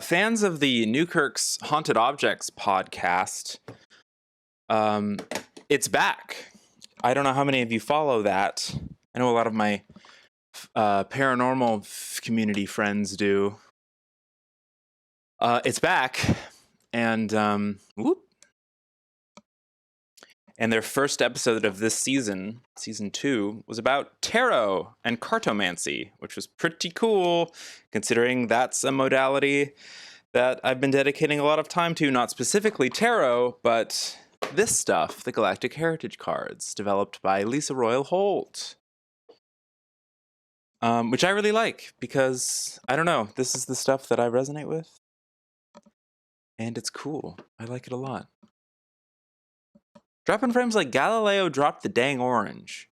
Fans of the Newkirk's Haunted Objects podcast, it's back. I don't know how many of you follow that. I know a lot of my paranormal community friends do. It's back, and and their first episode of this season, season 2, was about tarot and cartomancy, which was pretty cool, considering that's a modality that I've been dedicating a lot of time to, not specifically tarot, but this stuff, the Galactic Heritage cards, developed by Lisa Royal Holt. Which I really like, because, I don't know, this is the stuff that I resonate with, and it's cool. I like it a lot. Dropping frames like Galileo dropped the dang orange.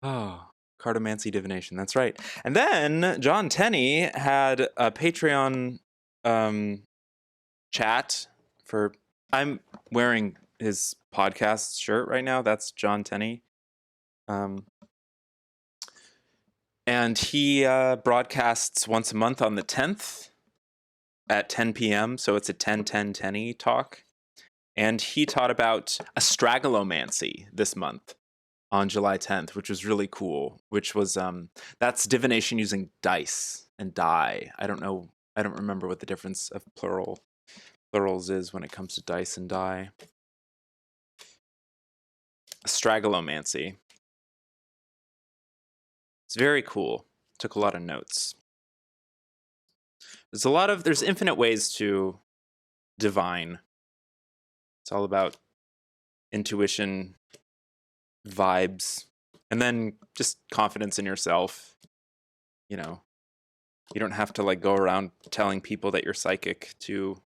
Oh, cartomancy divination, that's right. And then John Tenney had a Patreon chat for... I'm wearing his podcast shirt right now. That's John Tenney. And he broadcasts once a month on the 10th. At 10 p.m., so it's a 10-10-10-y talk. And he taught about astragalomancy this month on July 10th, which was really cool, which was, that's divination using dice and die. I don't remember what the difference of plurals is when it comes to dice and die. Astragalomancy. It's very cool. Took a lot of notes. There's infinite ways to divine. It's all about intuition, vibes, and then just confidence in yourself. You know, you don't have to like go around telling people that you're psychic to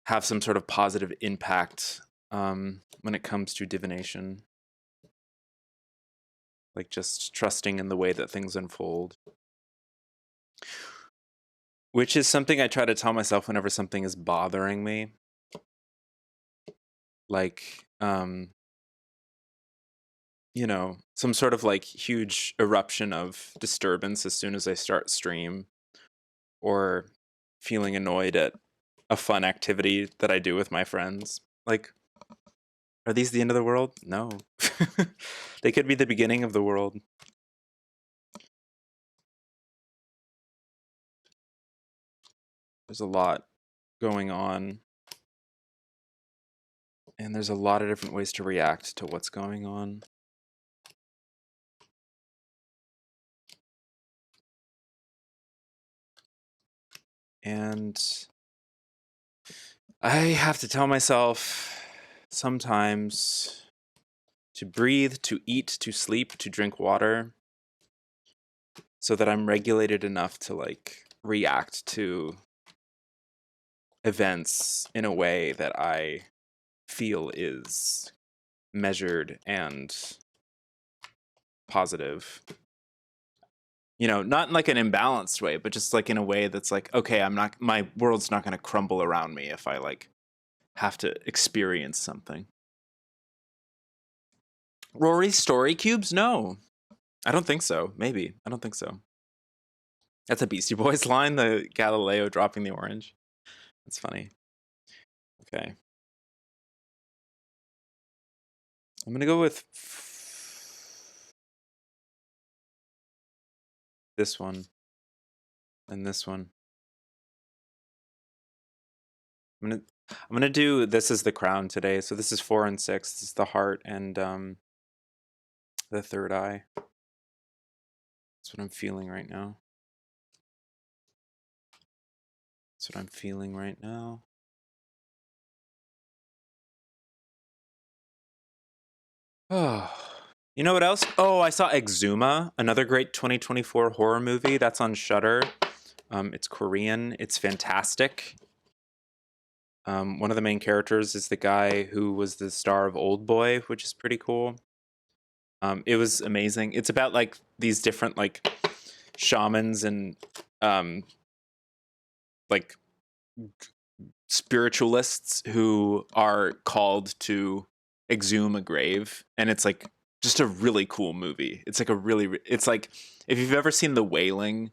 have some sort of positive impact when it comes to divination. Like just trusting in the way that things unfold. Which is something I try to tell myself whenever something is bothering me. Like, you know, some sort of like huge eruption of disturbance as soon as I start stream. Or feeling annoyed at a fun activity that I do with my friends. Like, are these the end of the world? No. They could be the beginning of the world. There's a lot going on. And there's a lot of different ways to react to what's going on. And I have to tell myself sometimes to breathe, to eat, to sleep, to drink water, so that I'm regulated enough to like react to events in a way that I feel is measured and positive. You know, not in like an imbalanced way, but just like in a way that's like, okay, my world's not going to crumble around me if I like have to experience something. Rory story cubes? No, I don't think so. Maybe. I don't think so. That's a Beastie Boys line, the Galileo dropping the orange. That's funny. Okay. I'm going to go with this one and this one. I'm gonna do This Is the Crown today. So this is 4 and 6. This is the heart and the third eye. That's what I'm feeling right now. That's what I'm feeling right now. Oh, you know what else? Oh, I saw Exuma, another great 2024 horror movie. That's on Shudder. It's Korean. It's fantastic. One of the main characters is the guy who was the star of Old Boy, which is pretty cool. It was amazing. It's about like these different like shamans and like spiritualists who are called to exhume a grave, and it's like just a really cool movie. It's like it's like if you've ever seen The Wailing,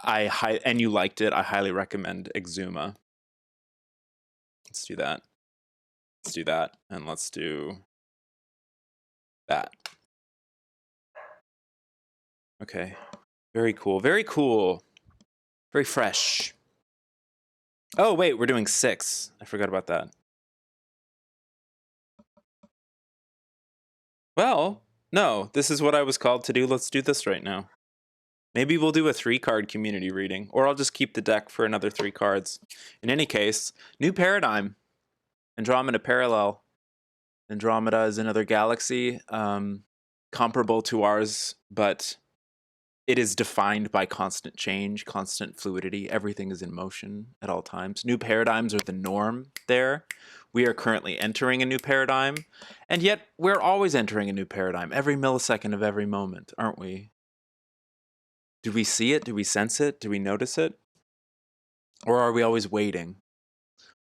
and you liked it, I highly recommend Exuma. Let's do that. Let's do that, and let's do that. Okay. Very cool. Very cool. Very fresh. Oh, wait, we're doing 6. I forgot about that. Well, no, this is what I was called to do. Let's do this right now. Maybe we'll do a 3-card community reading, or I'll just keep the deck for another 3 cards. In any case, new paradigm. Andromeda parallel. Andromeda is another galaxy, comparable to ours, but it is defined by constant change, constant fluidity. Everything is in motion at all times. New paradigms are the norm there. We are currently entering a new paradigm, and yet we're always entering a new paradigm every millisecond of every moment, aren't we? Do we see it? Do we sense it? Do we notice it? Or are we always waiting?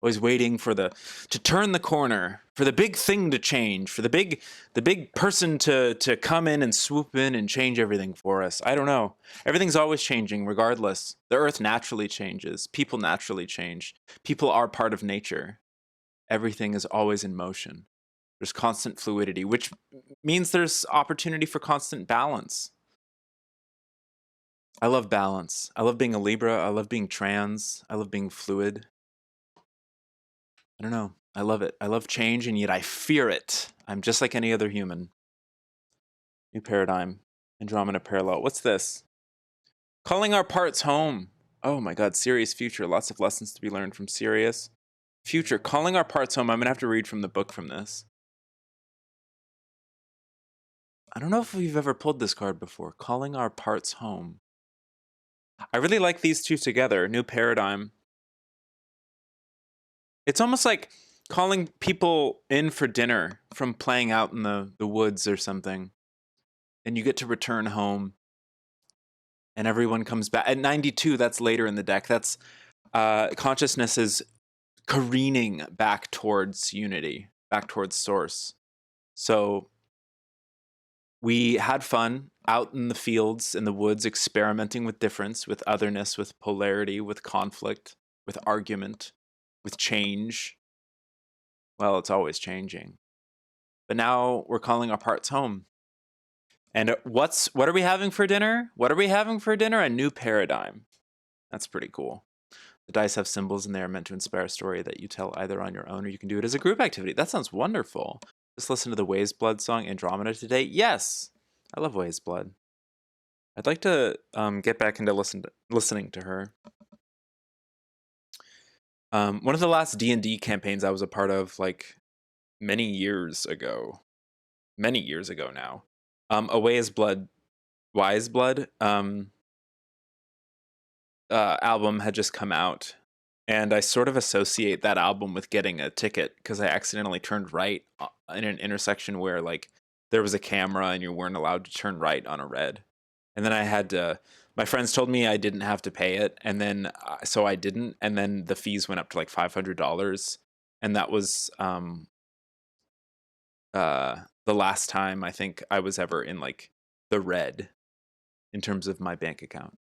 Always waiting for to turn the corner, for the big thing to change, for the big person to come in and swoop in and change everything for us. I don't know. Everything's always changing regardless. The earth naturally changes. People naturally change. People are part of nature. Everything is always in motion. There's constant fluidity, which means there's opportunity for constant balance. I love balance. I love being a Libra. I love being trans. I love being fluid. I don't know. I love it. I love change, and yet I fear it. I'm just like any other human. New paradigm. Andromeda parallel. What's this? Calling our parts home. Oh my god, Sirius future. Lots of lessons to be learned from Sirius. Future. Calling our parts home. I'm going to have to read from the book from this. I don't know if we've ever pulled this card before. Calling our parts home. I really like these two together. New paradigm. It's almost like calling people in for dinner from playing out in the woods or something. And you get to return home. And everyone comes back. At 92, that's later in the deck. That's consciousness is careening back towards unity, back towards source. So we had fun out in the fields, in the woods, experimenting with difference, with otherness, with polarity, with conflict, with argument, with change. Well, it's always changing. But now we're calling our parts home. And what are we having for dinner? What are we having for dinner? A new paradigm. That's pretty cool. The dice have symbols, and they are meant to inspire a story that you tell either on your own or you can do it as a group activity. That sounds wonderful. Just listen to the Waves Blood song Andromeda today. Yes, I love Waves Blood. I'd like to get back into listening to her. One of the last D&D campaigns I was a part of, like many years ago now. A Wise Blood album had just come out, and I sort of associate that album with getting a ticket because I accidentally turned right in an intersection where like there was a camera and you weren't allowed to turn right on a red. And then I had to, my friends told me I didn't have to pay it, and then so I didn't, and then the fees went up to like $500, and that was the last time I think I was ever in like the red in terms of my bank account.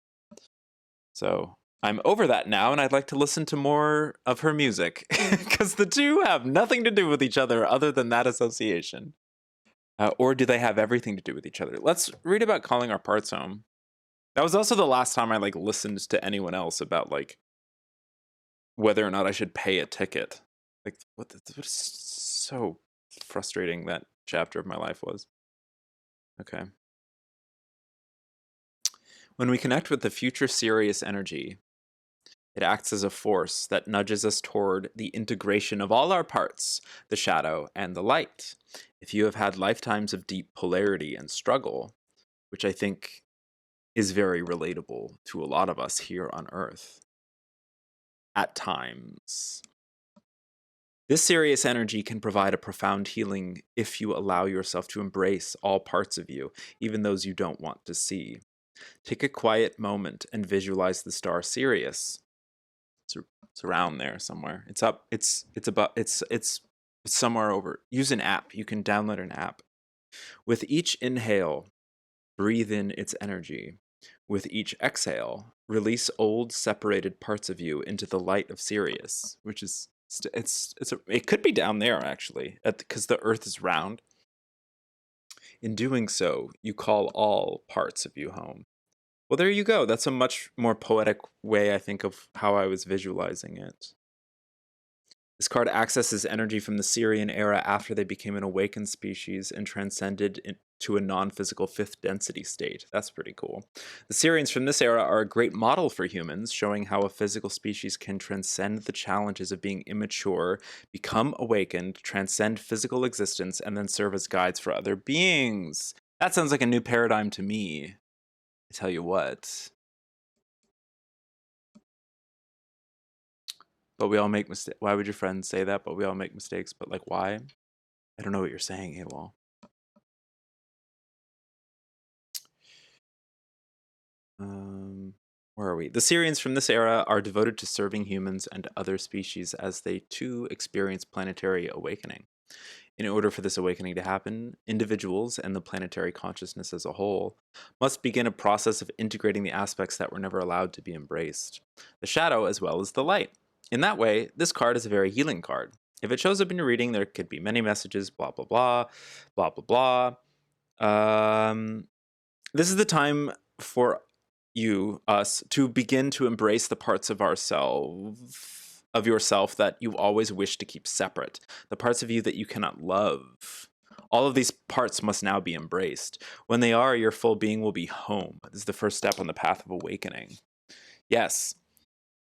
So I'm over that now, and I'd like to listen to more of her music because the two have nothing to do with each other other than that association. Or do they have everything to do with each other? Let's read about calling our parts home. That was also the last time I like listened to anyone else about like whether or not I should pay a ticket. Like what is so frustrating that chapter of my life was. Okay. When we connect with the future Sirius energy, it acts as a force that nudges us toward the integration of all our parts, the shadow and the light. If you have had lifetimes of deep polarity and struggle, which I think is very relatable to a lot of us here on Earth, at times, this Sirius energy can provide a profound healing if you allow yourself to embrace all parts of you, even those you don't want to see. Take a quiet moment and visualize the star Sirius. It's around there somewhere. It's up. It's somewhere over. Use an app. You can download an app. With each inhale, breathe in its energy. With each exhale, Release old separated parts of you into the light of Sirius, which is it could be down there actually, because the Earth is round. In doing so, you call all parts of you home. Well, there you go. That's a much more poetic way, I think, of how I was visualizing it. This card accesses energy from the Sirian era after they became an awakened species and transcended into a non-physical fifth density state. That's pretty cool. The Sirians from this era are a great model for humans, showing how a physical species can transcend the challenges of being immature, become awakened, transcend physical existence, and then serve as guides for other beings. That sounds like a new paradigm to me. I tell you what. But we all make mistakes. Why would your friends say that? But we all make mistakes. But like, why? I don't know what you're saying, AWOL. Where are we? The Sirians from this era are devoted to serving humans and other species as they too experience planetary awakening. In order for this awakening to happen, individuals and the planetary consciousness as a whole must begin a process of integrating the aspects that were never allowed to be embraced, the shadow as well as the light. In that way, this card is a very healing card. If it shows up in your reading, there could be many messages, blah, blah, blah, blah, blah, blah. This is the time for us, to begin to embrace the parts of yourself that you always wish to keep separate, the parts of you that you cannot love. All of these parts must now be embraced. When they are, your full being will be home. This is the first step on the path of awakening. Yes.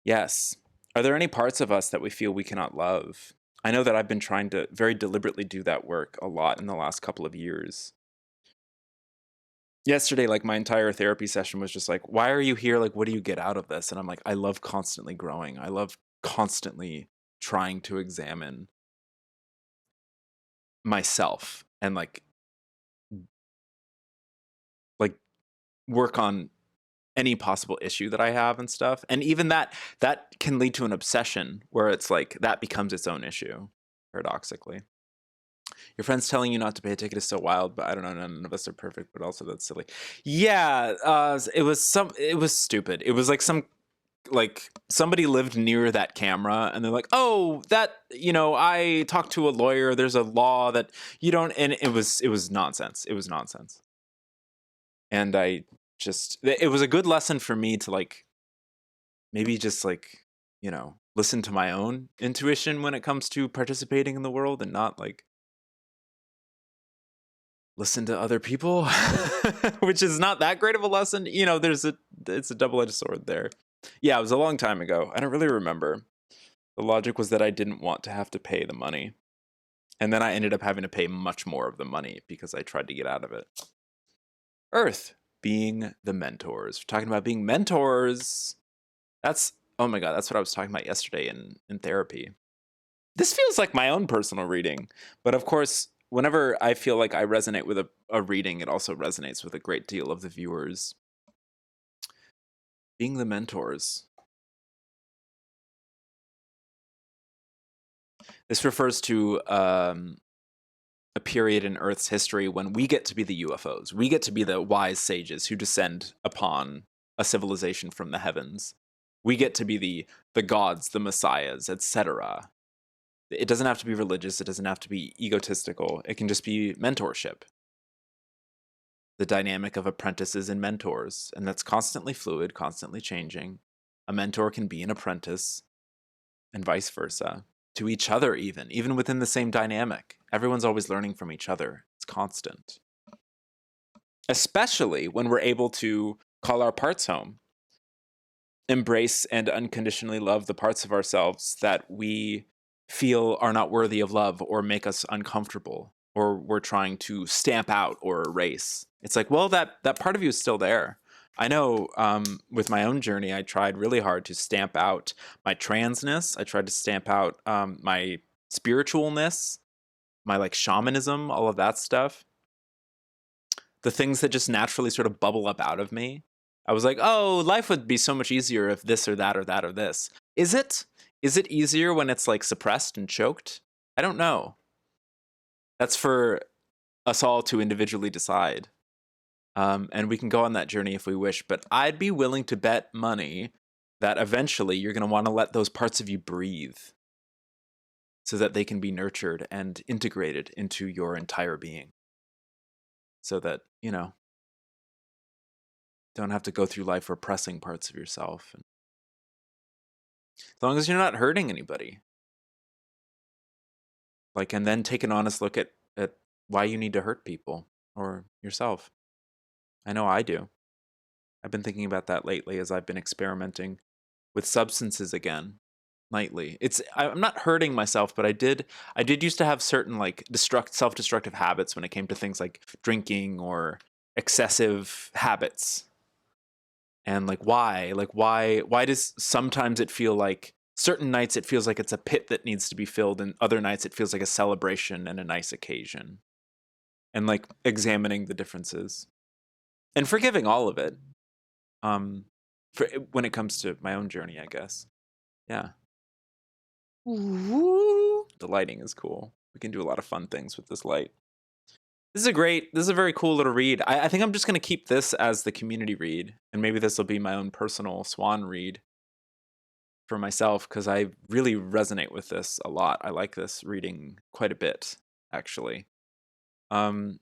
Yes. Are there any parts of us that we feel we cannot love? I know that I've been trying to very deliberately do that work a lot in the last couple of years. Yesterday, like, my entire therapy session was just like, why are you here? Like, what do you get out of this? And I'm like, I love constantly growing. I love constantly trying to examine myself and like work on any possible issue that I have and stuff. And even that can lead to an obsession where it's like that becomes its own issue, paradoxically. Your friends telling you not to pay a ticket is so wild, but I don't know, none of us are perfect, but also that's silly. Yeah, it was stupid. It was like somebody lived near that camera and they're like, oh, that, I talked to a lawyer, there's a law that you don't, and it was nonsense. It was nonsense. And it was a good lesson for me to like, maybe just like, listen to my own intuition when it comes to participating in the world and not like listen to other people, which is not that great of a lesson. It's a double-edged sword there. Yeah, it was a long time ago. I don't really remember. The logic was that I didn't want to have to pay the money. And then I ended up having to pay much more of the money because I tried to get out of it. Earth, being the mentors. We're talking about being mentors. Oh my God, that's what I was talking about yesterday in therapy. This feels like my own personal reading. But of course, whenever I feel like I resonate with a reading, it also resonates with a great deal of the viewers. Being the mentors. This refers to a period in Earth's history when we get to be the UFOs. We get to be the wise sages who descend upon a civilization from the heavens. We get to be the gods, the messiahs, etc. It doesn't have to be religious. It doesn't have to be egotistical. It can just be mentorship. The dynamic of apprentices and mentors, and that's constantly fluid, constantly changing. A mentor can be an apprentice, and vice versa. To each other, even within the same dynamic. Everyone's always learning from each other. It's constant. Especially when we're able to call our parts home. Embrace and unconditionally love the parts of ourselves that we feel are not worthy of love or make us uncomfortable or we're trying to stamp out or erase. It's like, well, that part of you is still there. I know with my own journey, I tried really hard to stamp out my transness. I tried to stamp out my spiritualness, my like shamanism, all of that stuff. The things that just naturally sort of bubble up out of me. I was like, oh, life would be so much easier if this or that or that or this. Is it? Is it easier when it's like suppressed and choked? I don't know. That's for us all to individually decide. And we can go on that journey if we wish, but I'd be willing to bet money that eventually you're going to want to let those parts of you breathe so that they can be nurtured and integrated into your entire being. So that, don't have to go through life repressing parts of yourself. As long as you're not hurting anybody. And then take an honest look at why you need to hurt people or yourself. I know I do. I've been thinking about that lately as I've been experimenting with substances again nightly. I'm not hurting myself, but I did used to have certain self-destructive habits when it came to things like drinking or excessive habits. And why does sometimes it feel like certain nights it feels like it's a pit that needs to be filled, and other nights it feels like a celebration and a nice occasion. And examining the differences and forgiving all of it. When it comes to my own journey, I guess. Yeah. Woo! The lighting is cool. We can do a lot of fun things with this light. This is a very cool little read. I think I'm just going to keep this as the community read, and maybe this will be my own personal swan read for myself, because I really resonate with this a lot. I like this reading quite a bit, actually. Yeah.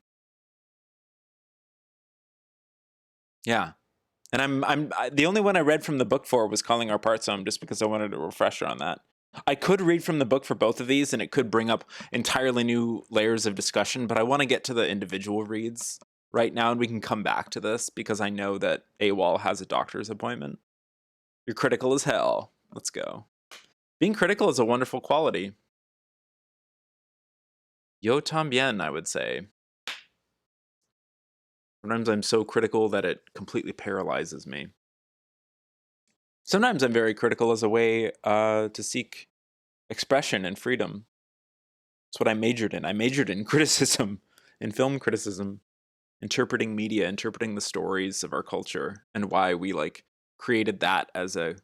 And the only one I read from the book for was Calling Our Parts Home, just because I wanted a refresher on that. I could read from the book for both of these, and it could bring up entirely new layers of discussion, but I want to get to the individual reads right now, and we can come back to this, because I know that AWOL has a doctor's appointment. You're critical as hell. Let's go. Being critical is a wonderful quality. Yo tambien, I would say. Sometimes I'm so critical that it completely paralyzes me. Sometimes I'm very critical as a way to seek expression and freedom. That's what I majored in. I majored in criticism, in film criticism, interpreting media, interpreting the stories of our culture, and why we created that as a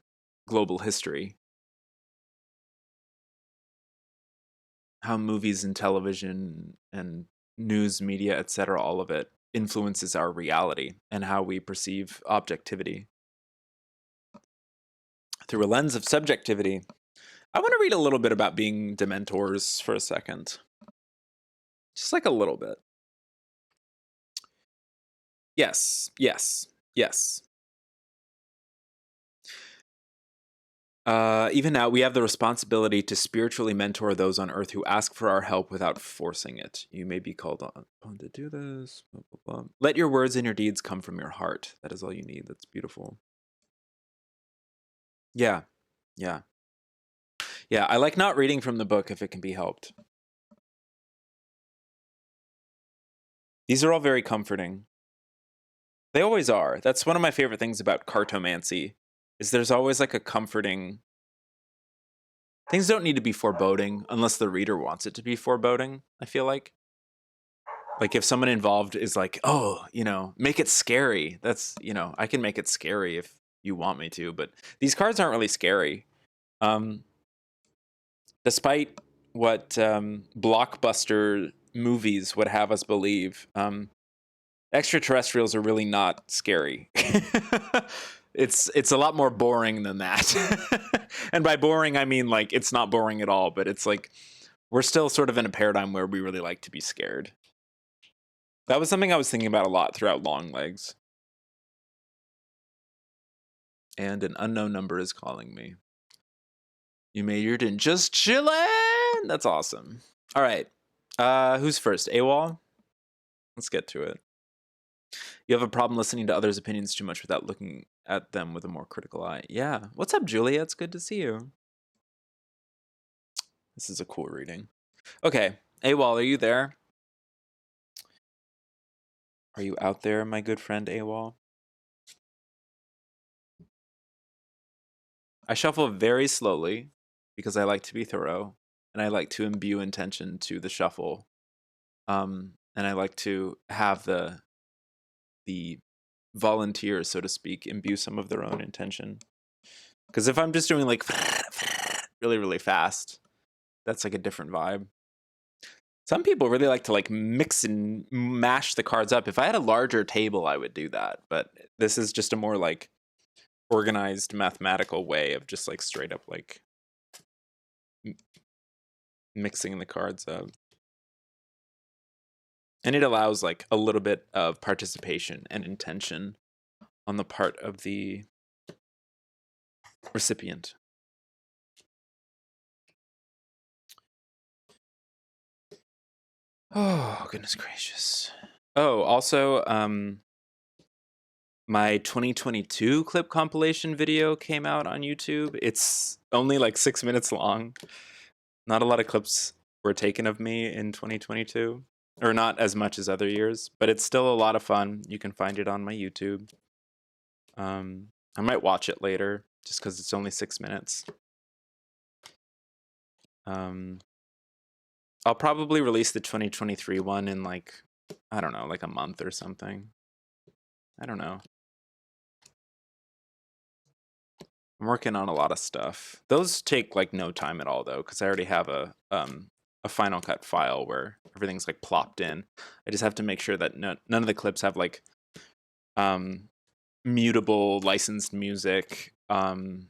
global history. How movies and television and news media, etc., all of it influences our reality and how we perceive objectivity. Through a lens of subjectivity, I want to read a little bit about being dementors for a second. Just a little bit. Yes. Even now, we have the responsibility to spiritually mentor those on Earth who ask for our help without forcing it. You may be called on to do this. Blah, blah, blah. Let your words and your deeds come from your heart. That is all you need. That's beautiful. Yeah. I like not reading from the book if it can be helped. These are all very comforting. They always are. That's one of my favorite things about cartomancy, is there's always a comforting... Things don't need to be foreboding unless the reader wants it to be foreboding, I feel like. If someone involved is oh, make it scary. That's, I can make it scary if you want me to, but these cards aren't really scary. Despite what blockbuster movies would have us believe, extraterrestrials are really not scary. It's a lot more boring than that. And by boring, I mean it's not boring at all, but it's we're still sort of in a paradigm where we really like to be scared. That was something I was thinking about a lot throughout Long Legs. And an unknown number is calling me. You majored in just chillin'. That's awesome. All right. Who's first? AWOL? Let's get to it. You have a problem listening to others' opinions too much without looking at them with a more critical eye. Yeah. What's up, Julia? It's good to see you. This is a cool reading. Okay. AWOL, are you there? Are you out there, my good friend AWOL? I shuffle very slowly because I like to be thorough, and I like to imbue intention to the shuffle. And I like to have the volunteers, so to speak, imbue some of their own intention. Because if I'm just doing really, really fast, that's a different vibe. Some people really like to like mix and mash the cards up. If I had a larger table, I would do that. But this is just a more like organized mathematical way of just like straight up like mixing the cards up. And it allows like a little bit of participation and intention on the part of the recipient. Oh, goodness gracious. Oh, also, my 2022 clip compilation video came out on YouTube. It's only like 6 minutes long. Not a lot of clips were taken of me in 2022, or not as much as other years, but it's still a lot of fun. You can find it on my YouTube. I might watch it later just because it's only 6 minutes. I'll probably release the 2023 one in like, I don't know, like a month or something. I don't know. I'm working on a lot of stuff. Those take like no time at all though, because I already have a Final Cut file where everything's like plopped in. I just have to make sure that none of the clips have like mutable licensed music. And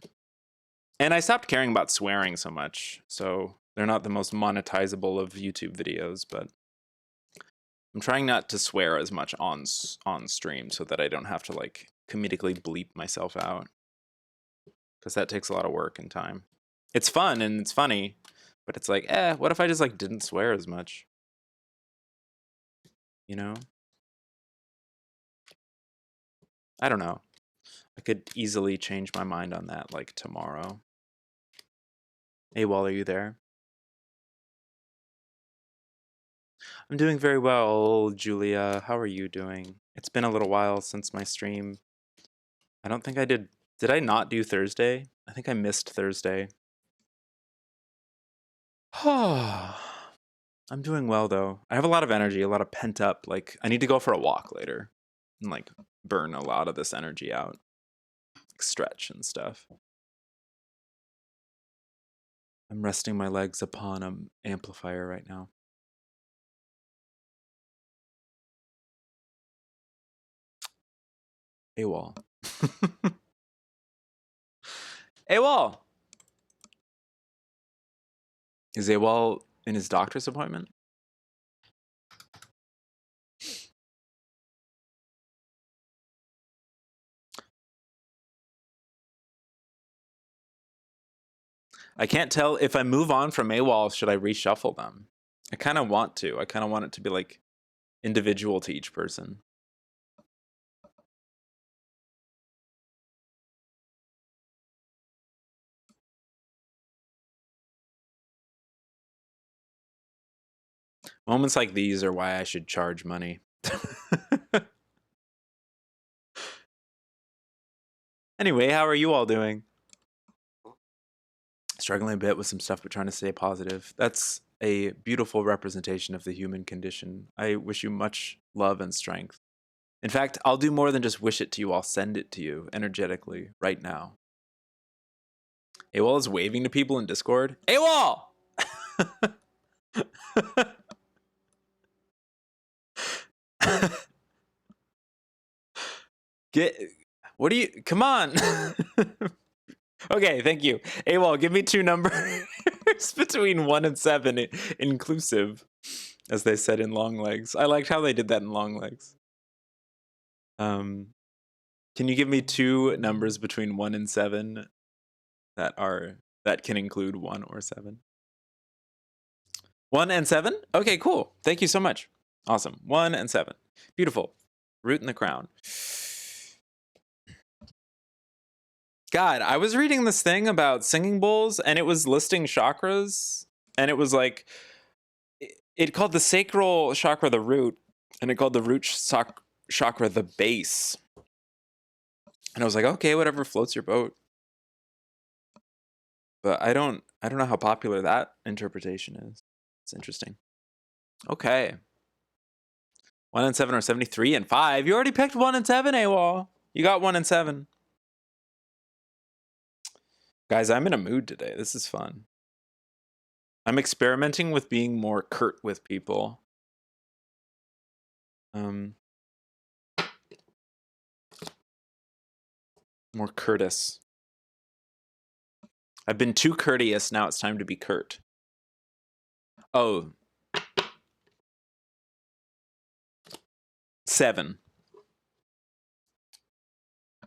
I stopped caring about swearing so much, so they're not the most monetizable of YouTube videos, but I'm trying not to swear as much on stream so that I don't have to like comedically bleep myself out, because that takes a lot of work and time. It's fun and it's funny, but it's like, what if I just like didn't swear as much? You know? I don't know. I could easily change my mind on that like tomorrow. Hey, Wall, are you there? I'm doing very well, Julia. How are you doing? It's been a little while since my stream. I don't think I did. Did I not do Thursday? I think I missed Thursday. I'm doing well though. I have a lot of energy, a lot of pent up. Like I need to go for a walk later and like burn a lot of this energy out. Like, stretch and stuff. I'm resting my legs upon an amplifier right now. AWOL. AWOL! Is AWOL in his doctor's appointment? I can't tell if I move on from AWOL, should I reshuffle them? I kind of want to. I kind of want it to be like individual to each person. Moments like these are why I should charge money. Anyway, how are you all doing? Struggling a bit with some stuff, but trying to stay positive. That's a beautiful representation of the human condition. I wish you much love and strength. In fact, I'll do more than just wish it to you. I'll send it to you energetically right now. AWOL is waving to people in Discord. AWOL! What do you, come on. Okay, thank you. AWOL, give me two numbers between 1 and 7, inclusive, as they said in Long Legs. I liked how they did that in Long Legs. Can you give me two numbers between 1 and 7 that can include 1 or 7? 1 and 7? Okay, cool. Thank you so much. Awesome. 1 and 7. Beautiful. Root in the crown. God, I was reading this thing about singing bowls, and it was listing chakras, and it was like, it called the sacral chakra the root, and it called the root chakra the base. And I was like, okay, whatever floats your boat. But I don't know how popular that interpretation is. It's interesting. Okay. 1 and 7 are 73 and 5. You already picked 1 and 7, AWOL. You got 1 and 7. Guys, I'm in a mood today. This is fun. I'm experimenting with being more curt with people. More courteous. I've been too courteous, now it's time to be curt. Oh. 7.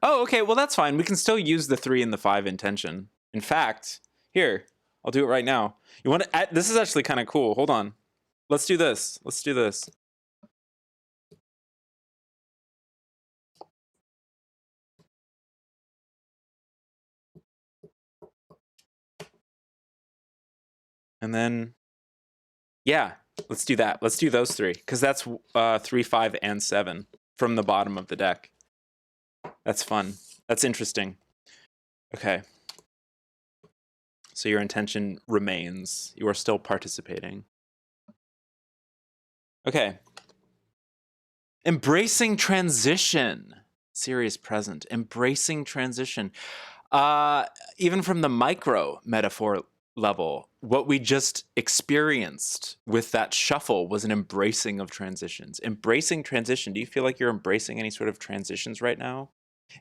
Oh, okay, well that's fine. We can still use the 3 and the 5 intention. In fact, here, I'll do it right now. You want to? This is actually kind of cool. Hold on. Let's do this. Let's do this. And then, yeah, let's do that. Let's do those 3, because that's 3, 5, and 7 from the bottom of the deck. That's fun. That's interesting. Okay. So your intention remains. You are still participating. Okay. Embracing transition. Serious present. Embracing transition. Even from the micro metaphor level, what we just experienced with that shuffle was an embracing of transitions. Embracing transition. Do you feel like you're embracing any sort of transitions right now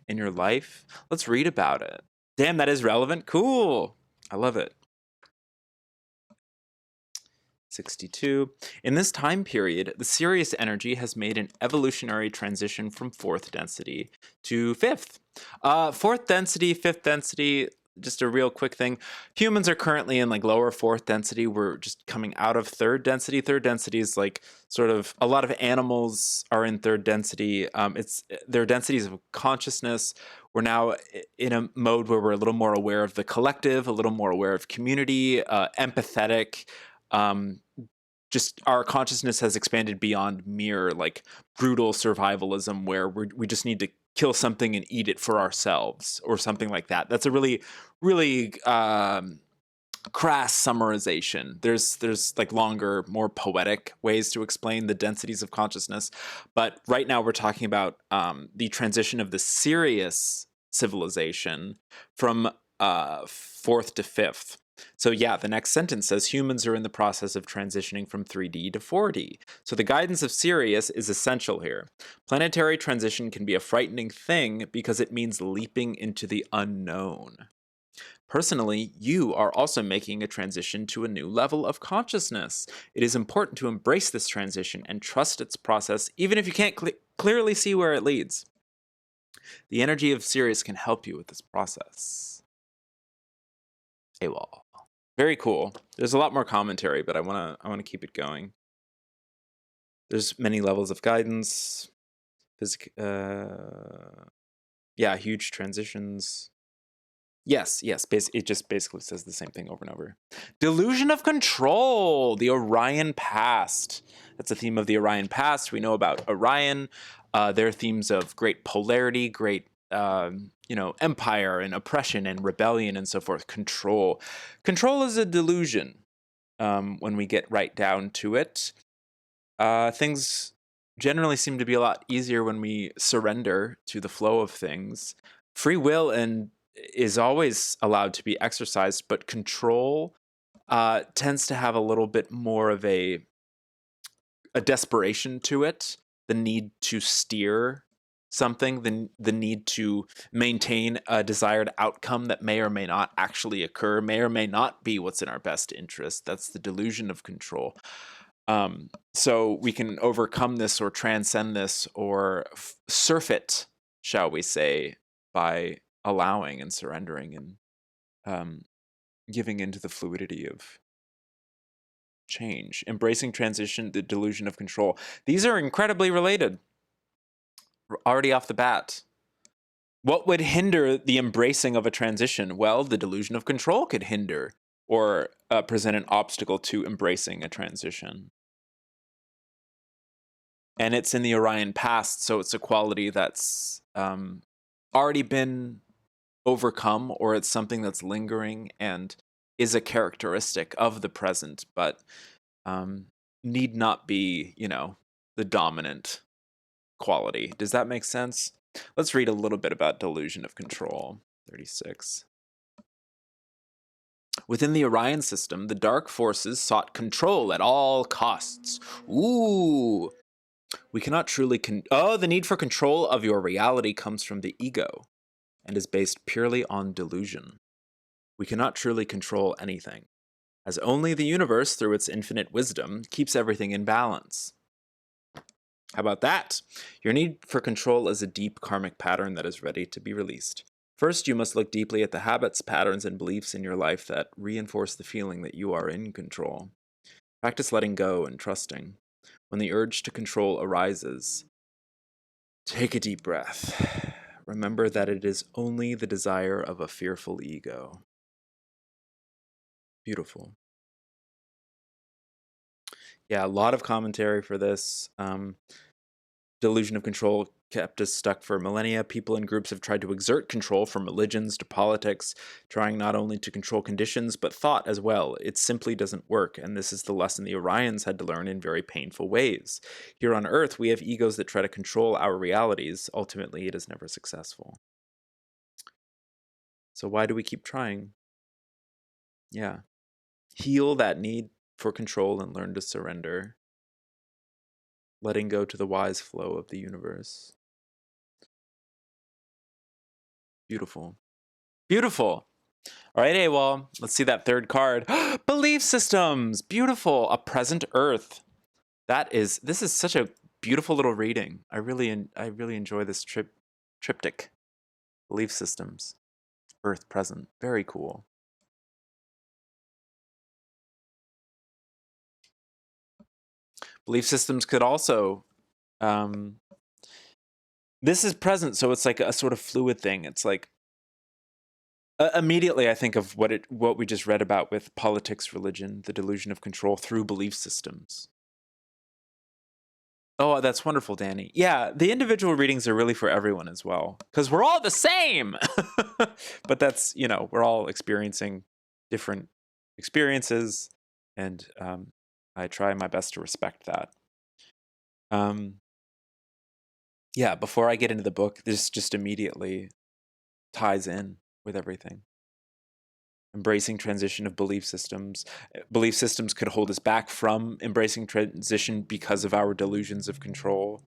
in your life? Let's read about it. Damn, that is relevant. Cool. I love it. 62. In this time period, the Sirius energy has made an evolutionary transition from 4th density to 5th. 4th density, 5th density, just a real quick thing. Humans are currently in like lower 4th density. We're just coming out of 3rd density. 3rd density is like sort of a lot of animals are in 3rd density. It's their densities of consciousness. We're now in a mode where we're a little more aware of the collective, a little more aware of community, empathetic. Just our consciousness has expanded beyond mere like brutal survivalism where we just need to kill something and eat it for ourselves or something like that. That's a really, really crass summarization. There's like longer, more poetic ways to explain the densities of consciousness. But right now we're talking about the transition of the Sirius civilization from 4th to 5th. So yeah, the next sentence says humans are in the process of transitioning from 3D to 4D. So the guidance of Sirius is essential here. Planetary transition can be a frightening thing because it means leaping into the unknown. Personally, you are also making a transition to a new level of consciousness. It is important to embrace this transition and trust its process, even if you can't clearly see where it leads. The energy of Sirius can help you with this process. AWOL. Very cool. There's a lot more commentary, but I wanna keep it going. There's many levels of guidance. Yeah, huge transitions. Yes. It just basically says the same thing over and over. Delusion of control. The Orion past. That's the theme of the Orion past. We know about Orion. Their themes of great polarity, great empire and oppression and rebellion and so forth. Control. Control is a delusion. When we get right down to it, things generally seem to be a lot easier when we surrender to the flow of things. Free will is always allowed to be exercised, but control tends to have a little bit more of a desperation to it, the need to steer something, the need to maintain a desired outcome that may or may not actually occur, may or may not be what's in our best interest. That's the delusion of control. So we can overcome this or transcend this or surf it, shall we say, by allowing and surrendering and giving into the fluidity of change. Embracing transition, the delusion of control. These are incredibly related. Already off the bat. What would hinder the embracing of a transition? Well, the delusion of control could hinder or present an obstacle to embracing a transition. And it's in the Orion past, so it's a quality that's already been overcome, or it's something that's lingering and is a characteristic of the present, but need not be, the dominant quality. Does that make sense? Let's read a little bit about delusion of control. 36. Within the Orion system, the dark forces sought control at all costs. Ooh. We cannot truly the need for control of your reality comes from the ego and is based purely on delusion. We cannot truly control anything, as only the universe, through its infinite wisdom, keeps everything in balance. How about that? Your need for control is a deep karmic pattern that is ready to be released. First, you must look deeply at the habits, patterns, and beliefs in your life that reinforce the feeling that you are in control. Practice letting go and trusting. When the urge to control arises, take a deep breath. Remember that it is only the desire of a fearful ego. Beautiful. Yeah, a lot of commentary for this. Delusion of control kept us stuck for millennia. People and groups have tried to exert control, from religions to politics, trying not only to control conditions, but thought as well. It simply doesn't work, and this is the lesson the Orions had to learn in very painful ways. Here on Earth, we have egos that try to control our realities. Ultimately, it is never successful. So why do we keep trying? Yeah. Heal that need for control and learn to surrender. Letting go to the wise flow of the universe. Beautiful. Beautiful. All right, AWOL. Let's see that third card. Belief systems. Beautiful. A present Earth. This is such a beautiful little reading. I really enjoy this triptych. Belief systems. Earth present. Very cool. Belief systems could also this is present, so it's like a sort of fluid thing. It's like immediately I think of what we just read about with politics, religion, the delusion of control through belief systems. Oh, that's wonderful, Danny. Yeah, the individual readings are really for everyone as well, because we're all the same. But that's, we're all experiencing different experiences, and I try my best to respect that. Yeah, before I get into the book, this just immediately ties in with everything. Embracing transition of belief systems. Belief systems could hold us back from embracing transition because of our delusions of control.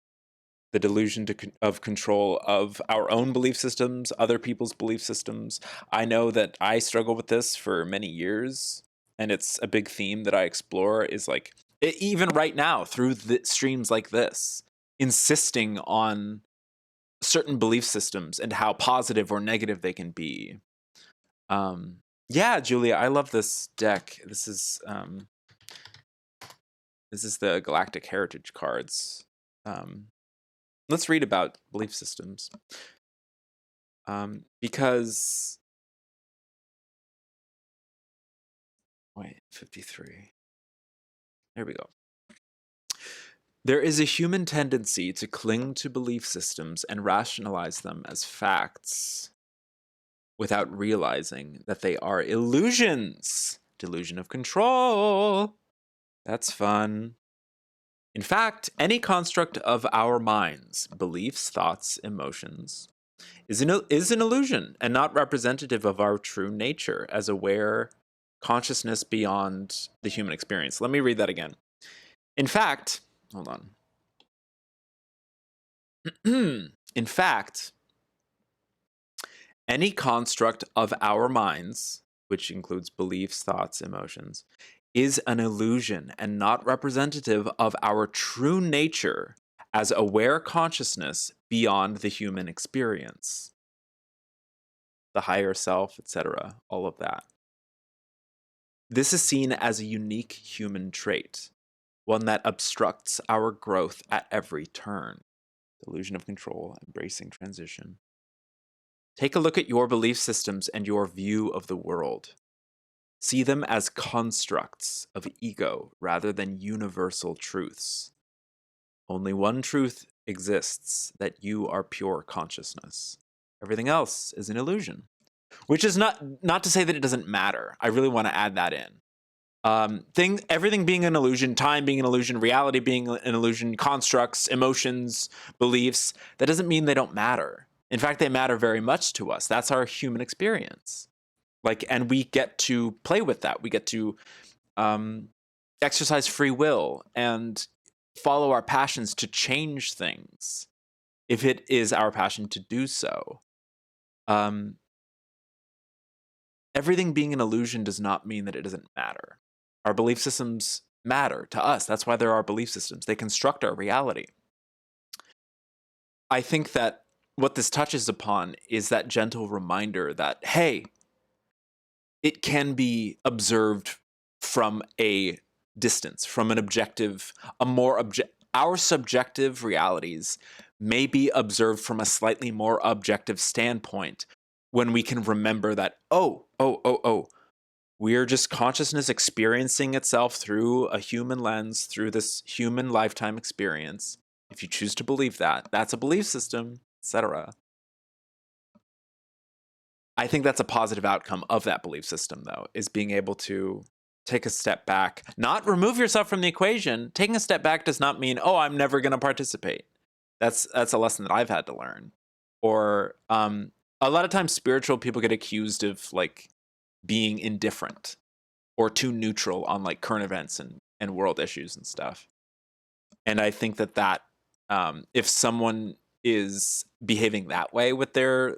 The delusion of control of our own belief systems, other people's belief systems. I know that I struggle with this for many years, and it's a big theme that I explore, is like, even right now through streams like this, insisting on certain belief systems and how positive or negative they can be. Yeah, Julia, I love this deck. This is the Galactic Heritage cards. Let's read about belief systems. Because 53. There we go. There is a human tendency to cling to belief systems and rationalize them as facts without realizing that they are illusions. Delusion of control. That's fun. In fact, any construct of our minds, beliefs, thoughts, emotions, is an illusion and not representative of our true nature as aware consciousness beyond the human experience. Let me read that again. In fact, hold on. In fact, any construct of our minds, which includes beliefs, thoughts, emotions, is an illusion and not representative of our true nature as aware consciousness beyond the human experience. The higher self, etc., all of that. This is seen as a unique human trait, one that obstructs our growth at every turn. Delusion of control, embracing transition. Take a look at your belief systems and your view of the world. See them as constructs of ego rather than universal truths. Only one truth exists, that you are pure consciousness. Everything else is an illusion. Which is not to say that it doesn't matter. I really want to add that in. Everything being an illusion, time being an illusion, reality being an illusion, constructs, emotions, beliefs, that doesn't mean they don't matter. In fact, they matter very much to us. That's our human experience. Like, and we get to play with that. We get to exercise free will and follow our passions to change things if it is our passion to do so. Everything being an illusion does not mean that it doesn't matter. Our belief systems matter to us. That's why there are belief systems. They construct our reality. I think that what this touches upon is that gentle reminder that, hey, it can be observed from a distance, from an objective, our subjective realities may be observed from a slightly more objective standpoint when we can remember that, we're just consciousness experiencing itself through a human lens, through this human lifetime experience. If you choose to believe that, that's a belief system, etc. I think that's a positive outcome of that belief system, though, is being able to take a step back, not remove yourself from the equation. Taking a step back does not mean, oh, I'm never going to participate. That's a lesson that I've had to learn. Or a lot of times spiritual people get accused of like being indifferent or too neutral on like current events and world issues and stuff. And I think that if someone is behaving that way with their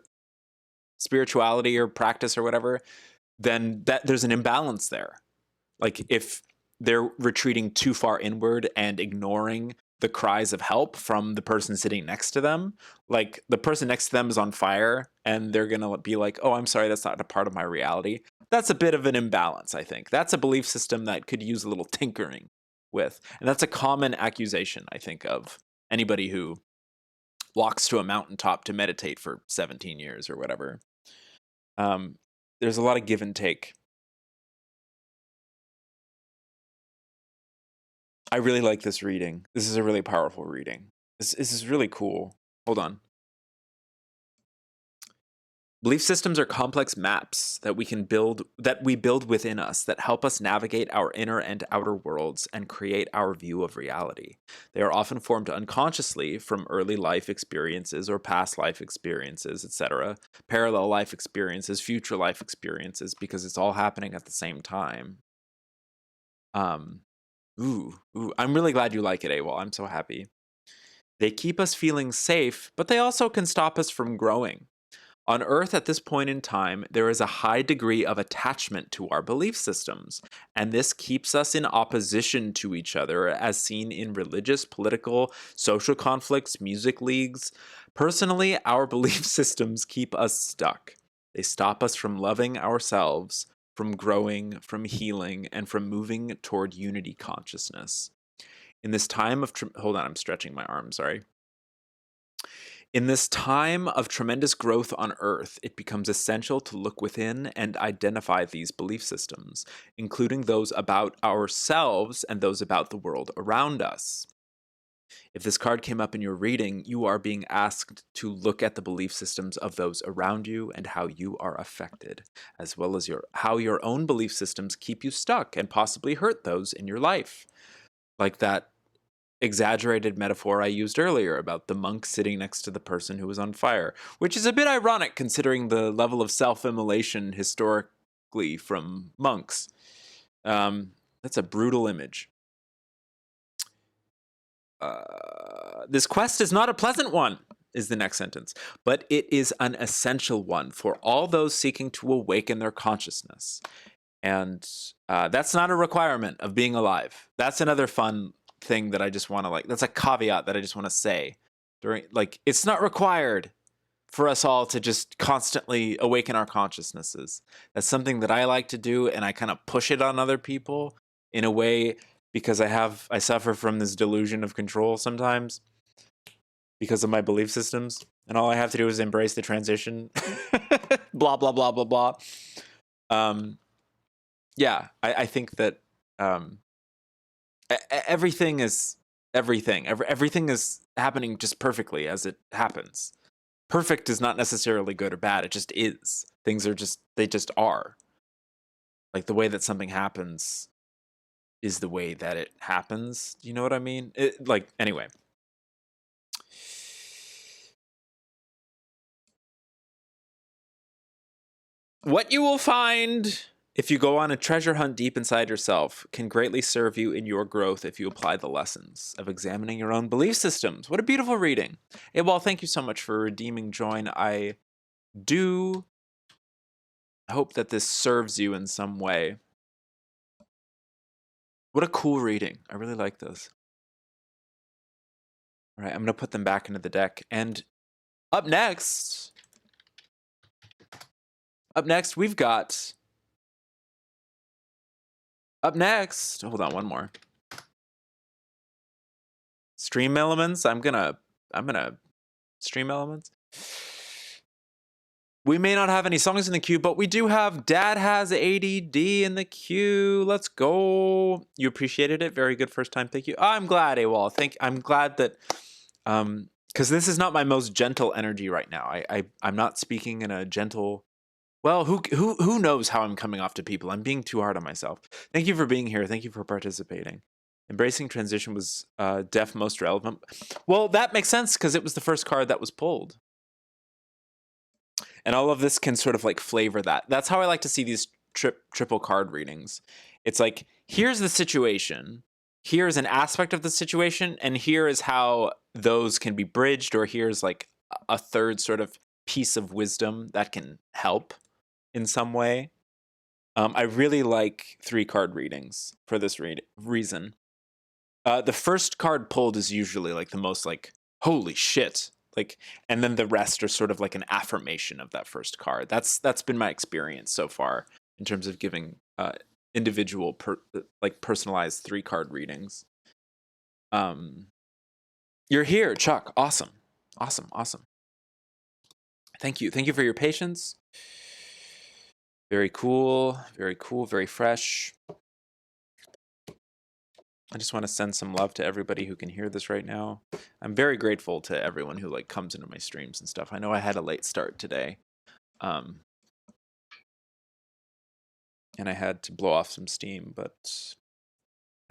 spirituality or practice or whatever, then that there's an imbalance there. Like if they're retreating too far inward and ignoring the cries of help from the person sitting next to them, like the person next to them is on fire and they're going to be like, oh, I'm sorry, that's not a part of my reality. That's a bit of an imbalance, I think. That's a belief system that could use a little tinkering with. And that's a common accusation, I think, of anybody who walks to a mountaintop to meditate for 17 years or whatever. There's a lot of give and take. I really like this reading. This is a really powerful reading. This is really cool. Hold on. Belief systems are complex maps that we build within us that help us navigate our inner and outer worlds and create our view of reality. They are often formed unconsciously from early life experiences or past life experiences, etc., parallel life experiences, future life experiences, because it's all happening at the same time. I'm really glad you like it, AWOL. I'm so happy. They keep us feeling safe, but they also can stop us from growing. On Earth at this point in time, there is a high degree of attachment to our belief systems, and this keeps us in opposition to each other, as seen in religious, political, social conflicts, music leagues. Personally, our belief systems keep us stuck. They stop us from loving ourselves, from growing, from healing, and from moving toward unity consciousness. In this time of hold on, I'm stretching my arm, sorry. In this time of tremendous growth on Earth, it becomes essential to look within and identify these belief systems, including those about ourselves and those about the world around us. If this card came up in your reading, you are being asked to look at the belief systems of those around you and how you are affected, as well as how your own belief systems keep you stuck and possibly hurt those in your life. Like that exaggerated metaphor I used earlier about the monk sitting next to the person who was on fire, which is a bit ironic considering the level of self-immolation historically from monks. That's a brutal image. This quest is not a pleasant one, is the next sentence, but it is an essential one for all those seeking to awaken their consciousness. And that's not a requirement of being alive. That's another fun thing that I just want to that's a caveat that I just want to say it's not required for us all to just constantly awaken our consciousnesses. That's something that I like to do, and I kind of push it on other people in a way because I suffer from this delusion of control sometimes because of my belief systems, and all I have to do is embrace the transition. Blah blah blah blah blah. Yeah, I think that everything is everything. Everything is happening just perfectly as it happens. Perfect is not necessarily good or bad. It just is. Things are they just are. Like the way that something happens is the way that it happens. Do you know what I mean? Anyway. What you will find if you go on a treasure hunt deep inside yourself can greatly serve you in your growth if you apply the lessons of examining your own belief systems. What a beautiful reading. Hey, well, thank you so much for redeeming join. I do hope that this serves you in some way. What a cool reading. I really like this. All right, I'm going to put them back into the deck. And up next, we've got... Up next, hold on, one more. Stream elements. I'm gonna stream elements. We may not have any songs in the queue, but we do have Dad Has ADD in the queue. Let's go. You appreciated it. Very good first time. Thank you. I'm glad, AWOL. I'm glad that because this is not my most gentle energy right now. I'm not speaking in a gentle. Well, who knows how I'm coming off to people? I'm being too hard on myself. Thank you for being here. Thank you for participating. Embracing transition was def most relevant. Well, that makes sense because it was the first card that was pulled. And all of this can sort of like flavor that. That's how I like to see these triple card readings. It's like, here's the situation. Here's an aspect of the situation. And here is how those can be bridged. Or here's like a third sort of piece of wisdom that can help in some way. I really like 3-card readings for this reason. The first card pulled is usually like the most like, holy shit. Like, and then the rest are sort of like an affirmation of that first card. That's been my experience so far in terms of giving individual like personalized 3-card readings. You're here, Chuck. Awesome. Thank you for your patience. Very cool, very fresh. I just want to send some love to everybody who can hear this right now. I'm very grateful to everyone who like comes into my streams and stuff. I know I had a late start today. And I had to blow off some steam, but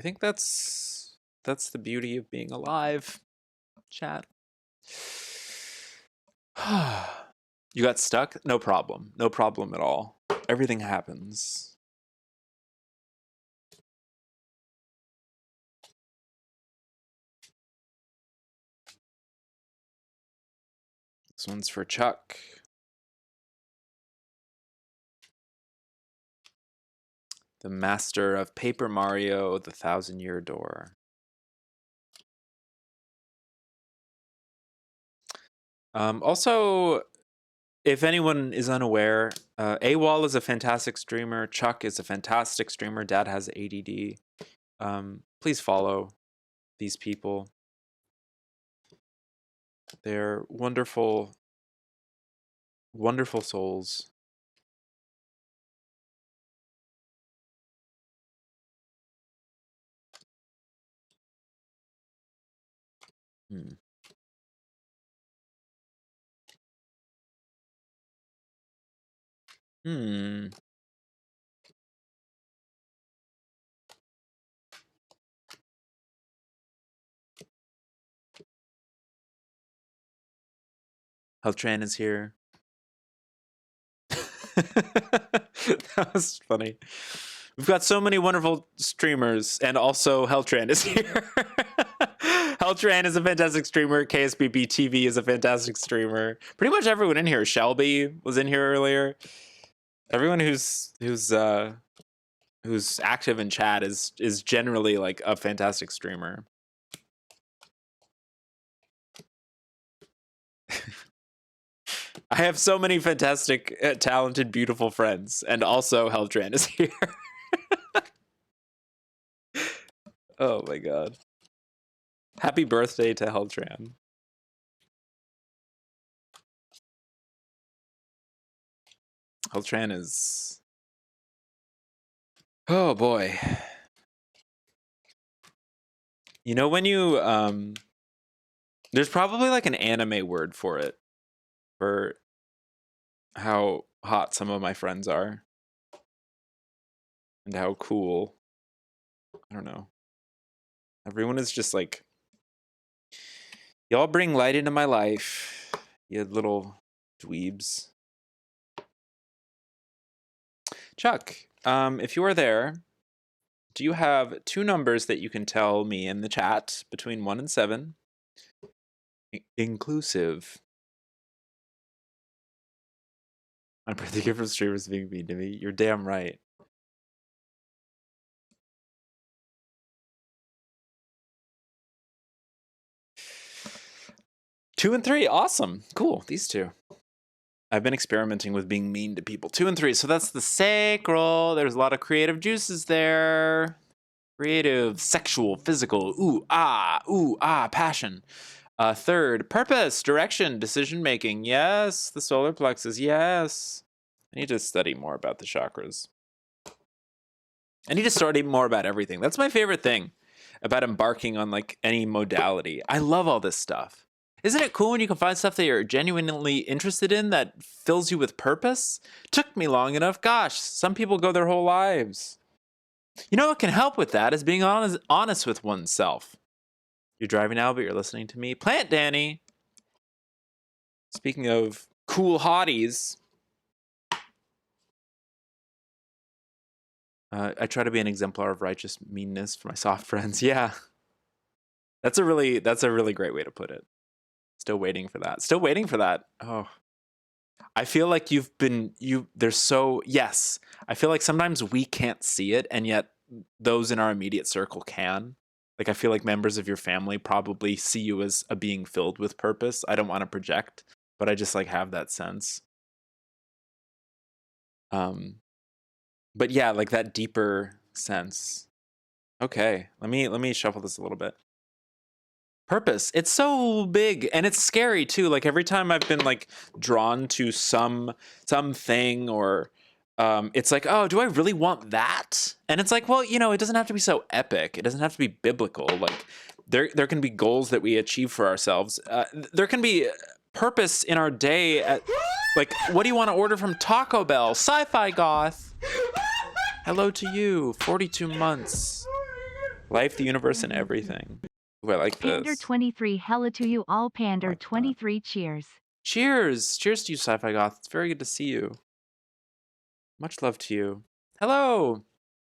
I think that's the beauty of being alive, chat. You got stuck? No problem at all. Everything happens. This one's for Chuck. The master of Paper Mario, the 1,000-Year Door. Also, if anyone is unaware, AWOL is a fantastic streamer. Chuck is a fantastic streamer. Dad Has ADD. Please follow these people. They're wonderful, wonderful souls. Heltran is here. That was funny. We've got so many wonderful streamers, and also Heltran is here. Heltran is a fantastic streamer. KSBB TV is a fantastic streamer. Pretty much everyone in here. Shelby was in here earlier. Everyone who's active in chat is generally like a fantastic streamer. I have so many fantastic, talented, beautiful friends, and also Heltran is here. Oh my god. Happy birthday to Heltran. Heltran is... Oh boy. You know when you... There's probably like an anime word for it. For how hot some of my friends are. And how cool. I don't know. Everyone is just like... Y'all bring light into my life. You little dweebs. Chuck, if you are there, do you have 2 numbers that you can tell me in the chat between 1 and 7? Inclusive. My birthday gift from streamers being mean to me. You're damn right. Two and 3, awesome. Cool, these 2. I've been experimenting with being mean to people. 2 and 3, so that's the sacral. There's a lot of creative juices there. Creative, sexual, physical, ooh, ah, passion. 3rd, purpose, direction, decision-making. Yes, the solar plexus, yes. I need to study more about the chakras. I need to study more about everything. That's my favorite thing about embarking on like any modality. I love all this stuff. Isn't it cool when you can find stuff that you're genuinely interested in that fills you with purpose? Took me long enough. Gosh, some people go their whole lives. You know what can help with that is being honest with oneself. You're driving now, but you're listening to me. Plant Danny. Speaking of cool hotties, I try to be an exemplar of righteous meanness for my soft friends. Yeah, that's a really great way to put it. Still waiting for that. Still waiting for that. Oh, I feel like yes. I feel like sometimes we can't see it, and yet those in our immediate circle can. Like, I feel like members of your family probably see you as a being filled with purpose. I don't want to project, but I just like have that sense. But yeah, like that deeper sense. Okay, let me shuffle this a little bit. Purpose. It's so big and it's scary too. Like every time I've been like drawn to something or it's like, oh, do I really want that? And it's like, well, you know, it doesn't have to be so epic. It doesn't have to be biblical. Like there can be goals that we achieve for ourselves. There can be purpose in our day at like, what do you want to order from Taco Bell? Sci-fi goth. Hello to you. 42 months. Life, the universe, and everything. Ooh, I like Pander this. 23, hello to you all. Pander Like 23, cheers. Cheers. Cheers to you, Sci-Fi Goth. It's very good to see you. Much love to you. Hello.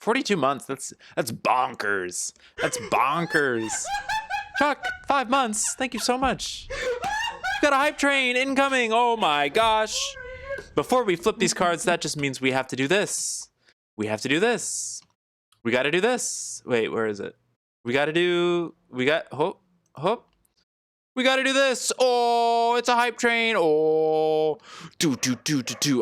42 months. That's bonkers. That's bonkers. Chuck, 5 months. Thank you so much. We've got a hype train incoming. Oh my gosh. Before we flip these cards, that just means we have to do this. We have to do this. We got to do this. Wait, where is it? We got to do this. Oh, it's a hype train. Oh, do.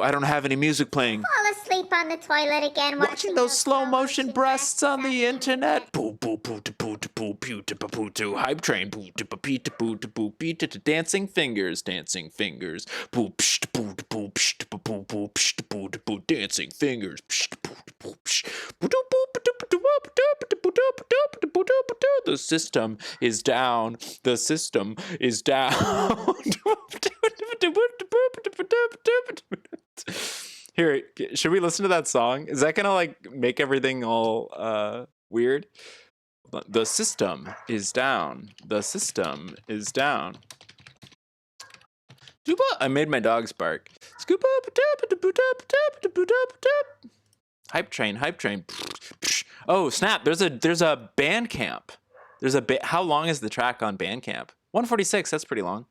I don't have any music playing. Fall asleep on the toilet again. Watching those slow motion breasts on the internet. Boo, boo, boo, boo, boo, boo, boo, boo, hype train. Boo, boo, boo, boo, boo, boo, dancing fingers. Boo, psh, boo, boo, psh, boo, boo, boo, psh, boo, boo, dancing fingers. The system is down. The system is down. Here, should we listen to that song? Is that gonna like make everything all weird? The system is down. The system is down. I made my dogs bark. Hype train. Oh snap! There's a Bandcamp. How long is the track on Bandcamp? 146. That's pretty long.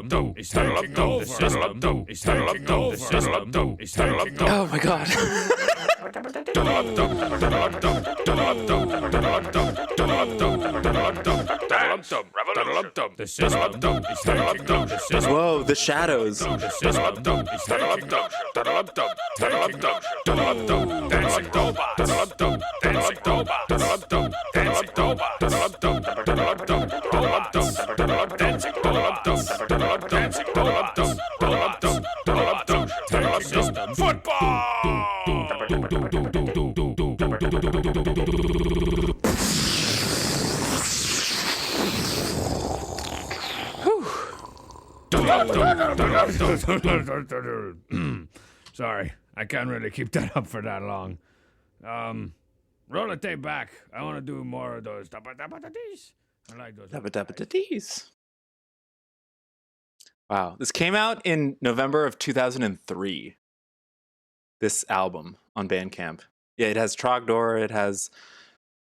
system is taking over. The system is taking over. The system is taking over. Oh my god. The system is taking over. Whoa, the shadows. The system is taking over. Dancing robots. Dancing robots. Dancing robots. Robots. Dancing robots. Dancing robots. Robots. Taking system. Football. Sorry, I can't really keep that up for that long. Roll the tape back. I want to do more of those. I like those. Dabba-dabba-da-dees. Wow, this came out in November of 2003. This album on Bandcamp. Yeah, it has Trogdor, it has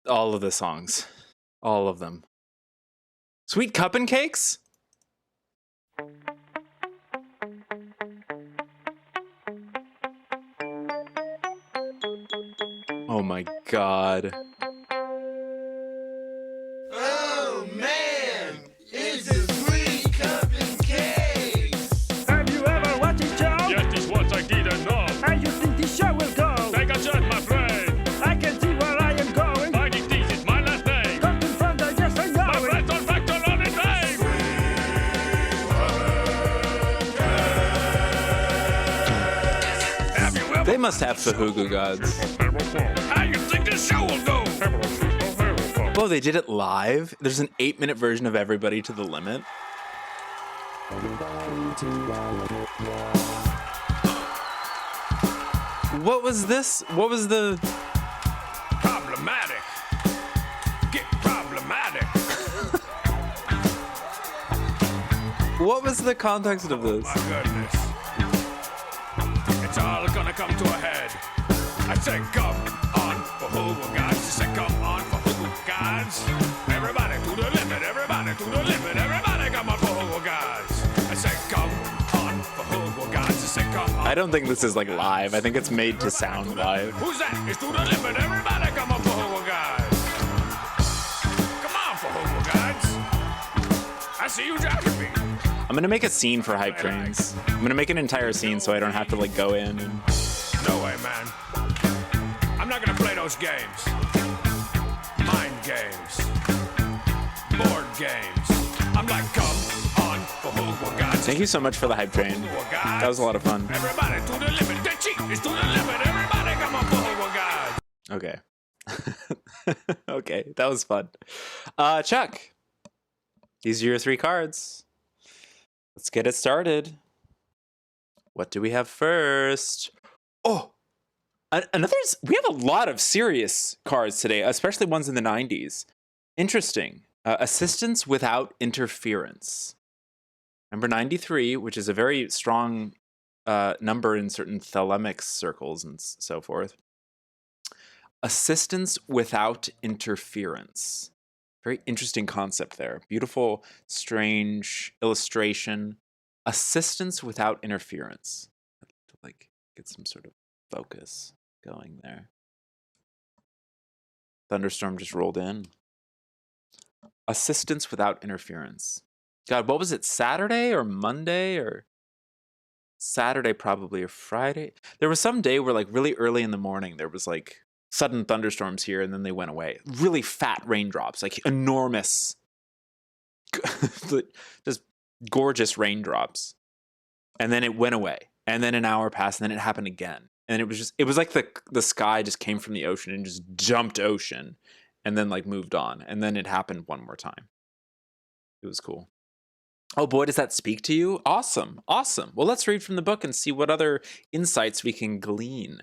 all of the songs. All of them. Sweet Cup and Cakes? Oh my god. Oh man, it's a sweet cup and cakes. Have you ever watched it, Joe? Yes, this once I didn't know. And you think this show will go? Take a shot, my friend. I can see where I am going. I think this is my last name. Come in front, I guess I know my friends are factor on his name. Have you ever? They must have Fahugu gods. How you think this show will go? Oh, they did it live? There's an 8-minute version of Everybody to the Limit. What was this? What was the... Problematic. Get problematic. What was the context of this? My goodness. It's all gonna come to a head. I say come on for who guys. I say come on for who guys. Everybody to the limit. Everybody to the limit. Everybody come on for who guys. I say come on for who guys. I say come on. I don't think this is like live. I think it's made to sound live. Who's that? It's to the limit. Everybody come on for who guys. Come on for who guys. I see you jacking me. I'm gonna make a scene for Hype Trains. I'm gonna make an entire scene so I don't have to like go in and... No way, man. I'm not gonna play those games. Mind games. Board games. I'm like, come on for who guys. Thank you so much for the Hype Train. That was a lot of fun. Everybody to the limit. They cheat. It's to the limit. Everybody come on for who guys. Okay. Okay, that was fun. Chuck, these are your 3 cards. Let's get it started. What do we have first? Oh, we have a lot of serious cards today, especially ones in the 90s. Interesting. Assistance without interference. Number 93, which is a very strong number in certain thelemic circles and so forth. Assistance without interference. Very interesting concept there. Beautiful, strange illustration. Assistance without interference. To like get some sort of focus going there. Thunderstorm just rolled in. Assistance without interference. God, what was it? Saturday or Monday or Saturday probably or Friday? There was some day where like really early in the morning there was like sudden thunderstorms here and then they went away. Really fat raindrops, like enormous, just gorgeous raindrops. And then it went away. And then an hour passed and then it happened again. And it was like the sky just came from the ocean and just jumped ocean and then like moved on. And then it happened one more time. It was cool. Oh boy, does that speak to you? Awesome. Awesome. Well, let's read from the book and see what other insights we can glean.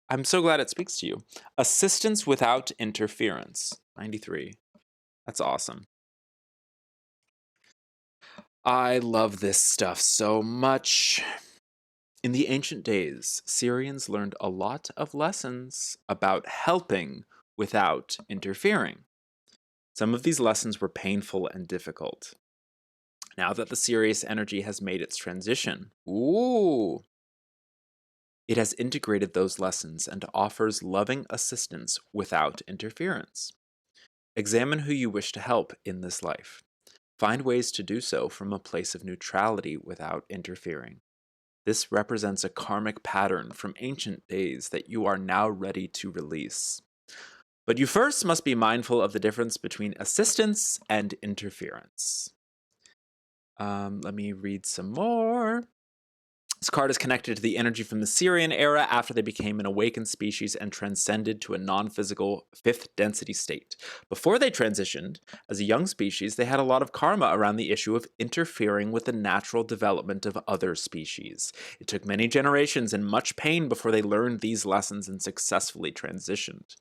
I'm so glad it speaks to you. Assistance without interference. 93. That's awesome. I love this stuff so much. In the ancient days, Syrians learned a lot of lessons about helping without interfering. Some of these lessons were painful and difficult. Now that the serious energy has made its transition, ooh, it has integrated those lessons and offers loving assistance without interference. Examine who you wish to help in this life. Find ways to do so from a place of neutrality without interfering. This represents a karmic pattern from ancient days that you are now ready to release. But you first must be mindful of the difference between assistance and interference. Let me read some more. This card is connected to the energy from the Sirian era after they became an awakened species and transcended to a non-physical fifth density state. Before they transitioned, as a young species, they had a lot of karma around the issue of interfering with the natural development of other species. It took many generations and much pain before they learned these lessons and successfully transitioned.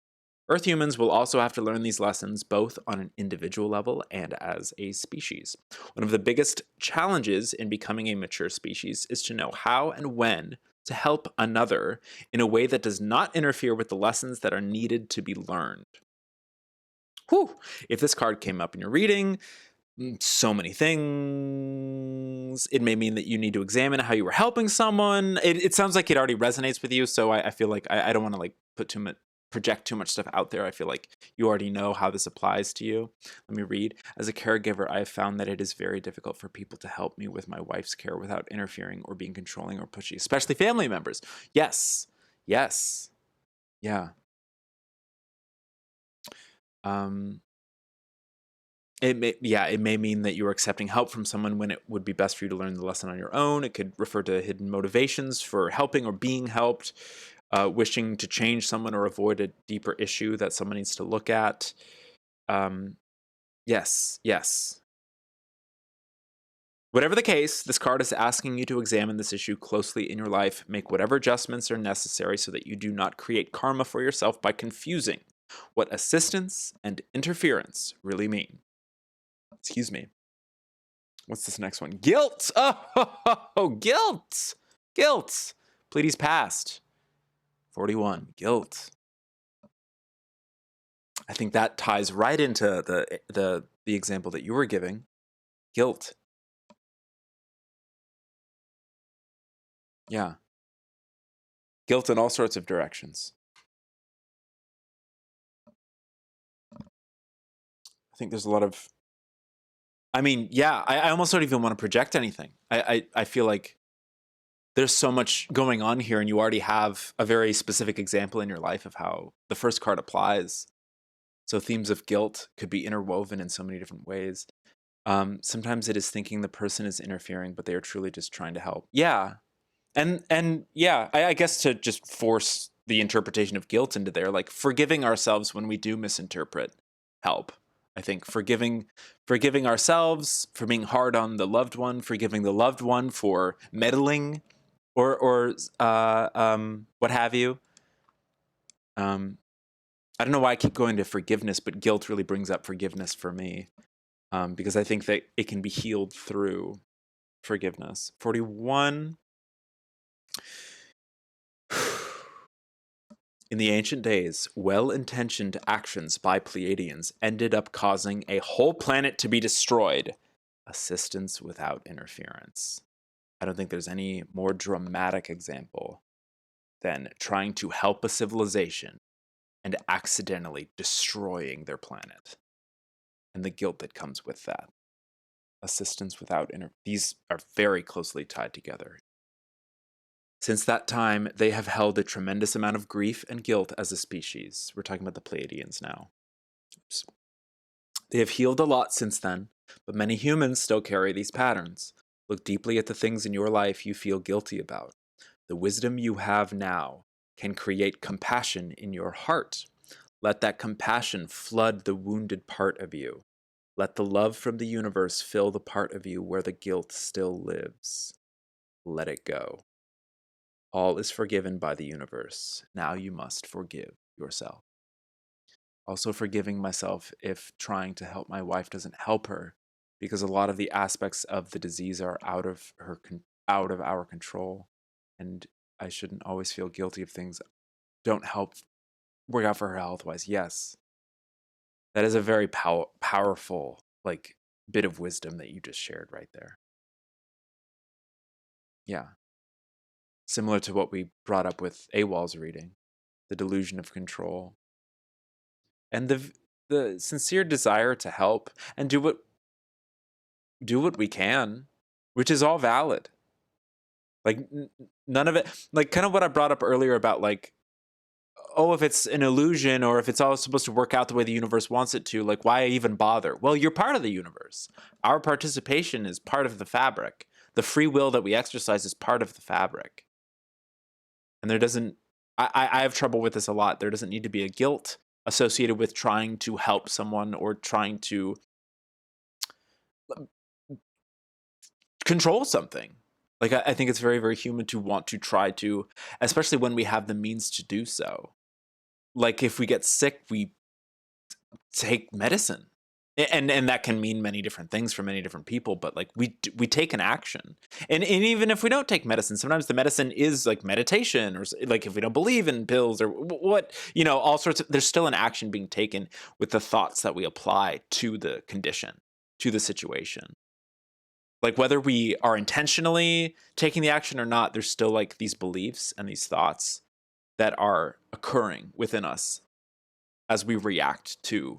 Earth humans will also have to learn these lessons both on an individual level and as a species. One of the biggest challenges in becoming a mature species is to know how and when to help another in a way that does not interfere with the lessons that are needed to be learned. Whew! If this card came up in your reading, so many things. It may mean that you need to examine how you were helping someone. It sounds like it already resonates with you, so I feel like I don't want to like project too much stuff out there. I feel like you already know how this applies to you. Let me read. As a caregiver, I have found that it is very difficult for people to help me with my wife's care without interfering or being controlling or pushy, especially family members. Yes. Yes. Yeah. It may mean that you are accepting help from someone when it would be best for you to learn the lesson on your own. It could refer to hidden motivations for helping or being helped. Wishing to change someone or avoid a deeper issue that someone needs to look at. Yes. Whatever the case, this card is asking you to examine this issue closely in your life, make whatever adjustments are necessary so that you do not create karma for yourself by confusing what assistance and interference really mean. Excuse me. What's this next one? Guilt! Oh, guilt! Guilt! Pleiades past. 41, guilt. I think that ties right into the example that you were giving. Guilt. Yeah. Guilt in all sorts of directions. I think there's a lot of, I almost don't even want to project anything. I feel like there's so much going on here, and you already have a very specific example in your life of how the first card applies. So themes of guilt could be interwoven in so many different ways. Sometimes it is thinking the person is interfering, but they are truly just trying to help. Yeah. And yeah, I guess to just force the interpretation of guilt into there, like forgiving ourselves when we do misinterpret help. I think forgiving ourselves for being hard on the loved one, forgiving the loved one for meddling or what have you. I don't know why I keep going to forgiveness, but guilt really brings up forgiveness for me, because I think that it can be healed through forgiveness. 41. In the ancient days, well-intentioned actions by Pleiadians ended up causing a whole planet to be destroyed. Assistance without interference. I don't think there's any more dramatic example than trying to help a civilization and accidentally destroying their planet, and the guilt that comes with that. Assistance without these are very closely tied together. Since that time, they have held a tremendous amount of grief and guilt as a species. We're talking about the Pleiadians now. Oops. They have healed a lot since then, but many humans still carry these patterns. Look deeply at the things in your life you feel guilty about. The wisdom you have now can create compassion in your heart. Let that compassion flood the wounded part of you. Let the love from the universe fill the part of you where the guilt still lives. Let it go. All is forgiven by the universe. Now you must forgive yourself. Also forgiving myself if trying to help my wife doesn't help her, because a lot of the aspects of the disease are out of our control, and I shouldn't always feel guilty if things don't work out for her health-wise. Yes. That is a very powerful, like, bit of wisdom that you just shared right there. Yeah. Similar to what we brought up with AWOL's reading, the delusion of control, and the sincere desire to help and do what we can, which is all valid. Like none of it, like kind of what I brought up earlier about like, oh, if it's an illusion or if it's all supposed to work out the way the universe wants it to, like why even bother? Well, you're part of the universe. Our participation is part of the fabric. The free will that we exercise is part of the fabric. And there doesn't, I have trouble with this a lot. There doesn't need to be a guilt associated with trying to help someone or trying to control something. Like, I think it's very, very human to want to try to, especially when we have the means to do so. Like, if we get sick, we take medicine. And that can mean many different things for many different people, but like we take an action. And even if we don't take medicine, sometimes the medicine is like meditation, or like if we don't believe in pills or what, all sorts of, there's still an action being taken with the thoughts that we apply to the condition, to the situation. Like whether we are intentionally taking the action or not, there's still like these beliefs and these thoughts that are occurring within us as we react to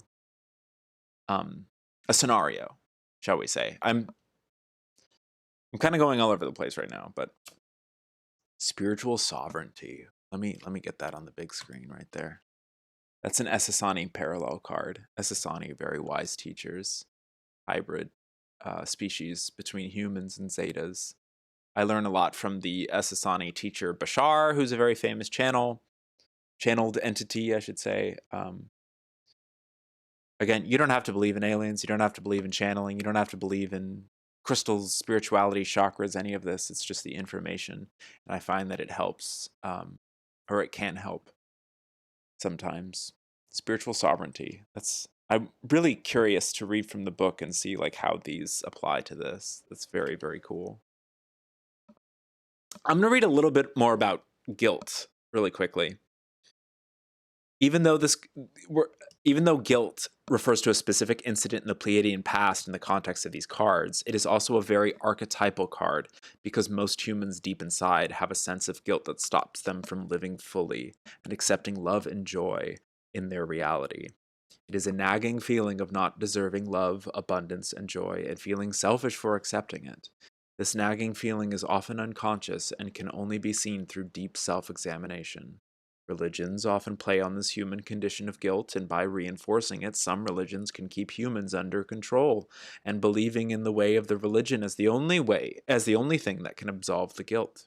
a scenario, shall we say. I'm kind of going all over the place right now, but spiritual sovereignty. Let me get that on the big screen right there. That's an Essassani parallel card. Essassani, very wise teachers, hybrid species between humans and Zetas. I learn a lot from the Essassani teacher Bashar, who's a very famous channeled entity, I should say. Again, you don't have to believe in aliens. You don't have to believe in channeling. You don't have to believe in crystals, spirituality, chakras, any of this. It's just the information. And I find that it helps, or it can help sometimes. Spiritual sovereignty. I'm really curious to read from the book and see like how these apply to this. That's very, very cool. I'm going to read a little bit more about guilt really quickly. Even though guilt refers to a specific incident in the Pleiadian past in the context of these cards, it is also a very archetypal card because most humans deep inside have a sense of guilt that stops them from living fully and accepting love and joy in their reality. It is a nagging feeling of not deserving love, abundance, and joy, and feeling selfish for accepting it. This nagging feeling is often unconscious and can only be seen through deep self-examination. Religions often play on this human condition of guilt, and by reinforcing it, some religions can keep humans under control, and believing in the way of the religion as the only thing that can absolve the guilt.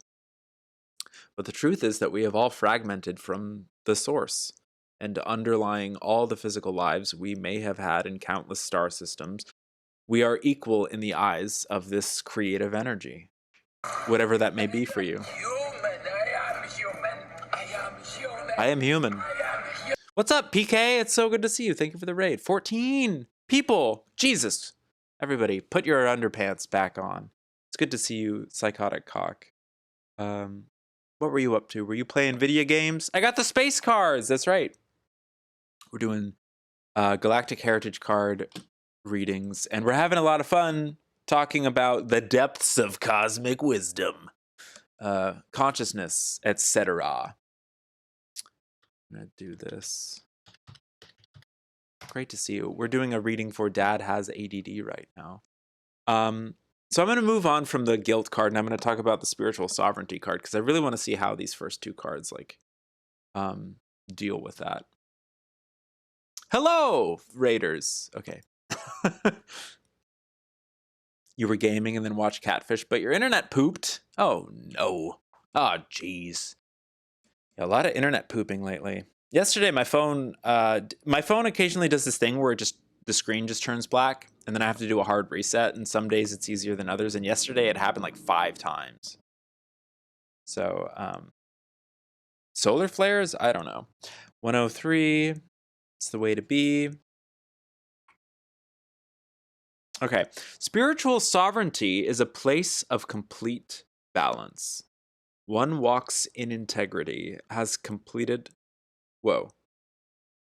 But the truth is that we have all fragmented from the source, and underlying all the physical lives we may have had in countless star systems, we are equal in the eyes of this creative energy, whatever that may be for you. I am human. What's up, PK? It's so good to see you. Thank you for the raid. 14 people. Jesus. Everybody, put your underpants back on. It's good to see you, Psychotic Cock. What were you up to? Were you playing video games? I got the space cards. That's right. We're doing Galactic Heritage card readings, and we're having a lot of fun talking about the depths of cosmic wisdom, consciousness, etc. I'm gonna do this. Great to see you. We're doing a reading for Dad Has ADD right now. So I'm going to move on from the guilt card, and I'm going to talk about the spiritual sovereignty card because I really want to see how these first two cards deal with that. Hello, Raiders. Okay. You were gaming and then watched Catfish, but your internet pooped. Oh no. Oh jeez. Yeah, a lot of internet pooping lately. Yesterday, my phone occasionally does this thing where the screen just turns black, and then I have to do a hard reset, and some days it's easier than others, and yesterday it happened like 5 times. So, solar flares? I don't know. 103, it's the way to be. Okay, spiritual sovereignty is a place of complete balance. One walks in integrity, has completed... Whoa.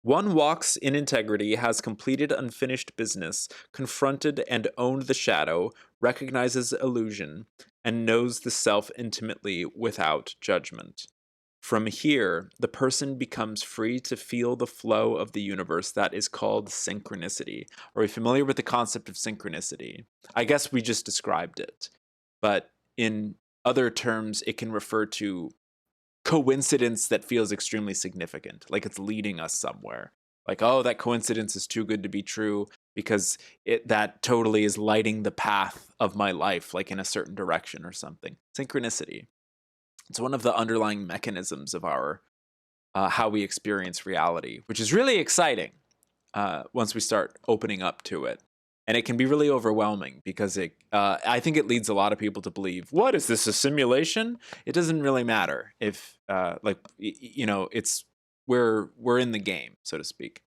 One walks in integrity, has completed unfinished business, confronted and owned the shadow, recognizes illusion, and knows the self intimately without judgment. From here, the person becomes free to feel the flow of the universe that is called synchronicity. Are we familiar with the concept of synchronicity? I guess we just described it. But in other terms, it can refer to coincidence that feels extremely significant, like it's leading us somewhere. Like, oh, that coincidence is too good to be true because that totally is lighting the path of my life, like in a certain direction or something. Synchronicity. It's one of the underlying mechanisms of our how we experience reality, which is really exciting once we start opening up to it. And it can be really overwhelming because I think it leads a lot of people to believe, what is this, a simulation? It doesn't really matter if, it's we're in the game, so to speak.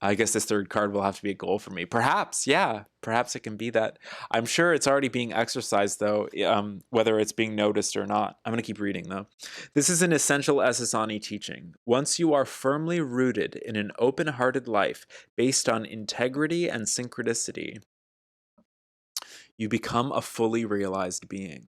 I guess this third card will have to be a goal for me. Perhaps, yeah. Perhaps it can be that. I'm sure it's already being exercised, though, whether it's being noticed or not. I'm going to keep reading, though. This is an essential Essassani teaching. Once you are firmly rooted in an open-hearted life based on integrity and synchronicity, you become a fully realized being.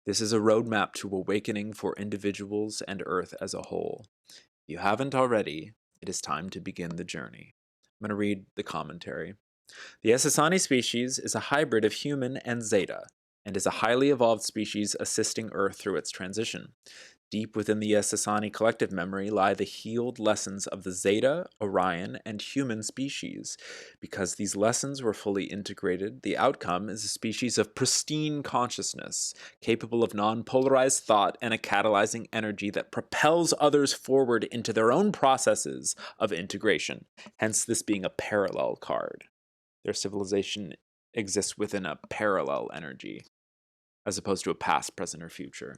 This is a roadmap to awakening for individuals and Earth as a whole. If you haven't already, it is time to begin the journey. I'm going to read the commentary. The Essassani species is a hybrid of human and Zeta, and is a highly evolved species assisting Earth through its transition. Deep within the Essassani collective memory lie the healed lessons of the Zeta, Orion, and human species. Because these lessons were fully integrated, the outcome is a species of pristine consciousness, capable of non-polarized thought and a catalyzing energy that propels others forward into their own processes of integration, hence this being a parallel card. Their civilization exists within a parallel energy, as opposed to a past, present, or future.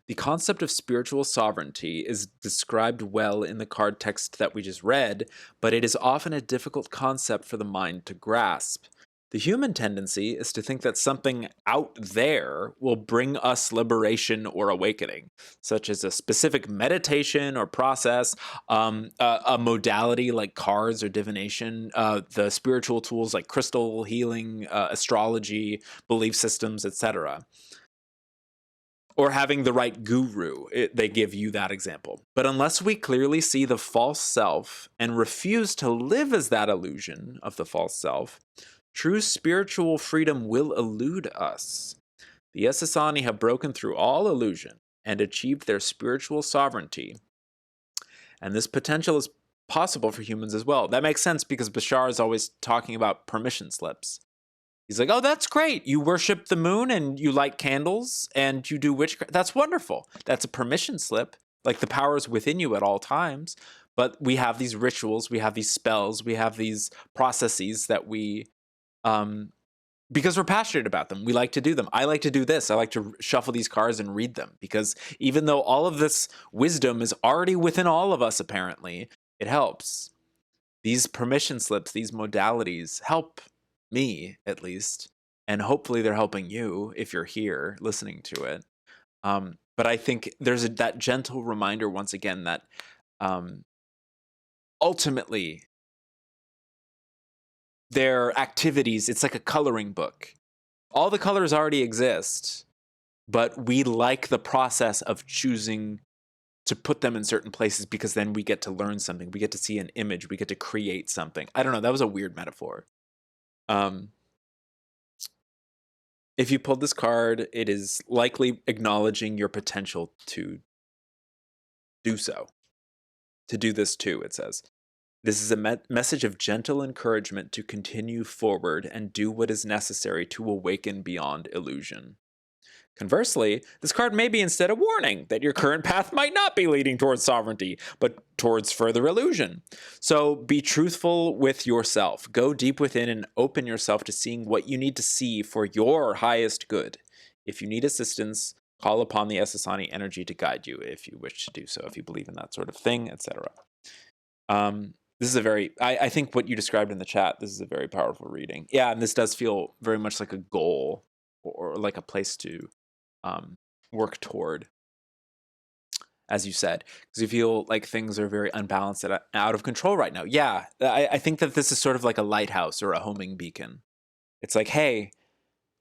The concept of spiritual sovereignty is described well in the card text that we just read, but it is often a difficult concept for the mind to grasp. The human tendency is to think that something out there will bring us liberation or awakening, such as a specific meditation or process, a modality like cards or divination, the spiritual tools like crystal healing, astrology, belief systems, etc. Or having the right guru, they give you that example. But unless we clearly see the false self and refuse to live as that illusion of the false self, true spiritual freedom will elude us. The Essassani have broken through all illusion and achieved their spiritual sovereignty. And this potential is possible for humans as well. That makes sense because Bashar is always talking about permission slips. He's like, oh, that's great. You worship the moon and you light candles and you do witchcraft. That's wonderful. That's a permission slip. Like the power is within you at all times. But we have these rituals, we have these spells, we have these processes that we, because we're passionate about them, we like to do them. I like to do this. I like to shuffle these cards and read them because even though all of this wisdom is already within all of us, apparently, it helps. These permission slips, these modalities help me at least, and hopefully they're helping you if you're here listening to it. But I think there's that gentle reminder once again that ultimately their activities, it's like a coloring book. All the colors already exist, but we like the process of choosing to put them in certain places because then we get to learn something. We get to see an image. We get to create something. I don't know. That was a weird metaphor. If you pulled this card, it is likely acknowledging your potential to do so. To do this too, it says. This is a message of gentle encouragement to continue forward and do what is necessary to awaken beyond illusion. Conversely, this card may be instead a warning that your current path might not be leading towards sovereignty, but towards further illusion. So be truthful with yourself. Go deep within and open yourself to seeing what you need to see for your highest good. If you need assistance, call upon the Essassani energy to guide you if you wish to do so, if you believe in that sort of thing, etc. This is a very, I think what you described in the chat, this is a very powerful reading. Yeah, and this does feel very much like a goal or like a place to work toward as you said, because you feel like things are very unbalanced and out of control right now. Yeah, I think that this is sort of like a lighthouse or a homing beacon. It's like, hey,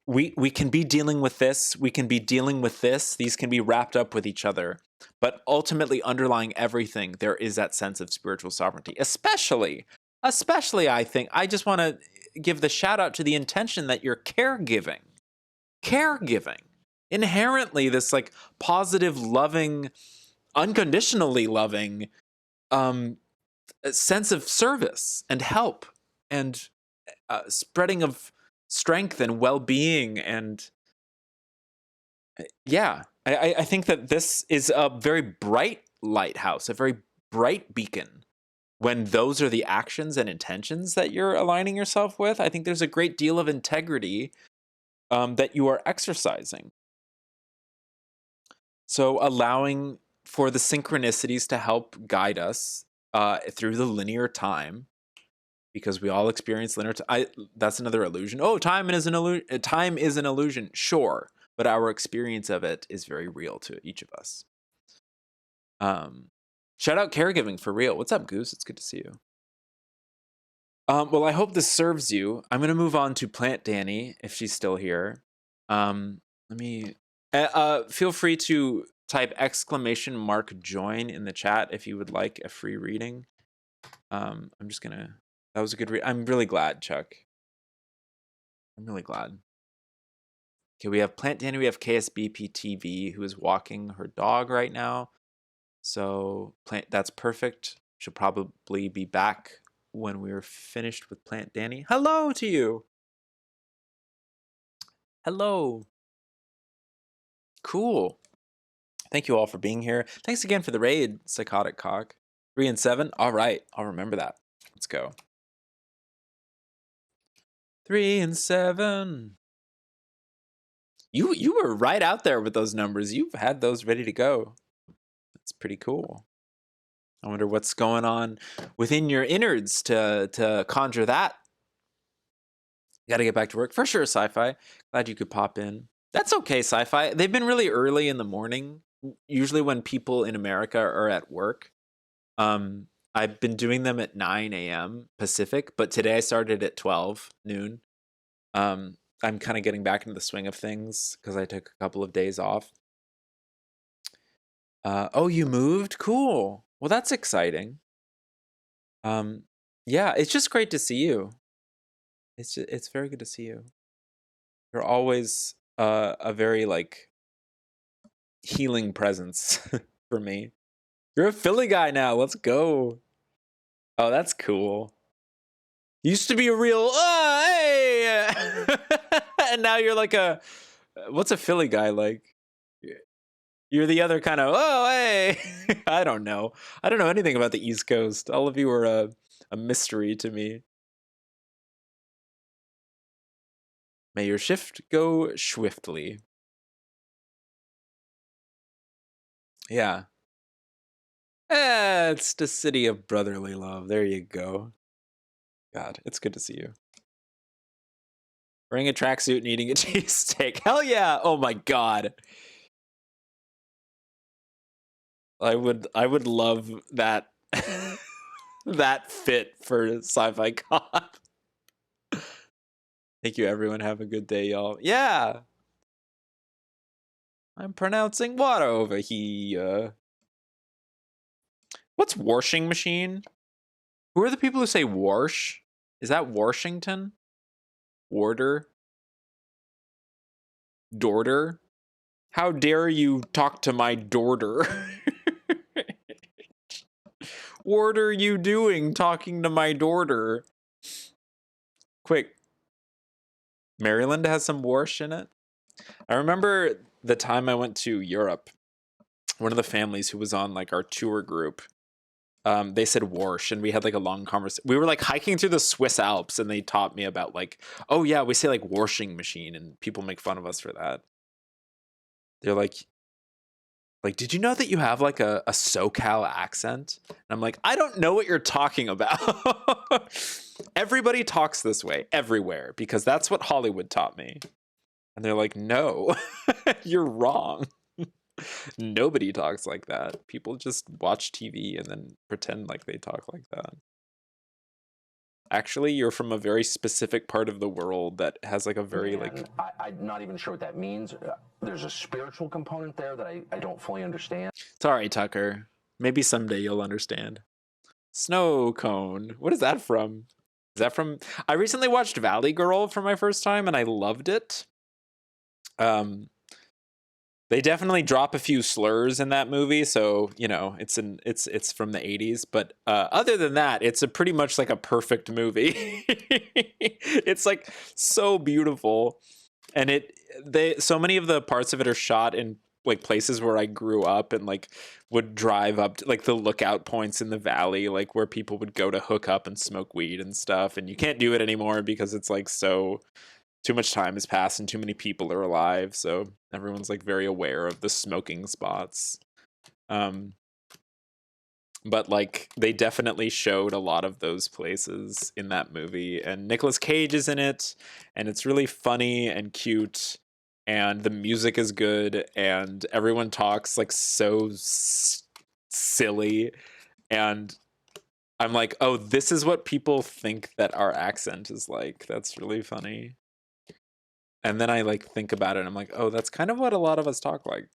we can be dealing with this, we can be dealing with this, these can be wrapped up with each other. But ultimately underlying everything, there is that sense of spiritual sovereignty. Especially, I think, I just want to give the shout out to the intention that you're caregiving. Inherently, this like positive, loving, unconditionally loving sense of service and help and spreading of strength and well-being. And yeah, I think that this is a very bright lighthouse, a very bright beacon. When those are the actions and intentions that you're aligning yourself with, I think there's a great deal of integrity that you are exercising. So allowing for the synchronicities to help guide us through the linear time, because we all experience linear time. That's another illusion. Oh, time is an illusion. Time is an illusion, sure, but our experience of it is very real to each of us. Shout out caregiving for real. What's up, Goose? It's good to see you. Well, I hope this serves you. I'm going to move on to Plant Danny if she's still here. Let me. Feel free to type !join in the chat if you would like a free reading. I'm just gonna. That was a good read. I'm really glad, Chuck. I'm really glad. Okay, we have Plant Danny. We have KSBP TV, who is walking her dog right now. So that's perfect. She'll probably be back when we're finished with Plant Danny. Hello to you. Hello. Cool. Thank you all for being here. Thanks again for the raid, Psychotic Cock. 3 and 7. All right, I'll remember that. Let's go. 3 and 7. You were right out there with those numbers. You've had those ready to go. That's pretty cool. I wonder what's going on within your innards to conjure that. Got to get back to work for sure. Sci-Fi. Glad you could pop in. That's okay, Sci-Fi. They've been really early in the morning. Usually when people in America are at work. I've been doing them at 9 a.m. Pacific, but today I started at 12 noon. I'm kind of getting back into the swing of things because I took a couple of days off. Oh, you moved? Cool. Well, that's exciting. Yeah, it's just great to see you. It's very good to see you. You're always a very like healing presence for me. You're a Philly guy now. Let's go. Oh, that's cool. Used to be a real hey, and now you're like a what's a Philly guy like? You're the other kind of hey. I don't know anything about the East Coast. All of you are a mystery to me. May your shift go swiftly. Yeah. It's the city of brotherly love. There you go. God, it's good to see you. Wearing a tracksuit and eating a cheesesteak. Hell yeah! Oh my god. I would love that that fit for Sci-Fi Cop. Thank you, everyone. Have a good day, y'all. Yeah. I'm pronouncing water over here. What's washing machine? Who are the people who say warsh? Is that Washington? Warder? Dorder? How dare you talk to my daughter? What are you doing talking to my daughter? Quick. Maryland has some warsh in it. I remember the time I went to Europe. One of the families who was on like our tour group, they said warsh, and we had like a long conversation. We were like hiking through the Swiss Alps, and they taught me about like, oh yeah, we say like washing machine, and people make fun of us for that. They're like, did you know that you have like a SoCal accent? And I'm like, I don't know what you're talking about. Everybody talks this way everywhere because that's what Hollywood taught me. And they're like, no, you're wrong. Nobody talks like that. People just watch TV and then pretend like they talk like that. Actually, you're from a very specific part of the world that has like a very like... I'm not even sure what that means. There's a spiritual component there that I don't fully understand. It's all right, Tucker. Maybe someday you'll understand. Snow cone. What is that from? Is that from... I recently watched Valley Girl for my first time and I loved it. They definitely drop a few slurs in that movie, so you know it's from the 80s. But other than that, it's a pretty much like a perfect movie. It's like so beautiful, and so many of the parts of it are shot in like places where I grew up and like would drive up to, like the lookout points in the valley, like where people would go to hook up and smoke weed and stuff. And you can't do it anymore because it's like so... too much time has passed and too many people are alive, so everyone's like very aware of the smoking spots. But like they definitely showed a lot of those places in that movie, and Nicolas Cage is in it, and it's really funny and cute, and the music is good, and everyone talks like so silly, and I'm like, oh, this is what people think that our accent is like. That's really funny. And then I like think about it and I'm like, oh, that's kind of what a lot of us talk like.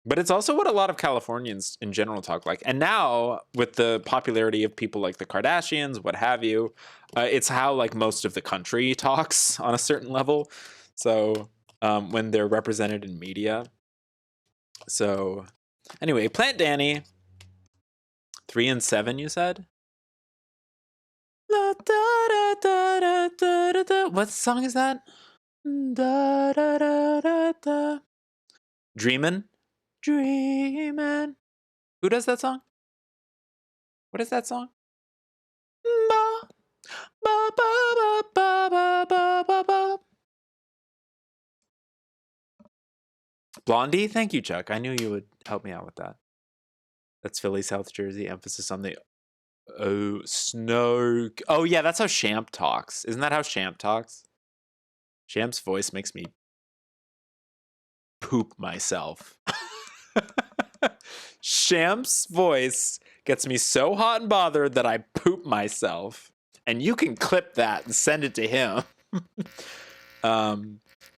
But it's also what a lot of Californians in general talk like. And now with the popularity of people like the Kardashians, what have you, it's how like most of the country talks on a certain level. So when they're represented in media. So anyway, Plant Danny, 3 and 7, you said? What song is that? Da, da, da, da, da. Dreamin'? Dreamin'. Who does that song? What is that song? Ba, ba, ba, ba, ba, ba, ba, ba. Blondie? Thank you, Chuck. I knew you would help me out with that. That's Philly, South Jersey. Emphasis on the... Oh, snow. Oh, yeah, that's how Champ talks. Isn't that how Champ talks? Champ's voice makes me poop myself. Champ's voice gets me so hot and bothered that I poop myself. And you can clip that and send it to him.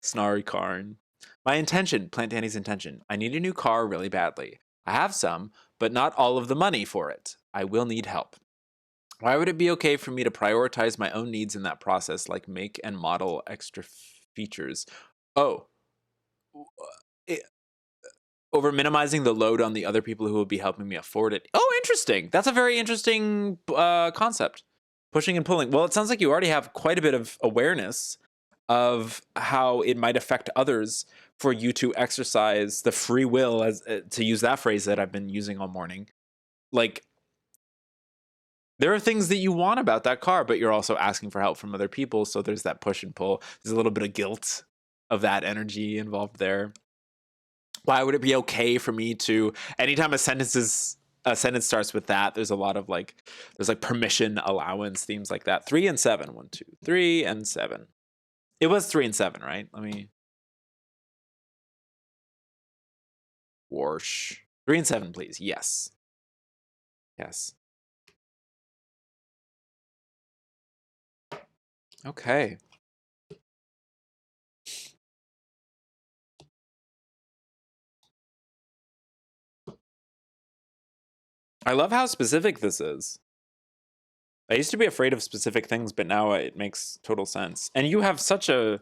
Snarry Karn. My intention, Plant Danny's intention. I need a new car really badly. I have some, but not all of the money for it. I will need help. Why would it be okay for me to prioritize my own needs in that process, like make and model extra features? Oh, over minimizing the load on the other people who will be helping me afford it. Oh, interesting. That's a very interesting concept. Pushing and pulling. Well, it sounds like you already have quite a bit of awareness of how it might affect others for you to exercise the free will, as to use that phrase that I've been using all morning. Like, there are things that you want about that car, but you're also asking for help from other people. So there's that push and pull. There's a little bit of guilt of that energy involved there. Why would it be okay for me to, anytime a sentence starts with that, there's a lot of like, there's like permission, allowance, themes like that. 3 and 7. 1, 2, 3 and 7. It was 3 and 7, right? Let me. Warsh. 3 and 7, please. Yes. Yes. Okay. I love how specific this is. I used to be afraid of specific things, but now it makes total sense. And you have such a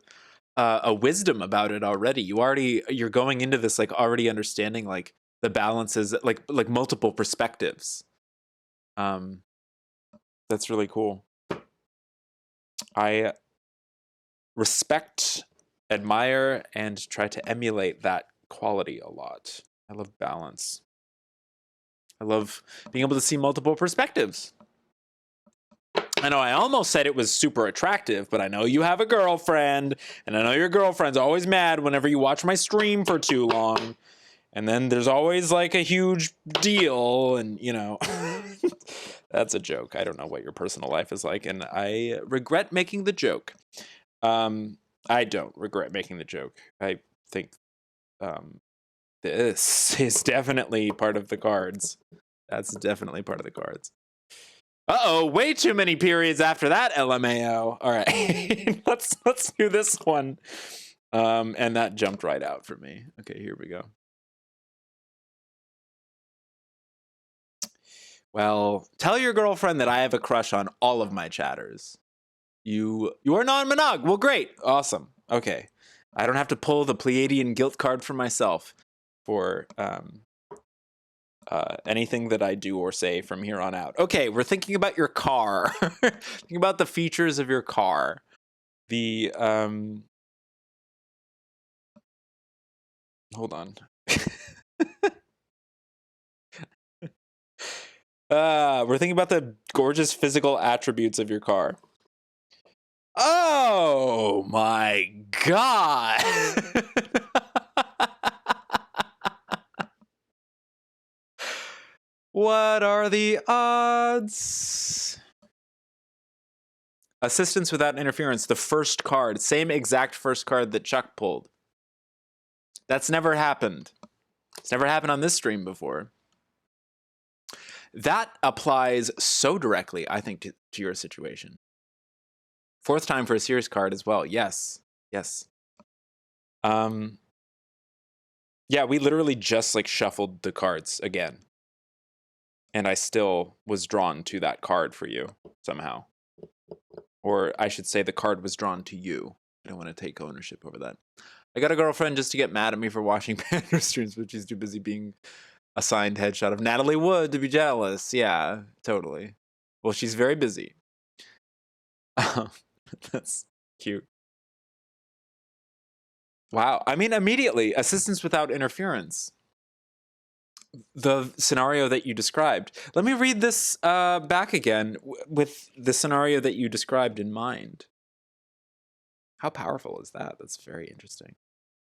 wisdom about it already. You're going into this like already understanding like the balances, like multiple perspectives. That's really cool. I respect, admire, and try to emulate that quality a lot. I love balance. I love being able to see multiple perspectives. I know I almost said it was super attractive, but I know you have a girlfriend, and I know your girlfriend's always mad whenever you watch my stream for too long. And then there's always like a huge deal, and you know, that's a joke. I don't know what your personal life is like, and I regret making the joke. I don't regret making the joke. I think This is definitely part of the cards. That's definitely part of the cards. Uh-oh, way too many periods after that, LMAO. All right, let's do this one. And that jumped right out for me. Okay, here we go. Well, tell your girlfriend that I have a crush on all of my chatters. You are non-monog. Well, great. Awesome. Okay. I don't have to pull the Pleiadian guilt card for myself for anything that I do or say from here on out. Okay, we're thinking about your car. Thinking about the features of your car. The hold on. We're thinking about the gorgeous physical attributes of your car. Oh my god. What are the odds? Assistance without interference, the first card, same exact first card that Chuck pulled. That's never happened. It's never happened on this stream before. That applies so directly, I think, to your situation. Fourth time for a series card as well. Yes. Yes. Yeah, we literally just like shuffled the cards again. And I still was drawn to that card for you somehow. Or I should say the card was drawn to you. I don't want to take ownership over that. I got a girlfriend just to get mad at me for watching Panda streams, but she's too busy being a signed headshot of Natalie Wood to be jealous. Yeah, totally. Well, she's very busy. That's cute. Wow. I mean, immediately, assistance without interference. The scenario that you described. Let me read this back again with the scenario that you described in mind. How powerful is that? That's very interesting.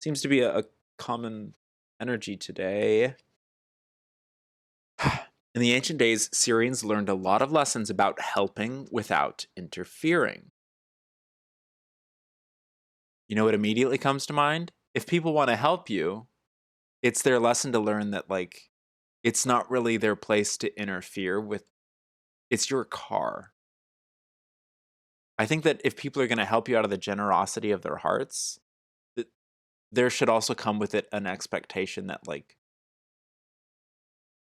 Seems to be a common energy today. In the ancient days, Syrians learned a lot of lessons about helping without interfering. You know what immediately comes to mind? If people want to help you, it's their lesson to learn that, like, it's not really their place to interfere with. It's your car. I think that if people are going to help you out of the generosity of their hearts, there should also come with it an expectation that, like,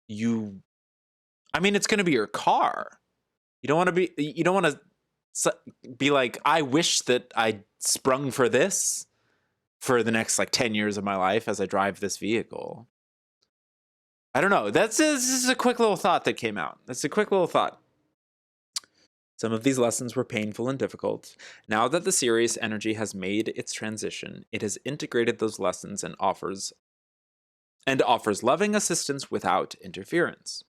I mean, it's going to be your car. You don't want to be like, I wish that I sprung for this for the next like 10 years of my life as I drive this vehicle. I don't know. This is a quick little thought that came out. That's a quick little thought. Some of these lessons were painful and difficult. Now that the Sirius energy has made its transition, it has integrated those lessons and offers loving assistance without interference.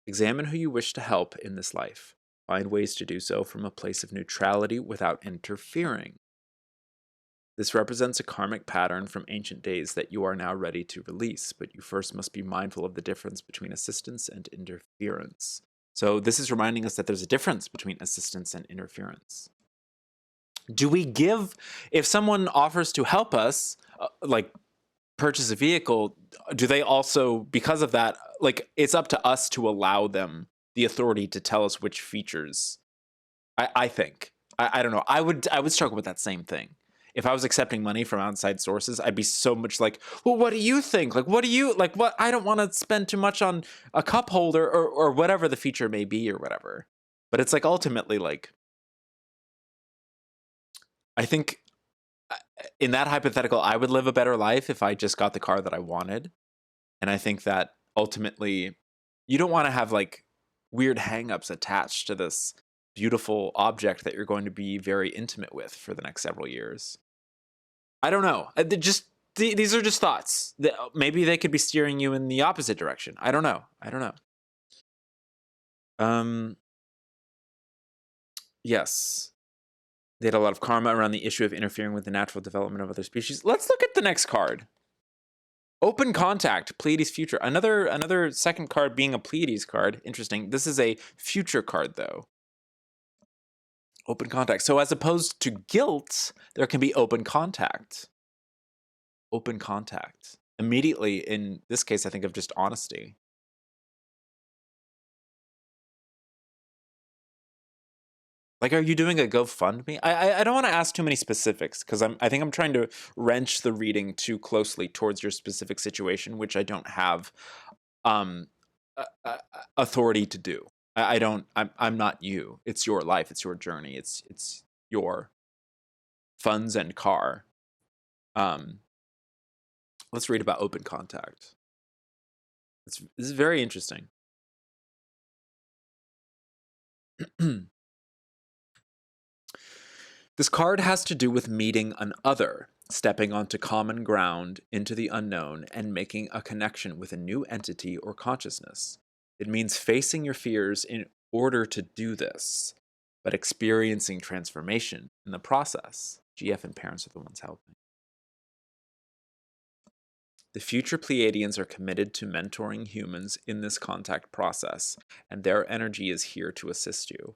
Examine who you wish to help in this life. Find ways to do so from a place of neutrality without interfering. This represents a karmic pattern from ancient days that you are now ready to release, but you first must be mindful of the difference between assistance and interference. So this is reminding us that there's a difference between assistance and interference. Do we give, if someone offers to help us, like purchase a vehicle, do they also, because of that, like it's up to us to allow them the authority to tell us which features? I think. I don't know. I would struggle with that same thing. If I was accepting money from outside sources, I'd be so much like, well, what do you think? Like, what? I don't want to spend too much on a cup holder or whatever the feature may be or whatever. But it's like, ultimately, like, I think in that hypothetical, I would live a better life if I just got the car that I wanted. And I think that ultimately, you don't want to have like weird hangups attached to this beautiful object that you're going to be very intimate with for the next several years. I don't know. These are just thoughts. Maybe they could be steering you in the opposite direction. I don't know. Yes. They had a lot of karma around the issue of interfering with the natural development of other species. Let's look at the next card. Open Contact, Pleiades Future. Another second card being a Pleiades card. Interesting. This is a future card, though. Open Contact. So as opposed to guilt, there can be open contact. Open contact. immediately, in this case, I think of just honesty. Like, are you doing a GoFundMe? I don't want to ask too many specifics because I think I'm trying to wrench the reading too closely towards your specific situation, which I don't have um, authority to do. I don't. I'm not you. It's your life. It's your journey. It's your funds and car. Let's read about open contact. This is very interesting. This card has to do with meeting an other, stepping onto common ground into the unknown, and making a connection with a new entity or consciousness. It means facing your fears in order to do this, but experiencing transformation in the process. GF and parents are the ones helping. The future Pleiadians are committed to mentoring humans in this contact process, and their energy is here to assist you.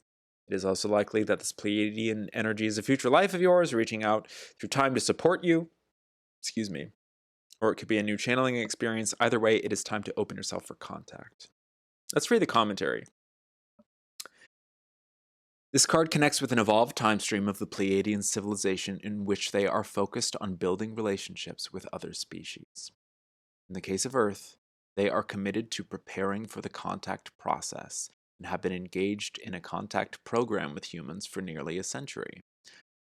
It is also likely that this Pleiadian energy is a future life of yours, reaching out through time to support you. Excuse me. Or it could be a new channeling experience. Either way, it is time to open yourself for contact. Let's read the commentary. This card connects with an evolved time stream of the Pleiadian civilization in which they are focused on building relationships with other species. In the case of Earth, they are committed to preparing for the contact process and have been engaged in a contact program with humans for nearly a century.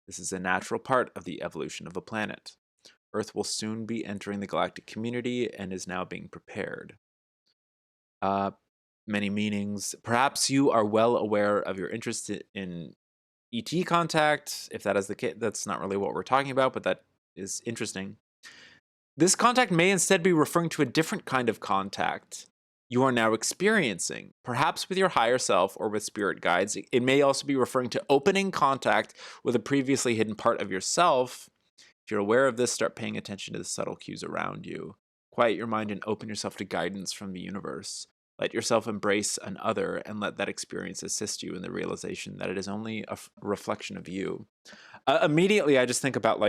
This is a natural part of the evolution of a planet. Earth will soon be entering the galactic community and is now being prepared. Many meanings. Perhaps you are well aware of your interest in ET contact. If that is the case, that's not really what we're talking about, but that is interesting. This contact may instead be referring to a different kind of contact you are now experiencing, perhaps with your higher self or with spirit guides. It may also be referring to opening contact with a previously hidden part of yourself. If you're aware of this, start paying attention to the subtle cues around you. Quiet your mind and open yourself to guidance from the universe. Let yourself embrace an other and let that experience assist you in the realization that it is only a reflection of you. Immediately, I just think about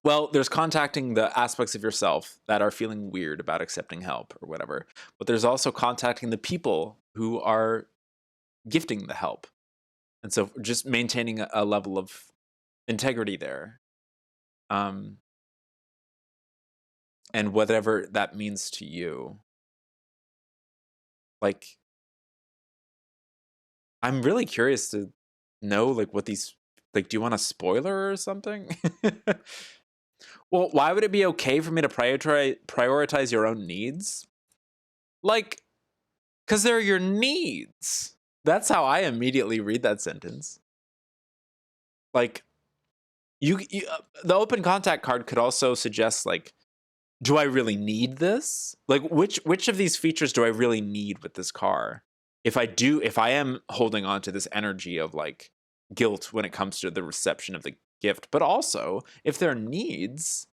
well, there's contacting the aspects of yourself that are feeling weird about accepting help or whatever. But there's also contacting the people who are gifting the help. And so just maintaining a level of integrity there. And whatever that means to you. Like, I'm really curious to know what these, do you want a spoiler or something? Well, why would it be okay for me to prioritize your own needs? Because they're your needs. That's how I immediately read that sentence. You the open contact card could also suggest, do I really need this? Which of these features do I really need with this car? If I am holding on to this energy of guilt when it comes to the reception of the gift, but also if they're needs,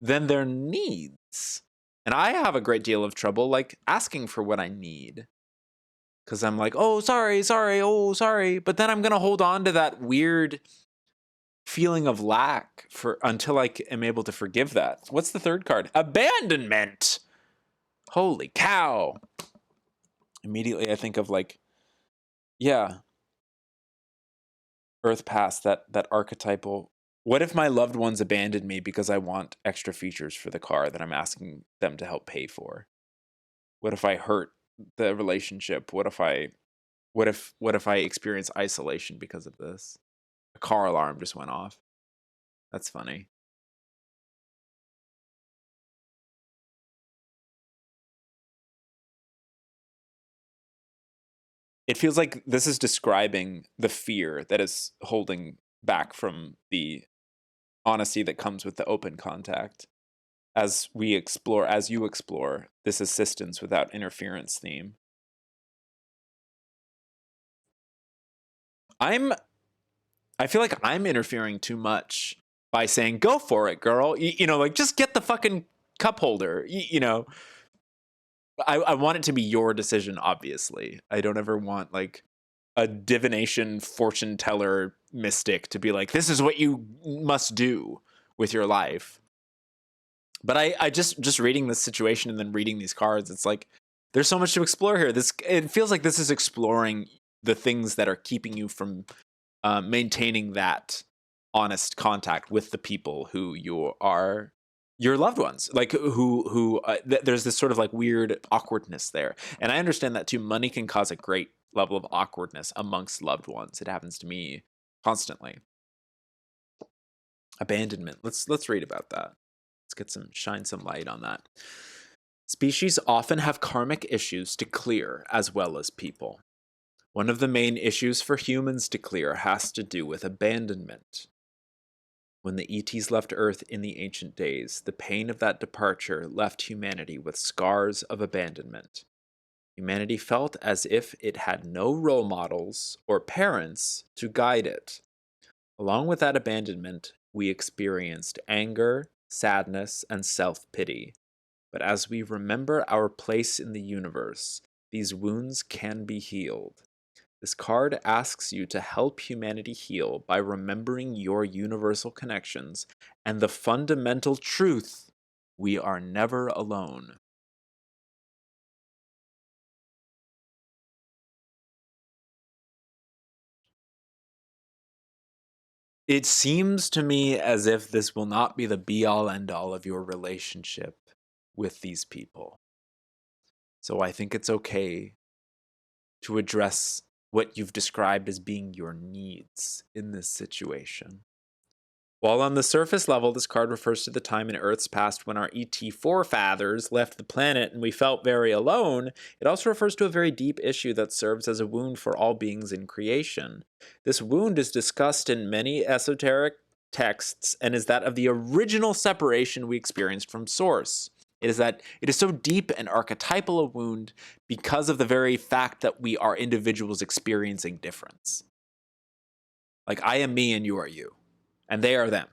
then they're needs. And I have a great deal of trouble asking for what I need. Because I'm oh, sorry, oh, sorry. But then I'm going to hold on to that weird feeling of lack until I am able to forgive that. What's the third card? Abandonment. Holy cow. Immediately I think of yeah. Earth past, that archetypal. What if my loved ones abandoned me because I want extra features for the car that I'm asking them to help pay for? What if I hurt the relationship? What if I experience isolation because of this? A car alarm just went off. That's funny. It feels like this is describing the fear that is holding back from the honesty that comes with the open contact. As you explore this assistance without interference theme. I feel like I'm interfering too much by saying, go for it, girl. Just get the fucking cup holder. I want it to be your decision, obviously. I don't ever want a divination fortune teller mystic to be this is what you must do with your life. But I just reading this situation and then reading these cards, it's like there's so much to explore here. It feels like this is exploring the things that are keeping you from maintaining that honest contact with the people who you are, your loved ones, like who there's this sort of like weird awkwardness there. And I understand that too. Money can cause a great level of awkwardness amongst loved ones. It happens to me constantly. Abandonment. Let's read about that. Let's shine some light on that. Species often have karmic issues to clear as well as people. One of the main issues for humans to clear has to do with abandonment. When the ETs left Earth in the ancient days, the pain of that departure left humanity with scars of abandonment. Humanity felt as if it had no role models or parents to guide it. Along with that abandonment, we experienced anger, sadness, and self-pity. But as we remember our place in the universe, these wounds can be healed. This card asks you to help humanity heal by remembering your universal connections and the fundamental truth: we are never alone. It seems to me as if this will not be the be-all end-all of your relationship with these people. So I think it's okay to address what you've described as being your needs in this situation. While on the surface level, this card refers to the time in Earth's past when our ET forefathers left the planet and we felt very alone, it also refers to a very deep issue that serves as a wound for all beings in creation. This wound is discussed in many esoteric texts and is that of the original separation we experienced from Source. It is that it is so deep and archetypal a wound because of the very fact that we are individuals experiencing difference. Like, I am me and you are you, and they are them.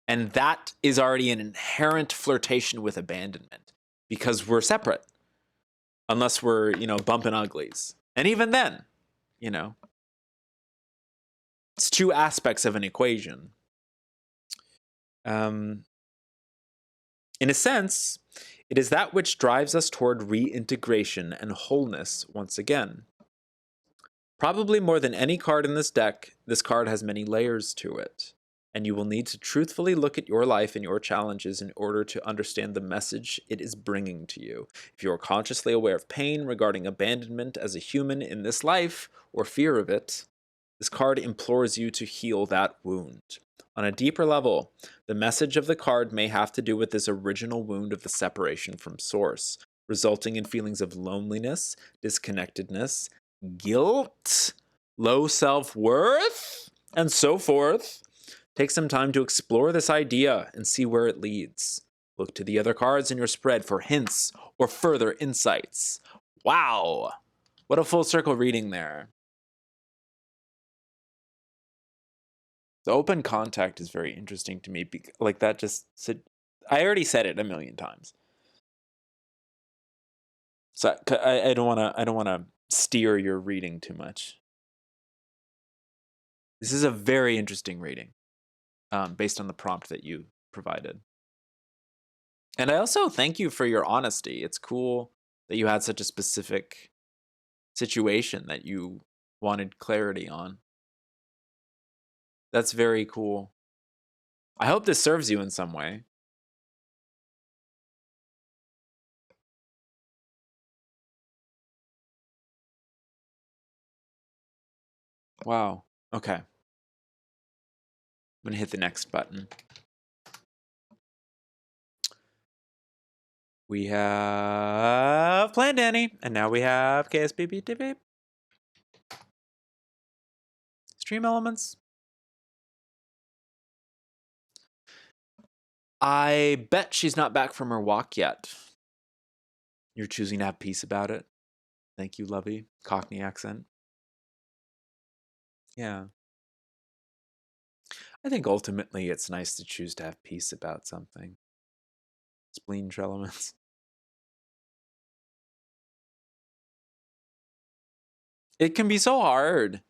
And that is already an inherent flirtation with abandonment because we're separate, unless we're, bumping uglies. And even then, it's two aspects of an equation. In a sense, it is that which drives us toward reintegration and wholeness once again. Probably more than any card in this deck, this card has many layers to it, and you will need to truthfully look at your life and your challenges in order to understand the message it is bringing to you. If you are consciously aware of pain regarding abandonment as a human in this life, or fear of it, this card implores you to heal that wound. On a deeper level, the message of the card may have to do with this original wound of the separation from Source, resulting in feelings of loneliness, disconnectedness, guilt, low self-worth, and so forth. Take some time to explore this idea and see where it leads. Look to the other cards in your spread for hints or further insights. Wow! What a full circle reading there. The open contact is very interesting to me. Like that just said, I already said it a million times. So I don't want to steer your reading too much. This is a very interesting reading, based on the prompt that you provided. And I also thank you for your honesty. It's cool that you had such a specific situation that you wanted clarity on. That's very cool. I hope this serves you in some way. Wow. Okay. I'm going to hit the next button. We have Plan Danny, and now we have KSBB TV. Stream Elements. I bet she's not back from her walk yet. You're choosing to have peace about it. Thank you, Lovey. Cockney accent. Yeah. I think ultimately it's nice to choose to have peace about something. Spleen Trelements. It can be so hard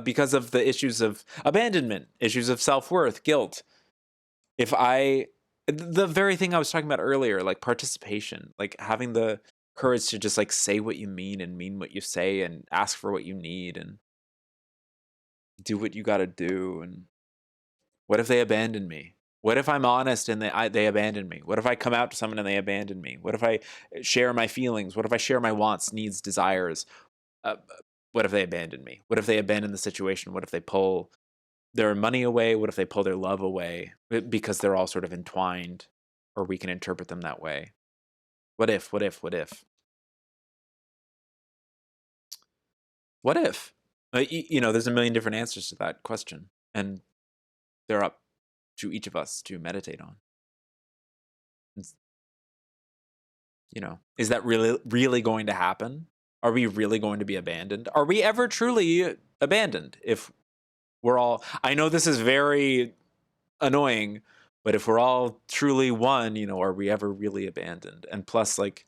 because of the issues of abandonment, issues of self-worth, guilt. If I the very thing I was talking about earlier, like participation, like having the courage to just like say what you mean and mean what you say and ask for what you need and do what you got to do. And what if they abandon me? What if I'm honest and they abandon me? What if I come out to someone and they abandon me? What if I share my feelings? What if I share my wants, needs, desires? What if they abandon me? What if they abandon the situation? What if they pull their money away? What if they pull their love away? Because they're all sort of entwined, or we can interpret them that way. What if? What if? What if? What if? There's a million different answers to that question, and they're up to each of us to meditate on. Is that really going to happen? Are we really going to be abandoned? Are we ever truly abandoned? If we're all, I know this is very annoying, but if we're all truly one, are we ever really abandoned? And plus, like,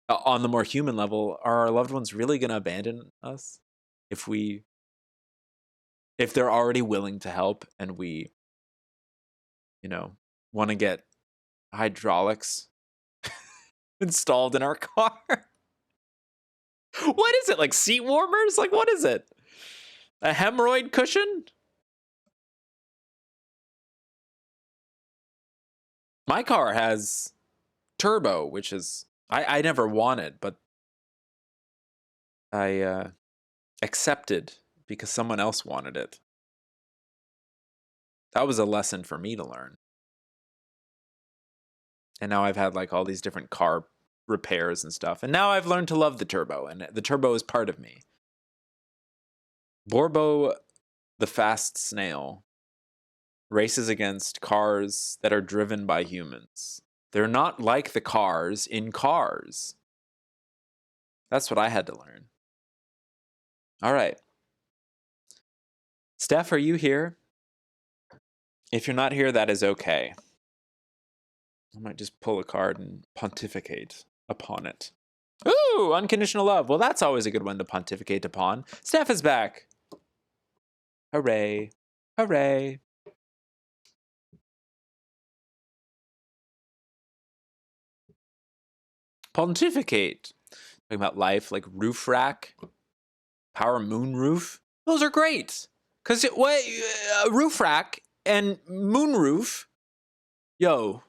on the more human level, are our loved ones really going to abandon us if they're already willing to help and we, want to get hydraulics installed in our car? What is it? Like seat warmers? Like, what is it? A hemorrhoid cushion? My car has turbo, which is I never wanted, but I accepted because someone else wanted it. That was a lesson for me to learn. And now I've had like all these different car repairs and stuff. And now I've learned to love the turbo, and the turbo is part of me. Borbo, the fast snail, races against cars that are driven by humans. They're not like the cars in Cars. That's what I had to learn. All right. Steph, are you here? If you're not here, that is okay. I might just pull a card and pontificate upon it. Ooh, unconditional love. Well, that's always a good one to pontificate upon. Steph is back. Hooray. Hooray. Pontificate. Talking about life, like roof rack, power moon roof. Those are great. Because roof rack and moon roof, yo.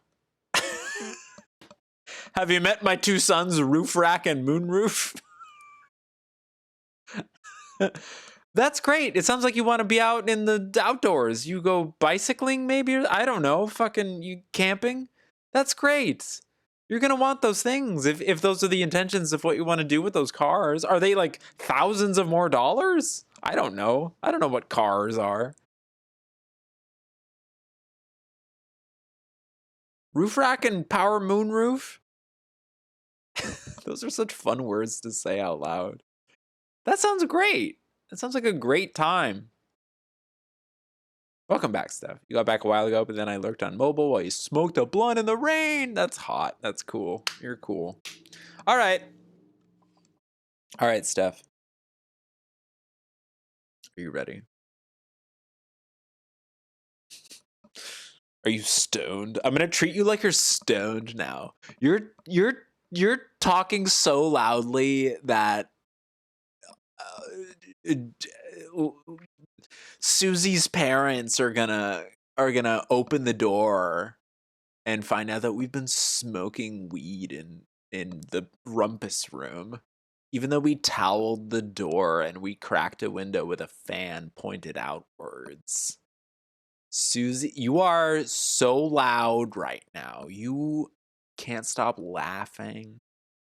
Have you met my two sons, Roof Rack and Moon Roof? That's great. It sounds like you want to be out in the outdoors. You go bicycling maybe? I don't know. Fucking you camping? That's great. You're going to want those things if those are the intentions of what you want to do with those cars. Are they like thousands of more dollars? I don't know. I don't know what cars are. Roof rack and power moon roof? Those are such fun words to say out loud. That sounds great. That sounds like a great time. Welcome back, Steph. You got back a while ago, but then I lurked on mobile while you smoked a blunt in the rain. That's hot. That's cool. You're cool. All right. All right, Steph. Are you ready? Are you stoned? I'm gonna treat you like you're stoned now. You're talking so loudly that Susie's parents are gonna open the door and find out that we've been smoking weed in the rumpus room, even though we toweled the door and we cracked a window with a fan pointed outwards. Susie, you are so loud right now. You can't stop laughing.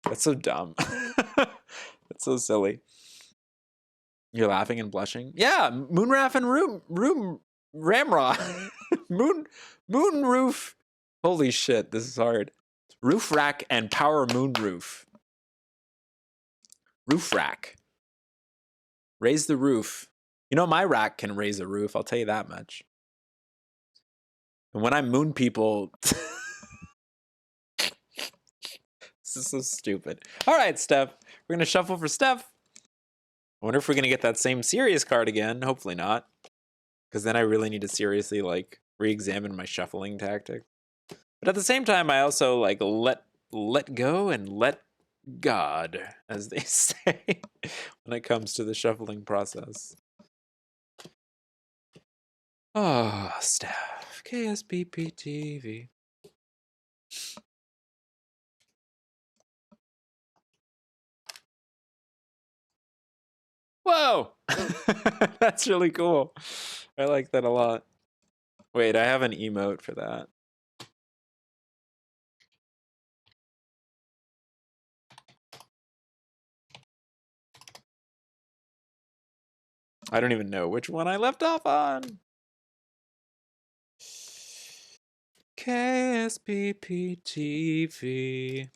That's so dumb. That's so silly. You're laughing and blushing? Yeah, Moonraff and room Ramrod. moon roof. Holy shit, this is hard. Roof rack and power moon roof. Roof rack. Raise the roof. You know, my rack can raise a roof, I'll tell you that much. And when I moon people... This is so stupid. All right, Steph. We're going to shuffle for Steph. I wonder if we're going to get that same serious card again. Hopefully not. Because then I really need to seriously, like, re-examine my shuffling tactic. But at the same time, I also like let go and let God, as they say, when it comes to the shuffling process. Oh, staff. KSBP TV. Whoa! That's really cool. I like that a lot. Wait, I have an emote for that. I don't even know which one I left off on. KSBP TV.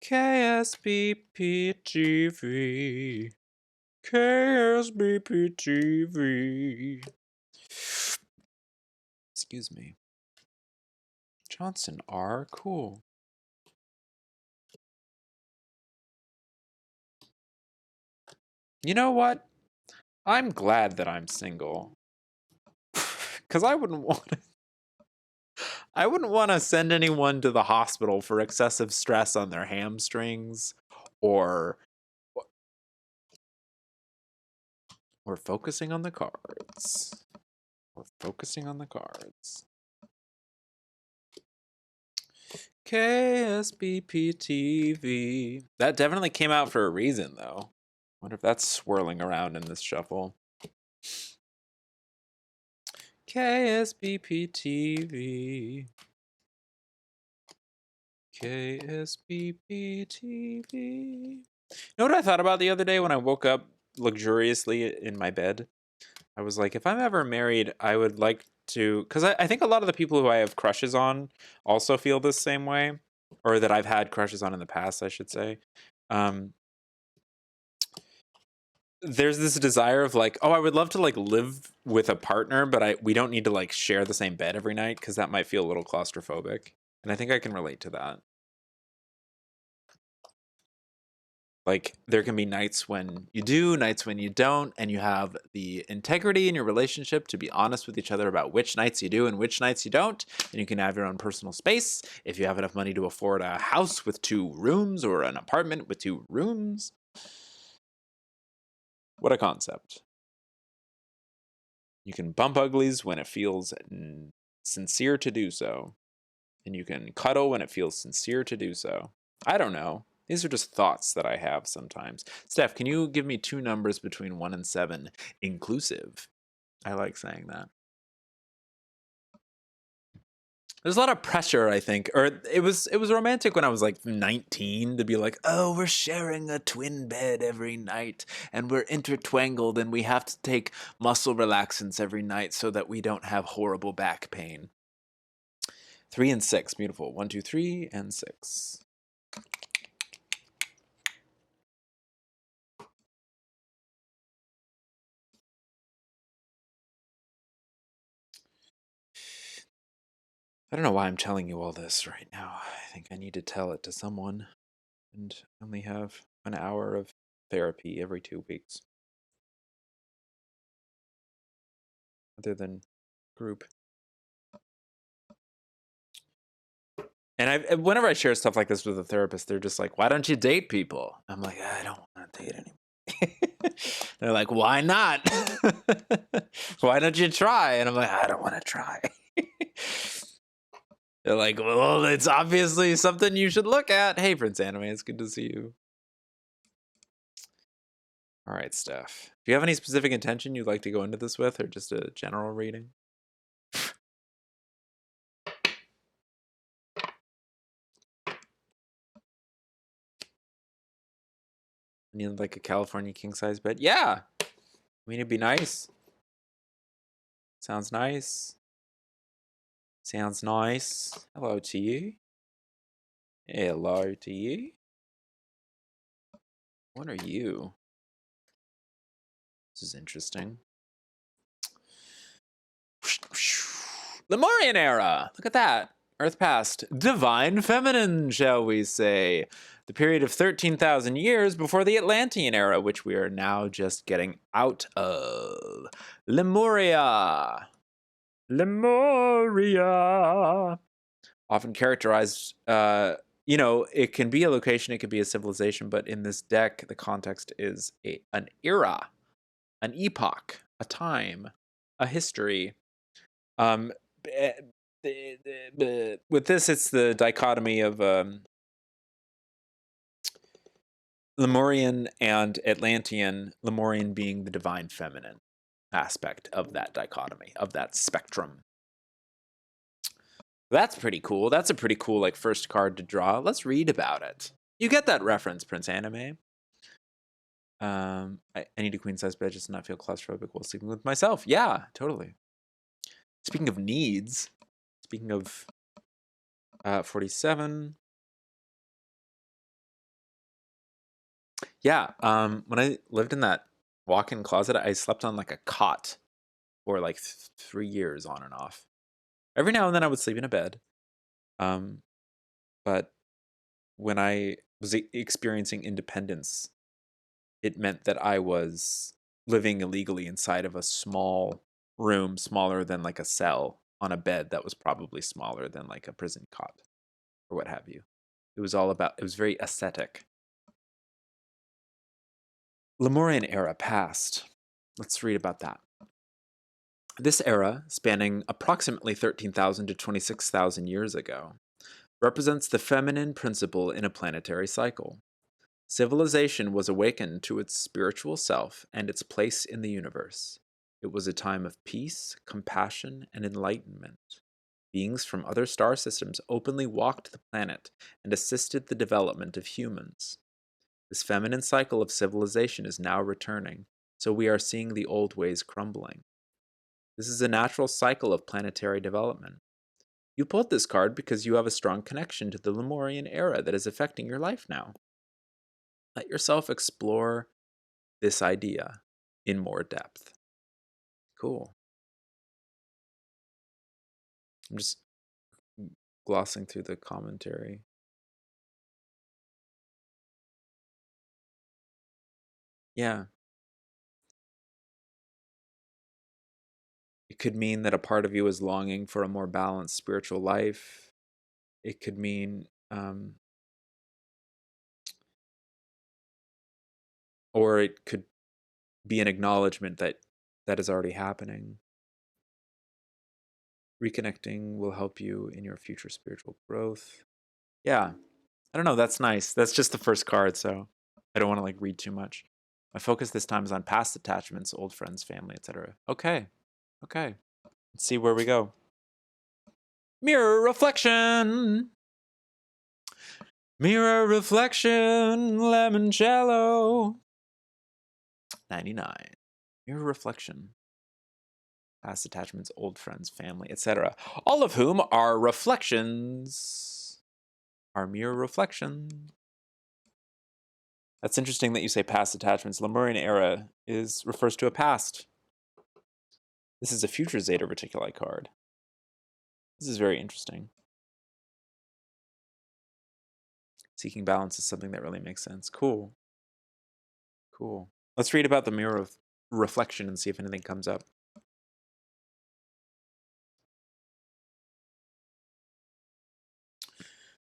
KSBP TV. KSBP TV. Excuse me. Johnson R. Cool. You know what? I'm glad that I'm single. Cause I wouldn't want to send anyone to the hospital for excessive stress on their hamstrings or focusing on the cards. We're focusing on the cards. KSBP TV. That definitely came out for a reason, though. Wonder if that's swirling around in this shuffle. KSBP TV. KSBP TV. You know what I thought about the other day when I woke up luxuriously in my bed? I was like, if I'm ever married, I would like to, because I think a lot of the people who I have crushes on also feel the same way, or that I've had crushes on in the past, I should say. There's this desire of like, oh, I would love to like live with a partner, but we don't need to like share the same bed every night because that might feel a little claustrophobic. And I think I can relate to that. Like there can be nights when you do, nights when you don't, and you have the integrity in your relationship to be honest with each other about which nights you do and which nights you don't. And you can have your own personal space if you have enough money to afford a house with 2 rooms or an apartment with 2 rooms. What a concept. You can bump uglies when it feels sincere to do so. And you can cuddle when it feels sincere to do so. I don't know. These are just thoughts that I have sometimes. Steph, can you give me 2 numbers between 1 and 7, inclusive? I like saying that. There's a lot of pressure, I think. Or it was romantic when I was like 19 to be like, oh, we're sharing a twin bed every night and we're intertwangled and we have to take muscle relaxants every night so that we don't have horrible back pain. 3 and 6, beautiful. 1, 2, 3, and 6. I don't know why I'm telling you all this right now. I think I need to tell it to someone. And I only have an hour of therapy every 2 weeks. Other than group. And whenever I share stuff like this with a therapist, they're just like, why don't you date people? I'm like, I don't want to date anymore. They're like, why not? Why don't you try? And I'm like, I don't want to try. They're like, well, it's obviously something you should look at. Hey, Prince Anime, it's good to see you. All right, Steph. Do you have any specific intention you'd like to go into this with, or just a general reading? You need like a California king-size bed? Yeah. I mean, it'd be nice. Sounds nice. Sounds nice. Hello to you. Hello to you. What are you? This is interesting. Lemurian era. Look at that. Earth past. Divine feminine, shall we say. The period of 13,000 years before the Atlantean era, which we are now just getting out of. Lemuria. Lemuria. Often characterized, it can be a location, it could be a civilization, but in this deck, the context is an era, an epoch, a time, a history. With this, it's the dichotomy of Lemurian and Atlantean, Lemurian being the divine feminine aspect of that dichotomy, of that spectrum. That's pretty cool. That's a pretty cool first card to draw. Let's read about it. You get that reference, Prince Anime. I need a queen-size bed just to not feel claustrophobic while sleeping with myself. Yeah, totally. Speaking of needs, speaking of 47. Yeah, when I lived in that walk-in closet, I slept on a cot for 3 years on and off. Every now and then I would sleep in a bed. But when I was experiencing independence, it meant that I was living illegally inside of a small room, smaller than a cell, on a bed that was probably smaller than a prison cot or what have you. It was very ascetic. Lemurian era past. Let's read about that. This era, spanning approximately 13,000 to 26,000 years ago, represents the feminine principle in a planetary cycle. Civilization was awakened to its spiritual self and its place in the universe. It was a time of peace, compassion, and enlightenment. Beings from other star systems openly walked the planet and assisted the development of humans. This feminine cycle of civilization is now returning, so we are seeing the old ways crumbling. This is a natural cycle of planetary development. You pulled this card because you have a strong connection to the Lemurian era that is affecting your life now. Let yourself explore this idea in more depth. Cool. I'm just glossing through the commentary. Yeah. It could mean that a part of you is longing for a more balanced spiritual life. It could mean, or it could be an acknowledgement that is already happening. Reconnecting will help you in your future spiritual growth. Yeah. I don't know. That's nice. That's just the first card, so I don't want to read too much. My focus this time is on past attachments, old friends, family, etc. Okay. Let's see where we go. Mirror reflection. Mirror reflection, limoncello. 99. Mirror reflection. Past attachments, old friends, family, etc. All of whom are reflections. Are mirror reflection. That's interesting that you say past attachments. Lemurian era refers to a past. This is a future Zeta Reticuli card. This is very interesting. Seeking balance is something that really makes sense. Cool. Let's read about the mirror of reflection and see if anything comes up.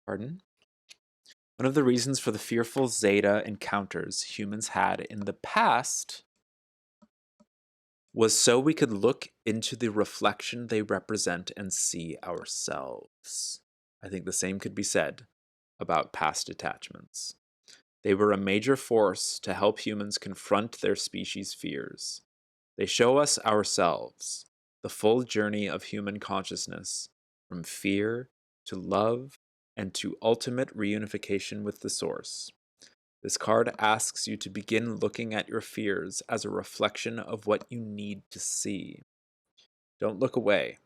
Pardon? One of the reasons for the fearful Zeta encounters humans had in the past was so we could look into the reflection they represent and see ourselves. I think the same could be said about past attachments. They were a major force to help humans confront their species' fears. They show us ourselves, the full journey of human consciousness, from fear to love and to ultimate reunification with the source. This card asks you to begin looking at your fears as a reflection of what you need to see. Don't look away.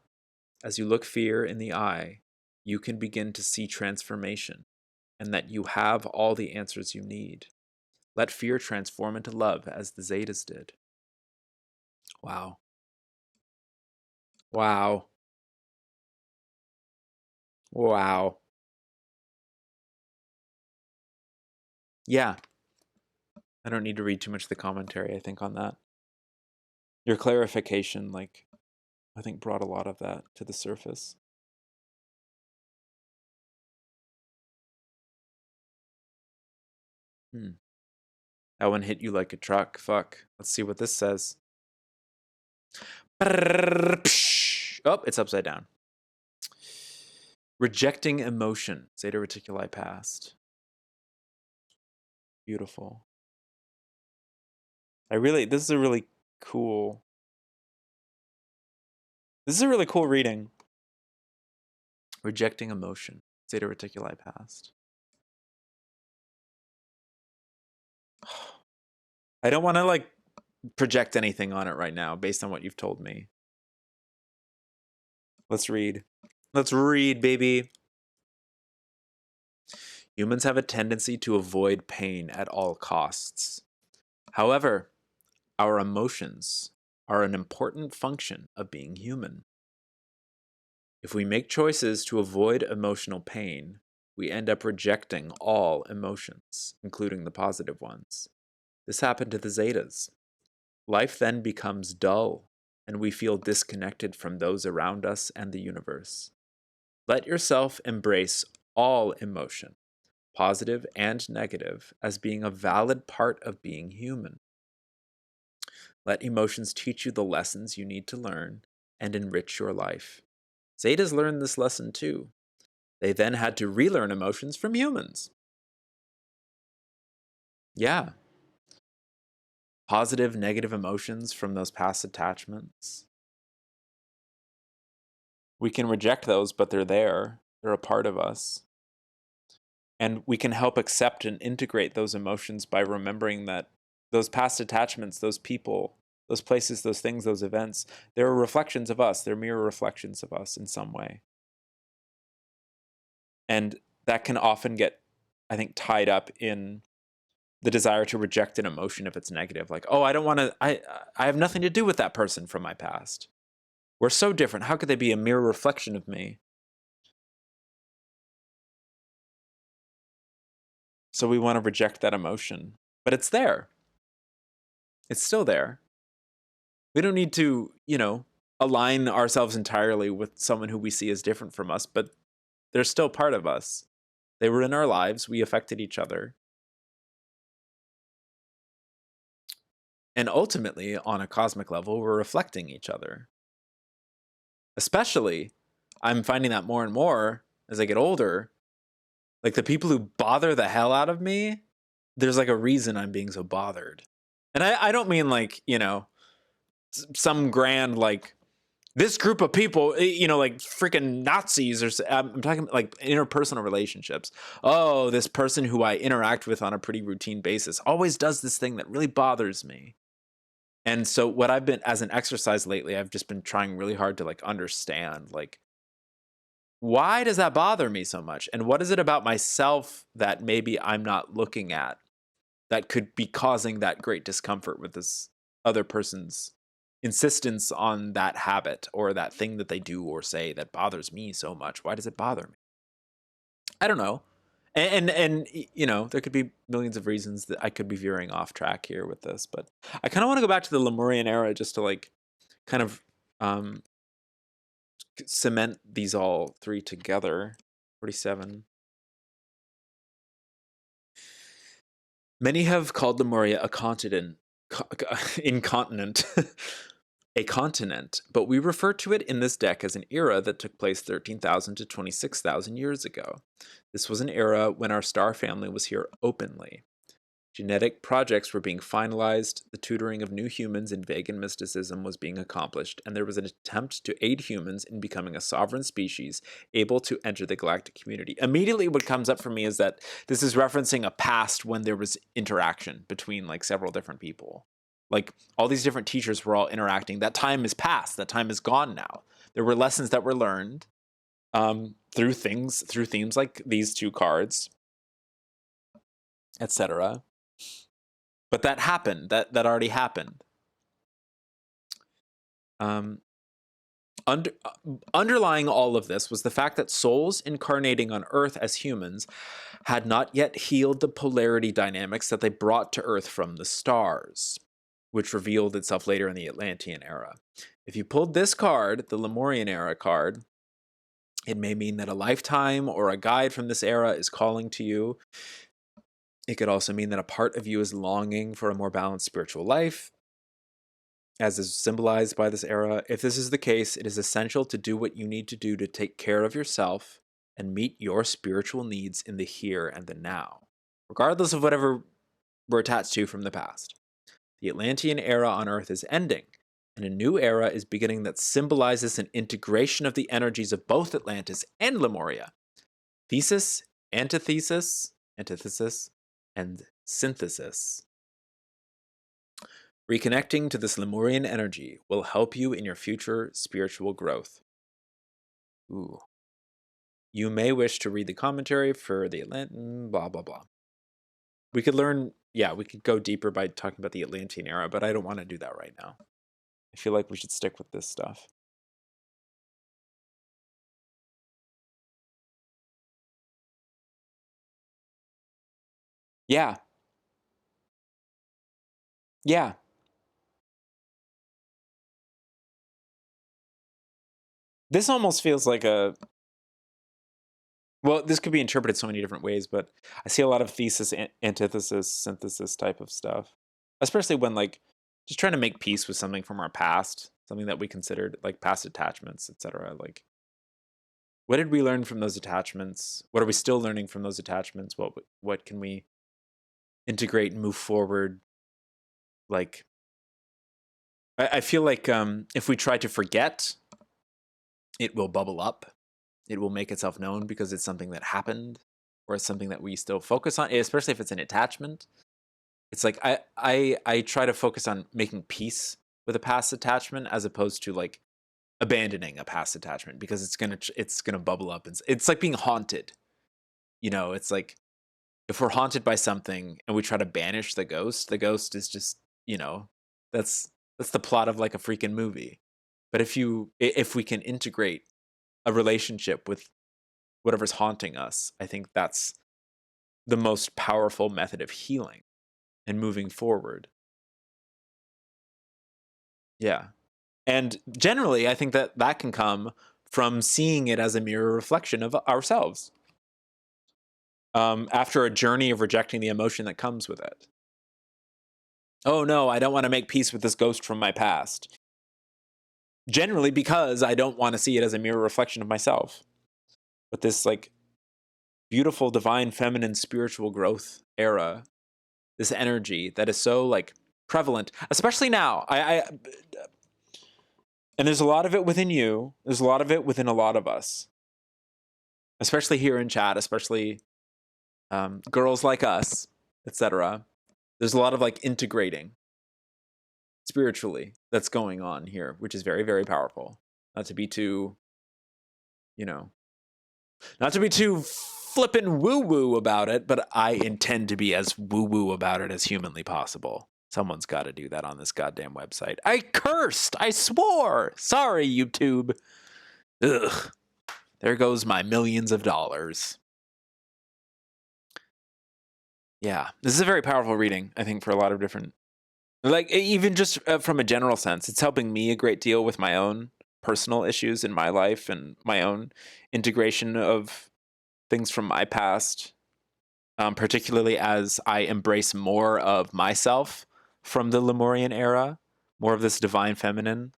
As you look fear in the eye, you can begin to see transformation, and that you have all the answers you need. Let fear transform into love as the Zetas did. Wow. Yeah. I don't need to read too much of the commentary, I think, on that. Your clarification, I think brought a lot of that to the surface. That one hit you like a truck. Fuck. Let's see what this says. Oh, it's upside down. Rejecting emotion. Zeta Reticuli past. Beautiful. This is a really cool reading. Rejecting emotion. Zeta Reticuli past. I don't want to like project anything on it right now based on what you've told me. Let's read. Let's read, baby. Humans have a tendency to avoid pain at all costs. However, our emotions are an important function of being human. If we make choices to avoid emotional pain, we end up rejecting all emotions, including the positive ones. This happened to the Zetas. Life then becomes dull, and we feel disconnected from those around us and the universe. Let yourself embrace all emotion, positive and negative, as being a valid part of being human. Let emotions teach you the lessons you need to learn and enrich your life. Zetas learned this lesson too. They then had to relearn emotions from humans. Yeah. Positive, negative emotions from those past attachments. We can reject those, but they're there. They're a part of us. And we can help accept and integrate those emotions by remembering that those past attachments, those people, those places, those things, those events, they're reflections of us. They're mirror reflections of us in some way. And that can often get, I think, tied up in the desire to reject an emotion if it's negative. Like, oh, I don't want to, I have nothing to do with that person from my past. We're so different. How could they be a mirror reflection of me? So we want to reject that emotion. But it's there. It's still there. We don't need to, align ourselves entirely with someone who we see as different from us, but they're still part of us. They were in our lives. We affected each other. And ultimately, on a cosmic level, we're reflecting each other. Especially, I'm finding that more and more as I get older. Like the people who bother the hell out of me, there's like a reason I'm being so bothered. And I don't mean like, some grand, like, this group of people, like freaking Nazis, or I'm talking like interpersonal relationships. Oh, this person who I interact with on a pretty routine basis always does this thing that really bothers me. And so what I've been, as an exercise lately, I've just been trying really hard to like understand, like, why does that bother me so much? And what is it about myself that maybe I'm not looking at that could be causing that great discomfort with this other person's insistence on that habit or that thing that they do or say that bothers me so much? Why does it bother me? I don't know. And there could be millions of reasons that I could be veering off track here with this, but I kind of want to go back to the Lemurian era just to like kind of cement these all three together. 47. Many have called Lemuria a continent, incontinent, a continent, but we refer to it in this deck as an era that took place 13,000 to 26,000 years ago. This was an era when our star family was here openly. Genetic projects were being finalized, the tutoring of new humans in Vegan mysticism was being accomplished, and there was an attempt to aid humans in becoming a sovereign species able to enter the galactic community. Immediately what comes up for me is that this is referencing a past when there was interaction between like several different people. Like all these different teachers were all interacting. That time is past. That time is gone now. There were lessons that were learned through themes like these two cards, etc. But that happened. That already happened. Underlying all of this was the fact that souls incarnating on Earth as humans had not yet healed the polarity dynamics that they brought to Earth from the stars, which revealed itself later in the Atlantean era. If you pulled this card, the Lemurian era card, it may mean that a lifetime or a guide from this era is calling to you. It could also mean that a part of you is longing for a more balanced spiritual life, as is symbolized by this era. If this is the case, it is essential to do what you need to do to take care of yourself and meet your spiritual needs in the here and the now, regardless of whatever we're attached to from the past. The Atlantean era on Earth is ending, and a new era is beginning that symbolizes an integration of the energies of both Atlantis and Lemuria. Thesis, antithesis, and synthesis. Reconnecting to this Lemurian energy will help you in your future spiritual growth. Ooh. You may wish to read the commentary for the Atlantean, blah, blah, blah. We could learn, we could go deeper by talking about the Atlantean era, but I don't want to do that right now. I feel like we should stick with this stuff. Yeah. Yeah. This almost feels like well, this could be interpreted so many different ways, but I see a lot of thesis, antithesis, synthesis type of stuff, especially when like just trying to make peace with something from our past, something that we considered like past attachments, etc. Like, what did we learn from those attachments? What are we still learning from those attachments? What can we integrate and move forward? Like, I feel like if we try to forget, it will bubble up. It will make itself known because it's something that happened, or it's something that we still focus on, especially if it's an attachment. It's like I try to focus on making peace with a past attachment as opposed to like abandoning a past attachment, because it's gonna bubble up. It's like being haunted. You know, it's like if we're haunted by something and we try to banish the ghost is just, you know, that's the plot of like a freaking movie. But if we can integrate a relationship with whatever's haunting us, I think that's the most powerful method of healing and moving forward. Yeah. And generally, I think that can come from seeing it as a mirror reflection of ourselves. After a journey of rejecting the emotion that comes with it. Oh no, I don't want to make peace with this ghost from my past. Generally because I don't want to see it as a mirror reflection of myself. But this like beautiful divine feminine spiritual growth era, this energy that is so like prevalent, especially now. And there's a lot of it within you. There's a lot of it within a lot of us, especially here in chat, especially girls like us, etc. There's a lot of like integrating spiritually that's going on here, which is very, very powerful. Not to be too, not to be too flippin' woo-woo about it, but I intend to be as woo-woo about it as humanly possible. Someone's got to do that on this goddamn website. I cursed! I swore! Sorry, YouTube. Ugh. There goes my millions of dollars. Yeah, this is a very powerful reading, I think, for a lot of different... Like, even just from a general sense, it's helping me a great deal with my own personal issues in my life and my own integration of things from my past, particularly as I embrace more of myself from the Lemurian era, more of this divine feminine,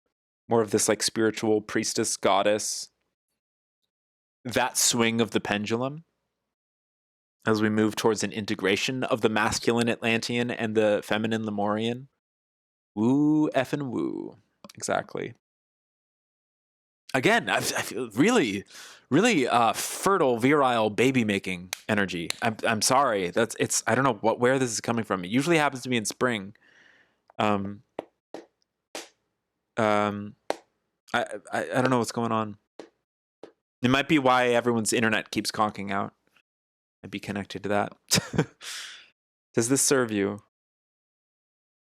more of this like spiritual priestess, goddess, that swing of the pendulum as we move towards an integration of the masculine Atlantean and the feminine Lemurian. Woo effing woo. Exactly. Again, I feel really, really fertile, virile baby making energy. I'm sorry. I don't know where this is coming from. It usually happens to me in spring. I don't know what's going on. It might be why everyone's internet keeps conking out. I'd be connected to that. Does this serve you?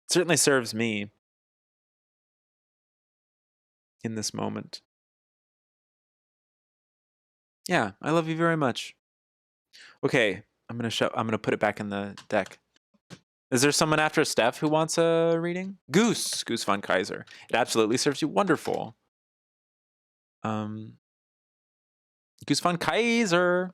It certainly serves me in this moment. Yeah, I love you very much. Okay, I'm gonna put it back in the deck. Is there someone after Steph who wants a reading? Goose von Kaiser. It absolutely serves you wonderful. Goose von Kaiser.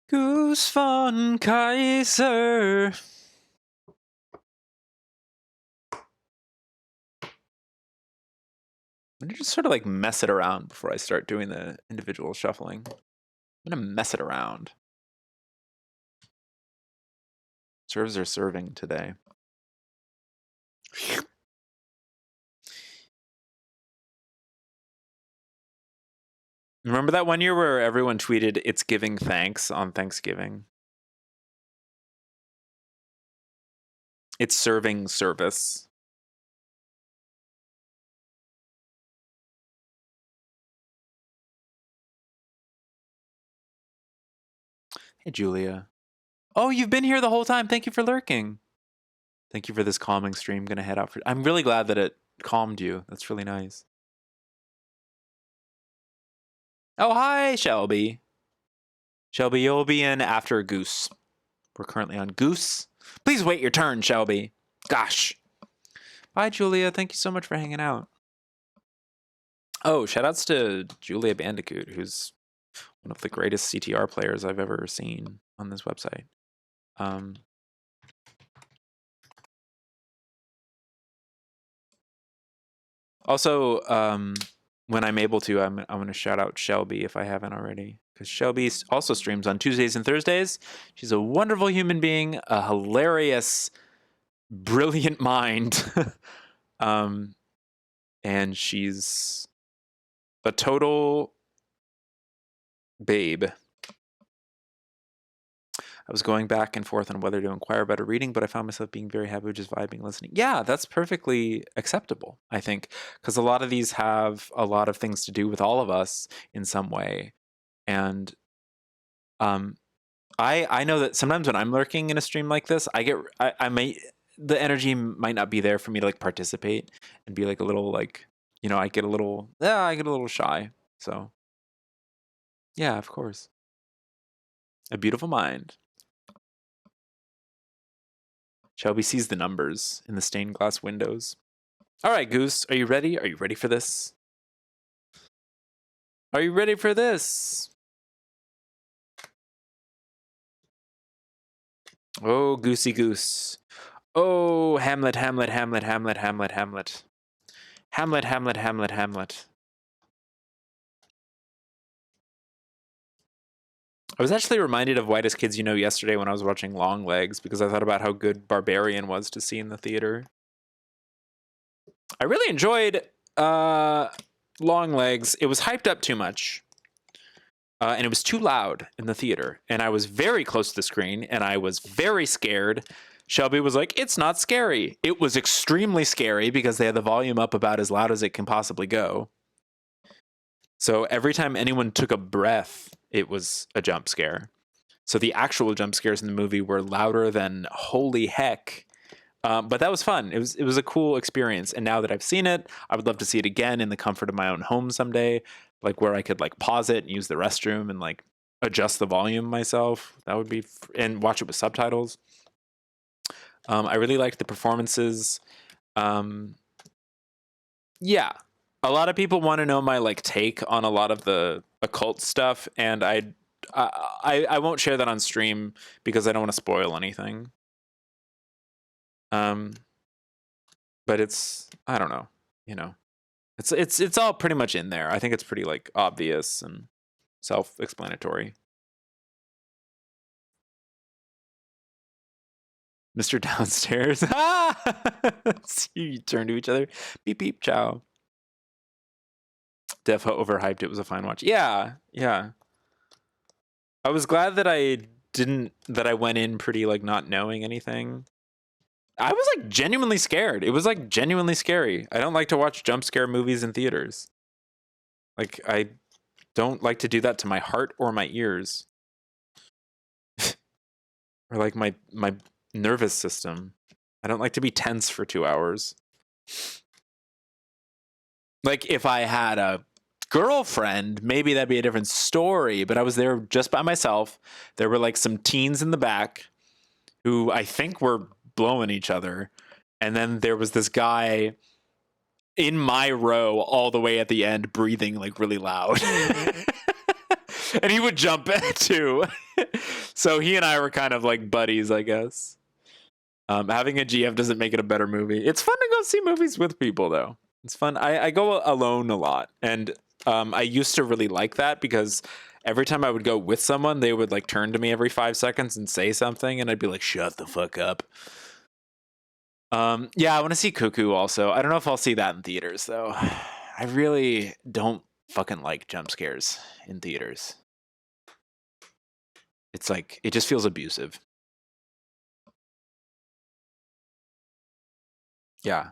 Goose von Kaiser. I'm gonna just sort of like mess it around before I start doing the individual shuffling. I'm gonna mess it around. Serves are serving today. Remember that one year where everyone tweeted, "It's giving thanks" on Thanksgiving? It's serving service. Hey, Julia. Oh, you've been here the whole time. Thank you for lurking. Thank you for this calming stream. Gonna head out for. I'm really glad that it calmed you. That's really nice. Oh, hi, Shelby. Shelby, you'll be in after Goose. We're currently on Goose. Please wait your turn, Shelby. Gosh. Bye, Julia. Thank you so much for hanging out. Oh, shoutouts to Julia Bandicoot, who's one of the greatest CTR players I've ever seen on this website. Also, when I'm able to, I'm going to shout out Shelby if I haven't already, because Shelby also streams on Tuesdays and Thursdays. She's a wonderful human being, a hilarious, brilliant mind, and she's a total babe. I was going back and forth on whether to inquire about a reading, but I found myself being very happy with just vibing, listening. Yeah, that's perfectly acceptable, I think, because a lot of these have a lot of things to do with all of us in some way. And I know that sometimes when I'm lurking in a stream like this, the energy might not be there for me to like participate and be like a little like, I get a little shy. So yeah, of course. A beautiful mind. Shelby sees the numbers in the stained glass windows. All right, Goose, are you ready? Are you ready for this? Are you ready for this? Oh, Goosey Goose. Oh, Hamlet, Hamlet, Hamlet, Hamlet, Hamlet, Hamlet. Hamlet, Hamlet, Hamlet, Hamlet. I was actually reminded of Whitest Kids You Know yesterday when I was watching Long Legs, because I thought about how good Barbarian was to see in the theater. I really enjoyed Long Legs. It was hyped up too much. And it was too loud in the theater. And I was very close to the screen, and I was very scared. Shelby was like, "It's not scary." It was extremely scary because they had the volume up about as loud as it can possibly go. So every time anyone took a breath, it was a jump scare. So the actual jump scares in the movie were louder than holy heck. But that was fun. It was a cool experience. And now that I've seen it, I would love to see it again in the comfort of my own home someday, like where I could like pause it and use the restroom and like adjust the volume myself. That would be and watch it with subtitles. I really liked the performances. Yeah, a lot of people want to know my like take on a lot of the occult stuff, and I won't share that on stream because I don't want to spoil anything. But I don't know, it's all pretty much in there. I think it's pretty like obvious and self-explanatory. Mr. Downstairs. You turn to each other. Beep beep ciao. Def overhyped. It was a fine watch. Yeah. I was glad that I went in pretty like not knowing anything. I was like genuinely scared. It was like genuinely scary. I don't like to watch jump scare movies in theaters. Like I don't like to do that to my heart or my ears. Or like my nervous system. I don't like to be tense for 2 hours. Like, if I had a girlfriend, maybe that'd be a different story, but I was there just by myself. There were like some teens in the back who I think were blowing each other. And then there was this guy in my row all the way at the end breathing like really loud. And he would jump too. So he and I were kind of like buddies, I guess. Having a GF doesn't make it a better movie. It's fun to go see movies with people, though. It's fun. I go alone a lot. And I used to really like that because every time I would go with someone, they would like turn to me every 5 seconds and say something. And I'd be like, shut the fuck up. Yeah, I want to see Cuckoo also. I don't know if I'll see that in theaters, though. I really don't fucking like jump scares in theaters. It's like, it just feels abusive. Yeah.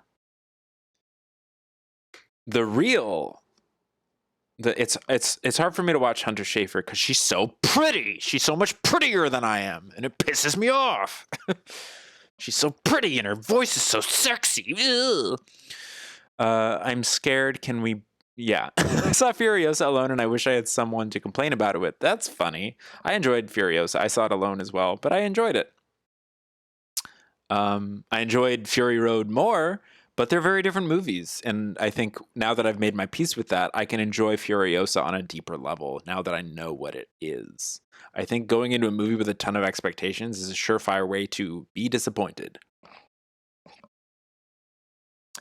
It's hard for me to watch Hunter Schafer because she's so pretty. She's so much prettier than I am, and it pisses me off. She's so pretty, and her voice is so sexy. Ugh. I'm scared. Can we? Yeah. I saw Furiosa alone, and I wish I had someone to complain about it with. That's funny. I enjoyed Furiosa. I saw it alone as well, but I enjoyed it. I enjoyed Fury Road more, but they're very different movies. And I think now that I've made my peace with that, I can enjoy Furiosa on a deeper level now that I know what it is. I think going into a movie with a ton of expectations is a surefire way to be disappointed.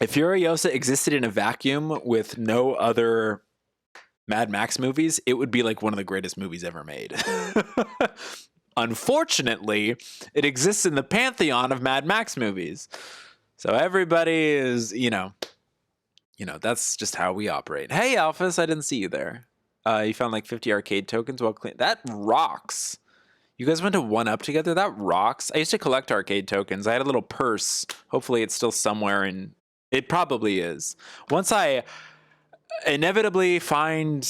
If Furiosa existed in a vacuum with no other Mad Max movies, it would be like one of the greatest movies ever made. Unfortunately, it exists in the pantheon of Mad Max movies. So everybody is, that's just how we operate. Hey, Alphys, I didn't see you there. You found like 50 arcade tokens while clean. That rocks. You guys went to 1UP together? That rocks. I used to collect arcade tokens. I had a little purse. Hopefully it's still somewhere in... It probably is. Once I inevitably find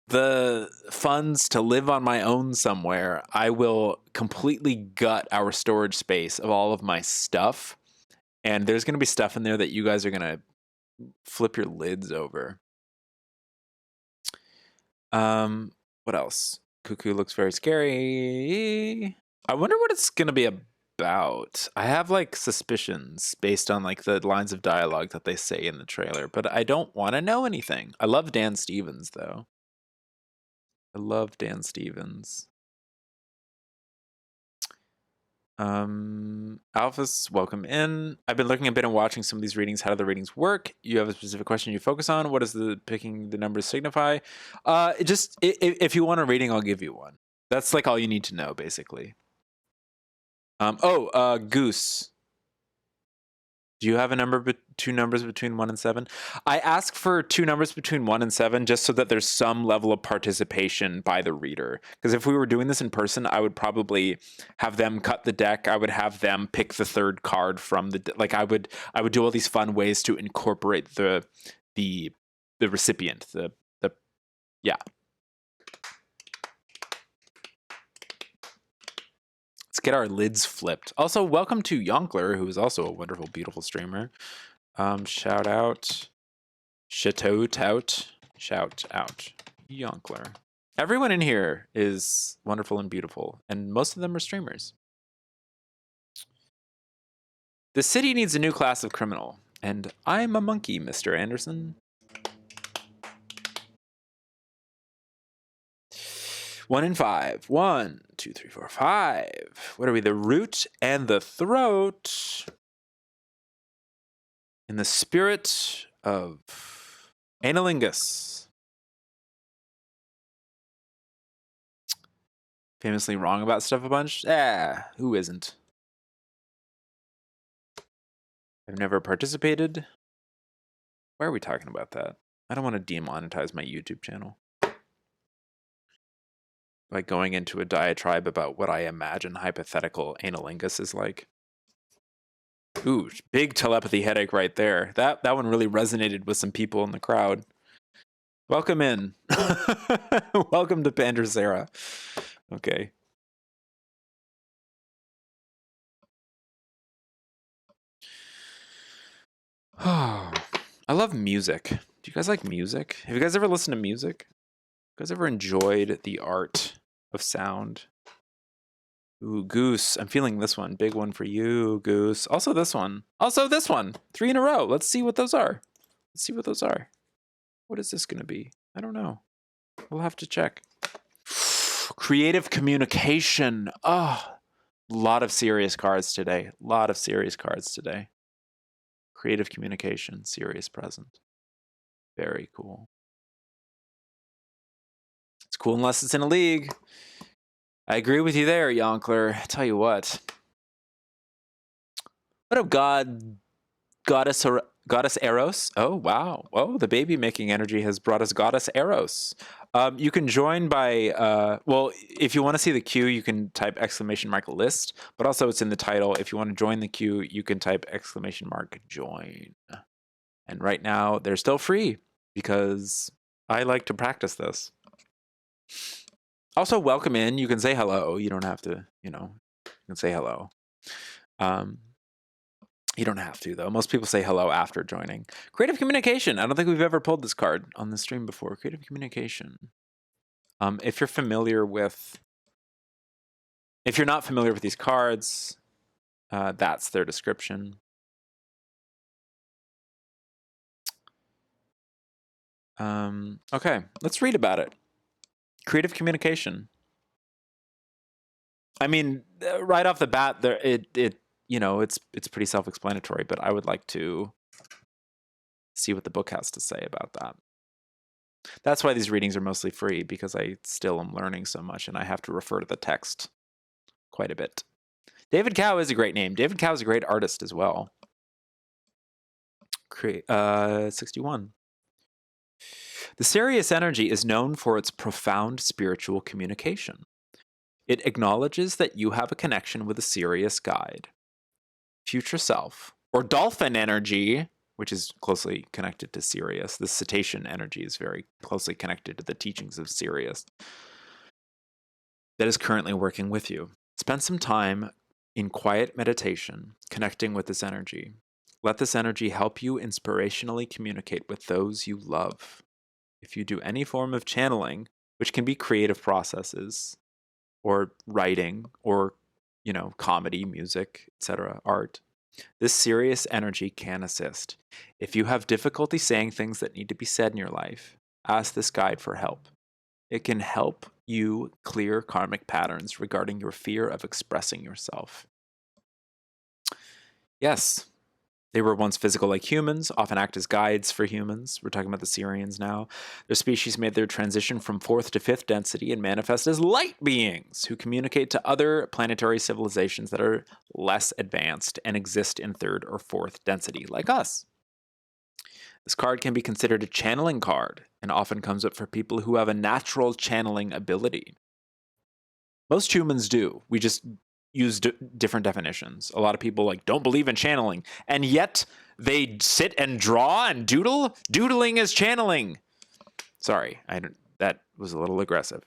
the funds to live on my own somewhere, I will completely gut our storage space of all of my stuff. And there's going to be stuff in there that you guys are going to flip your lids over. What else? Cuckoo looks very scary. I wonder what it's going to be about. I have like suspicions based on like the lines of dialogue that they say in the trailer, but I don't want to know anything. I love Dan Stevens though. I love Dan Stevens. Alphys, welcome in. I've been looking a bit and watching some of these readings. How do the readings work? You have a specific question you focus on. What does the picking the numbers signify? If you want a reading, I'll give you one. That's like all you need to know, basically. Goose. Do you have a number, two numbers between 1 and 7? I ask for 2 numbers between 1 and 7 just so that there's some level of participation by the reader. Because if we were doing this in person, I would probably have them cut the deck. I would have them pick the third card from the I would do all these fun ways to incorporate the recipient. Yeah. Let's get our lids flipped. Also, welcome to Yonkler, who is also a wonderful, beautiful streamer. Shout out. Chateau Tout. Shout out. Yonkler. Everyone in here is wonderful and beautiful, and most of them are streamers. The city needs a new class of criminal, and I'm a monkey, Mr. Anderson. 1 and 5. 1, 2, 3, 4, 5. What are we? The root and the throat. In the spirit of analingus. Famously wrong about stuff a bunch? Who isn't? I've never participated. Why are we talking about that? I don't want to demonetize my YouTube channel. Like going into a diatribe about what I imagine hypothetical analingus is like. Ooh, big telepathy headache right there. That one really resonated with some people in the crowd. Welcome in. Welcome to Pandrasera. Okay. love music. Do you guys like music? Have you guys ever listened to music? You guys ever enjoyed the art of sound? Ooh, Goose. I'm feeling this one. Big one for you, Goose. Also this one. Also this one. 3 in a row. Let's see what those are. Let's see what those are. What is this going to be? I don't know. We'll have to check. Creative communication. Oh, a lot of serious cards today. A lot of serious cards today. Creative communication. Serious present. Very cool. It's cool unless it's in a league. I agree with you there, Yonkler. I tell you what. What up, Goddess Eros? Oh, wow. Oh, the baby making energy has brought us Goddess Eros. You can join by, well, if you want to see the queue, you can type !list, but also it's in the title. If you want to join the queue, you can type !join. And right now, they're still free because I like to practice this. Also, welcome in. You can say hello. You don't have to, you can say hello. You don't have to, though. Most people say hello after joining. Creative communication. I don't think we've ever pulled this card on the stream before. Creative communication. If you're not familiar with these cards, that's their description. Okay, let's read about it. Creative communication. I mean, right off the bat, it's pretty self-explanatory, but I would like to see what the book has to say about that. That's why these readings are mostly free, because I still am learning so much and I have to refer to the text quite a bit. David Cow is a great name. David Cow is a great artist as well. 61. The Sirius energy is known for its profound spiritual communication. It acknowledges that you have a connection with a Sirius guide, future self, or dolphin energy, which is closely connected to Sirius. The cetacean energy is very closely connected to the teachings of Sirius, that is currently working with you. Spend some time in quiet meditation, connecting with this energy. Let this energy help you inspirationally communicate with those you love. If you do any form of channeling, which can be creative processes, or writing, or, comedy, music, etc., art, this Sirius energy can assist. If you have difficulty saying things that need to be said in your life, ask this guide for help. It can help you clear karmic patterns regarding your fear of expressing yourself. Yes. They were once physical like humans, often act as guides for humans. We're talking about the Sirians now. Their species made their transition from 4th to 5th density and manifest as light beings who communicate to other planetary civilizations that are less advanced and exist in 3rd or 4th density, like us. This card can be considered a channeling card and often comes up for people who have a natural channeling ability. Most humans do. We just use different definitions. A lot of people don't believe in channeling, and yet they sit and draw and doodle. Doodling is channeling. Sorry, that was a little aggressive.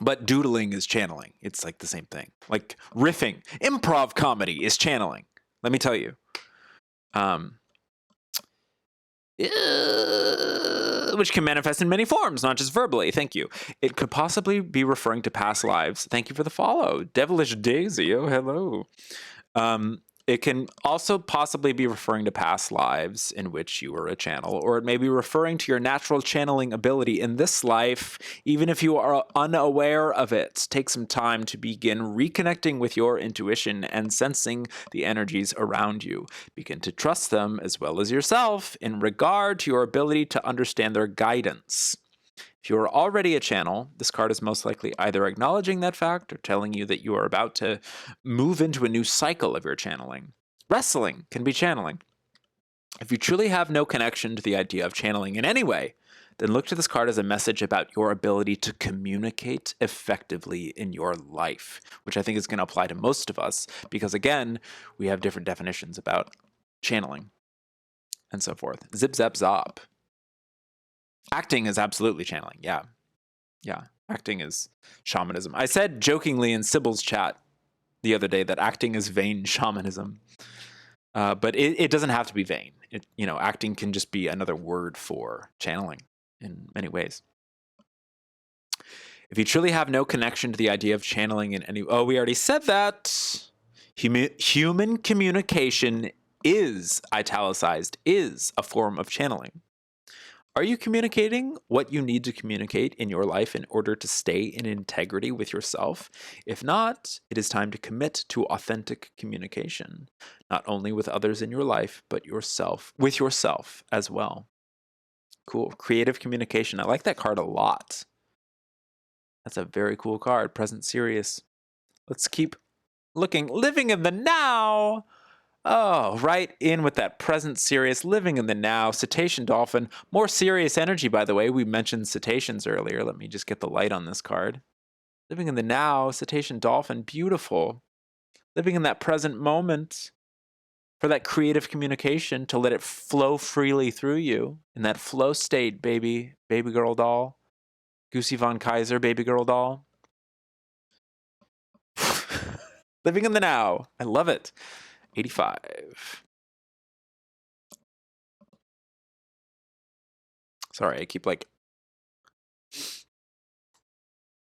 But doodling is channeling. It's the same thing. Like riffing, improv comedy is channeling. Let me tell you. Which can manifest in many forms, not just verbally. Thank you. It could possibly be referring to past lives. Thank you for the follow. Devilish Daisy. Oh, hello. It can also possibly be referring to past lives in which you were a channel, or it may be referring to your natural channeling ability in this life, even if you are unaware of it. Take some time to begin reconnecting with your intuition and sensing the energies around you. Begin to trust them as well as yourself in regard to your ability to understand their guidance. If you are already a channel, this card is most likely either acknowledging that fact or telling you that you are about to move into a new cycle of your channeling. Wrestling can be channeling. If you truly have no connection to the idea of channeling in any way, then look to this card as a message about your ability to communicate effectively in your life, which I think is going to apply to most of us because, again, we have different definitions about channeling and so forth. Zip, zap, zop. Acting is absolutely channeling. Yeah. Acting is shamanism. I said jokingly in Sybil's chat the other day that acting is vain shamanism. But it doesn't have to be vain. Acting can just be another word for channeling in many ways. If you truly have no connection to the idea of channeling in any... Oh, we already said that. Human communication is, italicized, is a form of channeling. Are you communicating what you need to communicate in your life in order to stay in integrity with yourself? If not, it is time to commit to authentic communication, not only with others in your life, but with yourself as well. Cool. Creative communication. I like that card a lot. That's a very cool card. Present serious. Let's keep looking. Living in the now. Oh, right in with that present serious, living in the now. Cetacean dolphin. More serious energy, by the way. We mentioned cetaceans earlier. Let me just get the light on this card. Living in the now. Cetacean dolphin. Beautiful. Living in that present moment. For that creative communication, to let it flow freely through you. In that flow state, baby. Baby girl doll. Goosey Von Kaiser, baby girl doll. Living in the now. I love it. 85. Sorry, I keep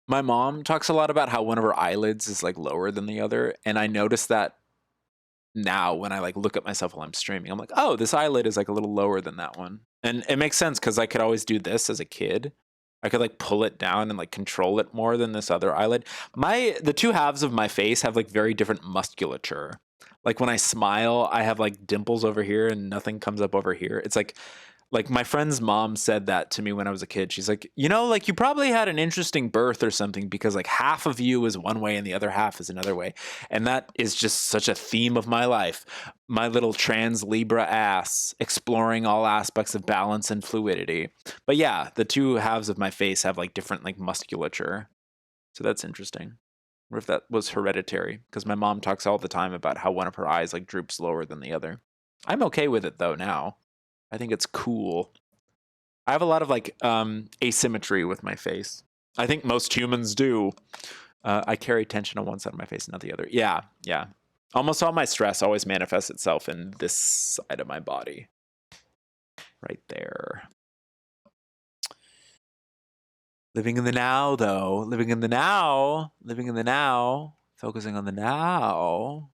my mom talks a lot about how one of her eyelids is lower than the other. And I notice that now when I look at myself while I'm streaming, I'm like, oh, this eyelid is a little lower than that one. And it makes sense because I could always do this as a kid. I could pull it down and control it more than this other eyelid. The two halves of my face have very different musculature. When I smile, I have dimples over here and nothing comes up over here. It's like my friend's mom said that to me when I was a kid. She's like, you probably had an interesting birth or something because half of you is one way and the other half is another way. And that is just such a theme of my life. My little trans Libra ass, exploring all aspects of balance and fluidity. But yeah, the two halves of my face have different musculature. So that's interesting. Or if that was hereditary, because my mom talks all the time about how one of her eyes droops lower than the other. I'm okay with it though now. I think it's cool. I have a lot of asymmetry with my face. I think most humans do. I carry tension on one side of my face, not the other. Yeah. Almost all my stress always manifests itself in this side of my body. Right there. Living in the now, though. Living in the now. Living in the now. Focusing on the now.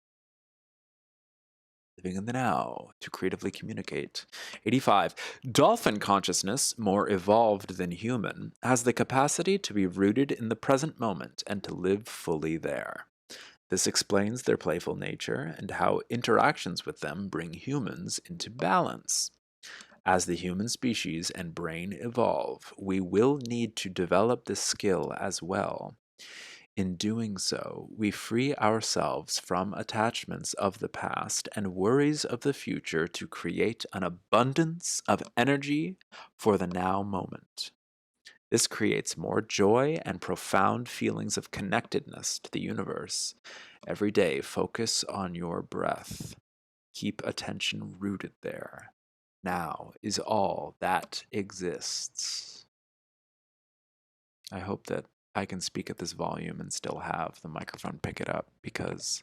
Living in the now to creatively communicate. 85. Dolphin consciousness, more evolved than human, has the capacity to be rooted in the present moment and to live fully there. This explains their playful nature and how interactions with them bring humans into balance. As the human species and brain evolve, we will need to develop this skill as well. In doing so, we free ourselves from attachments of the past and worries of the future to create an abundance of energy for the now moment. This creates more joy and profound feelings of connectedness to the universe. Every day, focus on your breath. Keep attention rooted there. Now is all that exists. I hope that I can speak at this volume and still have the microphone pick it up because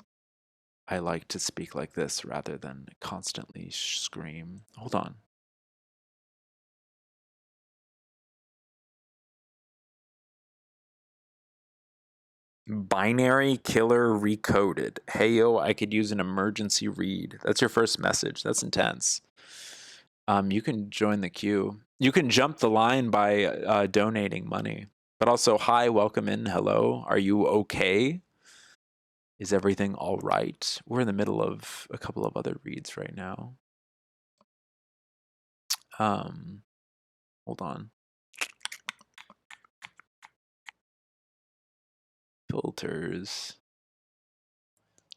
I like to speak like this rather than constantly scream. Hold on. Binary killer recoded. Hey yo, I could use an emergency read. That's your first message. That's intense. You can join the queue. You can jump the line by donating money. But also, hi, welcome in, hello. Are you okay? Is everything all right? We're in the middle of a couple of other reads right now. Hold on. Filters.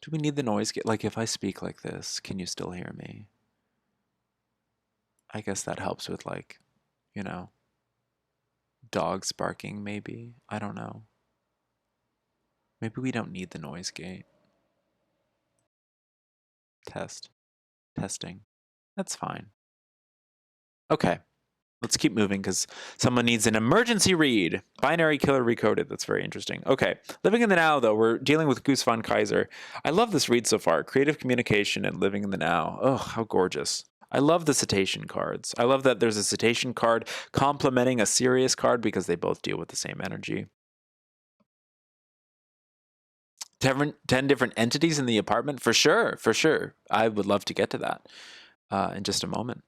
Do we need the noise? If I speak like this, can you still hear me? I guess that helps with dogs barking, maybe. I don't know. Maybe we don't need the noise gate. Testing. That's fine. Okay. Let's keep moving because someone needs an emergency read. Binary killer recoded. That's very interesting. Okay. Living in the now, though, we're dealing with Goose Von Kaiser. I love this read so far. Creative communication and living in the now. Oh, how gorgeous. I love the cetacean cards. I love that there's a cetacean card complementing a Sirius card because they both deal with the same energy. 10 different entities in the apartment? For sure, for sure. I would love to get to that in just a moment.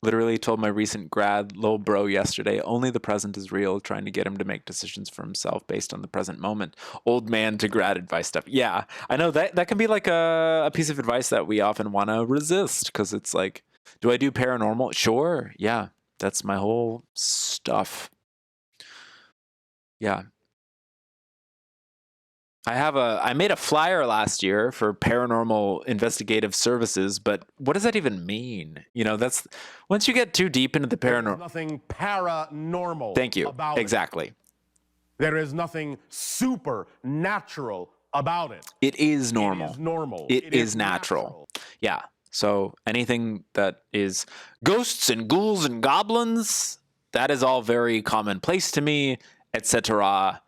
Literally told my recent grad little bro yesterday, only the present is real, trying to get him to make decisions for himself based on the present moment. Old man to grad advice stuff. Yeah, I know that can be like a piece of advice that we often want to resist because it's like, do I do paranormal? Sure. Yeah, that's my whole stuff. Yeah. I made a flyer last year for paranormal investigative services, but what does that even mean? You know, that's once you get too deep into the There's paranormal. nothing paranormal. Thank you. About Exactly. It. There is nothing supernatural about it. It is normal. It is normal. It is natural. Yeah. So anything that is ghosts and ghouls and goblins, that is all very commonplace to me, etc.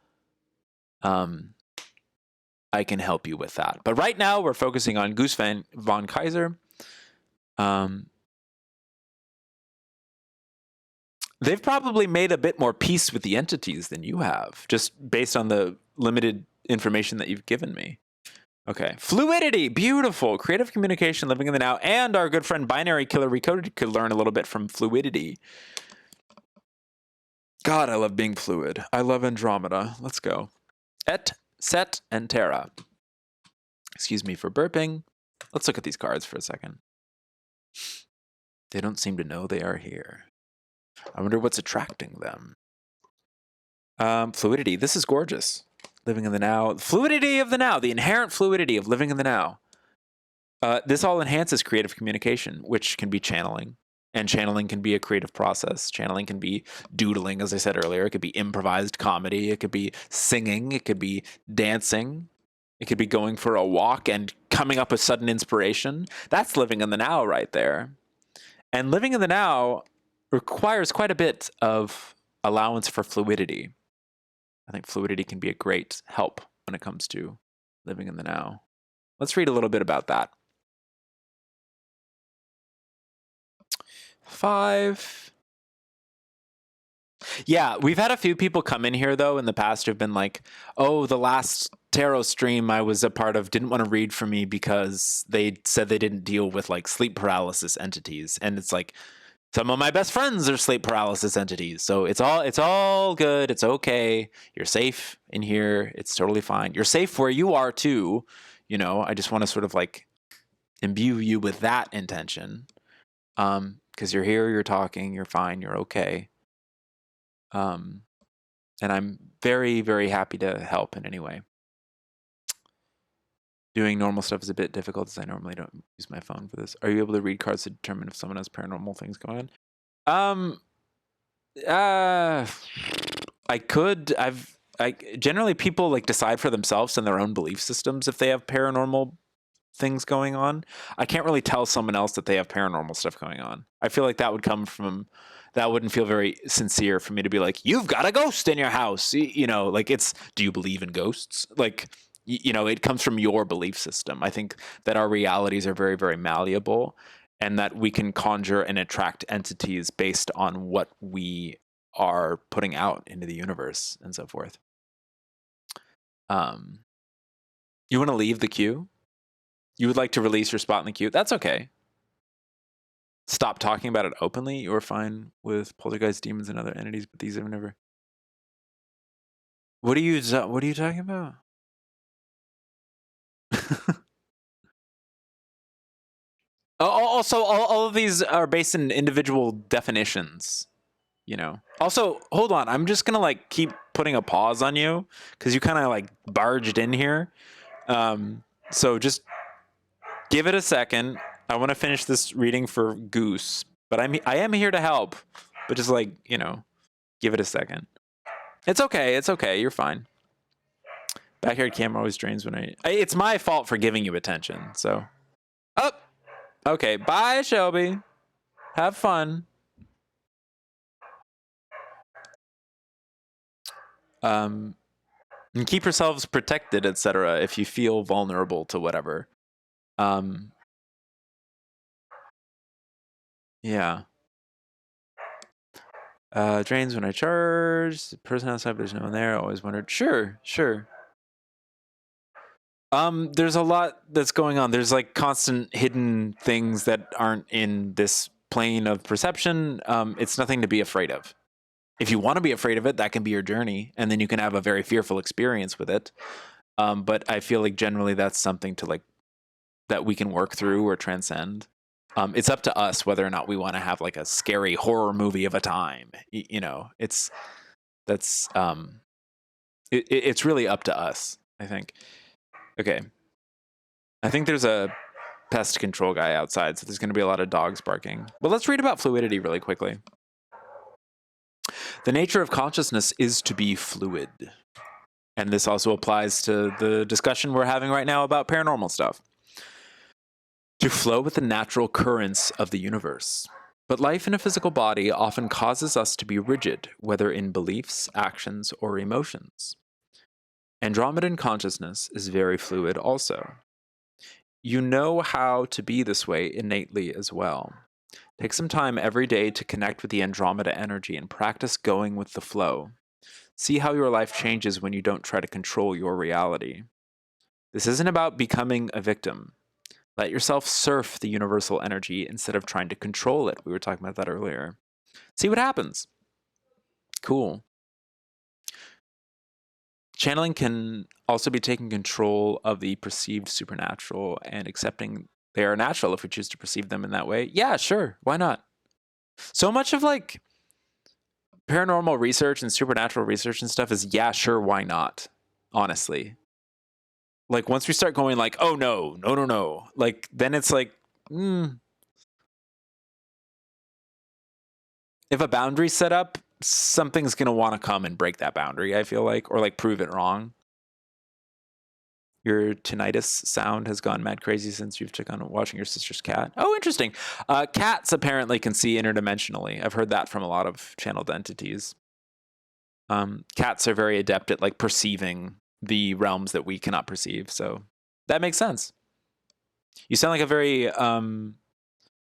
I can help you with that. But right now we're focusing on Goose von Kaiser. They've probably made a bit more peace with the entities than you have, just based on the limited information that you've given me. Okay. Fluidity. Beautiful. Creative communication, living in the now. And our good friend Binary Killer Recoded could learn a little bit from fluidity. God, I love being fluid. I love Andromeda. Let's go. Set, and Terra. Excuse me for burping. Let's look at these cards for a second. They don't seem to know they are here. I wonder what's attracting them. Fluidity. This is gorgeous. Living in the now. Fluidity of the now. The inherent fluidity of living in the now. This all enhances creative communication, which can be channeling. And channeling can be a creative process. Channeling can be doodling, as I said earlier. It could be improvised comedy. It could be singing. It could be dancing. It could be going for a walk and coming up with sudden inspiration. That's living in the now right there. And living in the now requires quite a bit of allowance for fluidity. I think fluidity can be a great help when it comes to living in the now. Let's read a little bit about that. 5. Yeah, we've had a few people come in here, though, in the past who've been like, oh, the last tarot stream I was a part of didn't want to read for me because they said they didn't deal with, like, sleep paralysis entities. And it's like, some of my best friends are sleep paralysis entities. So it's all good. It's okay. You're safe in here. It's totally fine. You're safe where you are, too. You know, I just want to sort of, like, imbue you with that intention. Because you're here, you're talking, you're fine, you're okay. And I'm very, very happy to help in any way. Doing normal stuff is a bit difficult as I normally don't use my phone for this. Are you able to read cards to determine if someone has paranormal things going on? I could. Generally people like decide for themselves in their own belief systems if they have paranormal things going on. I can't really tell someone else that they have paranormal stuff going on. I feel like that wouldn't feel very sincere for me to be like, you've got a ghost in your house. You know, like do you believe in ghosts? Like, you know, it comes from your belief system. I think that our realities are very, very malleable and that we can conjure and attract entities based on what we are putting out into the universe and so forth. You want to leave the queue? You would like to release your spot in the queue? That's okay. Stop talking about it openly. You're fine with poltergeist, demons, and other entities, but these have never. What are you talking about? Also, all of these are based in individual definitions. You know. Also, hold on. I'm just gonna like keep putting a pause on you because you kind of like barged in here. So just give it a second. I want to finish this reading for Goose, but I am here to help. But just like, you know, give it a second. It's okay. It's okay. You're fine. Backyard camera always drains when it's my fault for giving you attention. So, okay. Bye, Shelby. Have fun. And keep yourselves protected, etc. if you feel vulnerable to whatever. Yeah. Drains when I charge. The person outside, there's no one there. Always wondered. Sure. There's a lot that's going on. There's like constant hidden things that aren't in this plane of perception. It's nothing to be afraid of. If you want to be afraid of it, that can be your journey, and then you can have a very fearful experience with it. But I feel like generally that's something to like that we can work through or transcend. It's up to us whether or not we want to have like a scary horror movie of a time. It's really up to us, I think. Okay. I think there's a pest control guy outside, so there's going to be a lot of dogs barking. But let's read about fluidity really quickly. The nature of consciousness is to be fluid. And this also applies to the discussion we're having right now about paranormal stuff. To flow with the natural currents of the universe. But life in a physical body often causes us to be rigid, whether in beliefs, actions, or emotions. Andromedan consciousness is very fluid also. You know how to be this way innately as well. Take some time every day to connect with the Andromeda energy and practice going with the flow. See how your life changes when you don't try to control your reality. This isn't about becoming a victim. Let yourself surf the universal energy instead of trying to control it. We were talking about that earlier. See what happens. Cool. Channeling can also be taking control of the perceived supernatural and accepting they are natural if we choose to perceive them in that way. Yeah, sure. Why not? So much of like paranormal research and supernatural research and stuff is yeah, sure, why not? Honestly. Like once we start going like, oh no, like then it's like, if a boundary's set up, something's gonna want to come and break that boundary, I feel like, or like prove it wrong. Your tinnitus sound has gone mad crazy since you've took on watching your sister's cat. Oh, interesting. Cats apparently can see interdimensionally. I've heard that from a lot of channeled entities. Cats are very adept at like perceiving the realms that we cannot perceive. So that makes sense. You sound like a very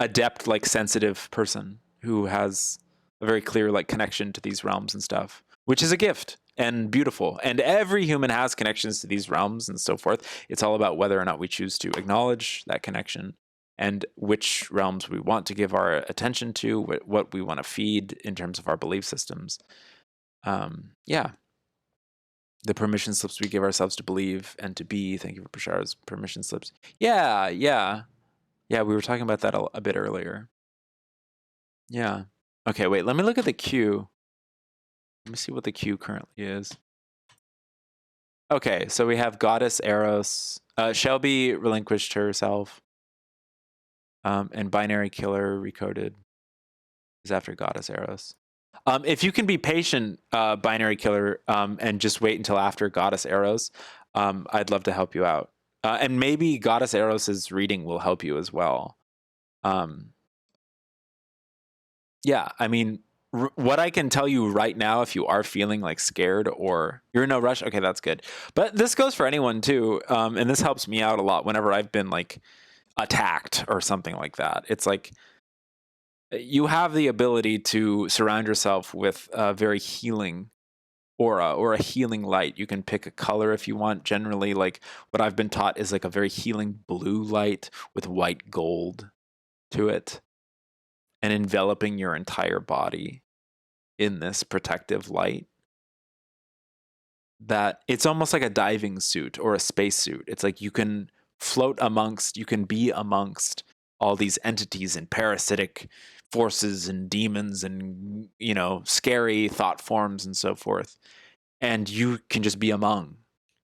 adept, like sensitive person who has a very clear like connection to these realms and stuff, which is a gift and beautiful. And every human has connections to these realms and so forth. It's all about whether or not we choose to acknowledge that connection and which realms we want to give our attention to, what we want to feed in terms of our belief systems. Yeah. The permission slips we give ourselves to believe and to be. Thank you for Prashar's permission slips. Yeah. We were talking about that a bit earlier. Yeah. Okay, wait, let me look at the queue. Let me see what the queue currently is. Okay, so we have Goddess Eros. Shelby relinquished herself. And Binary Killer Recoded is after Goddess Eros. If you can be patient, Binary Killer, and just wait until after Goddess Eros, I'd love to help you out. And maybe Goddess Eros's reading will help you as well. Yeah, I mean, what I can tell you right now, if you are feeling like scared or you're in no rush, okay, that's good. But this goes for anyone too, and this helps me out a lot whenever I've been like attacked or something like that. It's like you have the ability to surround yourself with a very healing aura or a healing light. You can pick a color if you want. Generally, like what I've been taught is like a very healing blue light with white gold to it, and enveloping your entire body in this protective light. That it's almost like a diving suit or a space suit. It's like you can float amongst, you can be amongst all these entities and parasitic forces and demons and, you know, scary thought forms and so forth. And you can just be among.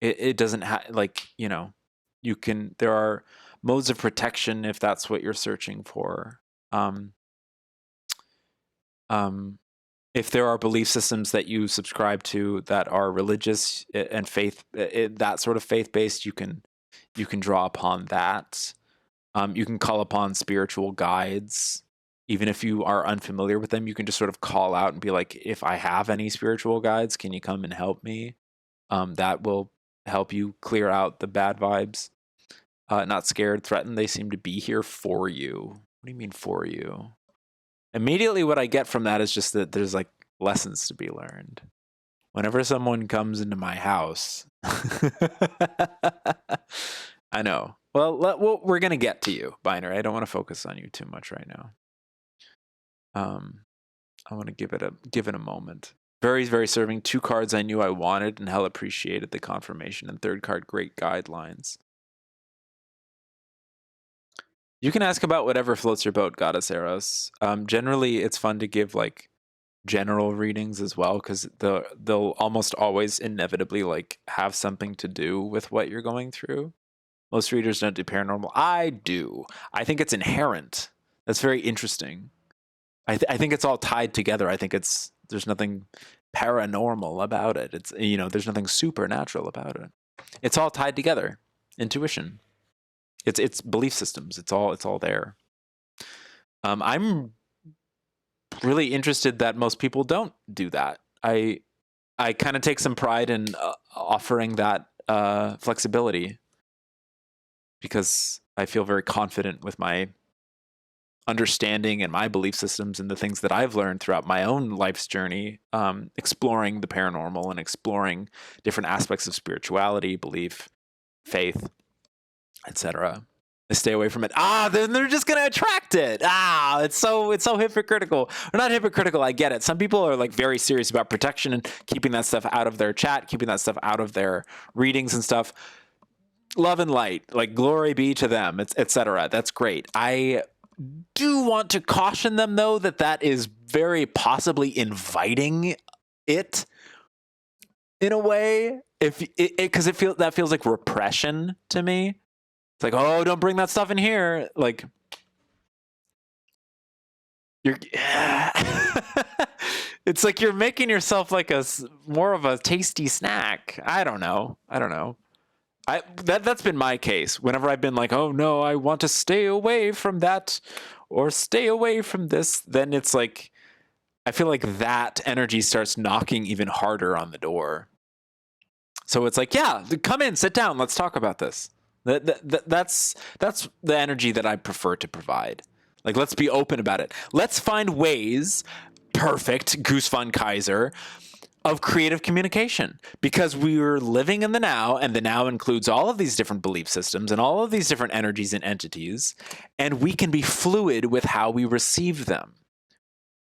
It doesn't have, like, you know, you can, there are modes of protection if that's what you're searching for. If there are belief systems that you subscribe to that are religious and faith, that sort of faith-based, you can draw upon that. You can call upon spiritual guides. Even if you are unfamiliar with them, you can just sort of call out and be like, if I have any spiritual guides, can you come and help me? That will help you clear out the bad vibes. Not scared, threatened. They seem to be here for you. What do you mean for you? Immediately what I get from that is just that there's like lessons to be learned. Whenever someone comes into my house, I know. Well, we're going to get to you, Binary. I don't want to focus on you too much right now. I want to give it a moment. Very, very serving. 2 cards I knew I wanted and hell appreciated the confirmation. And 3rd card, great guidelines. You can ask about whatever floats your boat, Goddess Eros. Generally, it's fun to give like general readings as well, because they'll almost always inevitably like have something to do with what you're going through. Most readers don't do paranormal. I do. I think it's inherent. That's very interesting. I think it's all tied together. I think there's nothing paranormal about it. It's, there's nothing supernatural about it. It's all tied together. Intuition. It's belief systems. It's all there. I'm really interested that most people don't do that. I kind of take some pride in offering that flexibility, because I feel very confident with my understanding and my belief systems and the things that I've learned throughout my own life's journey, exploring the paranormal and exploring different aspects of spirituality, belief, faith, etc. I stay away from it. Then they're just gonna attract it. It's so hypocritical. Or not hypocritical, I get it. Some people are like very serious about protection and keeping that stuff out of their chat, keeping that stuff out of their readings and stuff. Love and light, like glory be to them, etc. That's great. I do want to caution them though that is very possibly inviting it in a way, because that feels like repression to me. It's like, oh, don't bring that stuff in here. Like, it's like you're making yourself like more of a tasty snack. I don't know. That's been my case. Whenever I've been like, oh no, I want to stay away from that or stay away from this, then it's like, I feel like that energy starts knocking even harder on the door. So it's like, yeah, come in, sit down, let's talk about this. That's the energy that I prefer to provide. Like, let's be open about it. Let's find ways, perfect, Goose von Kaiser, of creative communication, because we're living in the now, and the now includes all of these different belief systems and all of these different energies and entities, and we can be fluid with how we receive them.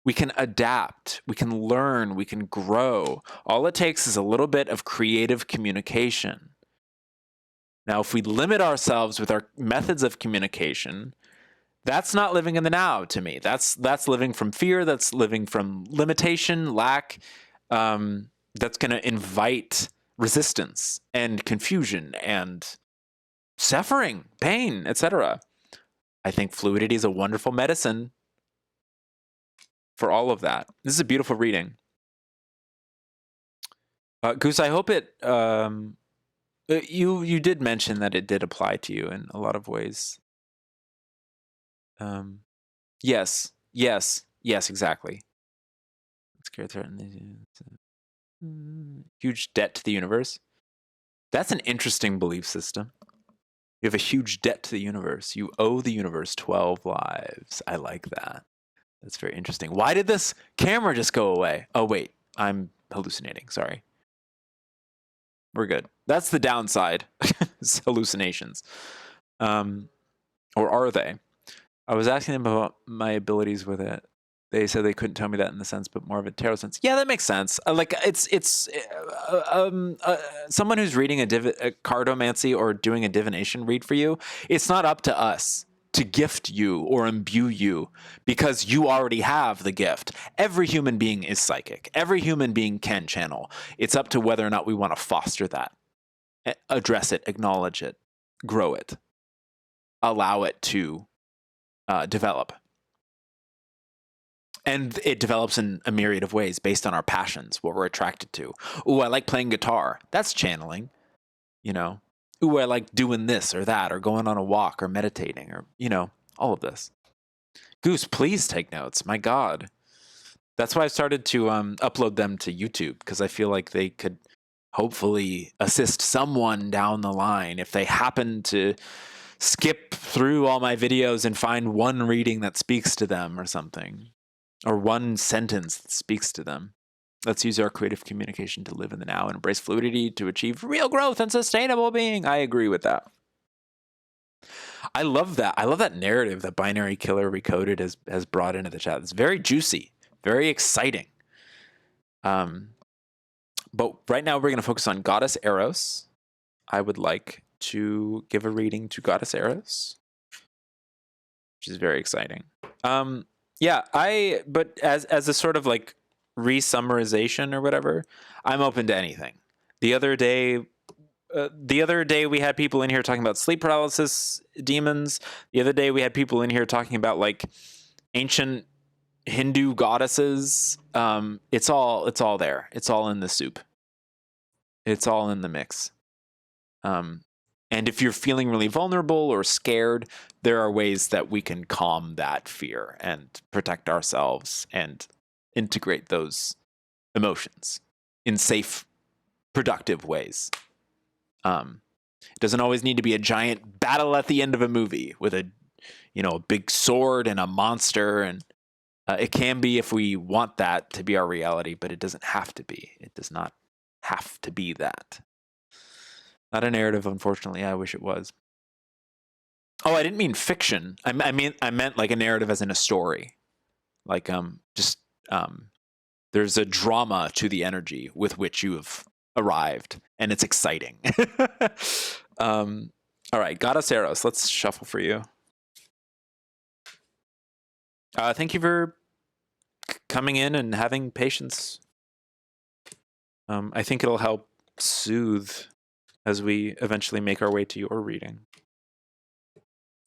We can adapt, we can learn, we can grow. All it takes is a little bit of creative communication. Now, if we limit ourselves with our methods of communication, that's not living in the now to me. That's living from fear, that's living from limitation, lack. That's going to invite resistance and confusion and suffering, pain, etc. I think fluidity is a wonderful medicine for all of that. This is a beautiful reading. Goose, I hope it... you did mention that it did apply to you in a lot of ways. Yes, exactly. Huge debt to the universe. That's an interesting belief system. You have a huge debt to the universe. You owe the universe 12 lives. I like that. That's very interesting. Why did this camera just go away? Oh, wait. I'm hallucinating. Sorry. We're good. That's the downside. It's hallucinations. Or are they? I was asking them about my abilities with it. They said they couldn't tell me that in the sense, but more of a tarot sense. Yeah, that makes sense. Like it's someone who's reading a cardomancy or doing a divination read for you. It's not up to us to gift you or imbue you, because you already have the gift. Every human being is psychic. Every human being can channel. It's up to whether or not we want to foster that, address it, acknowledge it, grow it, allow it to develop. And it develops in a myriad of ways based on our passions, what we're attracted to. Ooh, I like playing guitar. That's channeling, Ooh, I like doing this or that, or going on a walk, or meditating, or, all of this. Goose, please take notes. My God. That's why I started to upload them to YouTube, because I feel like they could hopefully assist someone down the line if they happen to skip through all my videos and find one reading that speaks to them or something. or one sentence that speaks to them. Let's use our creative communication to live in the now and embrace fluidity to achieve real growth and sustainable being. I agree with that. I love that. I love that narrative that Binary Killer Recoded has brought into the chat. It's very juicy, very exciting. But right now we're going to focus on Goddess Eros. I would like to give a reading to Goddess Eros, which is very exciting. But as a sort of like re-summarization or whatever, I'm open to anything. The other day we had people in here talking about sleep paralysis demons. The other day we had people in here talking about like ancient Hindu goddesses. It's all there. It's all in the soup. It's all in the mix. And if you're feeling really vulnerable or scared, there are ways that we can calm that fear and protect ourselves and integrate those emotions in safe, productive ways. It doesn't always need to be a giant battle at the end of a movie with a big sword and a monster, and it can be if we want that to be our reality, but it doesn't have to be. It does not have to be that. Not a narrative, unfortunately. I wish it was. Oh, I didn't mean fiction. I meant like a narrative as in a story. Like there's a drama to the energy with which you have arrived, and it's exciting. All right, Goddess Eros. Let's shuffle for you. Thank you for coming in and having patience. I think it'll help soothe as we eventually make our way to your reading.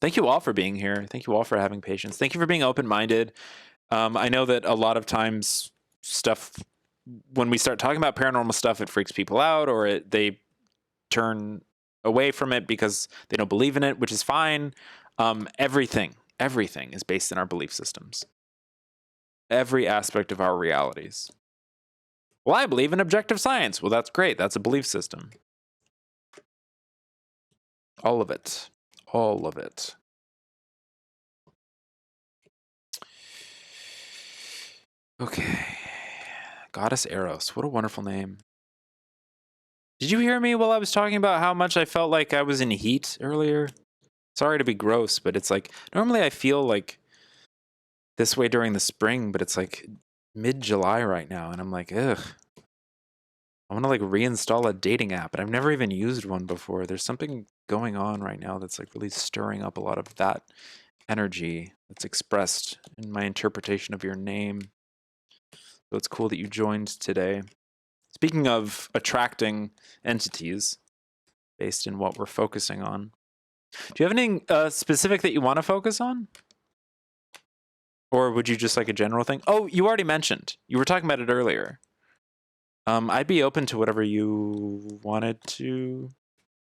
Thank you all for being here. Thank you all for having patience. Thank you for being open-minded. I know that a lot of times when we start talking about paranormal stuff, it freaks people out, or they turn away from it because they don't believe in it, which is fine. Everything is based in our belief systems. Every aspect of our realities. Well, I believe in objective science. Well, that's great. That's a belief system. All of it. All of it. Okay. Goddess Eros. What a wonderful name. Did you hear me while I was talking about how much I felt like I was in heat earlier? Sorry to be gross, but it's like, normally I feel like this way during the spring, but it's like mid-July right now, and I'm like, ugh. I want to like reinstall a dating app, and I've never even used one before. There's something going on right now that's like really stirring up a lot of that energy that's expressed in my interpretation of your name. So it's cool that you joined today. Speaking of attracting entities based in what we're focusing on, do you have anything specific that you want to focus on? Or would you just like a general thing? Oh, you already mentioned. You were talking about it earlier. I'd be open to whatever you wanted to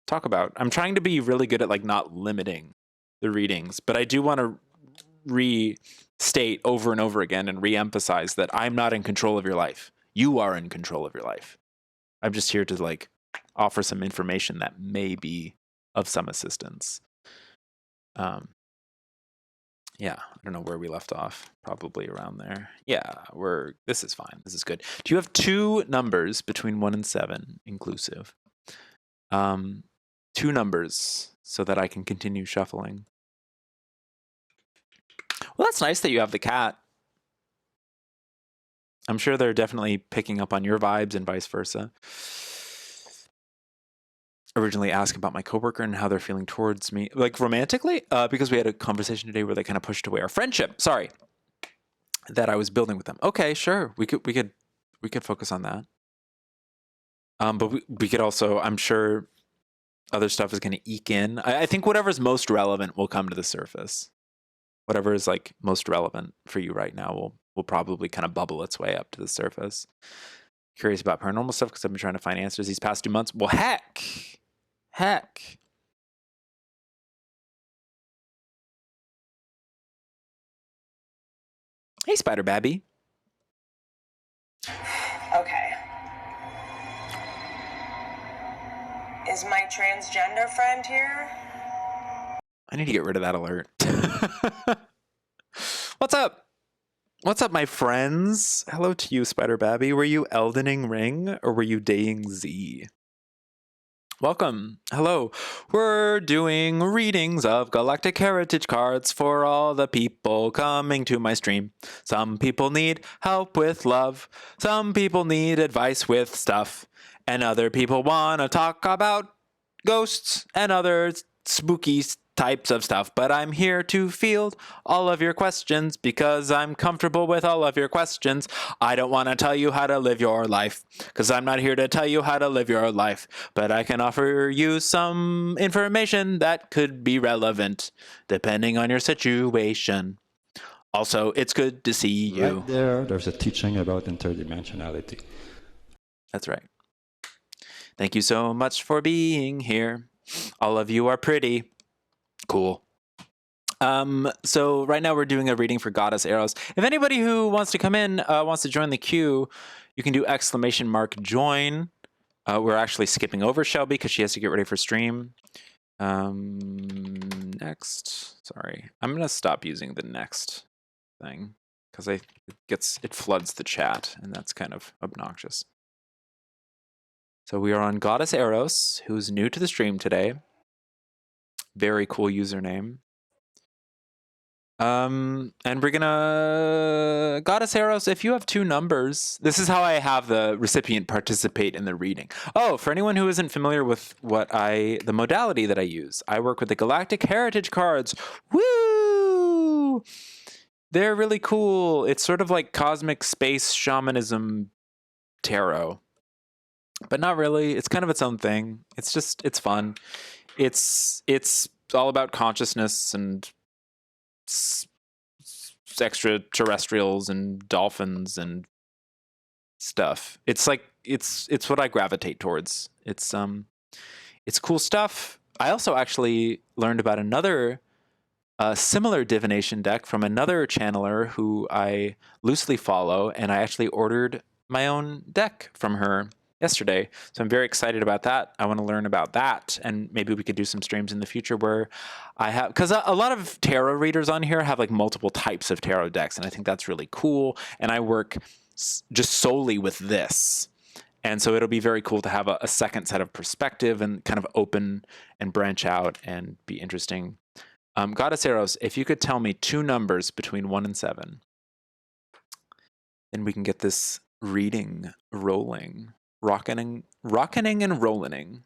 talk about. I'm trying to be really good at like not limiting the readings, but I do want to restate over and over again and reemphasize that I'm not in control of your life. You are in control of your life. I'm just here to like offer some information that may be of some assistance. Yeah, I don't know where we left off. Probably around there. Yeah, this is fine. This is good. Do you have two numbers between 1 and 7 inclusive? Two numbers so that I can continue shuffling. Well, that's nice that you have the cat. I'm sure they're definitely picking up on your vibes and vice versa. Originally asked about my coworker and how they're feeling towards me, like romantically, because we had a conversation today where they kind of pushed away our friendship. Sorry, that I was building with them. Okay, sure, we could focus on that. But we could also, I'm sure, other stuff is going to eke in. I think whatever's most relevant will come to the surface. Whatever is like most relevant for you right now will probably kind of bubble its way up to the surface. Curious about paranormal stuff because I've been trying to find answers these past 2 months. Well, heck. Hey, Spider Babby. Okay. Is my transgender friend here? I need to get rid of that alert. What's up? What's up, my friends? Hello to you, Spider Babby. Were you Eldening Ring or were you Daying Z? Welcome. Hello. We're doing readings of Galactic Heritage cards for all the people coming to my stream. Some people need help with love. Some people need advice with stuff. And other people want to talk about ghosts and other spooky types of stuff. But I'm here to field all of your questions because I'm comfortable with all of your questions. I don't want to tell you how to live your life because I'm not here to tell you how to live your life. But I can offer you some information that could be relevant depending on your situation. Also, it's good to see you. Right there's a teaching about interdimensionality. That's right. Thank you so much for being here. All of you are pretty. Cool. So right now we're doing a reading for Goddess Arrows. If anybody who wants to come in wants to join the queue, you can do !join. We're actually skipping over Shelby because she has to get ready for stream. Next. Sorry. I'm going to stop using the next thing because it floods the chat and that's kind of obnoxious. So we are on Goddess Eros, who's new to the stream today. Very cool username. And we're gonna Goddess Eros, if you have 2 numbers, this is how I have the recipient participate in the reading. Oh, for anyone who isn't familiar with the modality that I use, I work with the Galactic Heritage cards. Woo! They're really cool. It's sort of like cosmic space shamanism tarot. But not really. It's kind of its own thing. It's fun. It's all about consciousness and extraterrestrials and dolphins and stuff. It's like it's what I gravitate towards. It's cool stuff. I also actually learned about another similar divination deck from another channeler who I loosely follow, and I actually ordered my own deck from her yesterday. So I'm very excited about that. I want to learn about that, and maybe we could do some streams in the future where because a lot of tarot readers on here have like multiple types of tarot decks, and I think that's really cool. And I work just solely with this. And so it'll be very cool to have a second set of perspective and kind of open and branch out and be interesting. Goddess Eros, if you could tell me 2 numbers between 1 and 7, then we can get this reading rolling. Rockening and rolling.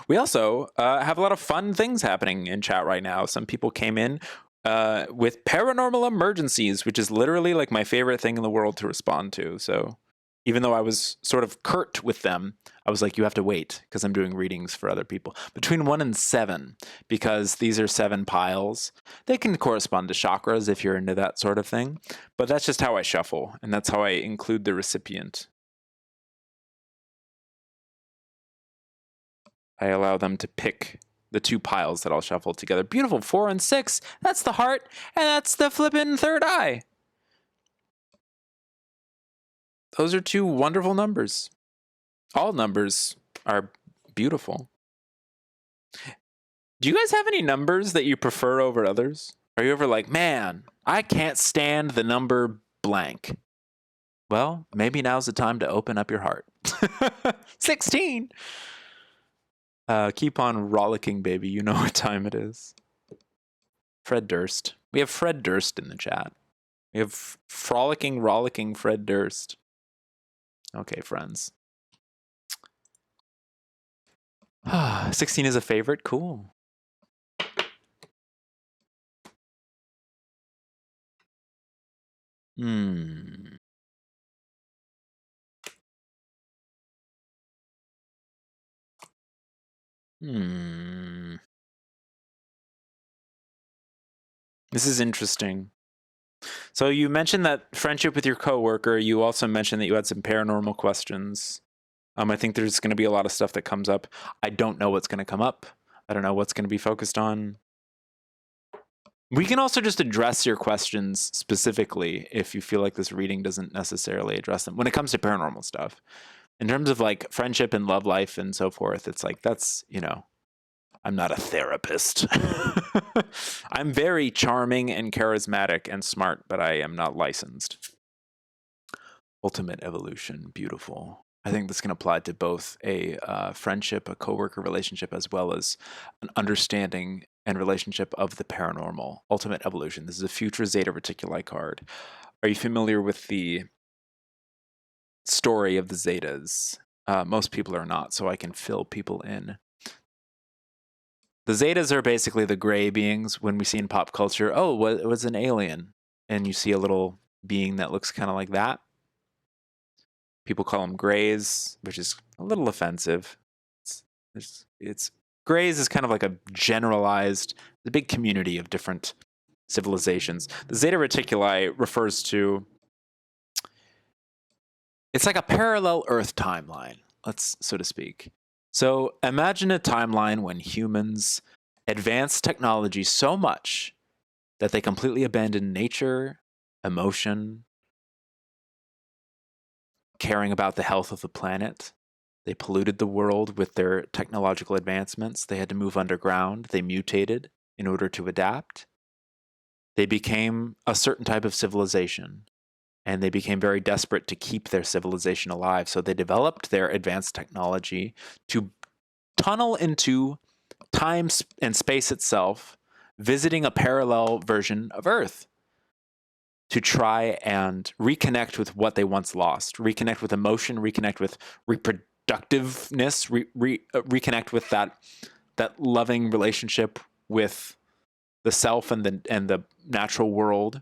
We also have a lot of fun things happening in chat right now. Some people came in with paranormal emergencies, which is literally like my favorite thing in the world to respond to. So even though I was sort of curt with them, I was like, you have to wait because I'm doing readings for other people. Between 1 and 7, because these are 7 piles. They can correspond to chakras if you're into that sort of thing. But that's just how I shuffle, and that's how I include the recipient. I allow them to pick the 2 piles that I'll shuffle together. Beautiful. 4 and 6. That's the heart, and that's the flippin' third eye. Those are 2 wonderful numbers. All numbers are beautiful. Do you guys have any numbers that you prefer over others? Are you ever like, man, I can't stand the number blank? Well, maybe now's the time to open up your heart. 16! Keep on rollicking, baby. You know what time it is. Fred Durst. We have Fred Durst in the chat. We have frolicking, rollicking Fred Durst. Okay, friends. 16 is a favorite? Cool. This is interesting. So you mentioned that friendship with your coworker. You also mentioned that you had some paranormal questions. I think there's going to be a lot of stuff that comes up. I don't know what's going to come up. I don't know what's going to be focused on. We can also just address your questions specifically if you feel like this reading doesn't necessarily address them when it comes to paranormal stuff. In terms of like friendship and love life and so forth, it's like that's, I'm not a therapist. I'm very charming and charismatic and smart, but I am not licensed. Ultimate evolution, beautiful. I think this can apply to both a friendship, a coworker relationship, as well as an understanding and relationship of the paranormal. Ultimate evolution. This is a future Zeta Reticuli card. Are you familiar with the story of the Zetas? Most people are not, so I can fill people in. The Zetas are basically the gray beings when we see in pop culture, oh, it was an alien. And you see a little being that looks kind of like that. People call them grays, which is a little offensive. It's grays is kind of like a generalized, the big community of different civilizations. The Zeta Reticuli refers to, it's like a parallel Earth timeline, so to speak. So imagine a timeline when humans advance technology so much that they completely abandon nature, emotion, caring about the health of the planet. They polluted the world with their technological advancements. They had to move underground. They mutated in order to adapt. They became a certain type of civilization, and they became very desperate to keep their civilization alive. So they developed their advanced technology to tunnel into time and space itself, visiting a parallel version of Earth to try and reconnect with what they once lost, reconnect with emotion, reconnect with reproductiveness, reconnect with that loving relationship with the self and the natural world.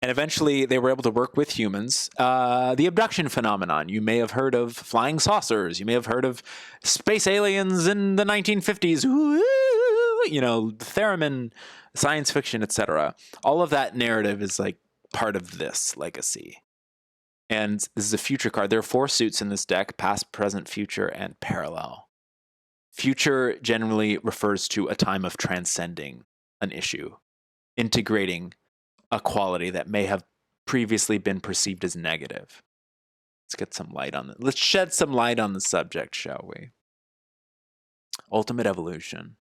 And eventually they were able to work with humans. The abduction phenomenon. You may have heard of flying saucers. You may have heard of space aliens in the 1950s. You know, theremin, science fiction, etc. All of that narrative is like part of this legacy. And this is a future card. There are 4 suits in this deck: past, present, future, and parallel. Future generally refers to a time of transcending an issue, integrating a quality that may have previously been perceived as negative. Let's get some light on it. Let's shed some light on the subject, shall we? Ultimate evolution.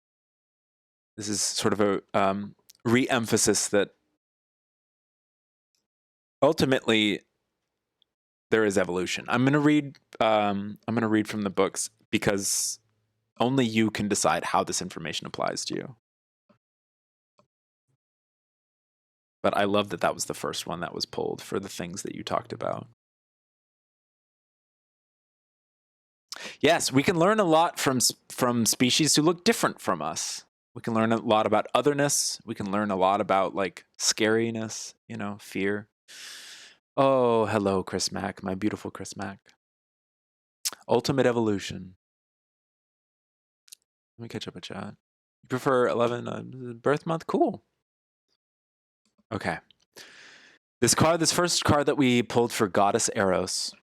This is sort of a re-emphasis that ultimately there is evolution. I'm going to read from the books because only you can decide how this information applies to you. But I love that that was the first one that was pulled for the things that you talked about. Yes, we can learn a lot from species who look different from us. We can learn a lot about otherness. We can learn a lot about like scariness, you know, fear. Oh, hello, Chris Mack, my beautiful Chris Mack. Ultimate evolution. Let me catch up a chat. You prefer 11 birth month? Cool. Okay. This first card that we pulled for Goddess Eros,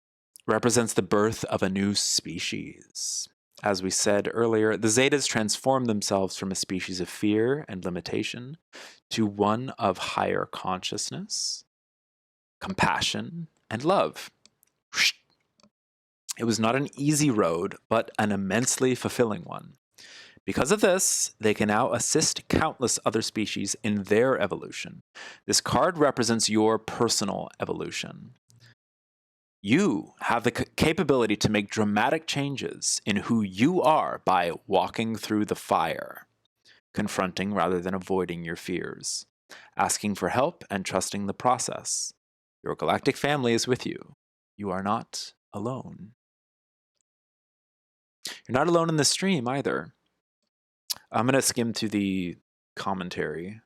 represents the birth of a new species. As we said earlier, the Zetas transform themselves from a species of fear and limitation to one of higher consciousness, compassion, and love. It was not an easy road, but an immensely fulfilling one. Because of this, they can now assist countless other species in their evolution. This card represents your personal evolution. You have the capability to make dramatic changes in who you are by walking through the fire, confronting rather than avoiding your fears, asking for help and trusting the process. Your galactic family is with you. You are not alone. You're not alone in the stream either. I'm going to skim through the commentary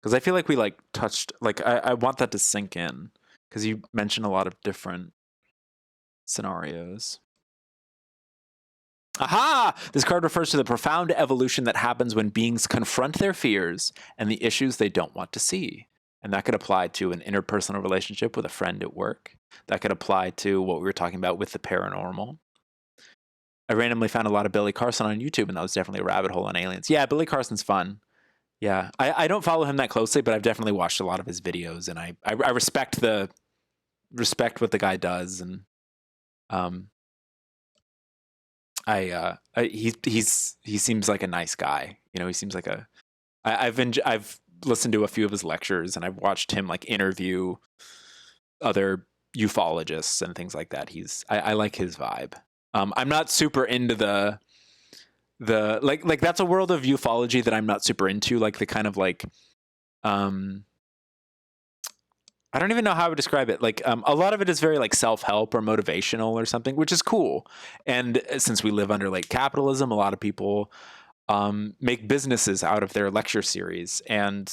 because I feel like we touched, I want that to sink in because you mentioned a lot of different scenarios. Aha! This card refers to the profound evolution that happens when beings confront their fears and the issues they don't want to see. And that could apply to an interpersonal relationship with a friend at work. That could apply to what we were talking about with the paranormal. I randomly found a lot of Billy Carson on YouTube, and that was definitely a rabbit hole on aliens. Yeah, Billy Carson's fun. Yeah, I don't follow him that closely, but I've definitely watched a lot of his videos, and I respect what the guy does, and He seems like a nice guy. You know, he seems like I've listened to a few of his lectures, and I've watched him like interview other ufologists and things like that. I like his vibe. I'm not super into the like that's a world of ufology that I'm not super into, like the kind of like I don't even know how I would describe it. Like a lot of it is very like self-help or motivational or something, which is cool. And since we live under like capitalism, a lot of people make businesses out of their lecture series, and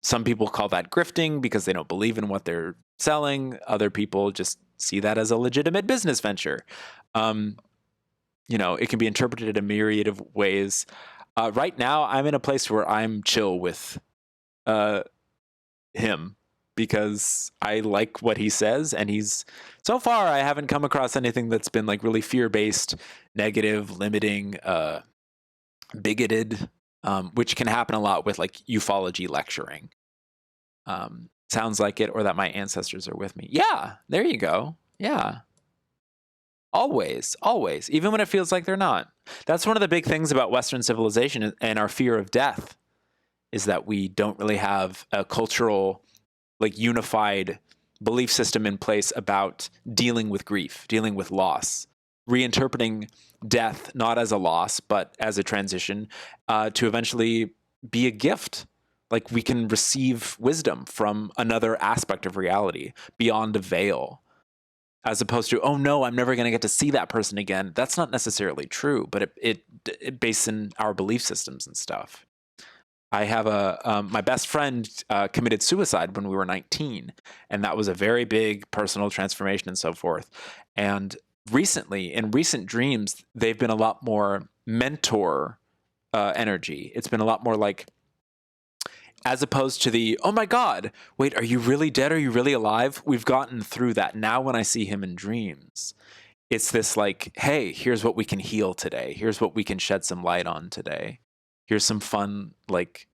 some people call that grifting because they don't believe in what they're selling. Other people just see that as a legitimate business venture. It can be interpreted a myriad of ways. Right now, I'm in a place where I'm chill with him because I like what he says, and so far I haven't come across anything that's been like really fear-based, negative, limiting, bigoted, which can happen a lot with like ufology lecturing. Sounds like it, or that my ancestors are with me. Yeah, there you go. Yeah. Always, even when it feels like they're not. That's one of the big things about Western civilization and our fear of death, is that we don't really have a cultural, like unified belief system in place about dealing with grief, dealing with loss, reinterpreting death not as a loss, but as a transition to eventually be a gift. Like we can receive wisdom from another aspect of reality beyond a veil, as opposed to, oh no, I'm never going to get to see that person again. That's not necessarily true, but it based in our belief systems and stuff. I have my best friend committed suicide when we were 19, and that was a very big personal transformation and so forth. And recently, in recent dreams, they've been a lot more mentor energy. It's been a lot more like, as opposed to the, oh my God, wait, are you really dead? Are you really alive? We've gotten through that. Now when I see him in dreams, it's this like, hey, here's what we can heal today. Here's what we can shed some light on today. Here's some fun, like,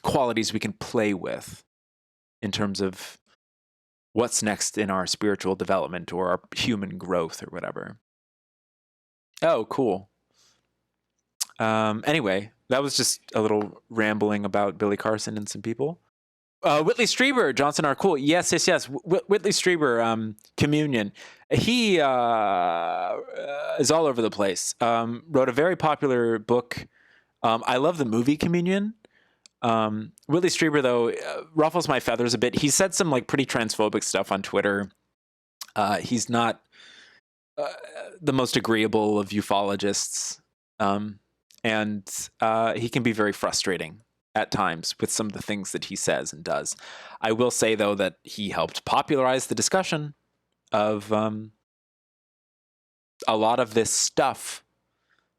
qualities we can play with in terms of what's next in our spiritual development or our human growth or whatever. Oh, cool. Anyway, that was just a little rambling about Billy Carson and some people. Whitley Strieber, Johnson are cool. Yes. Whitley Strieber, Communion. He is all over the place. Wrote a very popular book. I love the movie Communion. Whitley Strieber, though, ruffles my feathers a bit. He said some like pretty transphobic stuff on Twitter. He's not the most agreeable of ufologists. And he can be very frustrating at times with some of the things that he says and does. I will say, though, that he helped popularize the discussion of a lot of this stuff.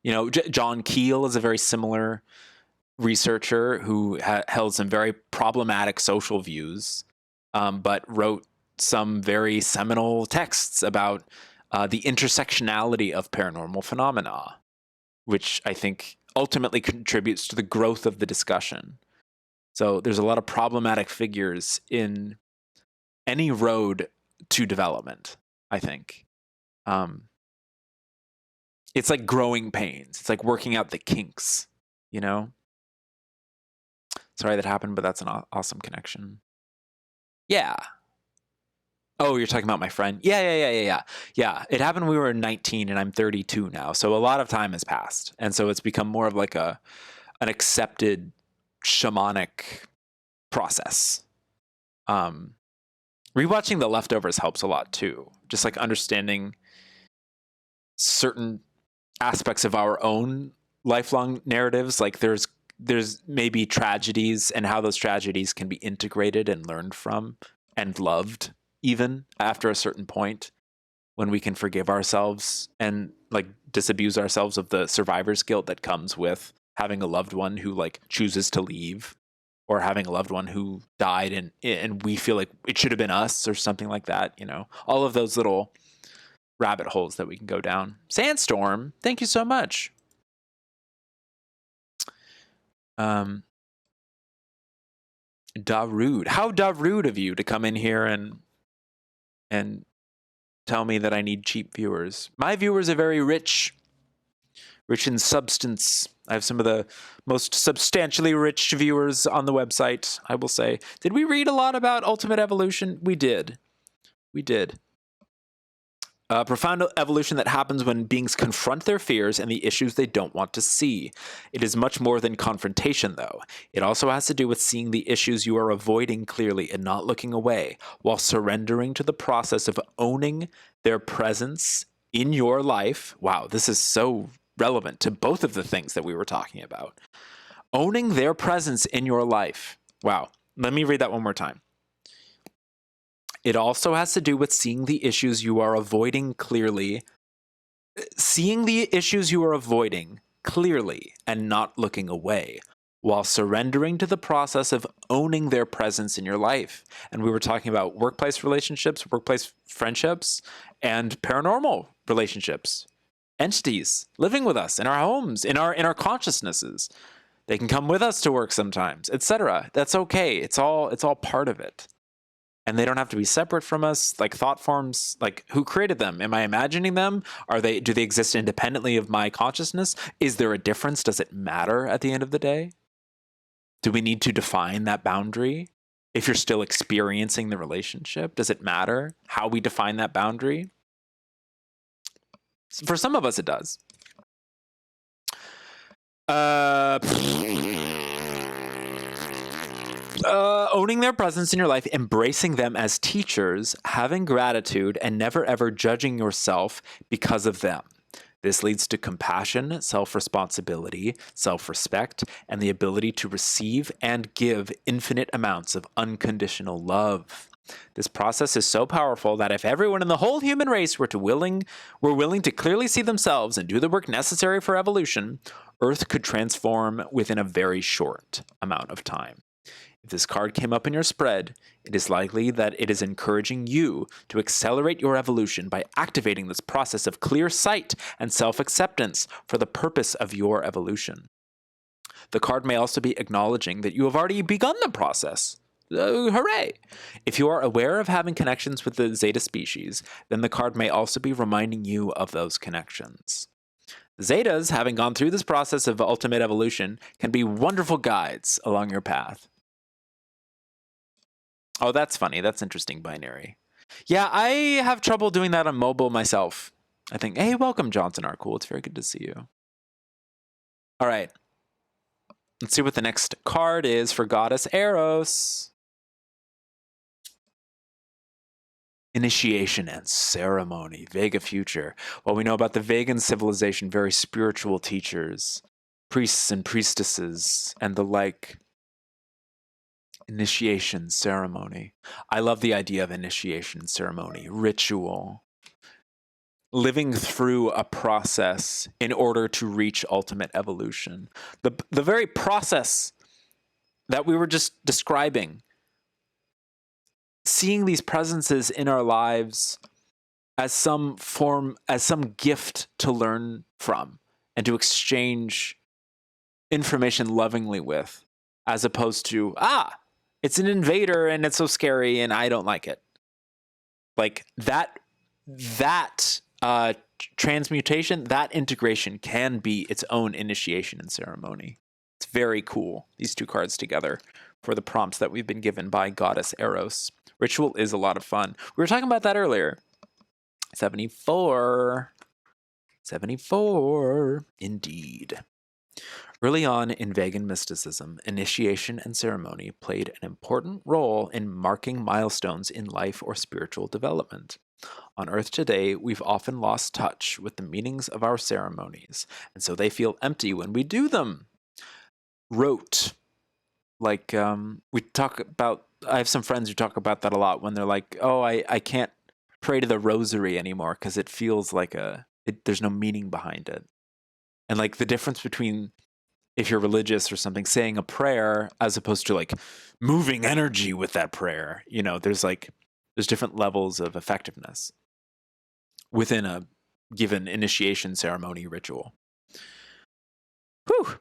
You know, John Keel is a very similar researcher who held some very problematic social views, but wrote some very seminal texts about the intersectionality of paranormal phenomena, which I think ultimately contributes to the growth of the discussion. So there's a lot of problematic figures in any road to development, I think. It's like growing pains. It's like working out the kinks, you know? Sorry that happened, but that's an awesome connection. Yeah. Oh, you're talking about my friend? Yeah. It happened when we were 19, and I'm 32 now. So a lot of time has passed. And so it's become more of like an accepted shamanic process. Rewatching The Leftovers helps a lot too. Just like understanding certain aspects of our own lifelong narratives. Like there's maybe tragedies and how those tragedies can be integrated and learned from and loved, even after a certain point, when we can forgive ourselves and like disabuse ourselves of the survivor's guilt that comes with having a loved one who like chooses to leave, or having a loved one who died and we feel like it should have been us or something like that. You know, all of those little rabbit holes that we can go down. Sandstorm, thank you so much. Da rude. How da rude of you to come in here and tell me that I need cheap viewers. My viewers are very rich in substance. I have some of the most substantially rich viewers on the website, I will say. Did we read a lot about ultimate evolution? We did. Profound evolution that happens when beings confront their fears and the issues they don't want to see. It is much more than confrontation, though. It also has to do with seeing the issues you are avoiding clearly and not looking away, while surrendering to the process of owning their presence in your life. Wow, this is so relevant to both of the things that we were talking about. Owning their presence in your life. Wow, let me read that one more time. It also has to do with seeing the issues you are avoiding clearly. Seeing the issues you are avoiding clearly and not looking away, while surrendering to the process of owning their presence in your life. And we were talking about workplace relationships, workplace friendships, and paranormal relationships. Entities living with us in our homes, in our consciousnesses. They can come with us to work sometimes, etc. That's okay. It's all part of it. And they don't have to be separate from us. Like thought forms, like who created them? Am I imagining them? Do they exist independently of my consciousness? Is there a difference? Does it matter at the end of the day? Do we need to define that boundary? If you're still experiencing the relationship, does it matter how we define that boundary? For some of us, it does. Owning their presence in your life, embracing them as teachers, having gratitude, and never ever judging yourself because of them. This leads to compassion, self-responsibility, self-respect, and the ability to receive and give infinite amounts of unconditional love. This process is so powerful that if everyone in the whole human race were willing to clearly see themselves and do the work necessary for evolution, Earth could transform within a very short amount of time. If this card came up in your spread, it is likely that it is encouraging you to accelerate your evolution by activating this process of clear sight and self-acceptance for the purpose of your evolution. The card may also be acknowledging that you have already begun the process. Hooray! If you are aware of having connections with the Zeta species, then the card may also be reminding you of those connections. Zetas, having gone through this process of ultimate evolution, can be wonderful guides along your path. Oh, that's funny. That's interesting, binary. Yeah, I have trouble doing that on mobile myself. I think, hey, welcome, Johnson R. Cool. It's very good to see you. All right. Let's see what the next card is for Goddess Eros. Initiation and ceremony. Vega future. Well, we know about the Vegan civilization, very spiritual teachers, priests and priestesses, and the like. Initiation ceremony. I love the idea of initiation ceremony, ritual. Living through a process in order to reach ultimate evolution. The very process that we were just describing. Seeing these presences in our lives as some gift to learn from and to exchange information lovingly with, as opposed to, it's an invader and it's so scary and I don't like it. Like that transmutation, that integration can be its own initiation and ceremony. It's very cool, these two cards together, for the prompts that we've been given by Goddess Eros. Ritual is a lot of fun. We were talking about that earlier. 74, indeed. Early on in Vegan mysticism, initiation and ceremony played an important role in marking milestones in life or spiritual development. On Earth today, we've often lost touch with the meanings of our ceremonies, and so they feel empty when we do them. Rote. Like, we talk about, I have some friends who talk about that a lot when they're like, oh, I can't pray to the rosary anymore because it feels like there's no meaning behind it. And like the difference between, if you're religious or something, saying a prayer as opposed to like moving energy with that prayer, you know, there's different levels of effectiveness within a given initiation ceremony ritual. Whew.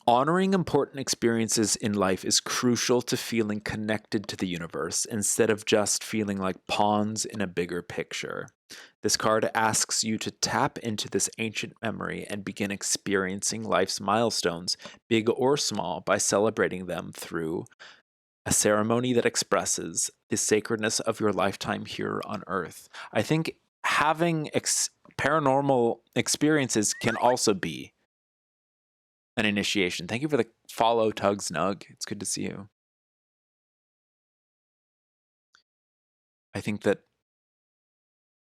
Honoring important experiences in life is crucial to feeling connected to the universe instead of just feeling like pawns in a bigger picture. This card asks you to tap into this ancient memory and begin experiencing life's milestones, big or small, by celebrating them through a ceremony that expresses the sacredness of your lifetime here on Earth. I think having paranormal experiences can also be an initiation. Thank you for the follow, Tug Snug. It's good to see you. I think that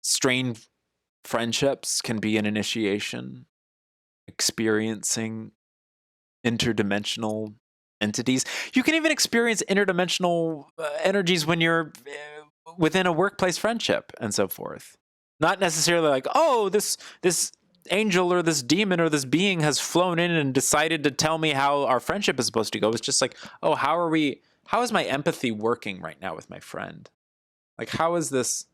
strained friendships can be an initiation. Experiencing interdimensional entities. You can even experience interdimensional energies when you're within a workplace friendship and so forth. Not necessarily like, oh, this angel or this demon or this being has flown in and decided to tell me how our friendship is supposed to go. It's just like, oh, how is my empathy working right now with my friend? Like, how is this,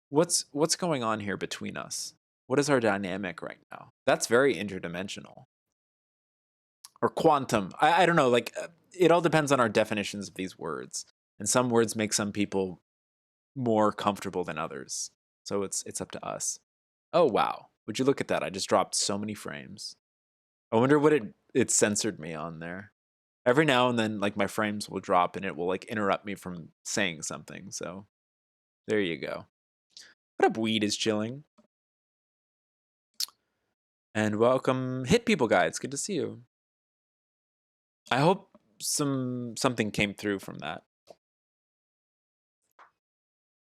what's going on here between us? What is our dynamic right now? That's very interdimensional. Or quantum. I don't know, like, it all depends on our definitions of these words. And some words make some people more comfortable than others. So it's up to us. Oh, wow. Would you look at that? I just dropped so many frames. I wonder what it censored me on there. Every now and then, like, my frames will drop and it will, like, interrupt me from saying something. So there you go. What up, Weed is chilling? And welcome, Hit People Guy. It's good to see you. I hope something came through from that.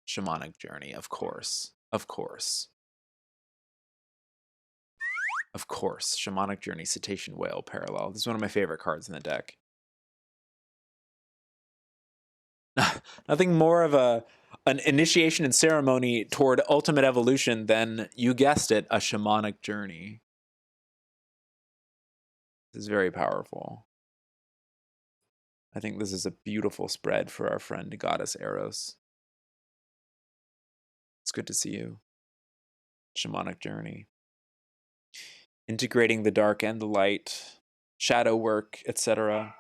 Shamanic Journey, of course. Of course. Of course, Shamanic Journey, Cetacean Whale Parallel. This is one of my favorite cards in the deck. Nothing more of an initiation and ceremony toward ultimate evolution than, you guessed it, a Shamanic Journey. This is very powerful. I think this is a beautiful spread for our friend Goddess Eros. It's good to see you. Shamanic Journey. Integrating the dark and the light, shadow work, etc.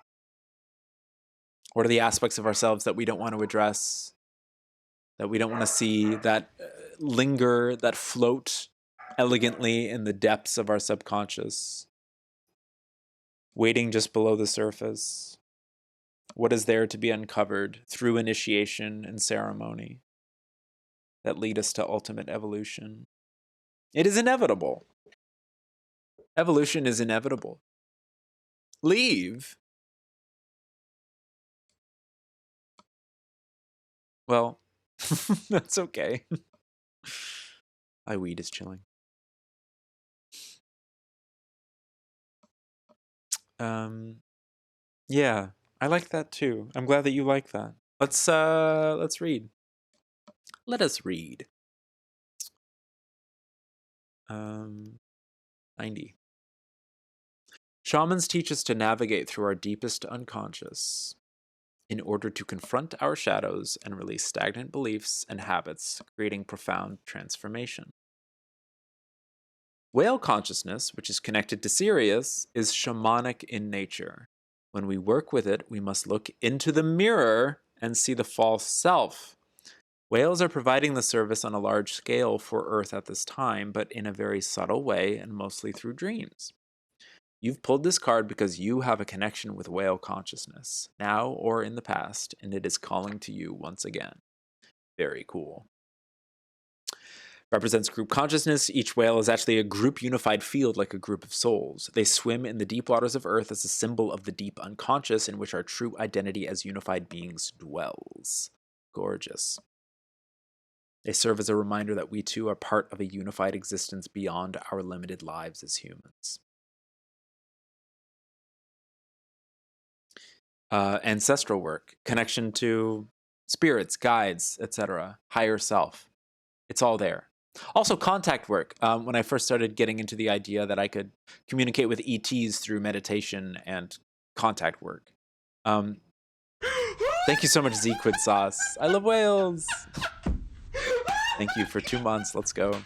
What are the aspects of ourselves that we don't want to address, that we don't want to see, that linger, that float elegantly in the depths of our subconscious, waiting just below the surface? What is there to be uncovered through initiation and ceremony that lead us to ultimate evolution? It is inevitable. Evolution is inevitable. Leave? Well, that's okay. My weed is chilling. Yeah, I like that too. I'm glad that you like that. Let's read. Let us read. 90. Shamans teach us to navigate through our deepest unconscious in order to confront our shadows and release stagnant beliefs and habits, creating profound transformation. Whale consciousness, which is connected to Sirius, is shamanic in nature. When we work with it, we must look into the mirror and see the false self. Whales are providing the service on a large scale for Earth at this time, but in a very subtle way and mostly through dreams. You've pulled this card because you have a connection with whale consciousness, now or in the past, and it is calling to you once again. Very cool. Represents group consciousness. Each whale is actually a group unified field, like a group of souls. They swim in the deep waters of Earth as a symbol of the deep unconscious in which our true identity as unified beings dwells. Gorgeous. They serve as a reminder that we too are part of a unified existence beyond our limited lives as humans. Ancestral work, connection to spirits, guides, etc., higher self. It's all there. Also, contact work. When I first started getting into the idea that I could communicate with ETs through meditation and contact work. Thank you so much, Zequid Sauce. I love whales. Thank you for 2 months. Let's go.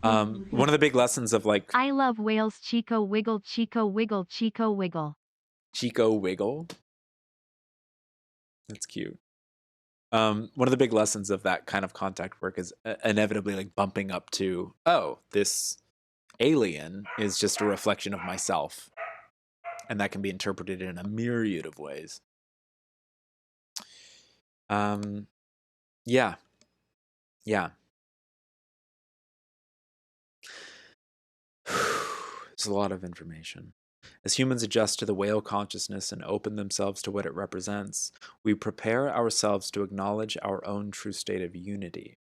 One of the big lessons of like I love whales. Chico wiggle, Chico wiggle, Chico wiggle. Chico Wiggle. That's cute. One of the big lessons of that kind of contact work is inevitably like bumping up to, oh, this alien is just a reflection of myself. And that can be interpreted in a myriad of ways. Yeah. Yeah. There's a lot of information. As humans adjust to the whale consciousness and open themselves to what it represents, we prepare ourselves to acknowledge our own true state of unity.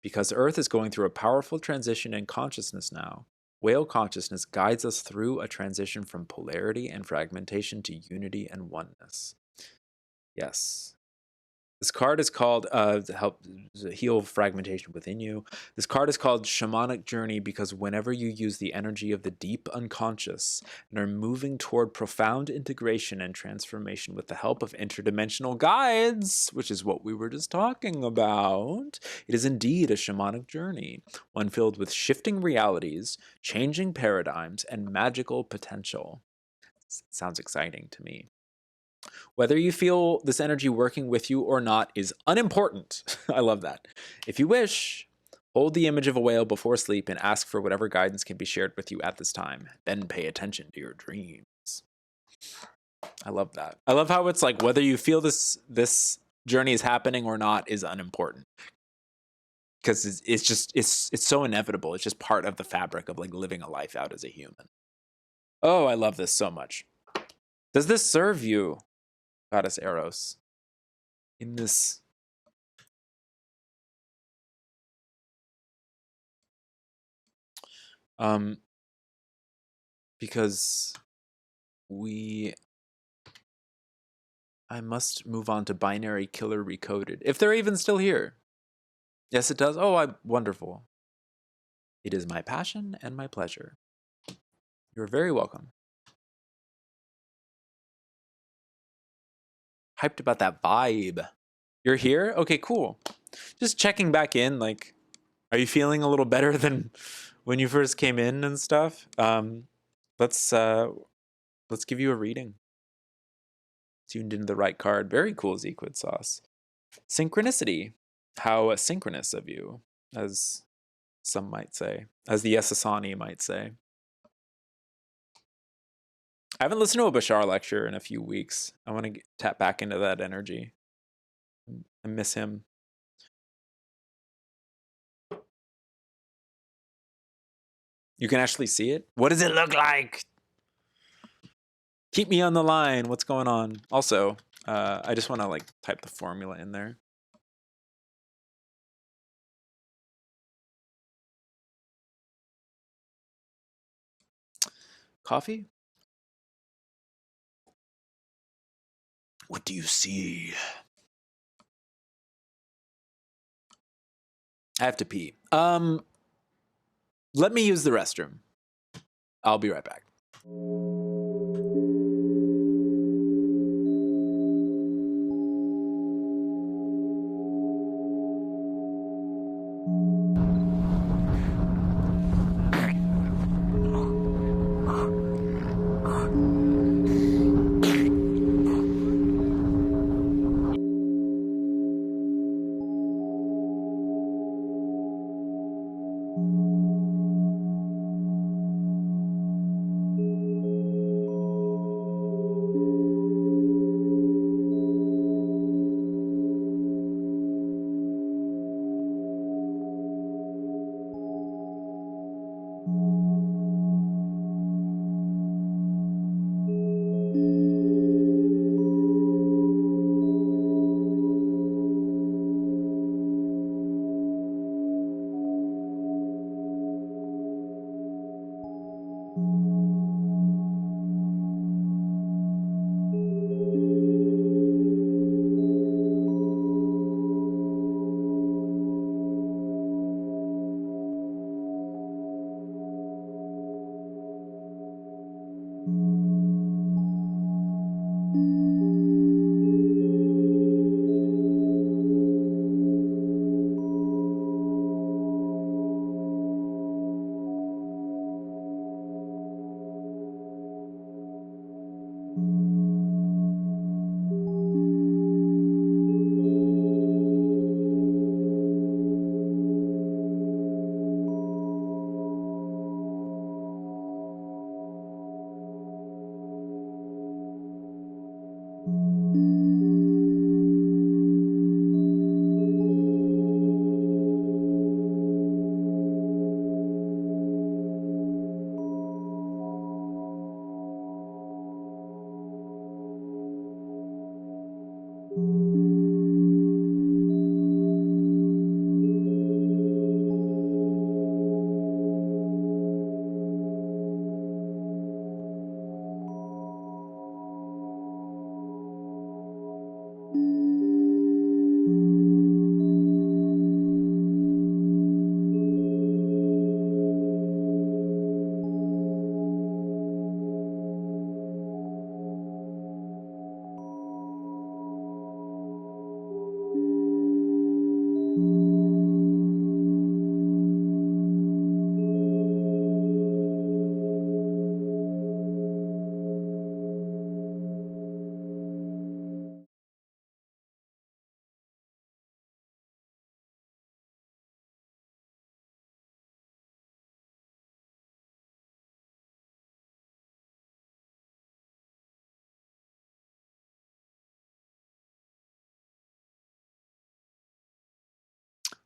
Because Earth is going through a powerful transition in consciousness now, whale consciousness guides us through a transition from polarity and fragmentation to unity and oneness. Yes. This card is called help heal fragmentation within you. This card is called Shamanic Journey because whenever you use the energy of the deep unconscious and are moving toward profound integration and transformation with the help of interdimensional guides, which is what we were just talking about, it is indeed a shamanic journey, one filled with shifting realities, changing paradigms, and magical potential. Sounds exciting to me. Whether you feel this energy working with you or not is unimportant. I love that. If you wish, hold the image of a whale before sleep and ask for whatever guidance can be shared with you at this time. Then pay attention to your dreams. I love that. I love how it's like whether you feel this journey is happening or not is unimportant. Because it's so inevitable. It's just part of the fabric of like living a life out as a human. Oh, I love this so much. Does this serve you, Goddess Eros, in this because I must move on to Binary Killer Recoded. If they're even still here. Yes, it does. Oh, wonderful. It is my passion and my pleasure. You're very welcome. Hyped about that vibe. You're here? Okay, cool. Just checking back in, like, are you feeling a little better than when you first came in and stuff? Let's give you a reading. Tuned into the right card. Very cool, Zequid Sauce. Synchronicity. How synchronous of you, as some might say. As the Yesasani might say. I haven't listened to a Bashar lecture in a few weeks. I want to tap back into that energy. I miss him. You can actually see it? What does it look like? Keep me on the line. What's going on? Also, I just want to like type the formula in there. Coffee? What do you see? I have to pee. Let me use the restroom. I'll be right back.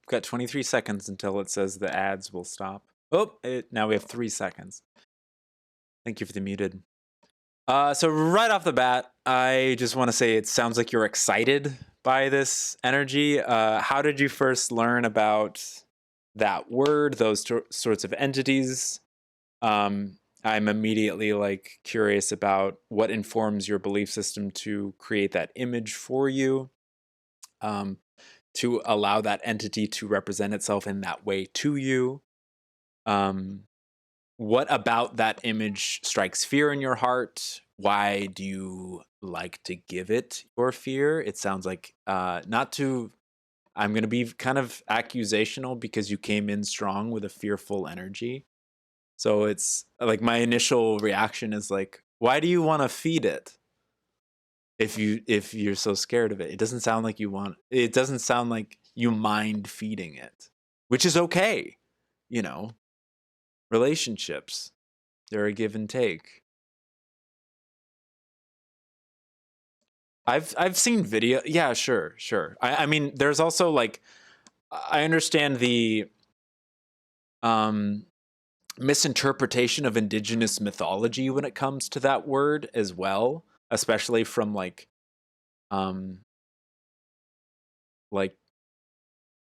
We've got 23 seconds until it says the ads will stop. Oh, now we have 3 seconds. Thank you for the muted. So right off the bat, I just want to say it sounds like you're excited by this energy. How did you first learn about that word, those sorts of entities? I'm immediately like curious about what informs your belief system to create that image for you, to allow that entity to represent itself in that way to you. What about that image strikes fear in your heart? Why do you like to give it your fear? It sounds like not to. I'm going to be kind of accusational because you came in strong with a fearful energy. So it's like my initial reaction is like, why do you want to feed it? If you're so scared of it, it doesn't sound like you want. It doesn't sound like you mind feeding it, which is okay. You know, relationships, they're a give and take. I've seen video. Yeah, sure. I mean, there's also like, I understand the misinterpretation of indigenous mythology when it comes to that word as well, especially from like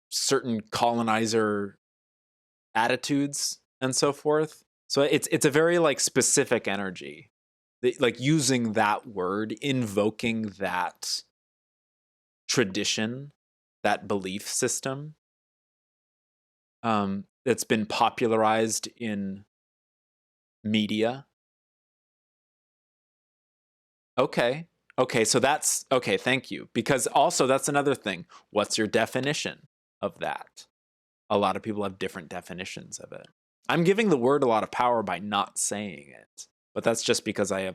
certain colonizer attitudes and so forth. So it's a very like specific energy, like using that word, invoking that tradition, that belief system, that's been popularized in media. Okay, so that's okay. Thank you. Because also that's another thing. What's your definition of that? A lot of people have different definitions of it. I'm giving the word a lot of power by not saying it, but that's just because I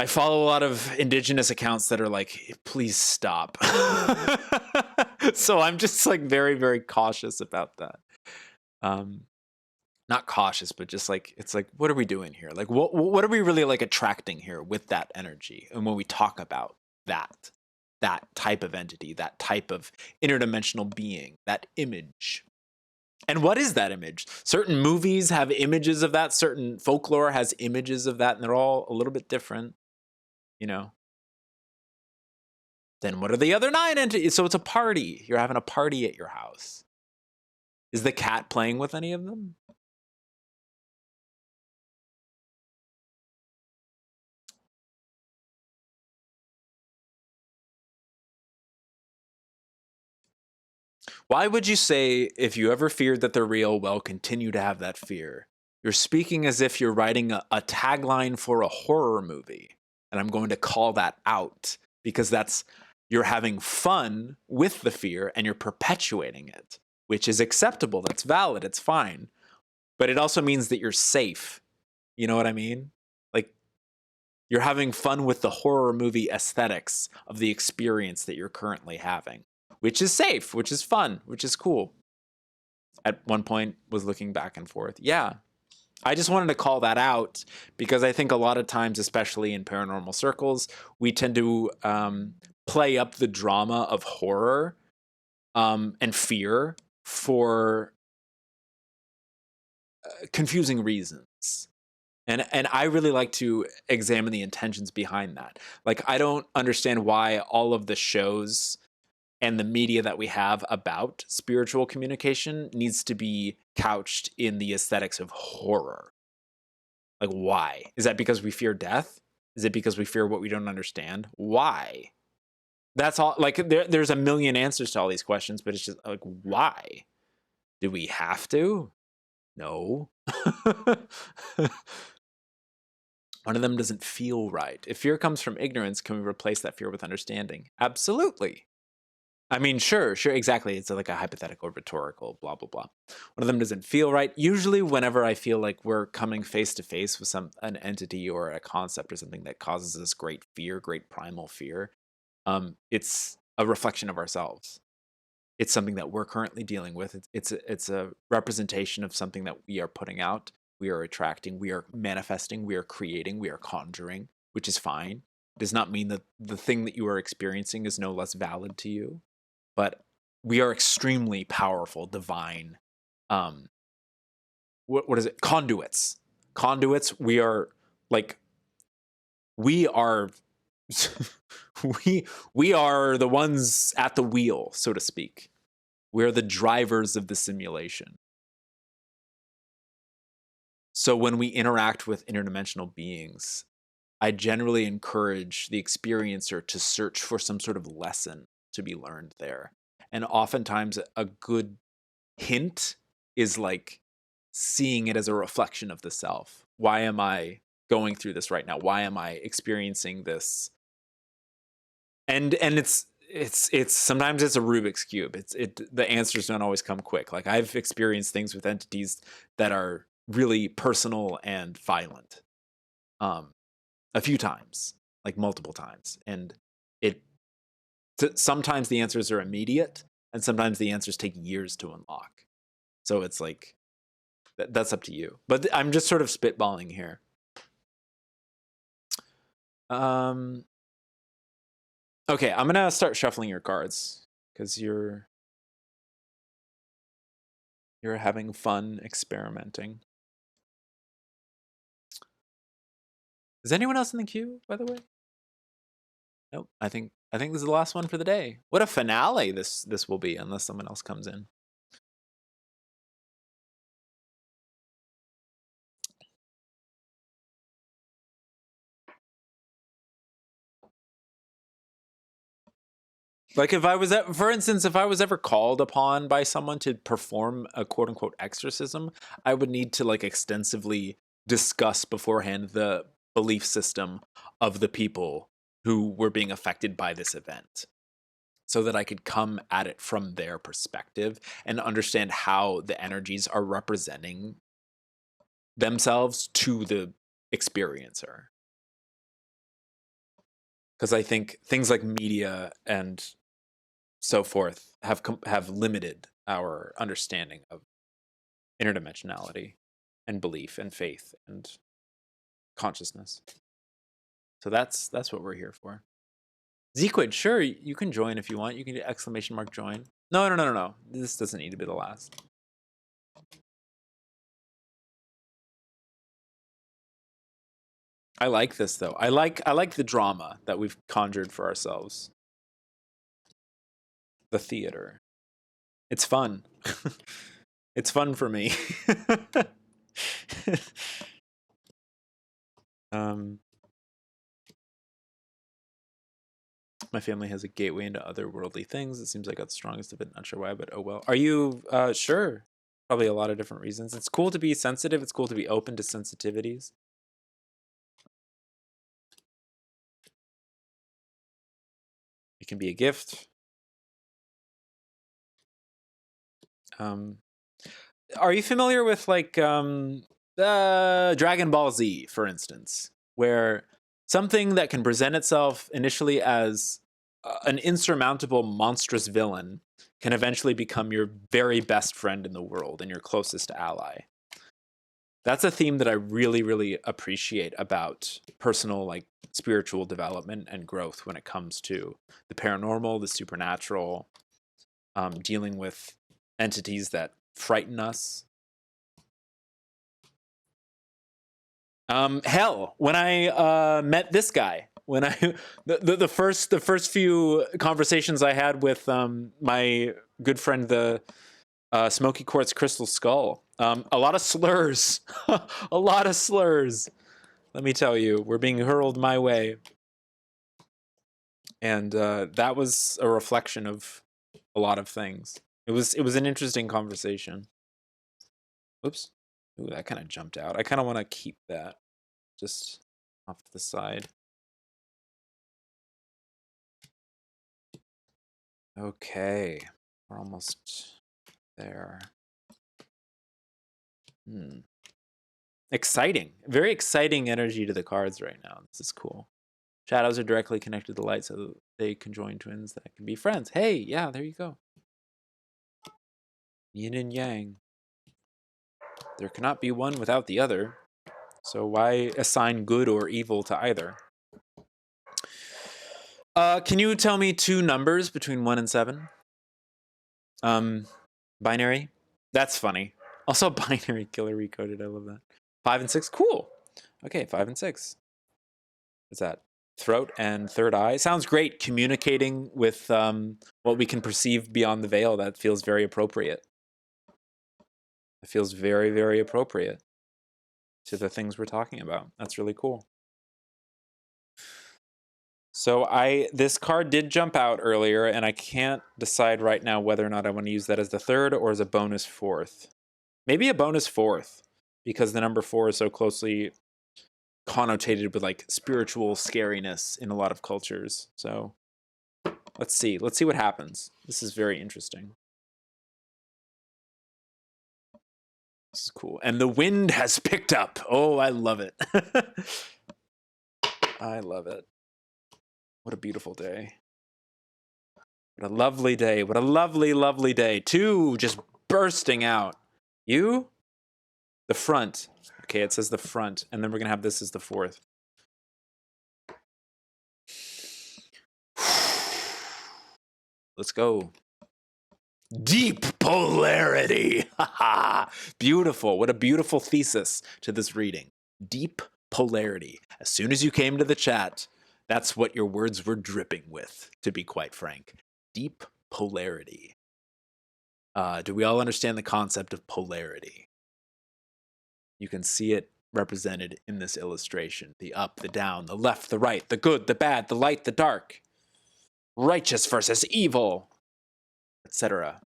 follow a lot of indigenous accounts that are like, please stop. So I'm just like very, very cautious about that. Not cautious, but just like, it's like, what are we doing here? Like, what are we really like attracting here with that energy? And when we talk about that type of entity, that type of interdimensional being, that image. And what is that image? Certain movies have images of that, certain folklore has images of that, and they're all a little bit different, you know. Then what are the other 9 entities? So it's a party. You're having a party at your house. Is the cat playing with any of them? Why would you say, if you ever feared that they're real, well, continue to have that fear? You're speaking as if you're writing a tagline for a horror movie. And I'm going to call that out because you're having fun with the fear and you're perpetuating it, which is acceptable. That's valid. It's fine. But it also means that you're safe. You know what I mean? Like, you're having fun with the horror movie aesthetics of the experience that you're currently having, which is safe, which is fun, which is cool. At one point was looking back and forth. Yeah. I just wanted to call that out because I think a lot of times, especially in paranormal circles, we tend to play up the drama of horror and fear for confusing reasons. And I really like to examine the intentions behind that. Like, I don't understand why all of the shows and the media that we have about spiritual communication needs to be couched in the aesthetics of horror. Like, why? Is that because we fear death? Is it because we fear what we don't understand? Why? That's all. Like, there's a million answers to all these questions, but it's just like, why? Do we have to? No. One of them doesn't feel right. If fear comes from ignorance, can we replace that fear with understanding? Absolutely. I mean, sure, exactly. It's like a hypothetical, rhetorical, blah, blah, blah. One of them doesn't feel right. Usually whenever I feel like we're coming face to face with an entity or a concept or something that causes us great fear, great primal fear, it's a reflection of ourselves. It's something that we're currently dealing with. It's a representation of something that we are putting out, we are attracting, we are manifesting, we are creating, we are conjuring, which is fine. It does not mean that the thing that you are experiencing is no less valid to you. But we are extremely powerful, divine. What is it? Conduits. We are like we are we are the ones at the wheel, so to speak. We're the drivers of the simulation. So when we interact with interdimensional beings, I generally encourage the experiencer to search for some sort of lesson to be learned there. And oftentimes a good hint is like seeing it as a reflection of the self. Why am I going through this right now? Why am I experiencing this? And it's sometimes it's a Rubik's cube. The answers don't always come quick. Like I've experienced things with entities that are really personal and violent. A few times, like multiple times. And sometimes the answers are immediate and sometimes the answers take years to unlock. So it's like, that's up to you. But I'm just sort of spitballing here. Okay, I'm gonna start shuffling your cards because you're having fun experimenting. Is anyone else in the queue, by the way? Nope. I think this is the last one for the day. What a finale this will be, unless someone else comes in. Like if I was, for instance, if I was ever called upon by someone to perform a quote unquote exorcism, I would need to like extensively discuss beforehand the belief system of the people who were being affected by this event, so that I could come at it from their perspective and understand how the energies are representing themselves to the experiencer. Because I think things like media and so forth have limited our understanding of interdimensionality and belief and faith and consciousness. So that's what we're here for. Zequid, sure, you can join if you want. You can do ! join. No. This doesn't need to be the last. I like this though. I like the drama that we've conjured for ourselves. The theater. It's fun. It's fun for me. My family has a gateway into otherworldly things. It seems like it's the strongest of it. Not sure why, but oh well. Are you sure? Probably a lot of different reasons. It's cool to be sensitive. It's cool to be open to sensitivities. It can be a gift. Are you familiar with like Dragon Ball Z, for instance, where something that can present itself initially as an insurmountable monstrous villain can eventually become your very best friend in the world and your closest ally? That's a theme that I really, really appreciate about personal, like spiritual development and growth when it comes to the paranormal, the supernatural, dealing with entities that frighten us. Hell, when I met this guy, when I the first few conversations I had with my good friend, the Smoky Quartz Crystal Skull, a lot of slurs, a lot of slurs. Let me tell you, were being hurled my way, and that was a reflection of a lot of things. It was an interesting conversation. Oops. Ooh, that kind of jumped out. I kind of want to keep that just off to the side. Okay, we're almost there. Exciting. Very exciting energy to the cards right now. This is cool. Shadows are directly connected to the light, so they conjoin twins that can be friends. Hey, yeah, there you go. Yin and yang. There cannot be one without the other. So why assign good or evil to either? Can you tell me two numbers between 1 and 7? Binary. That's funny. Also, binary killer recoded. I love that. 5 and 6. Cool. Okay, 5 and 6. What's that? Throat and third eye. Sounds great. Communicating with what we can perceive beyond the veil. That feels very appropriate. It feels very, very appropriate to the things we're talking about. That's really cool. So this card did jump out earlier, and I can't decide right now whether or not I want to use that as the third or as a bonus fourth. Maybe a bonus fourth, because the number 4 is so closely connotated with like spiritual scariness in a lot of cultures. So let's see what happens. This is very interesting. This is cool. And the wind has picked up. Oh, I love it. I love it. What a beautiful day. What a lovely day. What a lovely, lovely day. 2 just bursting out. You? The front. Okay, it says the front. And then we're going to have this as the 4th. Let's go. Deep polarity. Beautiful. What a beautiful thesis to this reading. Deep polarity. As soon as you came to the chat, that's what your words were dripping with, to be quite frank. Deep polarity. Do we all understand the concept of polarity? You can see it represented in this illustration. The up, the down, the left, the right, the good, the bad, the light, the dark. Righteous versus evil, etc.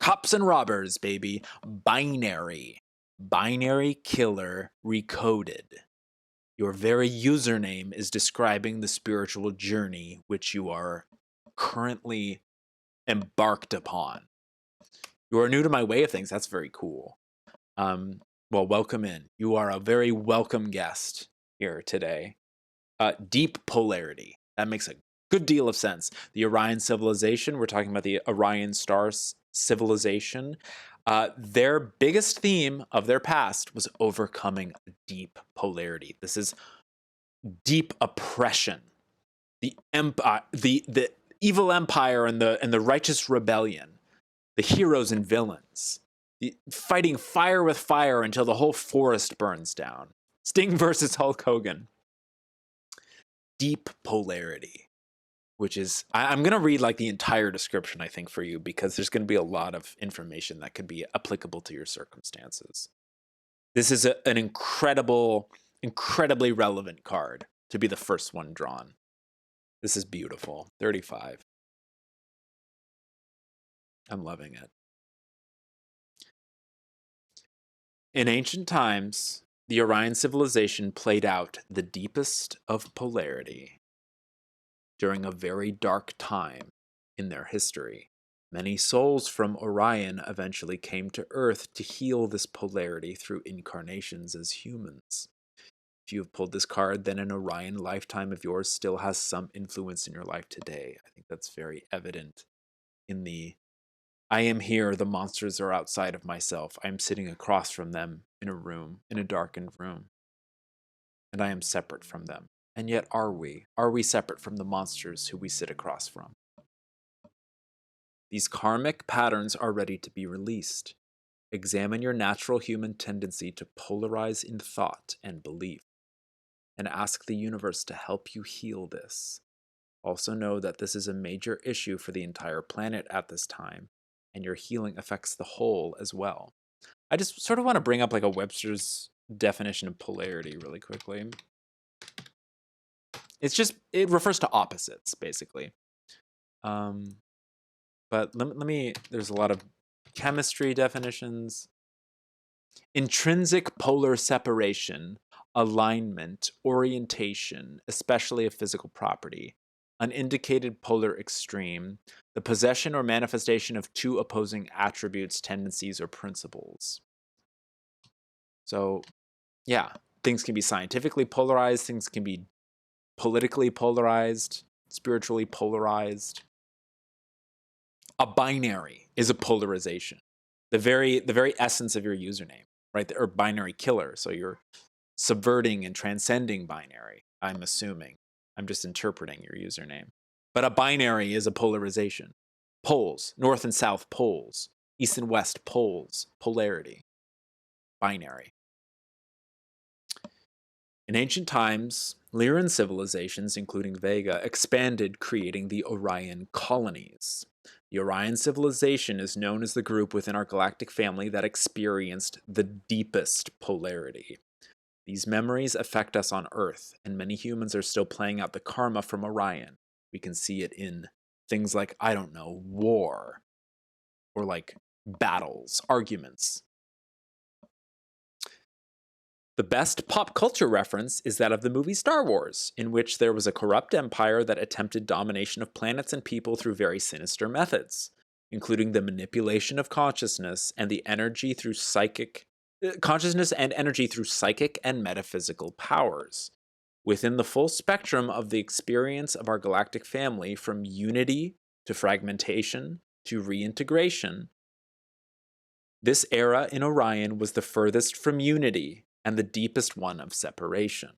Cops and robbers, baby. Binary. Binary killer recoded. Your very username is describing the spiritual journey which you are currently embarked upon. You are new to my way of things. That's very cool. Well, welcome in. You are a very welcome guest here today. Deep polarity. That makes a good deal of sense. The Orion civilization, we're talking about the Orion star civilization. Their biggest theme of their past was overcoming deep polarity. This is deep oppression. The empire, the evil empire and the righteous rebellion. The heroes and villains. Fighting fire with fire until the whole forest burns down. Sting versus Hulk Hogan. Deep polarity. Which is, I'm going to read like the entire description, I think, for you, because there's going to be a lot of information that could be applicable to your circumstances. This is an incredibly relevant card to be the first one drawn. This is beautiful. 35. I'm loving it. In ancient times, the Orion civilization played out the deepest of polarity. During a very dark time in their history, many souls from Orion eventually came to Earth to heal this polarity through incarnations as humans. If you have pulled this card, then an Orion lifetime of yours still has some influence in your life today. I think that's very evident in the I am here, the monsters are outside of myself. I am sitting across from them in a room, in a darkened room. And I am separate from them. And yet are we? Are we separate from the monsters who we sit across from? These karmic patterns are ready to be released. Examine your natural human tendency to polarize in thought and belief, and ask the universe to help you heal this. Also know that this is a major issue for the entire planet at this time, and your healing affects the whole as well. I just sort of want to bring up like a Webster's definition of polarity really quickly. It refers to opposites, basically. But let me, there's a lot of chemistry definitions. Intrinsic polar separation, alignment, orientation, especially a physical property, unindicated polar extreme, the possession or manifestation of two opposing attributes, tendencies, or principles. So, yeah, things can be scientifically polarized, things can be politically polarized, spiritually polarized. A binary is a polarization. The very essence of your username, right? Or binary killer. So you're subverting and transcending binary, I'm assuming. I'm just interpreting your username. But a binary is a polarization. Poles, north and south poles, east and west poles, polarity, binary. In ancient times, Lyran civilizations, including Vega, expanded, creating the Orion colonies. The Orion civilization is known as the group within our galactic family that experienced the deepest polarity. These memories affect us on Earth, and many humans are still playing out the karma from Orion. We can see it in things like, I don't know, war, or like battles, arguments. The best pop culture reference is that of the movie Star Wars, in which there was a corrupt empire that attempted domination of planets and people through very sinister methods, including the manipulation of consciousness and the energy through consciousness and energy through psychic and metaphysical powers. Within the full spectrum of the experience of our galactic family, from unity to fragmentation to reintegration, this era in Orion was the furthest from unity and the deepest one of separation.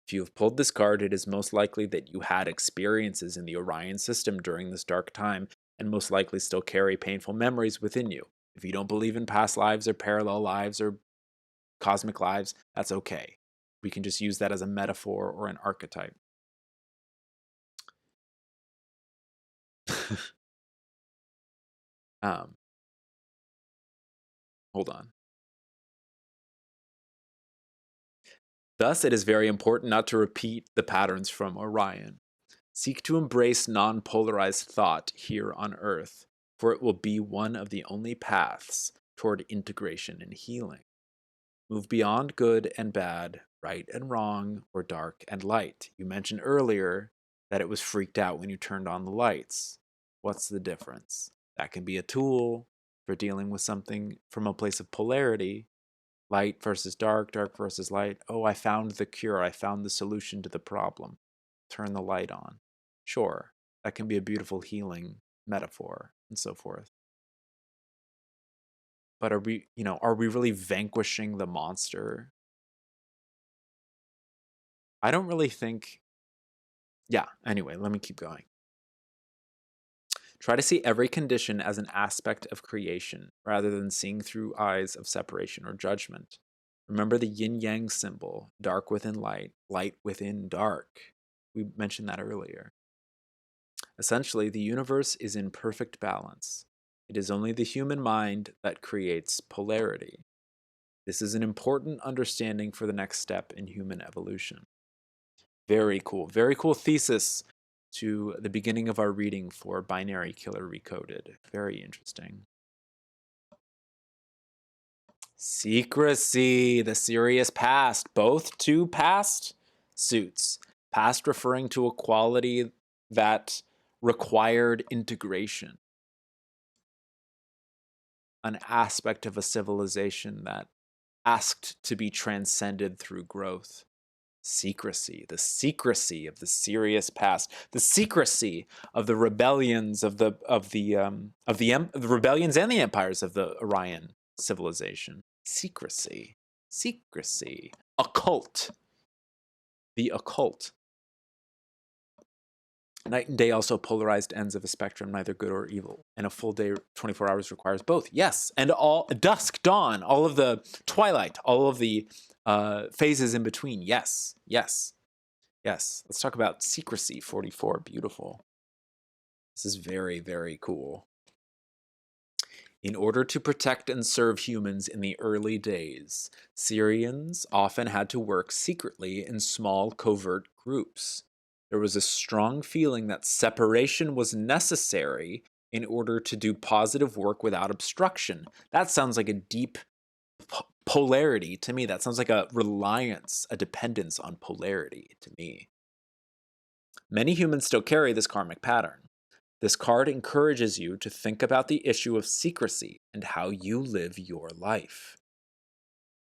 If you have pulled this card, it is most likely that you had experiences in the Orion system during this dark time, and most likely still carry painful memories within you. If you don't believe in past lives or parallel lives or cosmic lives, that's okay. We can just use that as a metaphor or an archetype. Hold on. Thus, it is very important not to repeat the patterns from Orion. Seek to embrace non-polarized thought here on Earth, for it will be one of the only paths toward integration and healing. Move beyond good and bad, right and wrong, or dark and light. You mentioned earlier that it was freaked out when you turned on the lights. What's the difference? That can be a tool for dealing with something from a place of polarity. Light versus dark, dark versus light. Oh, I found the cure. I found the solution to the problem. Turn the light on. Sure, that can be a beautiful healing metaphor and so forth. But are we really vanquishing the monster? I don't really think... Yeah, anyway, let me keep going. Try to see every condition as an aspect of creation, rather than seeing through eyes of separation or judgment. Remember the yin-yang symbol, dark within light, light within dark. We mentioned that earlier. Essentially, the universe is in perfect balance. It is only the human mind that creates polarity. This is an important understanding for the next step in human evolution. Very cool thesis to the beginning of our reading for Binary Killer Recoded. Very interesting. Secrecy, the serious past, both two past suits. Past referring to a quality that required integration. An aspect of a civilization that asked to be transcended through growth. Secrecy, the secrecy of the serious past, the secrecy of the rebellions of the rebellions and the empires of the Orion civilization. Secrecy, occult, the occult. Night and day also polarized ends of a spectrum, neither good or evil. And a full day, 24 hours requires both. Yes, and all dusk, dawn, all of the twilight, all of the phases in between. Yes. Let's talk about Secrecy 44. Beautiful. This is very, very cool. In order to protect and serve humans in the early days, Syrians often had to work secretly in small, covert groups. There was a strong feeling that separation was necessary in order to do positive work without obstruction. That sounds like a deep polarity to me. That sounds like a reliance, a dependence on polarity to me. Many humans still carry this karmic pattern. This card encourages you to think about the issue of secrecy and how you live your life.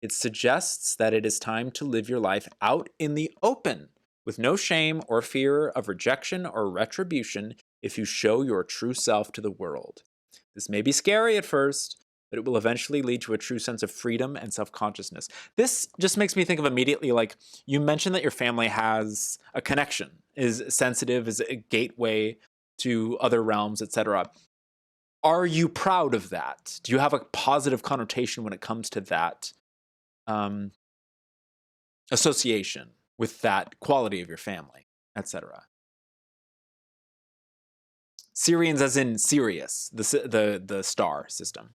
It suggests that it is time to live your life out in the open, with no shame or fear of rejection or retribution if you show your true self to the world. This may be scary at first, but it will eventually lead to a true sense of freedom and self-consciousness. This just makes me think of immediately, like, you mentioned that your family has a connection, is sensitive, is a gateway to other realms, etc. Are you proud of that? Do you have a positive connotation when it comes to that association with that quality of your family, etc.? Syrians as in Sirius, the star system.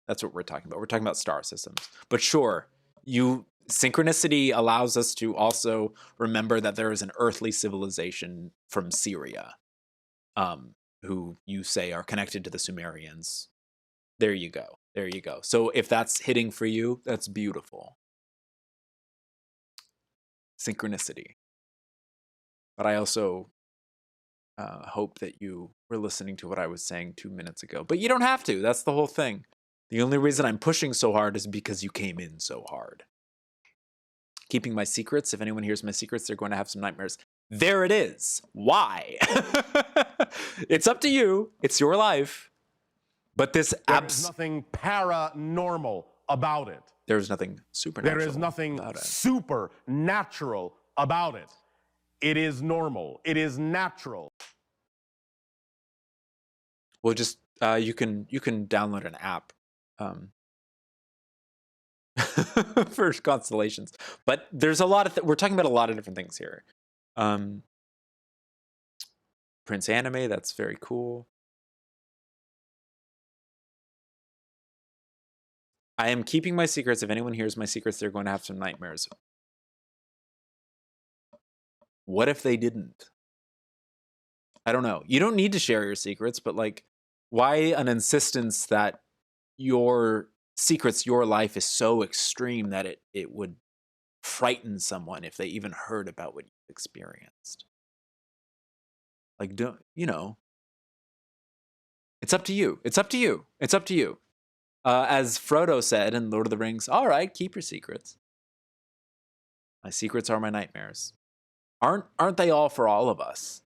That's what we're talking about. We're talking about star systems. But sure, synchronicity allows us to also remember that there is an earthly civilization from Syria, who you say are connected to the Sumerians. There you go. There you go. So if that's hitting for you, that's beautiful. Synchronicity. But I also hope that you were listening to what I was saying 2 minutes ago. But you don't have to. That's the whole thing. The only reason I'm pushing so hard is because you came in so hard. Keeping my secrets. If anyone hears my secrets, they're going to have some nightmares. There it is. Why? It's up to you. It's your life. But there's nothing paranormal about it. There's nothing supernatural. There is nothing supernatural about it. It is normal. It is natural. Well, just you can download an app for constellations. But there's a lot of we're talking about a lot of different things here. Prince Anime, that's very cool. I am keeping my secrets. If anyone hears my secrets, they're going to have some nightmares. What if they didn't? I don't know. You don't need to share your secrets, but like, why an insistence that your secrets, your life is so extreme that it would frighten someone if they even heard about what you've experienced? Like, don't, it's up to you. It's up to you. It's up to you. As Frodo said in Lord of the Rings, all right, keep your secrets. My secrets are my nightmares. Aren't they all for all of us?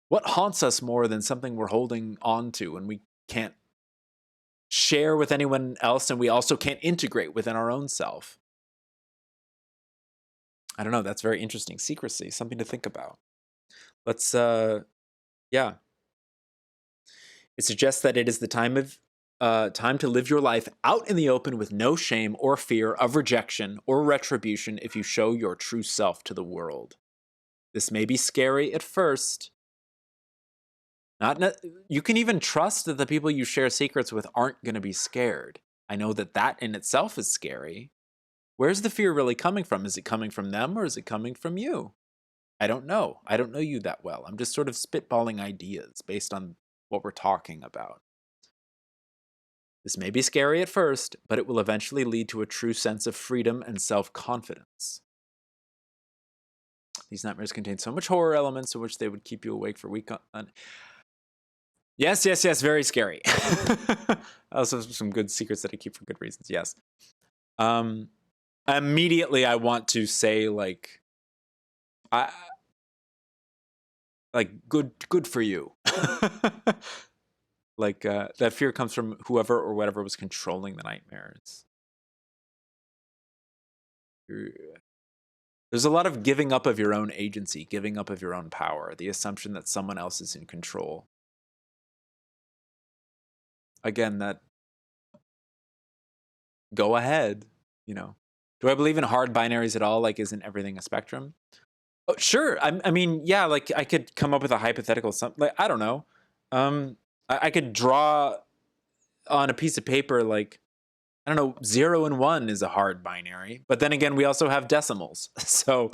What haunts us more than something we're holding on to and we can't share with anyone else, and we also can't integrate within our own self? I don't know. That's very interesting. Secrecy, something to think about. Let's, yeah. It suggests that it is the time to live your life out in the open with no shame or fear of rejection or retribution if you show your true self to the world. This may be scary at first. You can even trust that the people you share secrets with aren't going to be scared. I know that in itself is scary. Where's the fear really coming from? Is it coming from them or is it coming from you? I don't know. I don't know you that well. I'm just sort of spitballing ideas based on what we're talking about. This may be scary at first, but it will eventually lead to a true sense of freedom and self-confidence. These nightmares contain so much horror elements in which they would keep you awake for weeks on. Yes, very scary. Also some good secrets that I keep for good reasons, yes. Immediately I want to say good for you. That fear comes from whoever or whatever was controlling the nightmares. There's a lot of giving up of your own agency, giving up of your own power, the assumption that someone else is in control. Again, that go ahead, Do I believe in hard binaries at all? Like, isn't everything a spectrum? Oh, sure. I mean, yeah, like I could come up with a hypothetical something. Like, I don't know. I could draw on a piece of paper, like, I don't know, 0 and 1 is a hard binary. But then again, we also have decimals. So,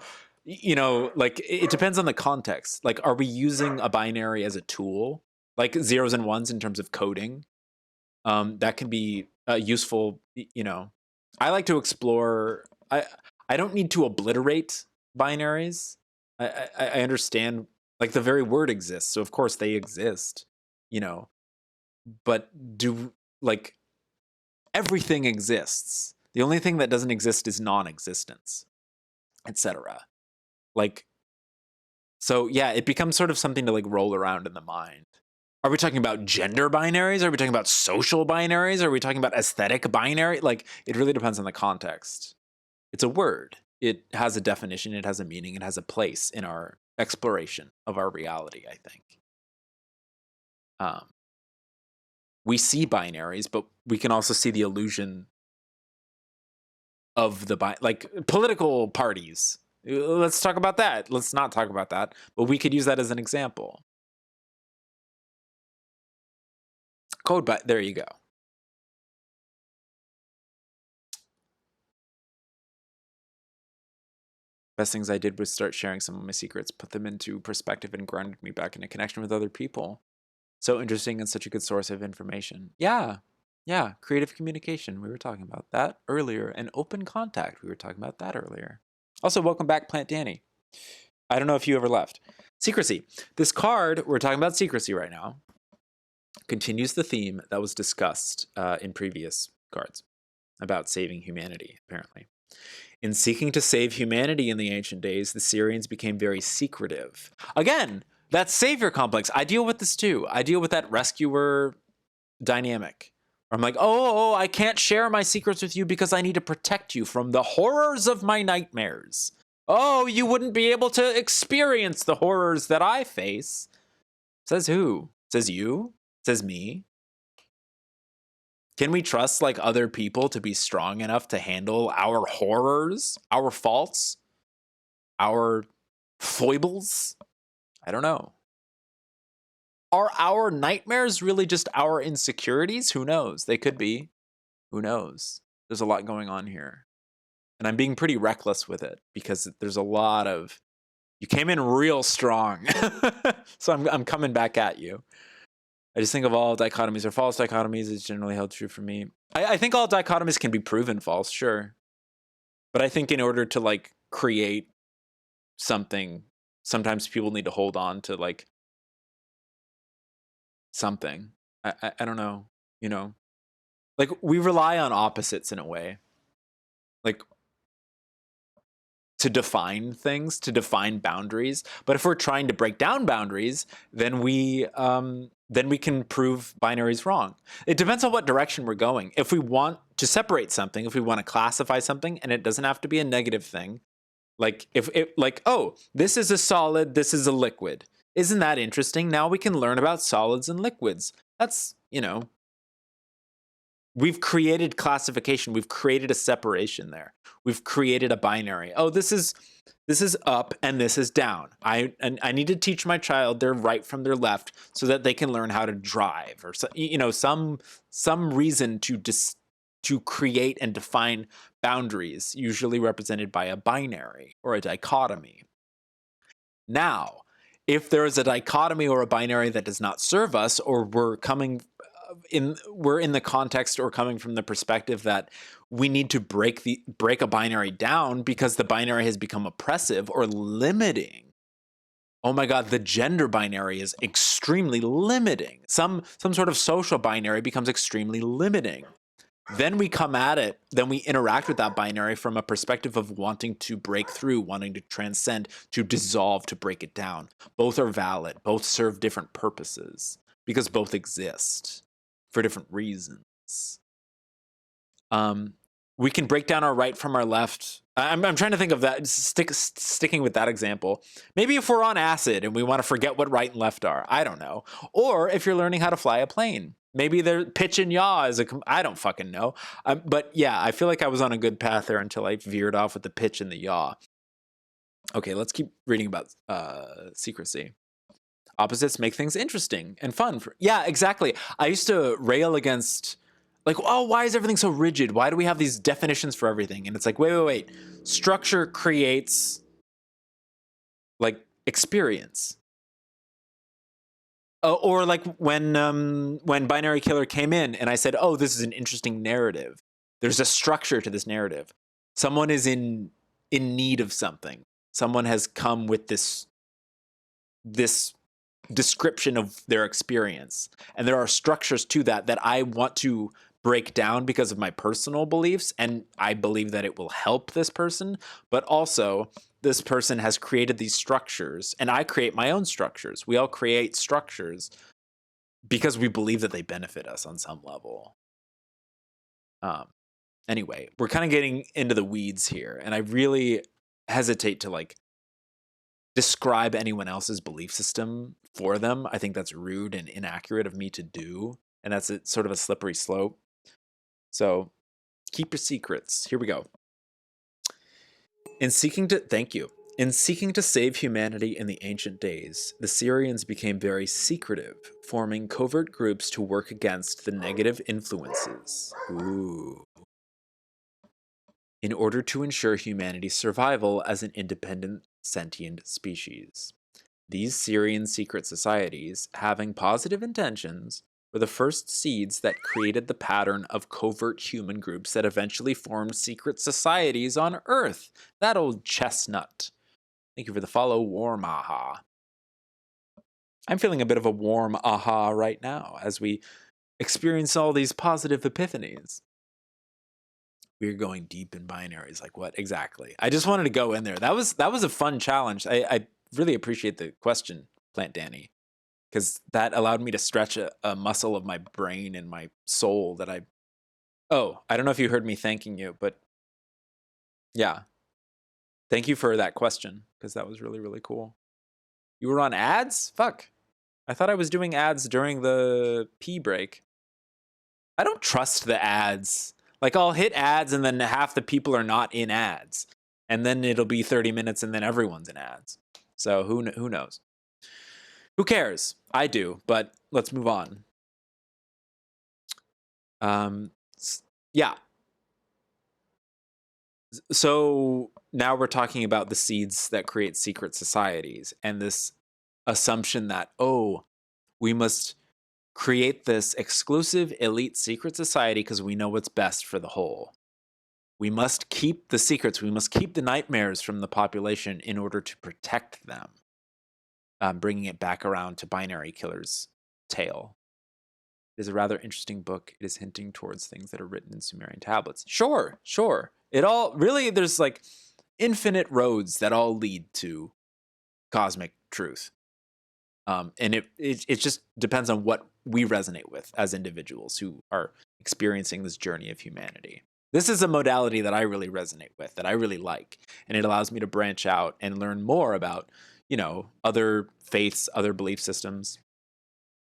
it depends on the context. Like, are we using a binary as a tool? Like zeros and ones in terms of coding? That can be useful, I like to explore. I don't need to obliterate binaries. I understand, like, the very word exists, so of course they exist, but everything exists. The only thing that doesn't exist is non-existence, etc. So yeah, it becomes sort of something to roll around in the mind. Are we talking about gender binaries? Are we talking about social binaries? Are we talking about aesthetic binary? It really depends on the context. It's a word. It has a definition. It has a meaning. It has a place in our exploration of our reality, I think. We see binaries, but we can also see the illusion of the like political parties. Let's talk about that. Let's not talk about that, but we could use that as an example. There you go. Best things I did was start sharing some of my secrets, put them into perspective, and grounded me back in a connection with other people. So interesting and such a good source of information. Yeah. Creative communication. We were talking about that earlier. And open contact. We were talking about that earlier. Also, welcome back, Plant Danny. I don't know if you ever left. Secrecy. This card, we're talking about secrecy right now, continues the theme that was discussed in previous cards about saving humanity, apparently. In seeking to save humanity in the ancient days, the Syrians became very secretive. Again, that savior complex. I deal with this too. I deal with that rescuer dynamic. I'm like, oh, I can't share my secrets with you because I need to protect you from the horrors of my nightmares. Oh, you wouldn't be able to experience the horrors that I face. Says who? Says you? Says me? Can we trust like other people to be strong enough to handle our horrors, our faults, our foibles? I don't know. Are our nightmares really just our insecurities? Who knows? They could be. Who knows? There's a lot going on here. And I'm being pretty reckless with it because there's a lot of, you came in real strong. So I'm coming back at you. I just think of all dichotomies or false dichotomies is generally held true for me. I think all dichotomies can be proven false, sure. But I think in order to like create something, sometimes people need to hold on to like something. I don't know, you know. Like we rely on opposites in a way. Like to define things, to define boundaries. But if we're trying to break down boundaries, then we can prove binaries wrong. It depends on what direction we're going. If we want to separate something, if we want to classify something, and it doesn't have to be a negative thing, like if it like, oh, this is a solid, this is a liquid. Isn't that interesting? Now we can learn about solids and liquids. That's, you know, we've created classification. We've created a separation there. We've created a binary. Oh, this is up and this is down. I need to teach my child their right from their left so that they can learn how to drive, or you know, some reason to create and define boundaries, usually represented by a binary or a dichotomy. Now, if there is a dichotomy or a binary that does not serve us, or we're in the context or coming from the perspective that we need to break a binary down because the binary has become oppressive or limiting. Oh my God, the gender binary is extremely limiting. Some sort of social binary becomes extremely limiting. Then we come at it, then we interact with that binary from a perspective of wanting to break through, wanting to transcend, to dissolve, to break it down. Both are valid. Both serve different purposes because both exist for different reasons. We can break down our right from our left. I'm trying to think of that, sticking with that example. Maybe if we're on acid and we want to forget what right and left are, I don't know. Or if you're learning how to fly a plane, maybe their pitch and yaw is I don't fucking know. But yeah, I feel like I was on a good path there until I veered off with the pitch and the yaw. Okay, let's keep reading about secrecy. Opposites make things interesting and fun. Yeah, exactly. I used to rail against, like, oh, why is everything so rigid? Why do we have these definitions for everything? And it's like, wait. Structure creates, like, experience. Or like when Binary Killer came in and I said, oh, this is an interesting narrative. There's a structure to this narrative. Someone is in need of something. Someone has come with this description of their experience. And there are structures to that I want to break down because of my personal beliefs. And I believe that it will help this person. But also, this person has created these structures, and I create my own structures. We all create structures because we believe that they benefit us on some level. Anyway, we're kind of getting into the weeds here, and I really hesitate to like describe anyone else's belief system for them. I think that's rude and inaccurate of me to do. And that's sort of a slippery slope. So keep your secrets. Here we go. Thank you. In seeking to save humanity in the ancient days, the Syrians became very secretive, forming covert groups to work against the negative influences. Ooh. In order to ensure humanity's survival as an independent, sentient species. These Syrian secret societies, having positive intentions, were the first seeds that created the pattern of covert human groups that eventually formed secret societies on Earth. That old chestnut. Thank you for the follow, warm aha. I'm feeling a bit of a warm aha right now as we experience all these positive epiphanies. We're going deep in binaries. Like what exactly? I just wanted to go in there. That was a fun challenge. I really appreciate the question, Plant Danny, because that allowed me to stretch a muscle of my brain and my soul that I don't know if you heard me thanking you, but yeah. Thank you for that question, because that was really, really cool. You were on ads? Fuck. I thought I was doing ads during the pee break. I don't trust the ads. Like, I'll hit ads and then half the people are not in ads. And then it'll be 30 minutes and then everyone's in ads. So who knows? Who cares? I do, but let's move on. Yeah. So now we're talking about the seeds that create secret societies and this assumption that, we must create this exclusive elite secret society because we know what's best for the whole. We must keep the secrets. We must keep the nightmares from the population in order to protect them. Bringing it back around to Binary Killer's tale. It is a rather interesting book. It is hinting towards things that are written in Sumerian tablets. Sure. It all really, there's like infinite roads that all lead to cosmic truth. And it just depends on what we resonate with as individuals who are experiencing this journey of humanity. This is a modality that I really resonate with, that I really like. And it allows me to branch out and learn more about, other faiths, other belief systems.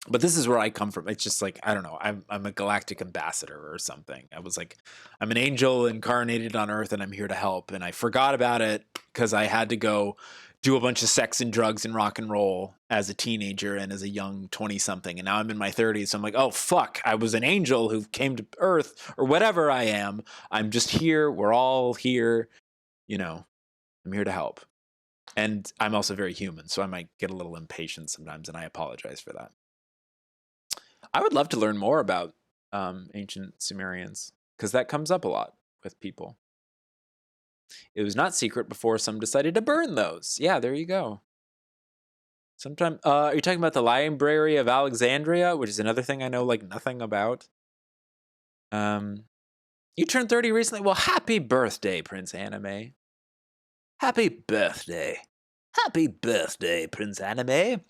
But this is where I come from. It's just like, I don't know, I'm a galactic ambassador or something. I was like, I'm an angel incarnated on Earth and I'm here to help. And I forgot about it because I had to go do a bunch of sex and drugs and rock and roll as a teenager and as a young 20-something. And now I'm in my 30s. So I'm like, oh, fuck, I was an angel who came to Earth or whatever I am. I'm just here. We're all here. I'm here to help. And I'm also very human. So I might get a little impatient sometimes. And I apologize for that. I would love to learn more about ancient Sumerians because that comes up a lot with people. It was not secret before some decided to burn those. Yeah, there you go. Sometime, are you talking about the Library of Alexandria, which is another thing I know like nothing about? You turned 30 recently? Well, happy birthday, Prince Anime. Happy birthday. Happy birthday, Prince Anime.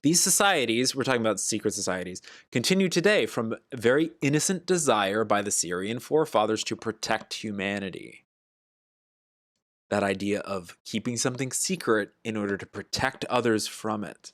These societies, we're talking about secret societies, continue today from a very innocent desire by the Syrian forefathers to protect humanity. That idea of keeping something secret in order to protect others from it.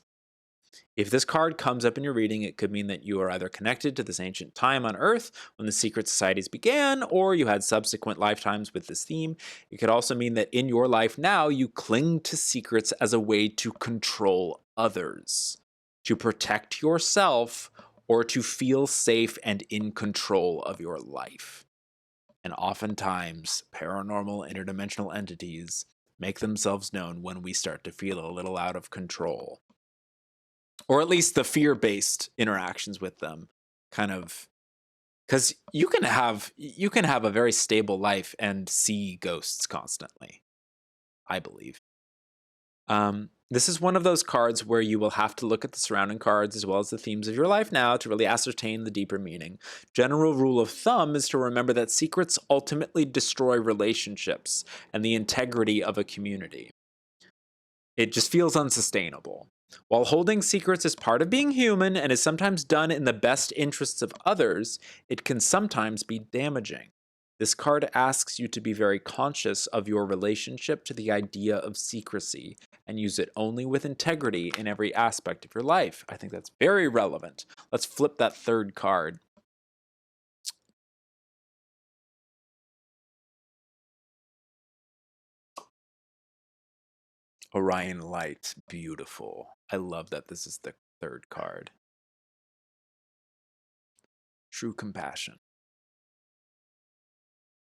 If this card comes up in your reading, it could mean that you are either connected to this ancient time on Earth when the secret societies began, or you had subsequent lifetimes with this theme. It could also mean that in your life now, you cling to secrets as a way to control others, to protect yourself, or to feel safe and in control of your life. And oftentimes, paranormal interdimensional entities make themselves known when we start to feel a little out of control. Or at least the fear-based interactions with them, kind of, because you can have a very stable life and see ghosts constantly, I believe. This is one of those cards where you will have to look at the surrounding cards as well as the themes of your life now to really ascertain the deeper meaning. General rule of thumb is to remember that secrets ultimately destroy relationships and the integrity of a community. It just feels unsustainable. While holding secrets is part of being human and is sometimes done in the best interests of others, it can sometimes be damaging. This card asks you to be very conscious of your relationship to the idea of secrecy and use it only with integrity in every aspect of your life. I think that's very relevant. Let's flip that third card. Orion Light, beautiful. I love that this is the third card. True compassion.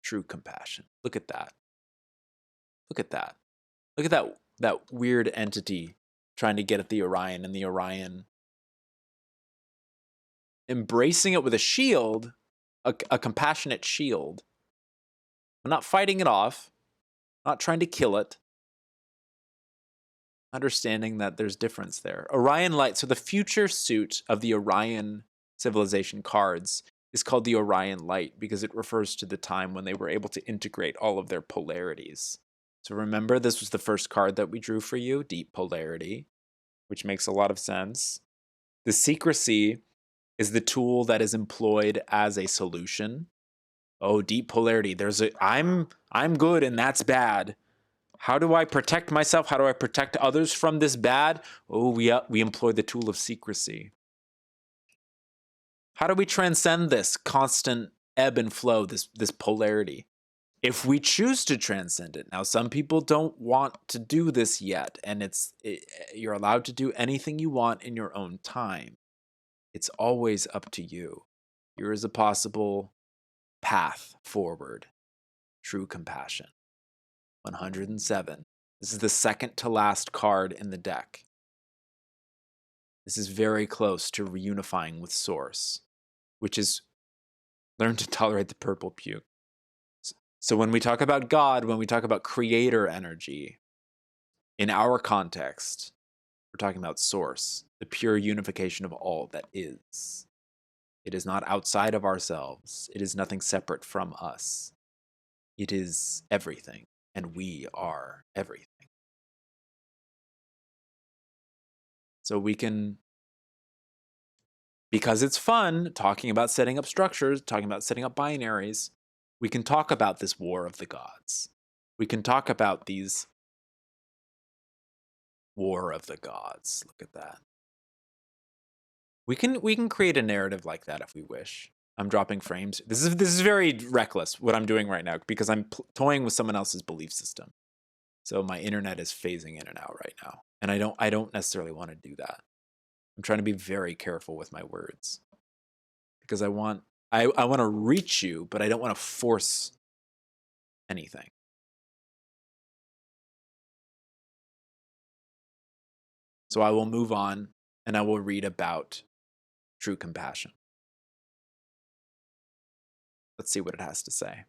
True compassion. Look at that. Look at that. Look at that weird entity trying to get at the Orion, and the Orion embracing it with a shield, a compassionate shield. I'm not fighting it off, not trying to kill it. Understanding that there's difference there. Orion Light, so the future suit of the Orion civilization cards is called the Orion Light because it refers to the time when they were able to integrate all of their polarities. So remember, this was the first card that we drew for you, Deep Polarity, which makes a lot of sense. The secrecy is the tool that is employed as a solution. Oh, Deep Polarity, I'm good and that's bad. How do I protect myself? How do I protect others from this bad? Oh, we employ the tool of secrecy. How do we transcend this constant ebb and flow, this polarity? If we choose to transcend it. Now, some people don't want to do this yet, and you're allowed to do anything you want in your own time. It's always up to you. Here is a possible path forward. True compassion. 107. This is the second to last card in the deck. This is very close to reunifying with Source, which is learn to tolerate the purple puke. So when we talk about God, when we talk about creator energy, in our context, we're talking about Source, the pure unification of all that is. It is not outside of ourselves. It is nothing separate from us. It is everything, and we are everything. So we can, because it's fun talking about setting up structures, talking about setting up binaries, we can talk about this war of the gods. We can talk about these war of the gods. Look at that. We can create a narrative like that if we wish. I'm dropping frames. This is very reckless what I'm doing right now because I'm toying with someone else's belief system. So my internet is phasing in and out right now, and I don't necessarily want to do that. I'm trying to be very careful with my words because I want to reach you, but I don't want to force anything. So I will move on and I will read about true compassion. Let's see what it has to say.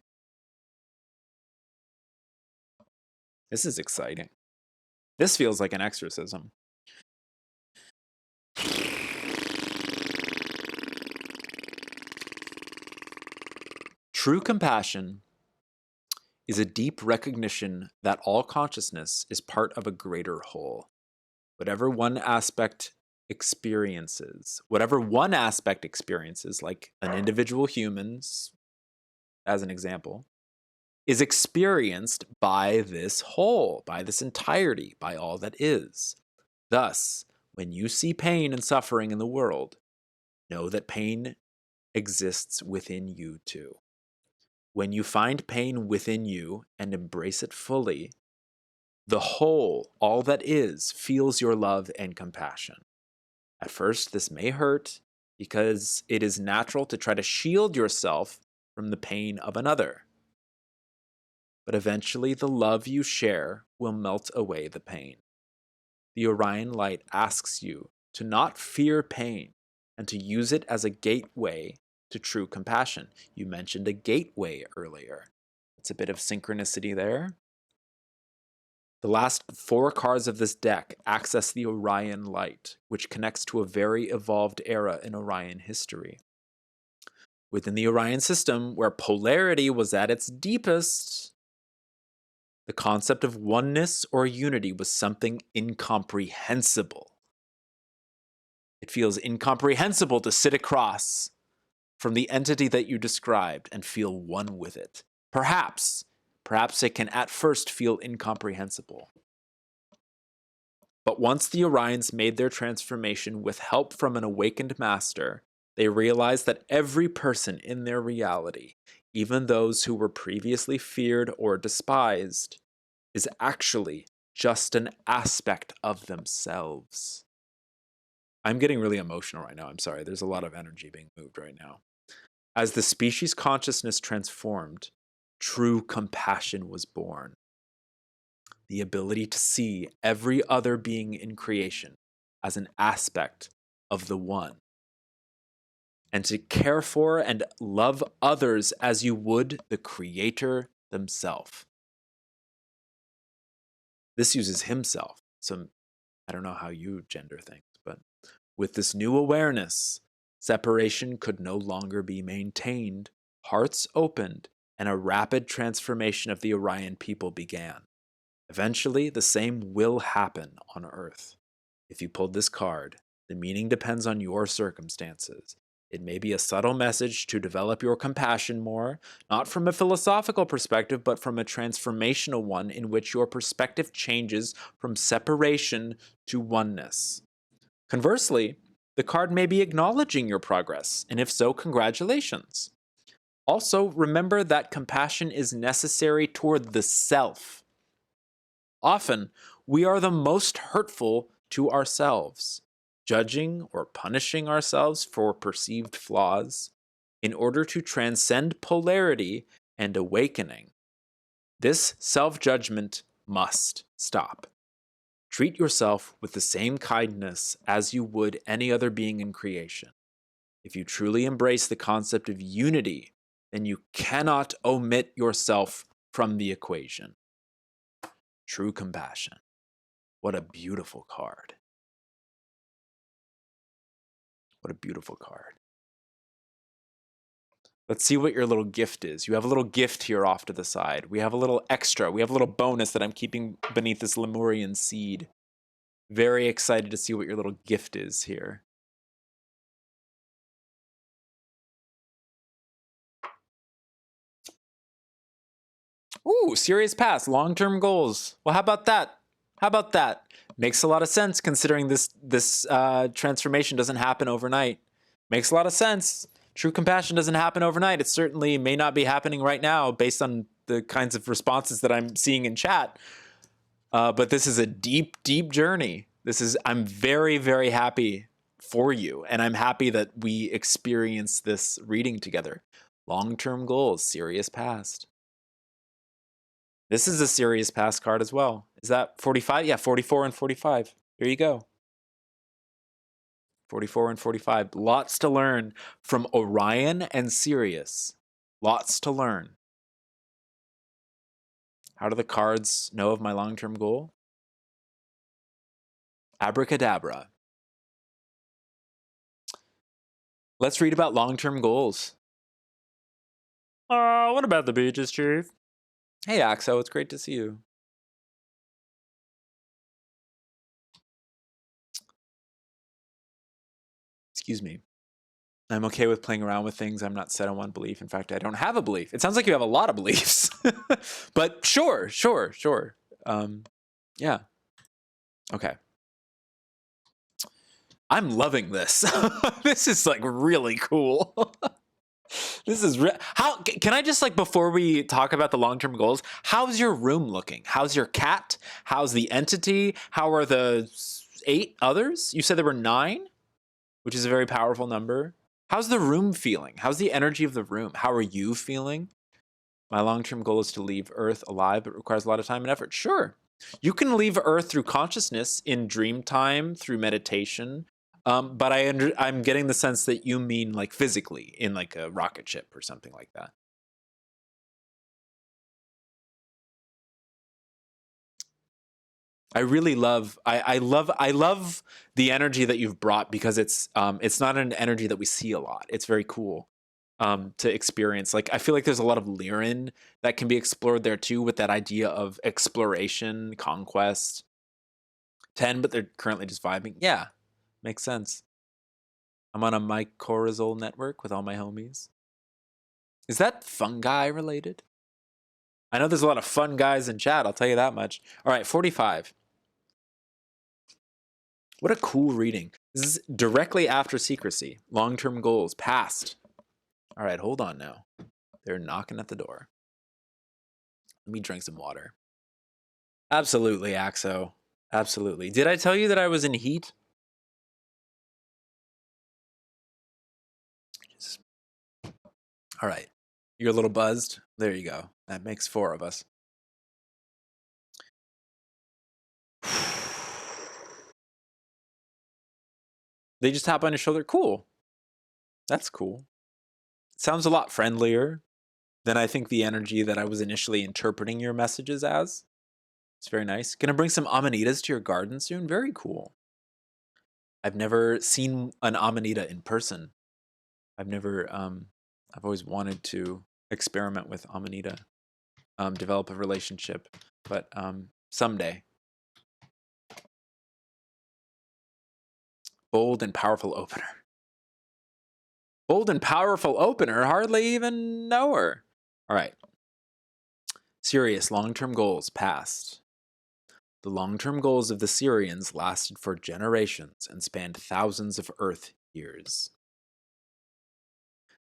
This is exciting. This feels like an exorcism. True compassion is a deep recognition that all consciousness is part of a greater whole. Whatever one aspect experiences, like an individual human's, as an example, is experienced by this whole, by this entirety, by all that is. Thus, when you see pain and suffering in the world, know that pain exists within you too. When you find pain within you and embrace it fully, the whole, all that is, feels your love and compassion. At first, this may hurt because it is natural to try to shield yourself from the pain of another. But eventually, the love you share will melt away the pain. The Orion Light asks you to not fear pain and to use it as a gateway to true compassion. You mentioned a gateway earlier. It's a bit of synchronicity there. The last 4 cards of this deck access the Orion Light, which connects to a very evolved era in Orion history. Within the Orion system, where polarity was at its deepest, the concept of oneness or unity was something incomprehensible. It feels incomprehensible to sit across from the entity that you described and feel one with it. Perhaps it can at first feel incomprehensible. But once the Orions made their transformation with help from an awakened master, they realized that every person in their reality, even those who were previously feared or despised, is actually just an aspect of themselves. I'm getting really emotional right now. I'm sorry. There's a lot of energy being moved right now. As the species consciousness transformed, true compassion was born. The ability to see every other being in creation as an aspect of the one, and to care for and love others as you would the Creator themselves. This uses himself, so I don't know how you gender things, but with this new awareness, separation could no longer be maintained, hearts opened, and a rapid transformation of the Orion people began. Eventually, the same will happen on Earth. If you pulled this card, the meaning depends on your circumstances. It may be a subtle message to develop your compassion more, not from a philosophical perspective, but from a transformational one in which your perspective changes from separation to oneness. Conversely, the card may be acknowledging your progress, and if so, congratulations. Also, remember that compassion is necessary toward the self. Often, we are the most hurtful to ourselves, judging or punishing ourselves for perceived flaws in order to transcend polarity and awakening. This self-judgment must stop. Treat yourself with the same kindness as you would any other being in creation. If you truly embrace the concept of unity, then you cannot omit yourself from the equation. True compassion. What a beautiful card. What a beautiful card. Let's see what your little gift is. You have a little gift here off to the side. We have a little extra. We have a little bonus that I'm keeping beneath this Lemurian seed. Very excited to see what your little gift is here. Ooh, serious past, long-term goals. Well, how about that? How about that? Makes a lot of sense considering this transformation doesn't happen overnight. Makes a lot of sense. True compassion doesn't happen overnight. It certainly may not be happening right now based on the kinds of responses that I'm seeing in chat. But this is a deep, deep journey. I'm very, very happy for you. And I'm happy that we experienced this reading together. Long-term goals, serious past. This is a serious past card as well. Is that 45? Yeah, 44 and 45. Here you go. 44 and 45. Lots to learn from Orion and Sirius. Lots to learn. How do the cards know of my long-term goal? Abracadabra. Let's read about long-term goals. What about the beaches, Chief? Hey, Axo, it's great to see you. Excuse me. I'm okay with playing around with things. I'm not set on one belief. In fact, I don't have a belief. It sounds like you have a lot of beliefs. But sure. Yeah. Okay. I'm loving this. This is like really cool. This is how can I just, like, before we talk about the long-term goals, how's your room looking? How's your cat? How's the entity? How are the 8 others? You said there were 9, which is a very powerful number. How's the room feeling? How's the energy of the room? How are you feeling? My long-term goal is to leave Earth alive, but it requires a lot of time and effort. Sure. You can leave Earth through consciousness, in dream time, through meditation. But I'm getting the sense that you mean like physically in like a rocket ship or something like that. I really love I love the energy that you've brought, because it's not an energy that we see a lot. It's very cool to experience. Like, I feel like there's a lot of Lyran that can be explored there too, with that idea of exploration, conquest. 10, but they're currently just vibing. Yeah. Makes sense. I'm on a mycorrhizal network with all my homies. Is that fungi related? I know there's a lot of fun guys in chat, I'll tell you that much. All right, 45. What a cool reading. This is directly after secrecy. Long-term goals, past. All right, hold on now. They're knocking at the door. Let me drink some water. Absolutely, Axo. Absolutely. Did I tell you that I was in heat? All right. You're a little buzzed? There you go. That makes 4 of us. They just tap on your shoulder. Cool. That's cool. Sounds a lot friendlier than I think the energy that I was initially interpreting your messages as. It's very nice. Gonna bring some amanitas to your garden soon? Very cool. I've never seen an amanita in person. I've always wanted to experiment with amanita, develop a relationship, but someday. Bold and powerful opener. Bold and powerful opener? Hardly even know her. All right. Serious long-term goals past. The long-term goals of the Syrians lasted for generations and spanned thousands of Earth years.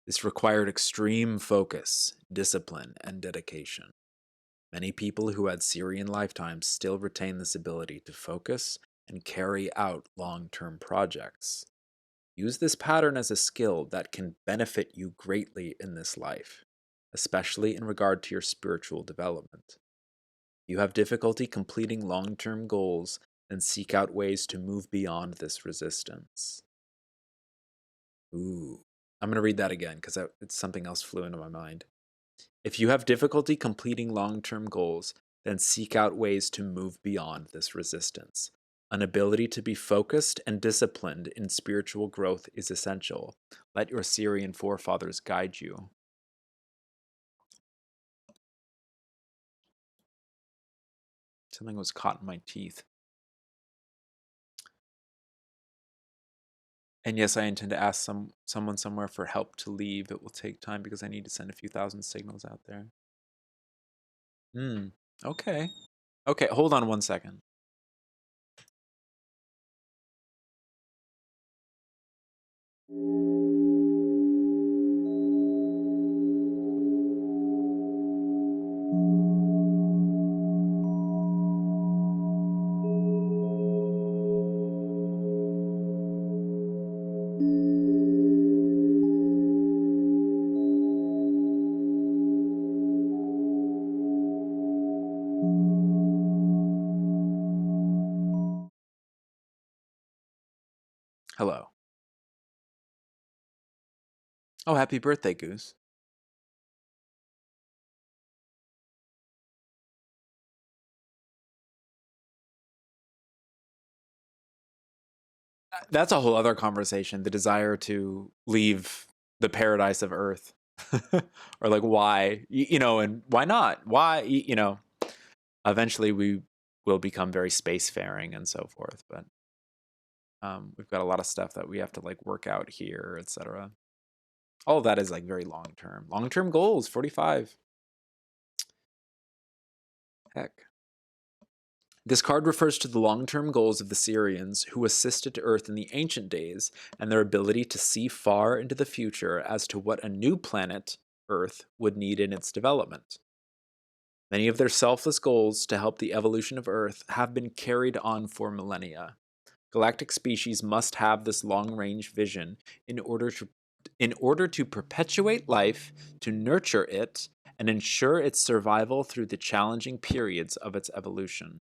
This required extreme focus, discipline, and dedication. Many people who had Syrian lifetimes still retain this ability to focus and carry out long-term projects. Use this pattern as a skill that can benefit you greatly in this life, especially in regard to your spiritual development. If you have difficulty completing long-term goals, then seek out ways to move beyond this resistance. Ooh. I'm going to read that again because it's something else flew into my mind. If you have difficulty completing long-term goals, then seek out ways to move beyond this resistance. An ability to be focused and disciplined in spiritual growth is essential. Let your Syrian forefathers guide you. Something was caught in my teeth. And yes, I intend to ask someone somewhere for help to leave. It will take time because I need to send a few thousand signals out there. Okay. Okay, hold on 1 second. Hello. Oh, happy birthday, Goose. That's a whole other conversation, the desire to leave the paradise of Earth. Or like why, and why not? Why, eventually we will become very spacefaring and so forth, but we've got a lot of stuff that we have to like work out here, etc. All of that is like very long-term. Long-term goals, 45. Heck. This card refers to the long-term goals of the Syrians who assisted Earth in the ancient days and their ability to see far into the future as to what a new planet, Earth, would need in its development. Many of their selfless goals to help the evolution of Earth have been carried on for millennia. Galactic species must have this long-range vision in order to perpetuate life, to nurture it, and ensure its survival through the challenging periods of its evolution.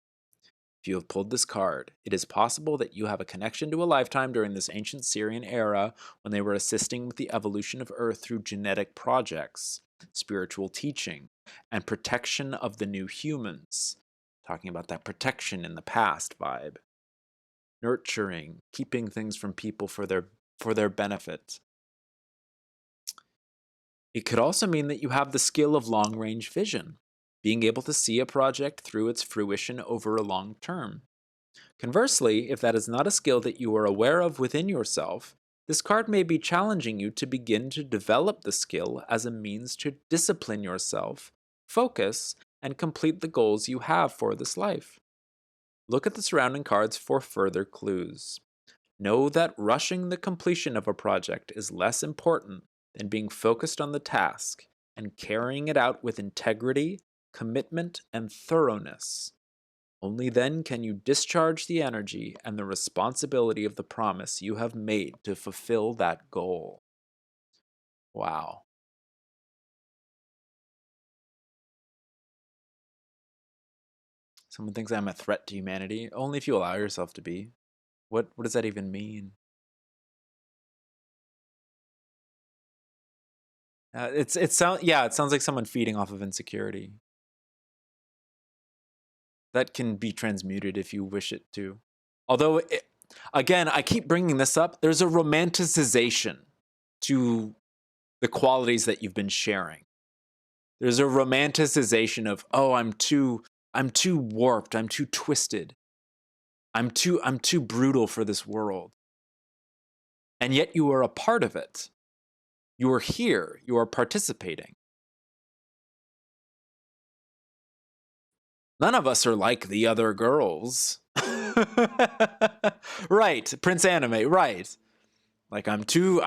If you have pulled this card, it is possible that you have a connection to a lifetime during this ancient Syrian era when they were assisting with the evolution of Earth through genetic projects, spiritual teaching, and protection of the new humans. Talking about that protection in the past vibe. Nurturing, keeping things from people for their benefit. It could also mean that you have the skill of long-range vision, being able to see a project through its fruition over a long term. Conversely, if that is not a skill that you are aware of within yourself, this card may be challenging you to begin to develop the skill as a means to discipline yourself, focus, and complete the goals you have for this life. Look at the surrounding cards for further clues. Know that rushing the completion of a project is less important than being focused on the task and carrying it out with integrity, commitment, and thoroughness. Only then can you discharge the energy and the responsibility of the promise you have made to fulfill that goal. Wow. Someone thinks I'm a threat to humanity. Only if you allow yourself to be. What does that even mean? It sounds like someone feeding off of insecurity. That can be transmuted if you wish it to. Although, again, I keep bringing this up. There's a romanticization to the qualities that you've been sharing. There's a romanticization of, oh, I'm too warped, I'm too twisted. I'm too brutal for this world. And yet you are a part of it. You are here, you are participating. None of us are like the other girls. Right, Prince Anime, right. Like I'm too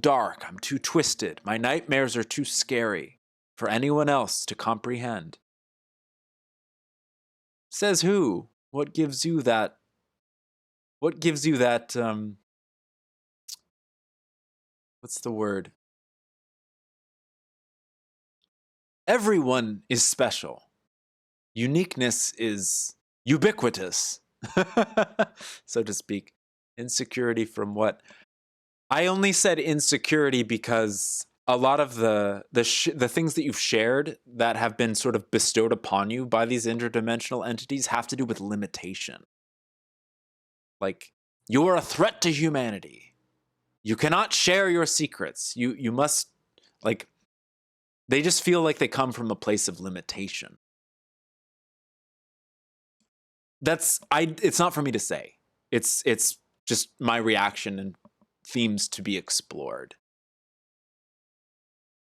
dark, I'm too twisted. My nightmares are too scary for anyone else to comprehend. Says who? What gives you that what's the word? Everyone is special. Uniqueness is ubiquitous, so to speak. Insecurity from what? I only said insecurity because a lot of the things that you've shared that have been sort of bestowed upon you by these interdimensional entities have to do with limitation. Like, you are a threat to humanity. You cannot share your secrets. You must, like, they just feel like they come from a place of limitation. It's not for me to say. It's just my reaction and themes to be explored.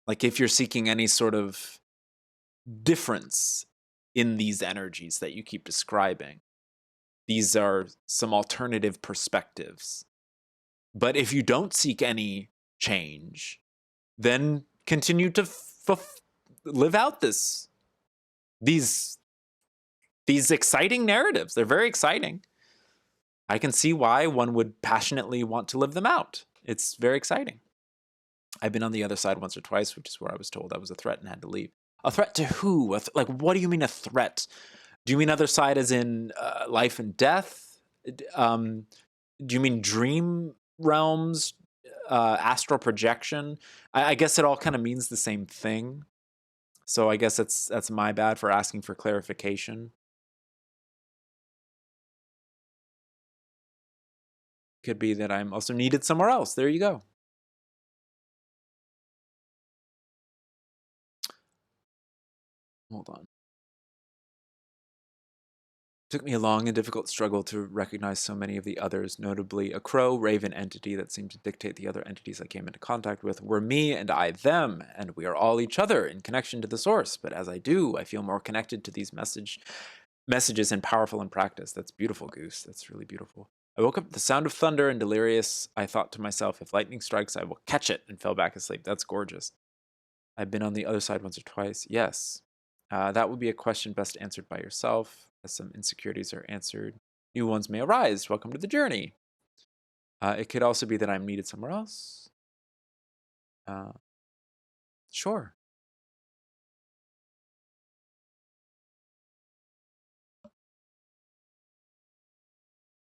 Like if you're seeking any sort of difference in these energies that you keep describing, these are some alternative perspectives. But if you don't seek any change, then continue to live out these exciting narratives. They're very exciting. I can see why one would passionately want to live them out. It's very exciting. I've been on the other side once or twice, which is where I was told I was a threat and had to leave. A threat to who? Like, what do you mean a threat? Do you mean other side as in life and death? Do you mean dream realms, astral projection? I guess it all kind of means the same thing. So I guess that's my bad for asking for clarification. Could be that I'm also needed somewhere else. There you go. Hold on. It took me a long and difficult struggle to recognize so many of the others, notably a crow raven entity that seemed to dictate the other entities I came into contact with were me and I them, and we are all each other in connection to the source. But as I do, I feel more connected to these messages and powerful in practice. That's beautiful, Goose. That's really beautiful. I woke up with the sound of thunder and delirious. I thought to myself, if lightning strikes, I will catch it, and fell back asleep. That's gorgeous. I've been on the other side once or twice. Yes. That would be a question best answered by yourself, as some insecurities are answered. New ones may arise. Welcome to the journey. It could also be that I'm needed somewhere else. Sure.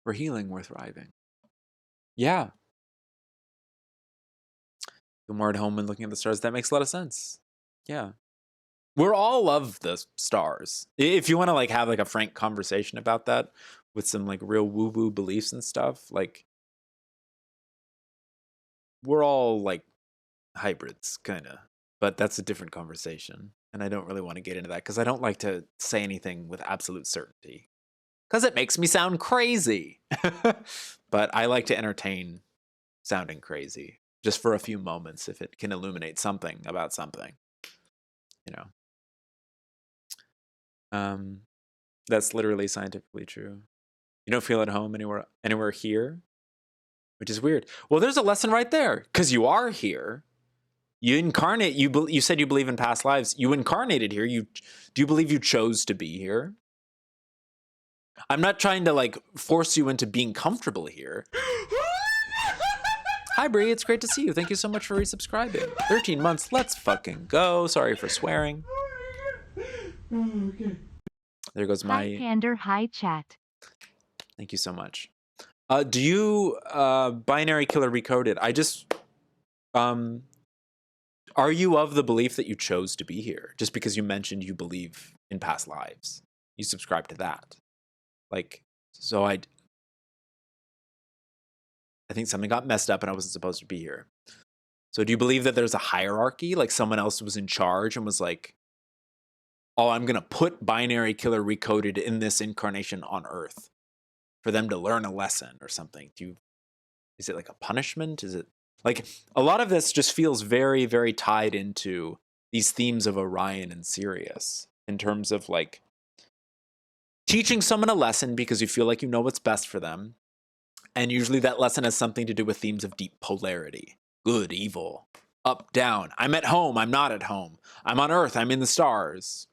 We're healing, we're thriving. Yeah. Feel more at home when looking at the stars. That makes a lot of sense. Yeah. We're all of the stars. If you want to like have like a frank conversation about that with some like real woo-woo beliefs and stuff, like we're all like hybrids, kind of. But that's a different conversation. And I don't really want to get into that because I don't like to say anything with absolute certainty. Because it makes me sound crazy. But I like to entertain sounding crazy just for a few moments if it can illuminate something about something. You know. That's literally scientifically true. You don't feel at home anywhere here, which is weird. Well, there's a lesson right there, because you are here. You incarnate. You said you believe in past lives. You incarnated here. Do you believe you chose to be here? I'm not trying to like force you into being comfortable here. Hi, Brie. It's great to see you. Thank you so much for resubscribing. 13 months. Let's fucking go. Sorry for swearing. Okay. There goes my... Hi, Pander. Hi, chat. Thank you so much. Do you... Binary Killer Recoded. I just... Are you of the belief that you chose to be here? Just because you mentioned you believe in past lives. You subscribe to that. Like, so I think something got messed up and I wasn't supposed to be here. So do you believe that there's a hierarchy? Like someone else was in charge and was like, oh, I'm going to put Binary Killer Recoded in this incarnation on Earth for them to learn a lesson or something? Is it like a punishment? Is it like a lot of this just feels very, very tied into these themes of Orion and Sirius in terms of like teaching someone a lesson because you feel like you know what's best for them. And usually that lesson has something to do with themes of deep polarity. Good, evil, up, down. I'm at home, I'm not at home. I'm on Earth, I'm in the stars.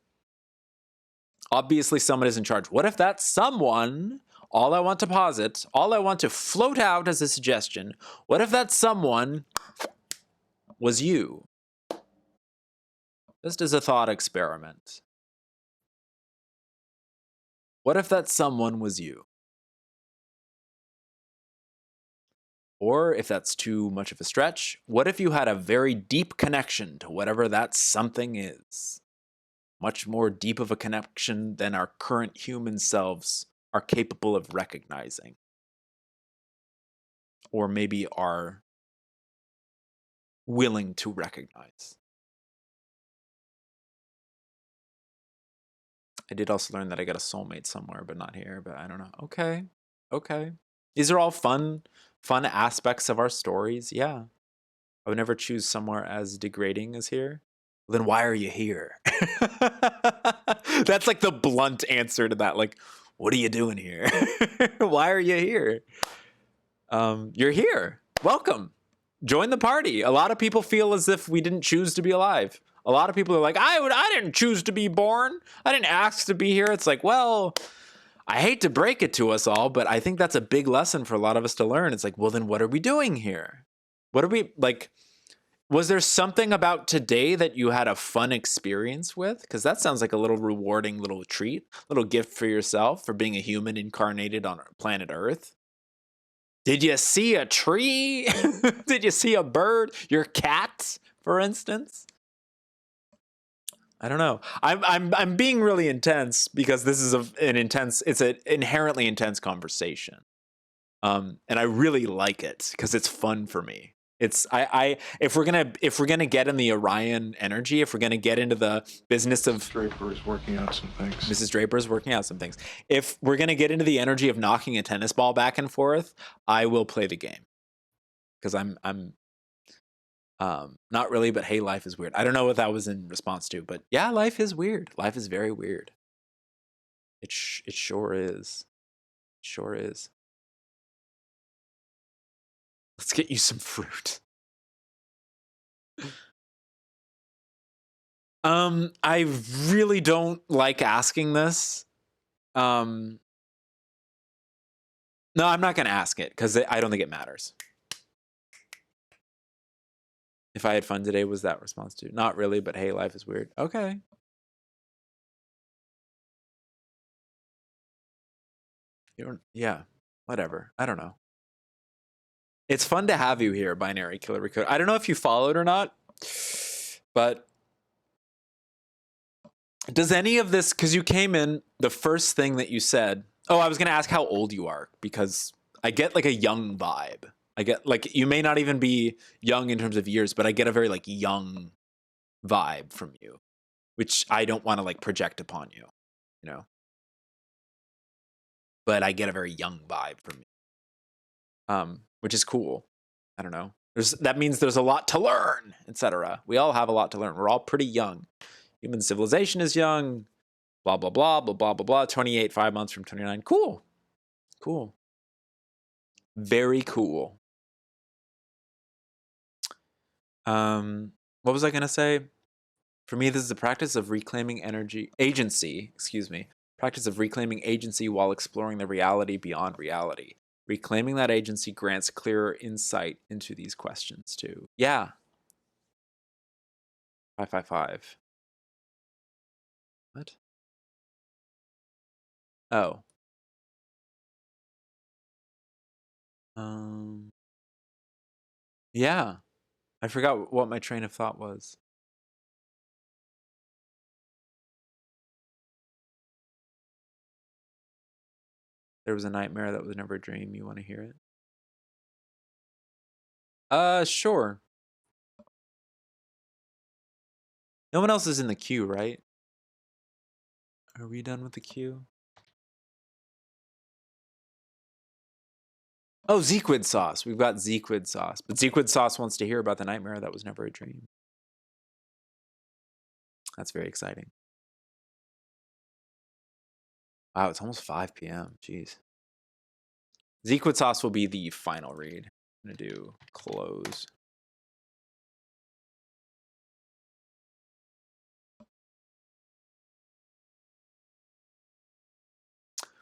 Obviously someone is in charge. What if that someone, all I want to posit, all I want to float out as a suggestion, what if that someone was you? Just as a thought experiment. What if that someone was you? Or if that's too much of a stretch, what if you had a very deep connection to whatever that something is? Much more deep of a connection than our current human selves are capable of recognizing. Or maybe are willing to recognize. I did also learn that I got a soulmate somewhere, but not here, but I don't know. Okay. Okay. These are all fun aspects of our stories. Yeah. I would never choose somewhere as degrading as here. Well, then why are you here? That's like the blunt answer to that. Like, what are you doing here? Why are you here? You're here. Welcome. Join the party. A lot of people feel as if we didn't choose to be alive. A lot of people are like, I didn't choose to be born. I didn't ask to be here. It's like, well, I hate to break it to us all, but I think that's a big lesson for a lot of us to learn. It's like, well, then what are we doing here? What are we, like, was there something about today that you had a fun experience with? Because that sounds like a little rewarding little treat, little gift for yourself for being a human incarnated on planet Earth. Did you see a tree? Did you see a bird? Your cat, for instance? I don't know. I'm being really intense because this is it's an inherently intense conversation. And I really like it because it's fun for me. It's if we're gonna get in the Orion energy, if we're gonna get into the business of Draper is working out some things. Mrs. Draper is working out some things. If we're gonna get into the energy of knocking a tennis ball back and forth, I will play the game. Because I'm not really, but hey, life is weird. I don't know what that was in response to, but yeah, life is weird. Life is very weird. It sure is. It sure is. Let's get you some fruit. I really don't like asking this. No, I'm not gonna ask it because I don't think it matters. If I had fun today, was that response to? Not really, but hey, life is weird. Okay. Yeah, whatever. I don't know. It's fun to have you here, Binary Killer Recode. I don't know if you followed or not, but does any of this, because you came in, the first thing that you said, oh, I was going to ask how old you are, because I get like a young vibe. I get like, you may not even be young in terms of years, but I get a very like young vibe from you, which I don't want to like project upon you, you know? But I get a very young vibe from you, which is cool. I don't know. That means there's a lot to learn, etc. We all have a lot to learn. We're all pretty young. Human civilization is young, blah, blah, blah, blah, blah, blah, blah. 28, 5 months from 29. Cool. Cool. Very cool. What was I going to say? For me, this is the practice of reclaiming agency, practice of reclaiming agency while exploring the reality beyond reality. Reclaiming that agency grants clearer insight into these questions too. Yeah. 555. What? Oh. Yeah. I forgot what my train of thought was. There was a nightmare that was never a dream. You want to hear it? Sure. No one else is in the queue, right? Are we done with the queue? Oh, Zequid Sauce. We've got Zequid Sauce. But Zequid Sauce wants to hear about the nightmare that was never a dream. That's very exciting. Wow, it's almost 5 p.m. Jeez. Zequid Sauce will be the final read. I'm going to do close.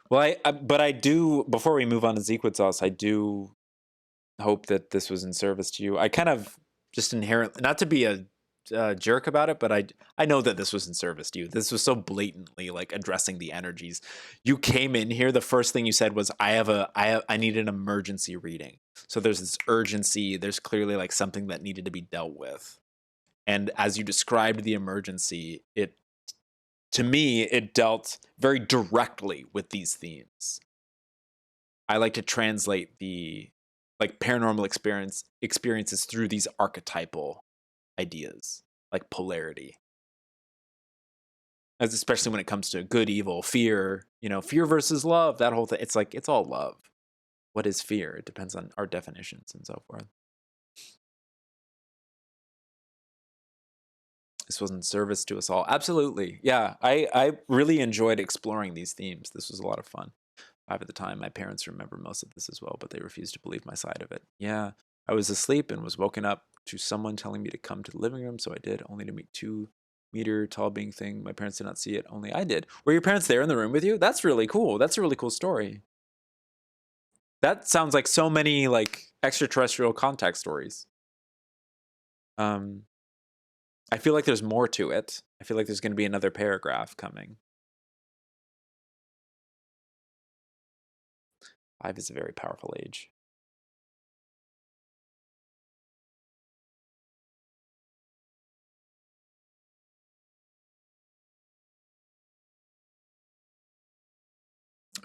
Well, but I do, before we move on to Zequid Sauce, I do hope that this was in service to you. I kind of just inherently, not to be a jerk about it, but I know that this was in service to you. This was so blatantly like addressing the energies. You came in here, the first thing you said was, I need an emergency reading. So there's this urgency. There's clearly like something that needed to be dealt with. And as you described the emergency, to me, it dealt very directly with these themes. I like to translate the like paranormal experiences through these archetypal ideas, like polarity. As especially when it comes to good, evil, fear, fear versus love, that whole thing. It's like, it's all love. What is fear? It depends on our definitions and so forth. This was in service to us all. Absolutely. Yeah, I really enjoyed exploring these themes. This was a lot of fun. 5 at the time. My parents remember most of this as well, but they refused to believe my side of it. Yeah, I was asleep and was woken up to someone telling me to come to the living room, so I did, only to meet 2-meter tall being thing. My parents did not see it, only I did. Were your parents there in the room with you? That's really cool. That's a really cool story. That sounds like so many like extraterrestrial contact stories. I feel like there's more to it. I feel like there's going to be another paragraph coming. 5 is a very powerful age.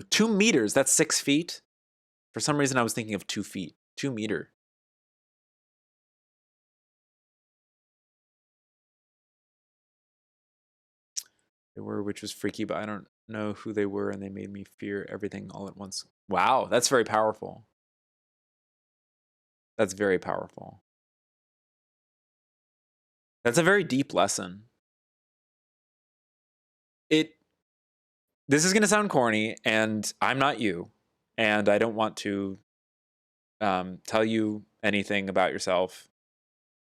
Two meters, that's 6 feet. For some reason, I was thinking of 2 feet. 2 meter. They were, which was freaky, but I don't know who they were, and they made me fear everything all at once. Wow, that's very powerful. That's very powerful. That's a very deep lesson. This is going to sound corny, and I'm not you, and I don't want to tell you anything about yourself,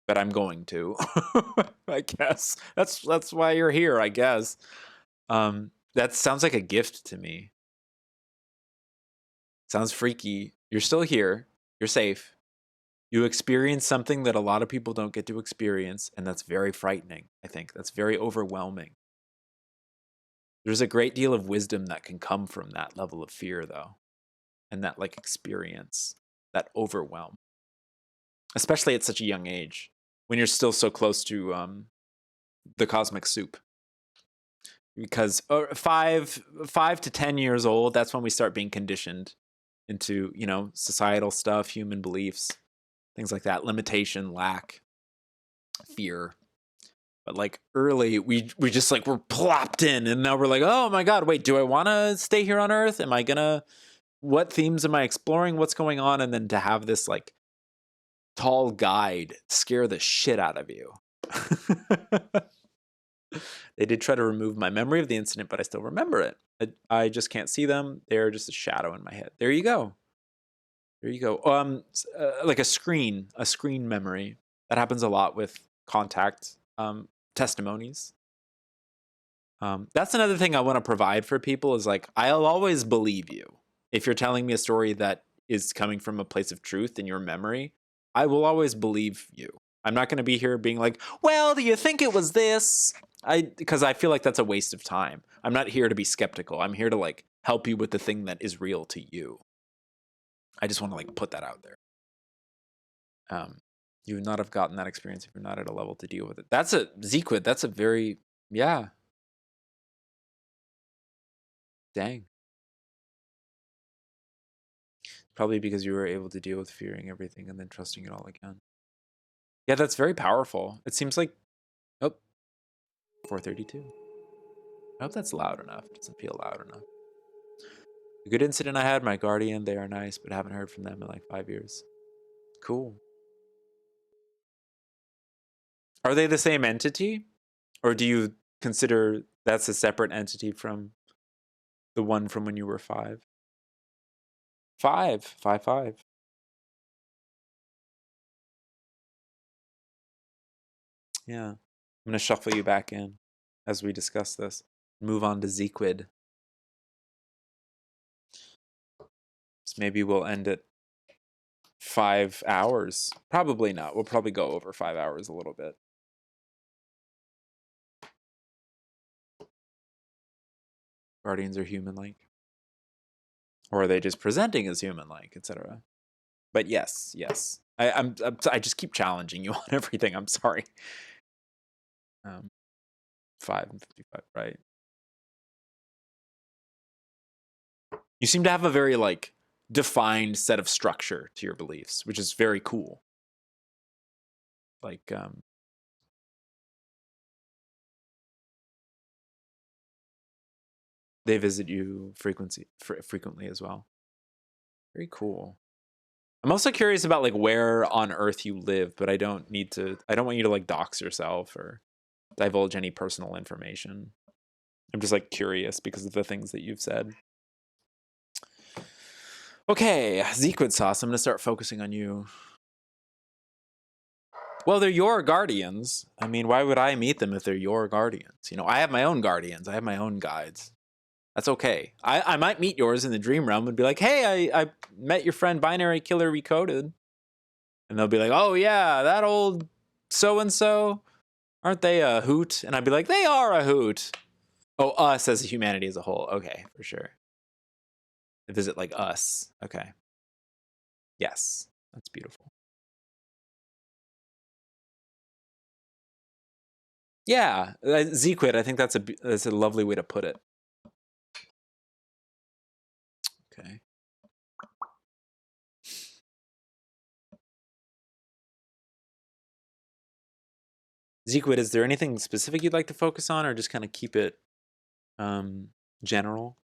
but I'm going to. I guess that's why you're here, I guess. That sounds like a gift to me. Sounds freaky. You're still here. You're safe. You experience something that a lot of people don't get to experience, and that's very frightening, I think. That's very overwhelming. There's a great deal of wisdom that can come from that level of fear, though, and that like experience, that overwhelm, especially at such a young age, when you're still so close to the cosmic soup. Because 5 to 10 years old, that's when we start being conditioned into, societal stuff, human beliefs, things like that, limitation, lack, fear. But like early, we just like we're plopped in, and now we're like, oh my God, wait, do I want to stay here on Earth? What themes am I exploring? What's going on? And then to have this like tall guide scare the shit out of you. They did try to remove my memory of the incident, but I still remember it. I just can't see them. They're just a shadow in my head. There you go. There you go. Like a screen memory. That happens a lot with contact testimonies. That's another thing I want to provide for people is like, I'll always believe you. If you're telling me a story that is coming from a place of truth in your memory, I will always believe you. I'm not going to be here being like, well, do you think it was this? Because I feel like that's a waste of time. I'm not here to be skeptical. I'm here to like help you with the thing that is real to you. I just want to like put that out there. You would not have gotten that experience if you're not at a level to deal with it. That's a Zequid. That's a very, yeah. Dang. Probably because you were able to deal with fearing everything and then trusting it all again. Yeah, that's very powerful. It seems like, oh, 432. I hope that's loud enough. It doesn't feel loud enough. A good incident I had, my guardian, they are nice, but haven't heard from them in like 5 years. Cool. Are they the same entity? Or do you consider that's a separate entity from the one from when you were 5? 5. Yeah. I'm going to shuffle you back in as we discuss this. Move on to Zequid. So maybe we'll end at 5 hours. Probably not. We'll probably go over 5 hours a little bit. Guardians are human-like. Or are they just presenting as human-like, etc.? But yes. I just keep challenging you on everything. I'm sorry. 5 and 55, right? You seem to have a very like defined set of structure to your beliefs, which is very cool. Like they visit you frequently as well. Very cool. I'm also curious about like where on Earth you live, but I don't want you to like dox yourself or divulge any personal information. I'm just like curious because of the things that you've said. Okay, Zequid Sauce, I'm going to start focusing on you. Well, they're your guardians. I mean, why would I meet them if they're your guardians? You know, I have my own guardians. I have my own guides. That's okay. I might meet yours in the dream realm and be like, hey, I met your friend Binary Killer Recoded. And they'll be like, oh, yeah, that old so-and-so. Aren't they a hoot? And I'd be like, they are a hoot. Oh, us as humanity as a whole. Okay, for sure. They visit like us. Okay. Yes, that's beautiful. Yeah, Zequid, I think that's a lovely way to put it. Okay. Zequid, is there anything specific you'd like to focus on, or just kind of keep it general?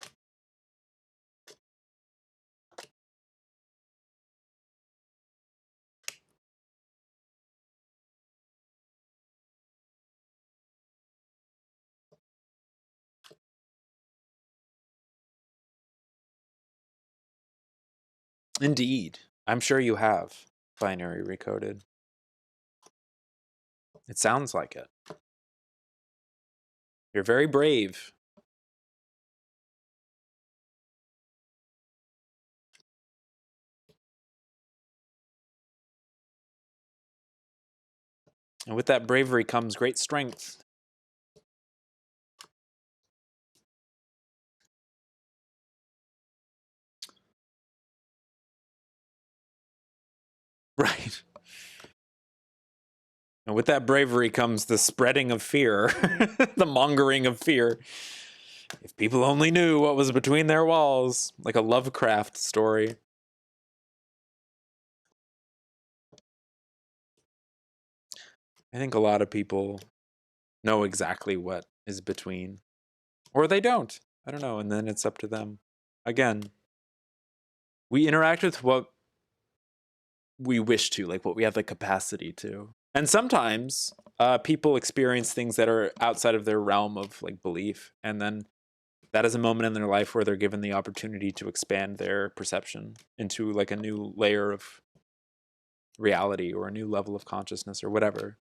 Indeed. I'm sure you have Binary Recoded. It sounds like it. You're very brave. And with that bravery comes great strength. Right. And with that bravery comes the spreading of fear, the mongering of fear. If people only knew what was between their walls, like a Lovecraft story. I think a lot of people know exactly what is between, or they don't. I don't know, and then it's up to them. Again, we interact with what we wish to, like what we have the capacity to. And sometimes people experience things that are outside of their realm of like belief, and then that is a moment in their life where they're given the opportunity to expand their perception into like a new layer of reality or a new level of consciousness or whatever.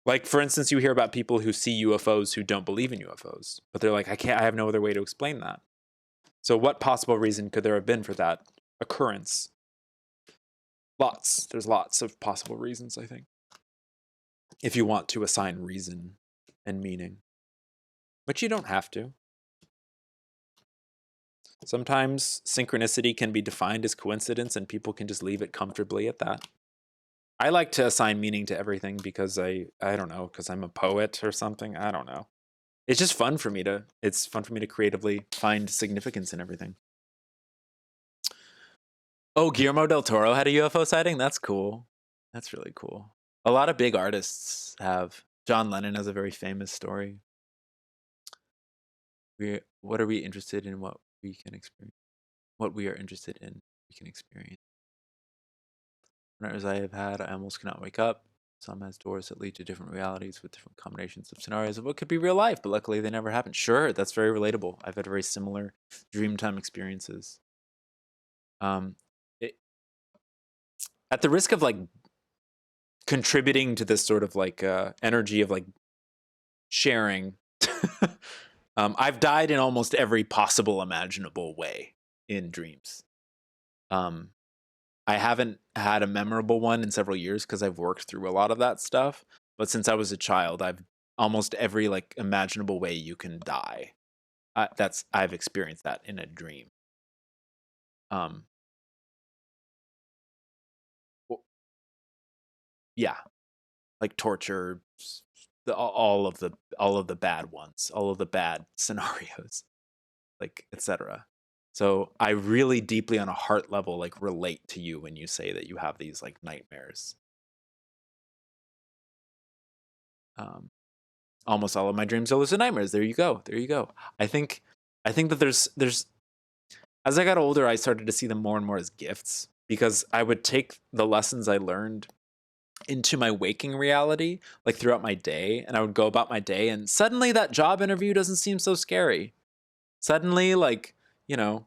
Like, for instance, you hear about people who see UFOs who don't believe in UFOs, but they're like, I have no other way to explain that. So what possible reason could there have been for that occurrence? There's lots of possible reasons, I think, if you want to assign reason and meaning, but you don't have to. Sometimes synchronicity can be defined as coincidence and people can just leave it comfortably at that. I like to assign meaning to everything because I don't know, because I'm a poet or something. I don't know. It's just fun for me to creatively find significance in everything. Oh, Guillermo del Toro had a UFO sighting? That's cool. That's really cool. A lot of big artists have. John Lennon has a very famous story. What are we interested in? What we can experience. What we are interested in, we can experience. Nightmares I have had, I almost cannot wake up. Some has doors that lead to different realities with different combinations of scenarios of what could be real life, but luckily they never happened. Sure, that's very relatable. I've had very similar dreamtime experiences. At the risk of like contributing to this sort of like energy of like sharing, I've died in almost every possible imaginable way in dreams. I haven't had a memorable one in several years because I've worked through a lot of that stuff. But since I was a child, I've almost every like imaginable way you can die. I've experienced that in a dream. Yeah, like torture, all of the bad ones, all of the bad scenarios, like etc. So I really deeply on a heart level like relate to you when you say that you have these like nightmares. Almost all of my dreams are lucid nightmares. There you go. I think that there's as I got older, I started to see them more and more as gifts because I would take the lessons I learned into my waking reality, like throughout my day, and I would go about my day, and suddenly that job interview doesn't seem so scary. Suddenly, like, you know,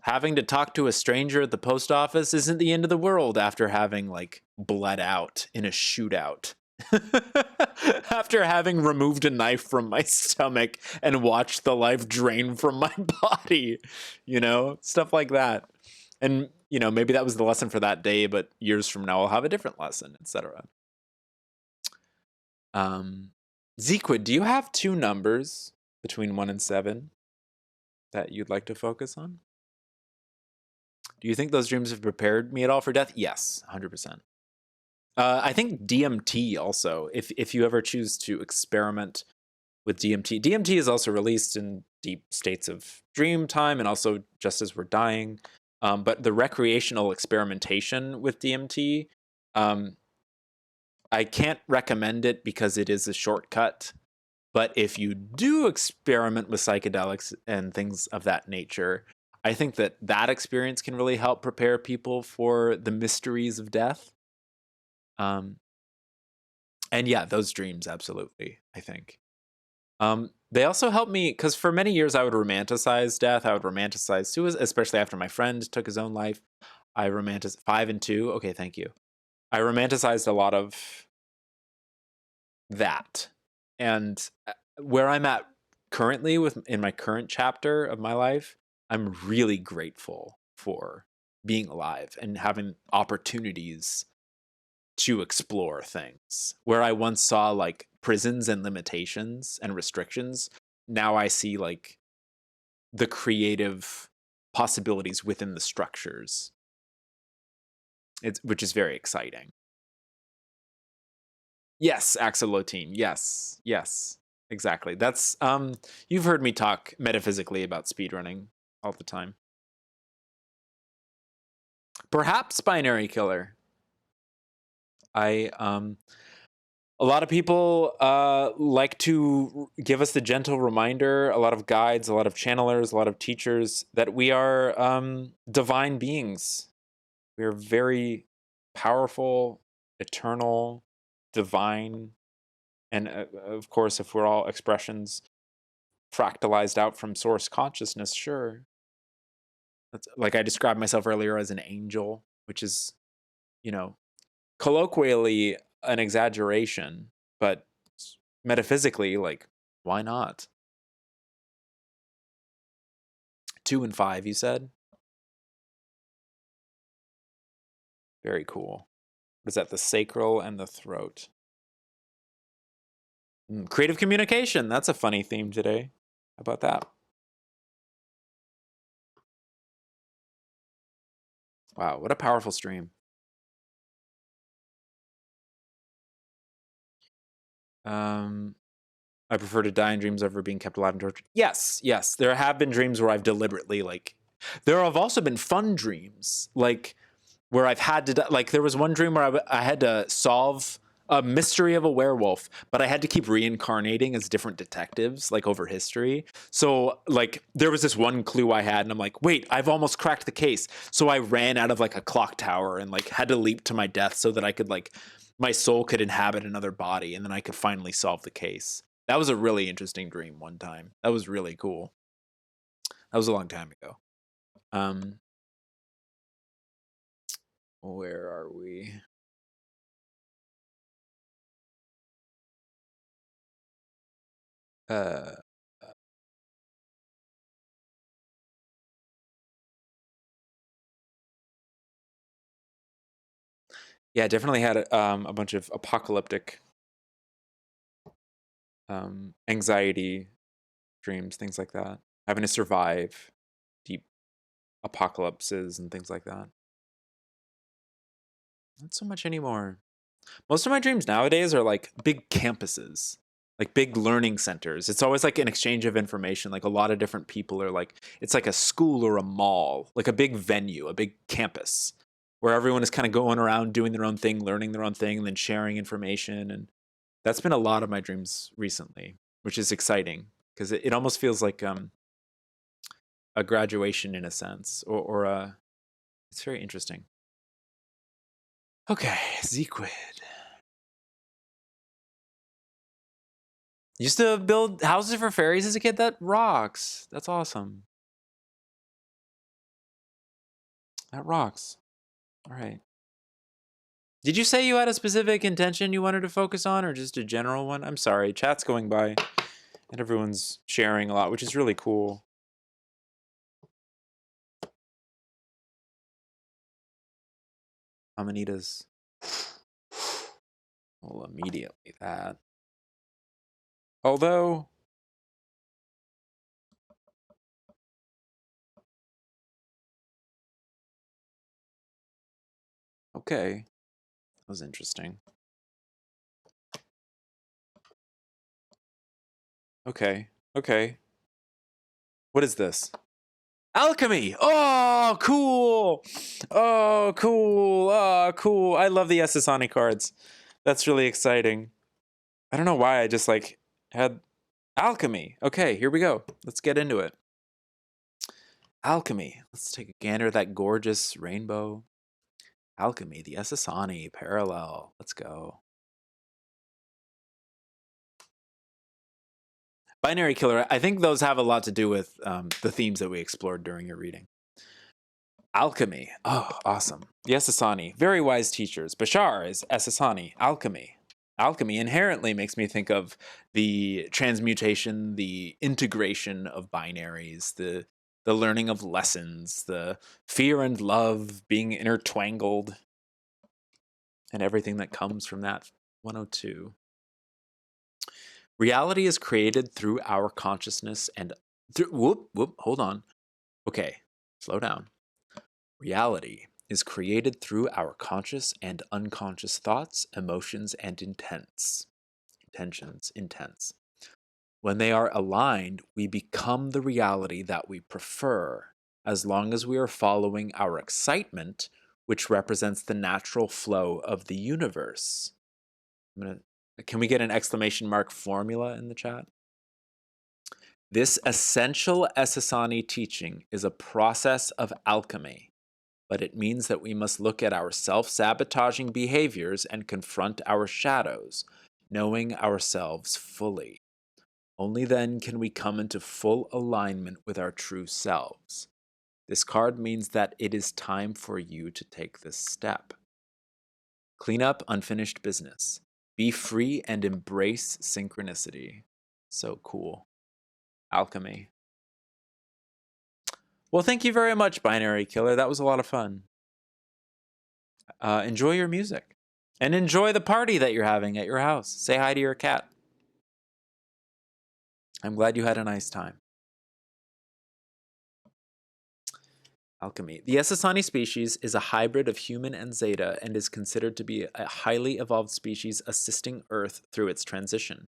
having to talk to a stranger at the post office isn't the end of the world after having like bled out in a shootout. After having removed a knife from my stomach and watched the life drain from my body, you know, stuff like that. And, you know, maybe that was the lesson for that day, but years from now I'll have a different lesson, etc. Zequid, do you have two numbers between 1 and 7 that you'd like to focus on? Do you think those dreams have prepared me at all for death? Yes, 100%. I think DMT also, if you ever choose to experiment with DMT. DMT is also released in deep states of dream time and also just as we're dying. But the recreational experimentation with DMT, I can't recommend it because it is a shortcut. But if you do experiment with psychedelics and things of that nature, I think that that experience can really help prepare people for the mysteries of death. And yeah, those dreams, absolutely, I think. They also help me, because for many years I would romanticize death. I would romanticize suicide, especially after my friend took his own life. I romanticized 5 and 2. Okay, thank you. I romanticized a lot of that. And where I'm at currently in my current chapter of my life, I'm really grateful for being alive and having opportunities to explore things. Where I once saw like prisons and limitations and restrictions, now I see like the creative possibilities within the structures. Which is very exciting. Yes, axolotine. Yes, exactly. That's you've heard me talk metaphysically about speedrunning all the time. Perhaps binary killer. A lot of people like to give us the gentle reminder, a lot of guides, a lot of channelers, a lot of teachers, that we are divine beings. We are very powerful, eternal, divine. And of course, if we're all expressions fractalized out from source consciousness, sure. That's, like I described myself earlier as an angel, which is, you know, colloquially an exaggeration, but metaphysically, like, why not? 2 and 5, you said? Very cool. What is that? The sacral and the throat. Creative communication. That's a funny theme today. How about that? Wow, what a powerful stream. I prefer to die in dreams over being kept alive and tortured. Yes, yes. There have been dreams where I've deliberately, like, there have also been fun dreams, like, where I've had to, like, there was one dream where I had to solve a mystery of a werewolf, but I had to keep reincarnating as different detectives, like, over history. So, like, there was this one clue I had, and I'm like, wait, I've almost cracked the case. So I ran out of, like, a clock tower and, like, had to leap to my death so that I could, like, my soul could inhabit another body, and then I could finally solve the case. That was a really interesting dream one time. That was really cool. That was a long time ago. Where are we? Yeah, definitely had a bunch of apocalyptic anxiety dreams, things like that. Having to survive deep apocalypses and things like that. Not so much anymore. Most of my dreams nowadays are like big campuses, like big learning centers. It's always like an exchange of information. Like a lot of different people are like, it's like a school or a mall, like a big venue, a big campus where everyone is kind of going around doing their own thing, learning their own thing, and then sharing information. And that's been a lot of my dreams recently, which is exciting because it almost feels like a graduation in a sense, or a, it's very interesting. Okay, Zequid. Used to build houses for fairies as a kid? That rocks. That's awesome. That rocks. All right. Did you say you had a specific intention you wanted to focus on or just a general one? I'm sorry. Chat's going by and everyone's sharing a lot, which is really cool. Amanitas. Well, immediately that. Although, okay, that was interesting. Okay, okay. What is this? Alchemy! Oh, cool! Oh, cool! Oh, cool! I love the Ssani cards. That's really exciting. I don't know why I just like had alchemy. Okay, here we go. Let's get into it. Alchemy. Let's take a gander at that gorgeous rainbow. Alchemy, the Ssani parallel. Let's go. Binary Killer. I think those have a lot to do with the themes that we explored during your reading. Alchemy. Oh, awesome. The Ssani. Very wise teachers. Bashar is Ssani. Alchemy. Alchemy inherently makes me think of the transmutation, the integration of binaries, the learning of lessons, the fear and love being intertwangled, and everything that comes from that. 102. Reality is created through our consciousness and hold on. Okay, slow down. Reality is created through our conscious and unconscious thoughts, emotions, and intentions. When they are aligned, we become the reality that we prefer, as long as we are following our excitement, which represents the natural flow of the universe. Can we get an exclamation mark formula in the chat? This essential Ssani teaching is a process of alchemy but it means that we must look at our self-sabotaging behaviors and confront our shadows, knowing ourselves fully. Only then can we come into full alignment with our true selves. This card means that it is time for you to take this step. Clean up unfinished business. Be free and embrace synchronicity. So cool. Alchemy. Well, thank you very much, Binary Killer. That was a lot of fun. Enjoy your music. And enjoy the party that you're having at your house. Say hi to your cat. I'm glad you had a nice time. Alchemy. The Essassani species is a hybrid of human and Zeta and is considered to be a highly evolved species assisting Earth through its transition.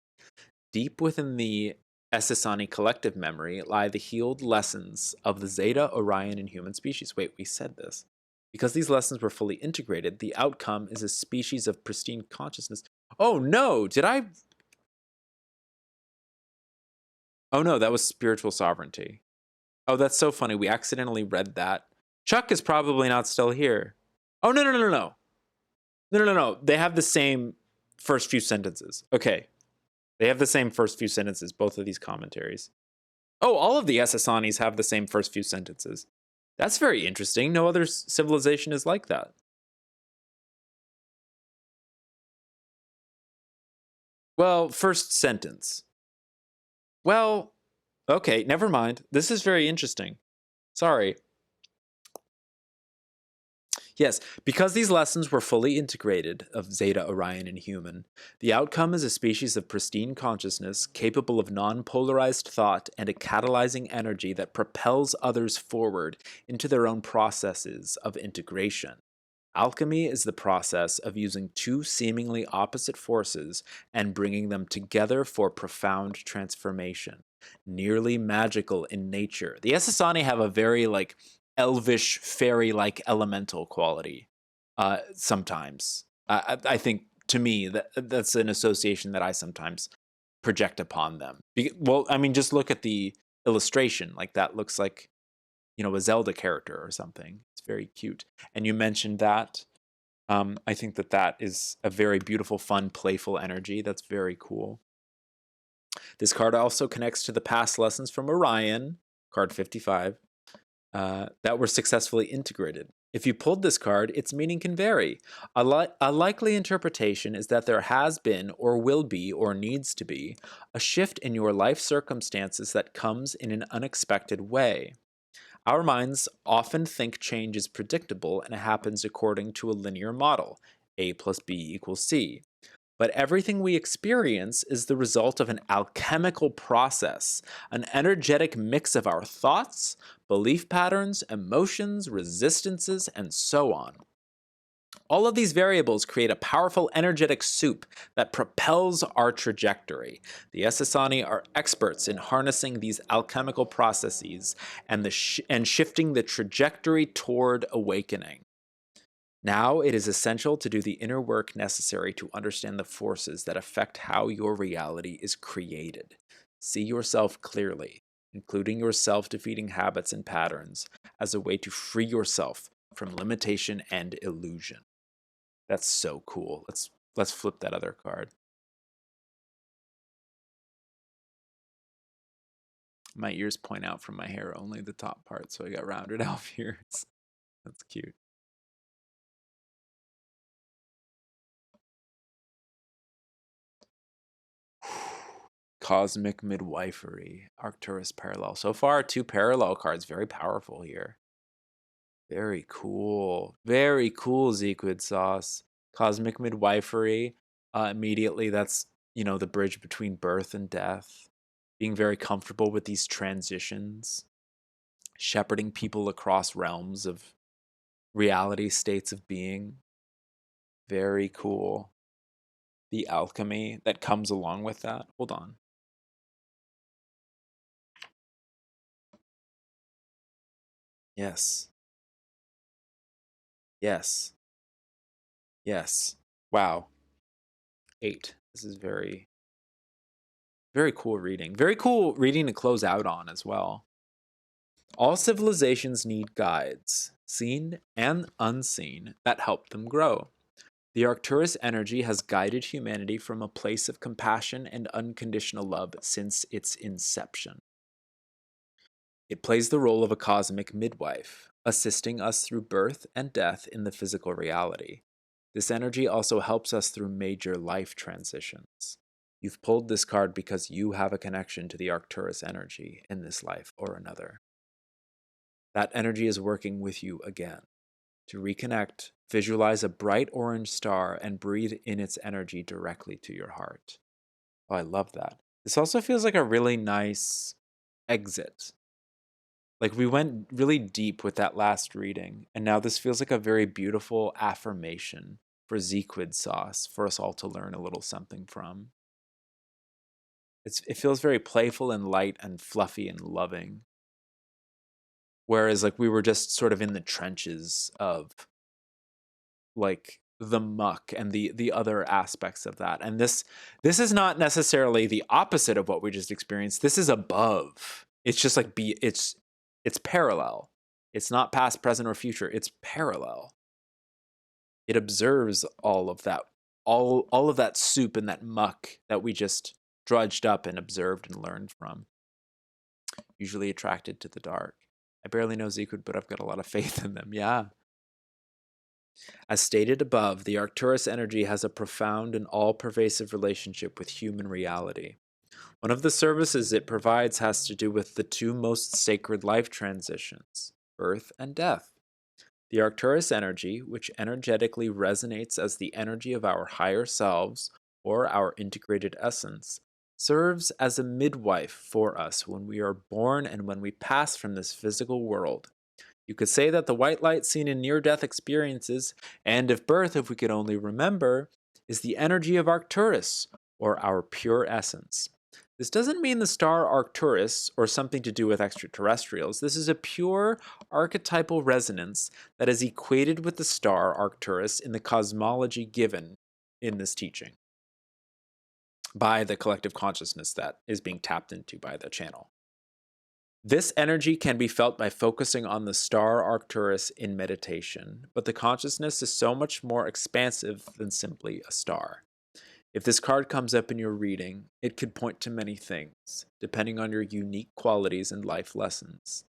Deep within the Essassani collective memory lie the healed lessons of the Zeta, Orion, and human species. Wait, we said this. Because these lessons were fully integrated, the outcome is a species of pristine consciousness. Oh no, did I? Oh no, that was spiritual sovereignty. Oh, that's so funny. We accidentally read that. Chuck is probably not still here. Oh, no. No. They have the same first few sentences. Okay. They have the same first few sentences, both of these commentaries. Oh, all of the Essassanis have the same first few sentences. That's very interesting. No other civilization is like that. Well, first sentence. Well, okay, never mind. This is very interesting. Sorry. Yes, because these lessons were fully integrated of Zeta, Orion, and human, the outcome is a species of pristine consciousness capable of non-polarized thought and a catalyzing energy that propels others forward into their own processes of integration. Alchemy is the process of using two seemingly opposite forces and bringing them together for profound transformation. Nearly magical in nature. The Essassani have a very, elvish, fairy-like elemental quality sometimes. I think, to me, that's an association that I sometimes project upon them. Well, I mean, just look at the illustration. Like, that looks like, a Zelda character or something. It's very cute. And you mentioned that. I think that is a very beautiful, fun, playful energy. That's very cool. This card also connects to the past lessons from Orion, card 55, that were successfully integrated. If you pulled this card, its meaning can vary. A likely interpretation is that there has been, or will be, or needs to be, a shift in your life circumstances that comes in an unexpected way. Our minds often think change is predictable and happens according to a linear model, A plus B equals C. But everything we experience is the result of an alchemical process, an energetic mix of our thoughts, belief patterns, emotions, resistances, and so on. All of these variables create a powerful energetic soup that propels our trajectory. The Essassani are experts in harnessing these alchemical processes and shifting the trajectory toward awakening. Now it is essential to do the inner work necessary to understand the forces that affect how your reality is created. See yourself clearly, including your self-defeating habits and patterns, as a way to free yourself from limitation and illusion. That's so cool. Let's flip that other card. My ears point out from my hair, only the top part, so I got rounded off here. That's cute. Cosmic Midwifery, Arcturus Parallel. So far, 2 parallel cards, very powerful here. Very cool. Very cool, Zequid Sauce. Cosmic Midwifery. Immediately, that's, the bridge between birth and death. Being very comfortable with these transitions. Shepherding people across realms of reality, states of being. Very cool. The alchemy that comes along with that. Hold on. Yes. Yes. Yes. Wow. 8. This is very, very cool reading. Very cool reading to close out on as well. All civilizations need guides, seen and unseen, that help them grow. The Arcturus energy has guided humanity from a place of compassion and unconditional love since its inception. It plays the role of a cosmic midwife, assisting us through birth and death in the physical reality. This energy also helps us through major life transitions. You've pulled this card because you have a connection to the Arcturus energy in this life or another. That energy is working with you again. To reconnect, visualize a bright orange star and breathe in its energy directly to your heart. Oh, I love that. This also feels like a really nice exit. Like we went really deep with that last reading, and now this feels like a very beautiful affirmation for Zequid sauce for us all to learn a little something from. It feels very playful and light and fluffy and loving. Whereas like we were just sort of in the trenches of like the muck and the other aspects of that. And this is not necessarily the opposite of what we just experienced. This is above. It's just like it's parallel. It's not past, present, or future. It's parallel. It observes all of that, all of that soup and that muck that we just drudged up and observed and learned from. Usually attracted to the dark. I barely know Zequid, but I've got a lot of faith in them. Yeah. As stated above, the Arcturus energy has a profound and all-pervasive relationship with human reality. One of the services it provides has to do with the two most sacred life transitions, birth and death. The Arcturus energy, which energetically resonates as the energy of our higher selves or our integrated essence, serves as a midwife for us when we are born and when we pass from this physical world. You could say that the white light seen in near-death experiences and of birth, if we could only remember, is the energy of Arcturus, or our pure essence. This doesn't mean the star Arcturus or something to do with extraterrestrials. This is a pure archetypal resonance that is equated with the star Arcturus in the cosmology given in this teaching by the collective consciousness that is being tapped into by the channel. This energy can be felt by focusing on the star Arcturus in meditation, but the consciousness is so much more expansive than simply a star. If this card comes up in your reading, it could point to many things, depending on your unique qualities and life lessons.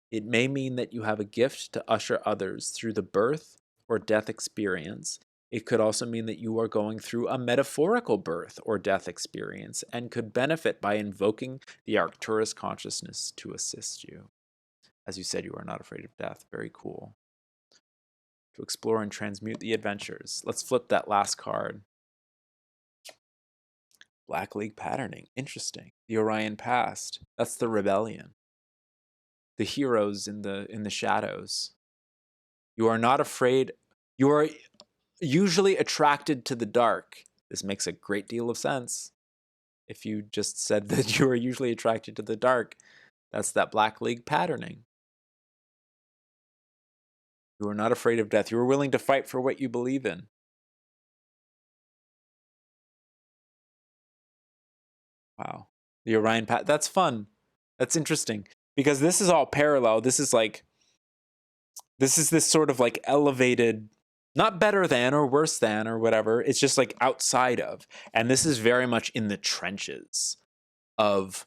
It may mean that you have a gift to usher others through the birth or death experience. It could also mean that you are going through a metaphorical birth or death experience and could benefit by invoking the Arcturus consciousness to assist you. As you said, you are not afraid of death. Very cool. To explore and transmute the adventures. Let's flip that last card. Black League patterning. Interesting. The Orion past. That's the rebellion. The heroes in the shadows. You are not afraid. You are usually attracted to the dark. This makes a great deal of sense. If you just said that you are usually attracted to the dark, that's that Black League patterning. You are not afraid of death. You are willing to fight for what you believe in. Wow. The Orion path. That's fun. That's interesting. Because this is all parallel. This is this sort of like elevated, not better than or worse than or whatever. It's just like outside of. And this is very much in the trenches of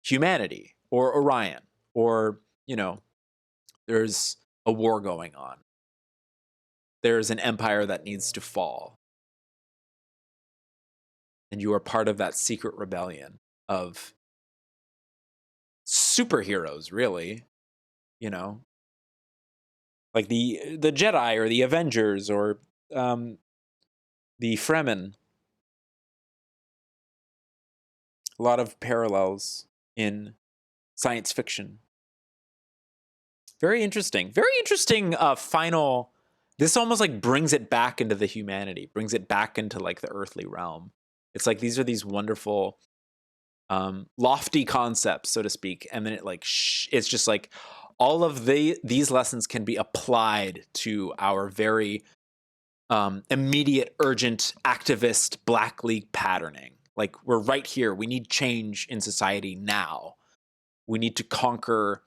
humanity or Orion. Or, there's a war going on. There's an empire that needs to fall. And you are part of that secret rebellion of superheroes, really. Like the Jedi or the Avengers or the Fremen. A lot of parallels in science fiction. Very interesting. Very interesting final. This almost like brings it back into the humanity, brings it back into like the earthly realm. It's like these are these wonderful, lofty concepts, so to speak. And then it's just like all of these lessons can be applied to our very immediate, urgent, activist Black League patterning. Like we're right here. We need change in society now. We need to conquer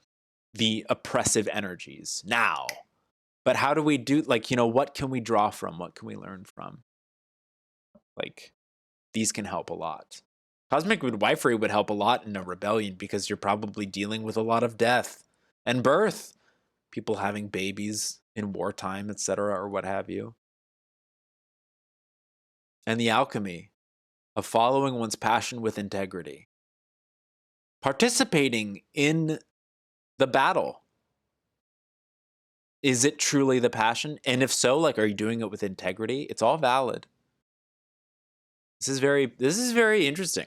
the oppressive energies now. But how do we do, like, what can we draw from? What can we learn from? Like, these can help a lot. Cosmic midwifery would help a lot in a rebellion because you're probably dealing with a lot of death and birth. People having babies in wartime, etc., or what have you. And the alchemy of following one's passion with integrity. Participating in the battle. Is it truly the passion? And if so, like, are you doing it with integrity? It's all valid. This is very interesting.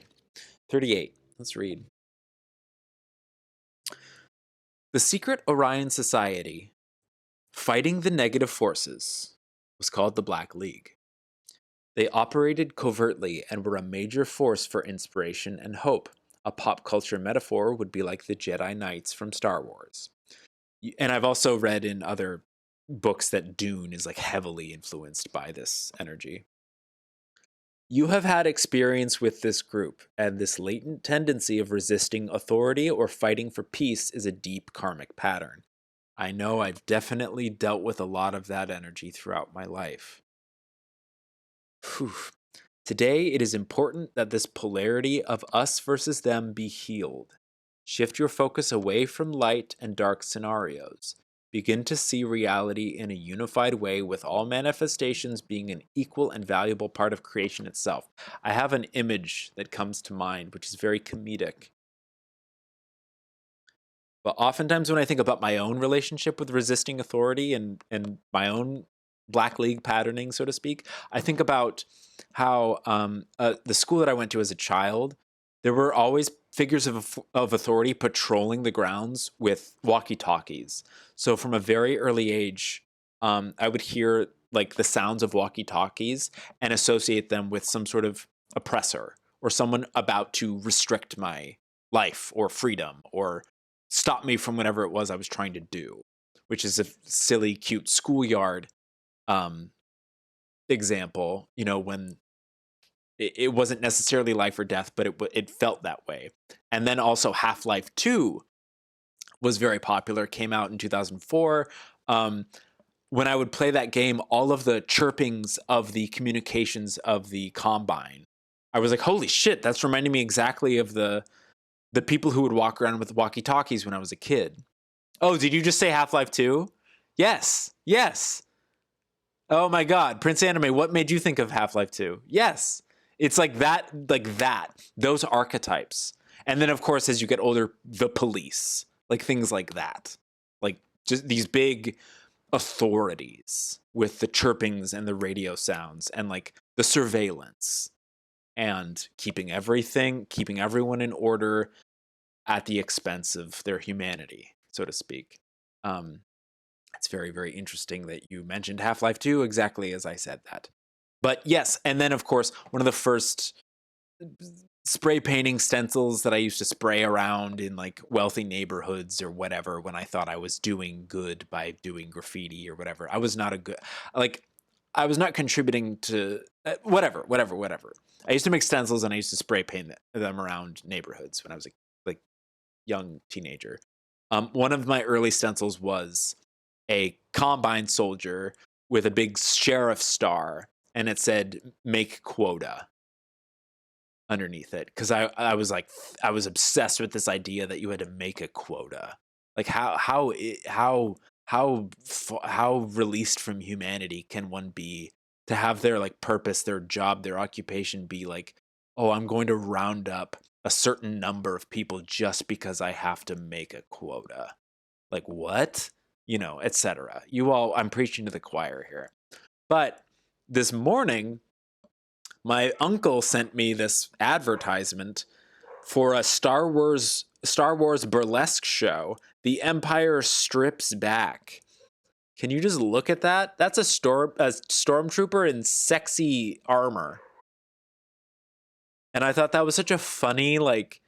38. Let's read. The secret Orion Society, fighting the negative forces, was called the Black League. They operated covertly and were a major force for inspiration and hope. A pop culture metaphor would be like the Jedi Knights from Star Wars. And I've also read in other books that Dune is like heavily influenced by this energy. You have had experience with this group, and this latent tendency of resisting authority or fighting for peace is a deep karmic pattern. I know I've definitely dealt with a lot of that energy throughout my life. Whew. Today, it is important that this polarity of us versus them be healed. Shift your focus away from light and dark scenarios. Begin to see reality in a unified way, with all manifestations being an equal and valuable part of creation itself. I have an image that comes to mind, which is very comedic. But oftentimes when I think about my own relationship with resisting authority and my own Black League patterning, so to speak, I think about how the school that I went to as a child, there were always figures of authority patrolling the grounds with walkie-talkies. So from a very early age, I would hear like the sounds of walkie-talkies and associate them with some sort of oppressor or someone about to restrict my life or freedom or stop me from whatever it was I was trying to do, which is a silly, cute schoolyard example, when it wasn't necessarily life or death, but it felt that way. And then also Half-Life 2 was very popular, came out in 2004. When I would play that game, all of the chirpings of the communications of the Combine, I was like, holy shit, that's reminding me exactly of the people who would walk around with walkie-talkies when I was a kid. Oh, did you just say Half-Life 2? Yes. Oh my God, Prince Anime, what made you think of Half-Life 2? Yes. It's like that, those archetypes. And then, of course, as you get older, the police, like things like that. Like just these big authorities with the chirpings and the radio sounds and like the surveillance and keeping everyone in order at the expense of their humanity, so to speak. It's very, very interesting that you mentioned Half-Life 2 exactly as I said that. But yes, and then of course, one of the first spray painting stencils that I used to spray around in like wealthy neighborhoods or whatever when I thought I was doing good by doing graffiti or whatever. I was not contributing to whatever. I used to make stencils and I used to spray paint them around neighborhoods when I was a young teenager. One of my early stencils was a Combine soldier with a big sheriff star, and it said "Make quota" underneath it, because I was obsessed with this idea that you had to make a quota. Like how released from humanity can one be to have their like purpose, their job, their occupation be like, oh, I'm going to round up a certain number of people just because I have to make a quota. Like what? Etc. I'm preaching to the choir here. But this morning, my uncle sent me this advertisement for a Star Wars burlesque show, The Empire Strips Back. Can you just look at that? That's a stormtrooper in sexy armor. And I thought that was such a funny, like,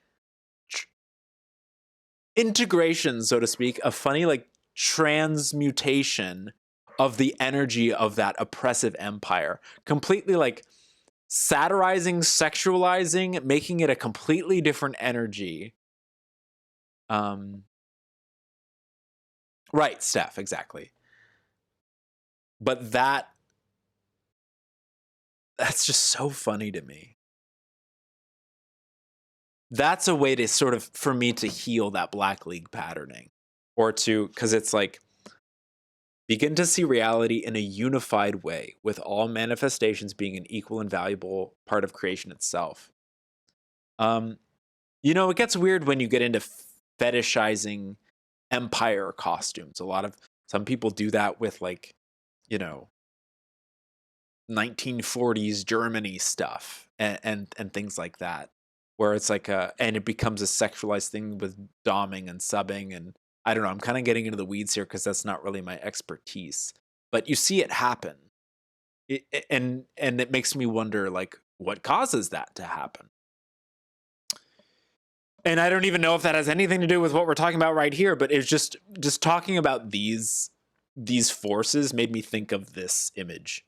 integration, so to speak, a funny, like, transmutation of the energy of that oppressive empire. Completely, like, satirizing, sexualizing, making it a completely different energy. Right, Steph, exactly. But that's just so funny to me. That's a way to sort of, for me to heal that Black League patterning, or to, because it's like, begin to see reality in a unified way, with all manifestations being an equal and valuable part of creation itself. It gets weird when you get into fetishizing empire costumes. Some people do that with, like, 1940s Germany stuff and things like that, where it's like and it becomes a sexualized thing with doming and subbing, and I don't know, I'm kind of getting into the weeds here because that's not really my expertise, but you see it happen. And it makes me wonder, like, what causes that to happen? And I don't even know if that has anything to do with what we're talking about right here, but it's just talking about these forces made me think of this image.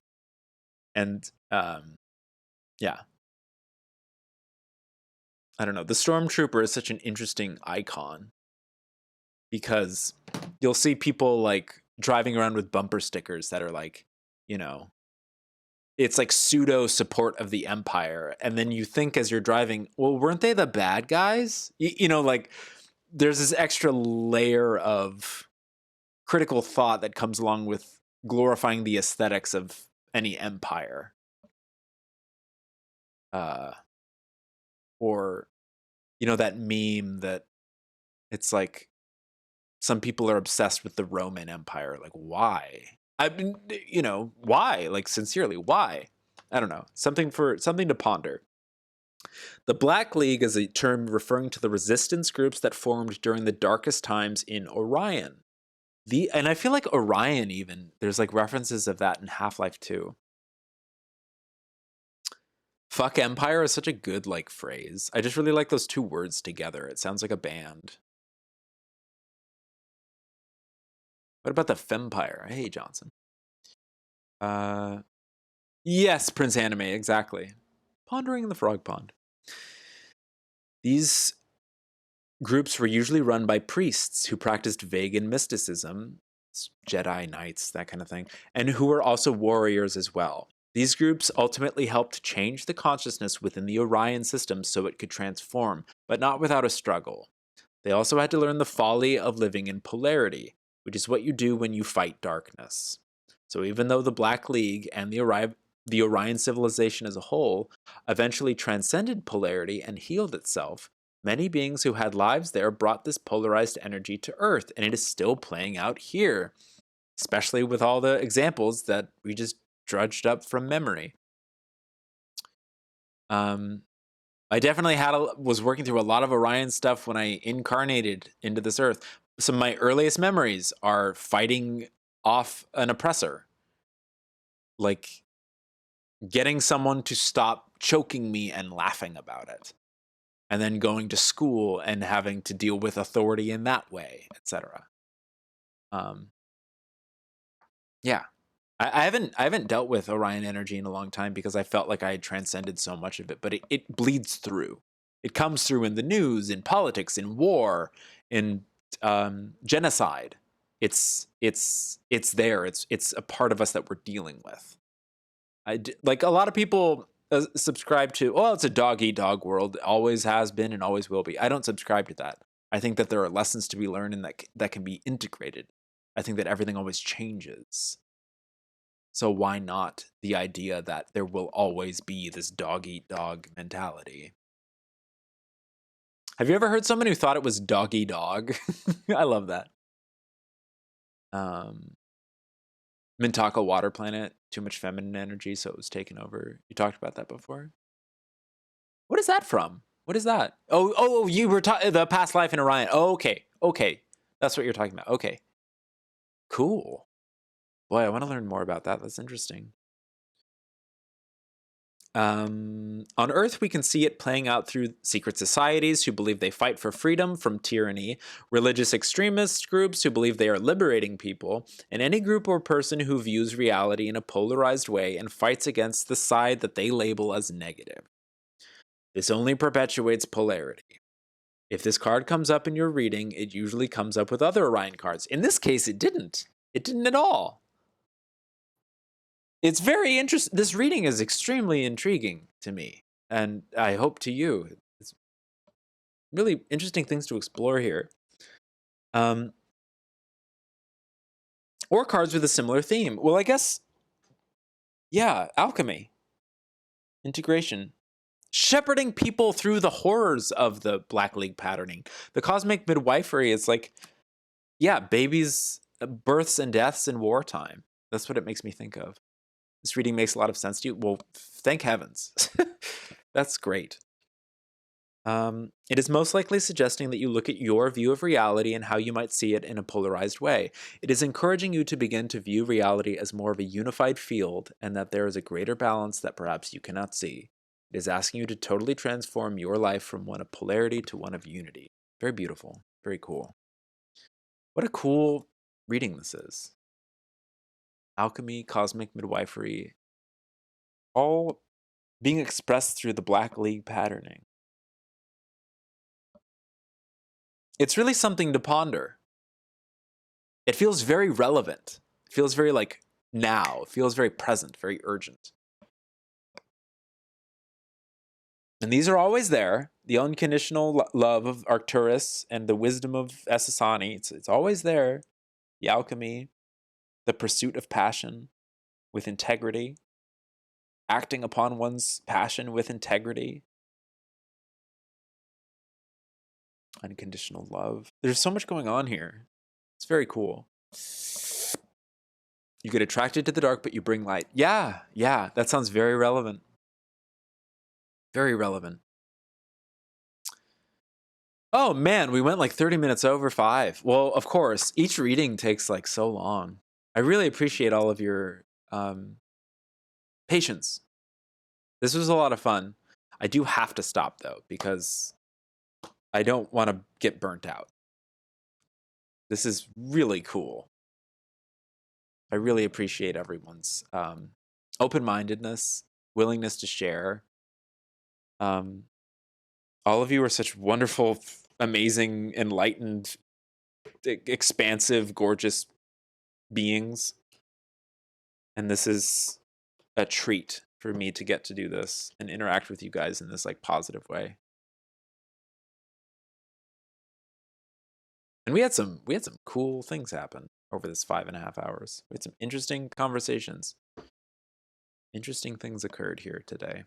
And yeah. I don't know. The Stormtrooper is such an interesting icon because you'll see people, like, driving around with bumper stickers that are like, it's like pseudo support of the Empire. And then you think as you're driving, well, weren't they the bad guys? Like, there's this extra layer of critical thought that comes along with glorifying the aesthetics of any empire. Or, that meme that it's like some people are obsessed with the Roman Empire. Like, why? Why? Like, sincerely, why? I don't know. Something to ponder. The Black League is a term referring to the resistance groups that formed during the darkest times in Orion. And I feel like Orion, even, there's like references of that in Half-Life 2. Fuck Empire is such a good, like, phrase. I just really like those two words together. It sounds like a band. What about the Fempire? Hey, Johnson. Yes, Prince Anime, exactly. Pondering in the Frog Pond. These groups were usually run by priests who practiced pagan mysticism, Jedi Knights, that kind of thing, and who were also warriors as well. These groups ultimately helped change the consciousness within the Orion system so it could transform, but not without a struggle. They also had to learn the folly of living in polarity, which is what you do when you fight darkness. So even though the Black League and the Orion civilization as a whole eventually transcended polarity and healed itself, many beings who had lives there brought this polarized energy to Earth, and it is still playing out here, especially with all the examples that we just drudged up from memory. I definitely was working through a lot of Orion stuff when I incarnated into this Earth. Some of my earliest memories are fighting off an oppressor, like getting someone to stop choking me and laughing about it, and then going to school and having to deal with authority in that way, etc. Yeah. I haven't dealt with Orion energy in a long time because I felt like I had transcended so much of it, but it bleeds through. It comes through in the news, in politics, in war, in genocide. It's there. It's a part of us that we're dealing with. Like a lot of people subscribe to, oh, it's a dog-eat-dog world. It always has been and always will be. I don't subscribe to that. I think that there are lessons to be learned and that can be integrated. I think that everything always changes. So why not the idea that there will always be this dog-eat-dog mentality? Have you ever heard someone who thought it was dog-eat-dog? I love that. Mintaka water planet, too much feminine energy, so it was taken over. You talked about that before. What is that from? What is that? Oh, you were the past life in Orion. Oh, okay. That's what you're talking about. Okay. Cool. Boy, I want to learn more about that. That's interesting. On Earth, we can see it playing out through secret societies who believe they fight for freedom from tyranny, religious extremist groups who believe they are liberating people, and any group or person who views reality in a polarized way and fights against the side that they label as negative. This only perpetuates polarity. If this card comes up in your reading, it usually comes up with other Orion cards. In this case, it didn't. It didn't at all. It's very interesting. This reading is extremely intriguing to me, and I hope to you. It's really interesting things to explore here. Or cards with a similar theme. Well, I guess, yeah, alchemy, integration, shepherding people through the horrors of the Black League patterning. The cosmic midwifery is like, yeah, babies, births and deaths in wartime. That's what it makes me think of. This reading makes a lot of sense to you. Well, thank heavens. That's great. It is most likely suggesting that you look at your view of reality and how you might see it in a polarized way. It is encouraging you to begin to view reality as more of a unified field and that there is a greater balance that perhaps you cannot see. It is asking you to totally transform your life from one of polarity to one of unity. Very beautiful. Very cool. What a cool reading this is. Alchemy, cosmic midwifery, all being expressed through the Black League patterning. It's really something to ponder. It feels very relevant. It feels very like now. It feels very present, very urgent. And these are always there. The unconditional love of Arcturus and the wisdom of Essassani. It's always there. The alchemy, the pursuit of passion with integrity, acting upon one's passion with integrity. Unconditional love. There's so much going on here. It's very cool. You get attracted to the dark, but you bring light. Yeah, that sounds very relevant. Very relevant. Oh man, we went like 30 minutes over 5. Well, of course, each reading takes like so long. I really appreciate all of your patience. This was a lot of fun. I do have to stop though, because I don't want to get burnt out. This is really cool. I really appreciate everyone's open-mindedness, willingness to share. All of you are such wonderful, amazing, enlightened, expansive, gorgeous beings. And this is a treat for me to get to do this and interact with you guys in this like positive way. And we had some cool things happen over this 5.5 hours. We had some interesting conversations. Interesting things occurred here today.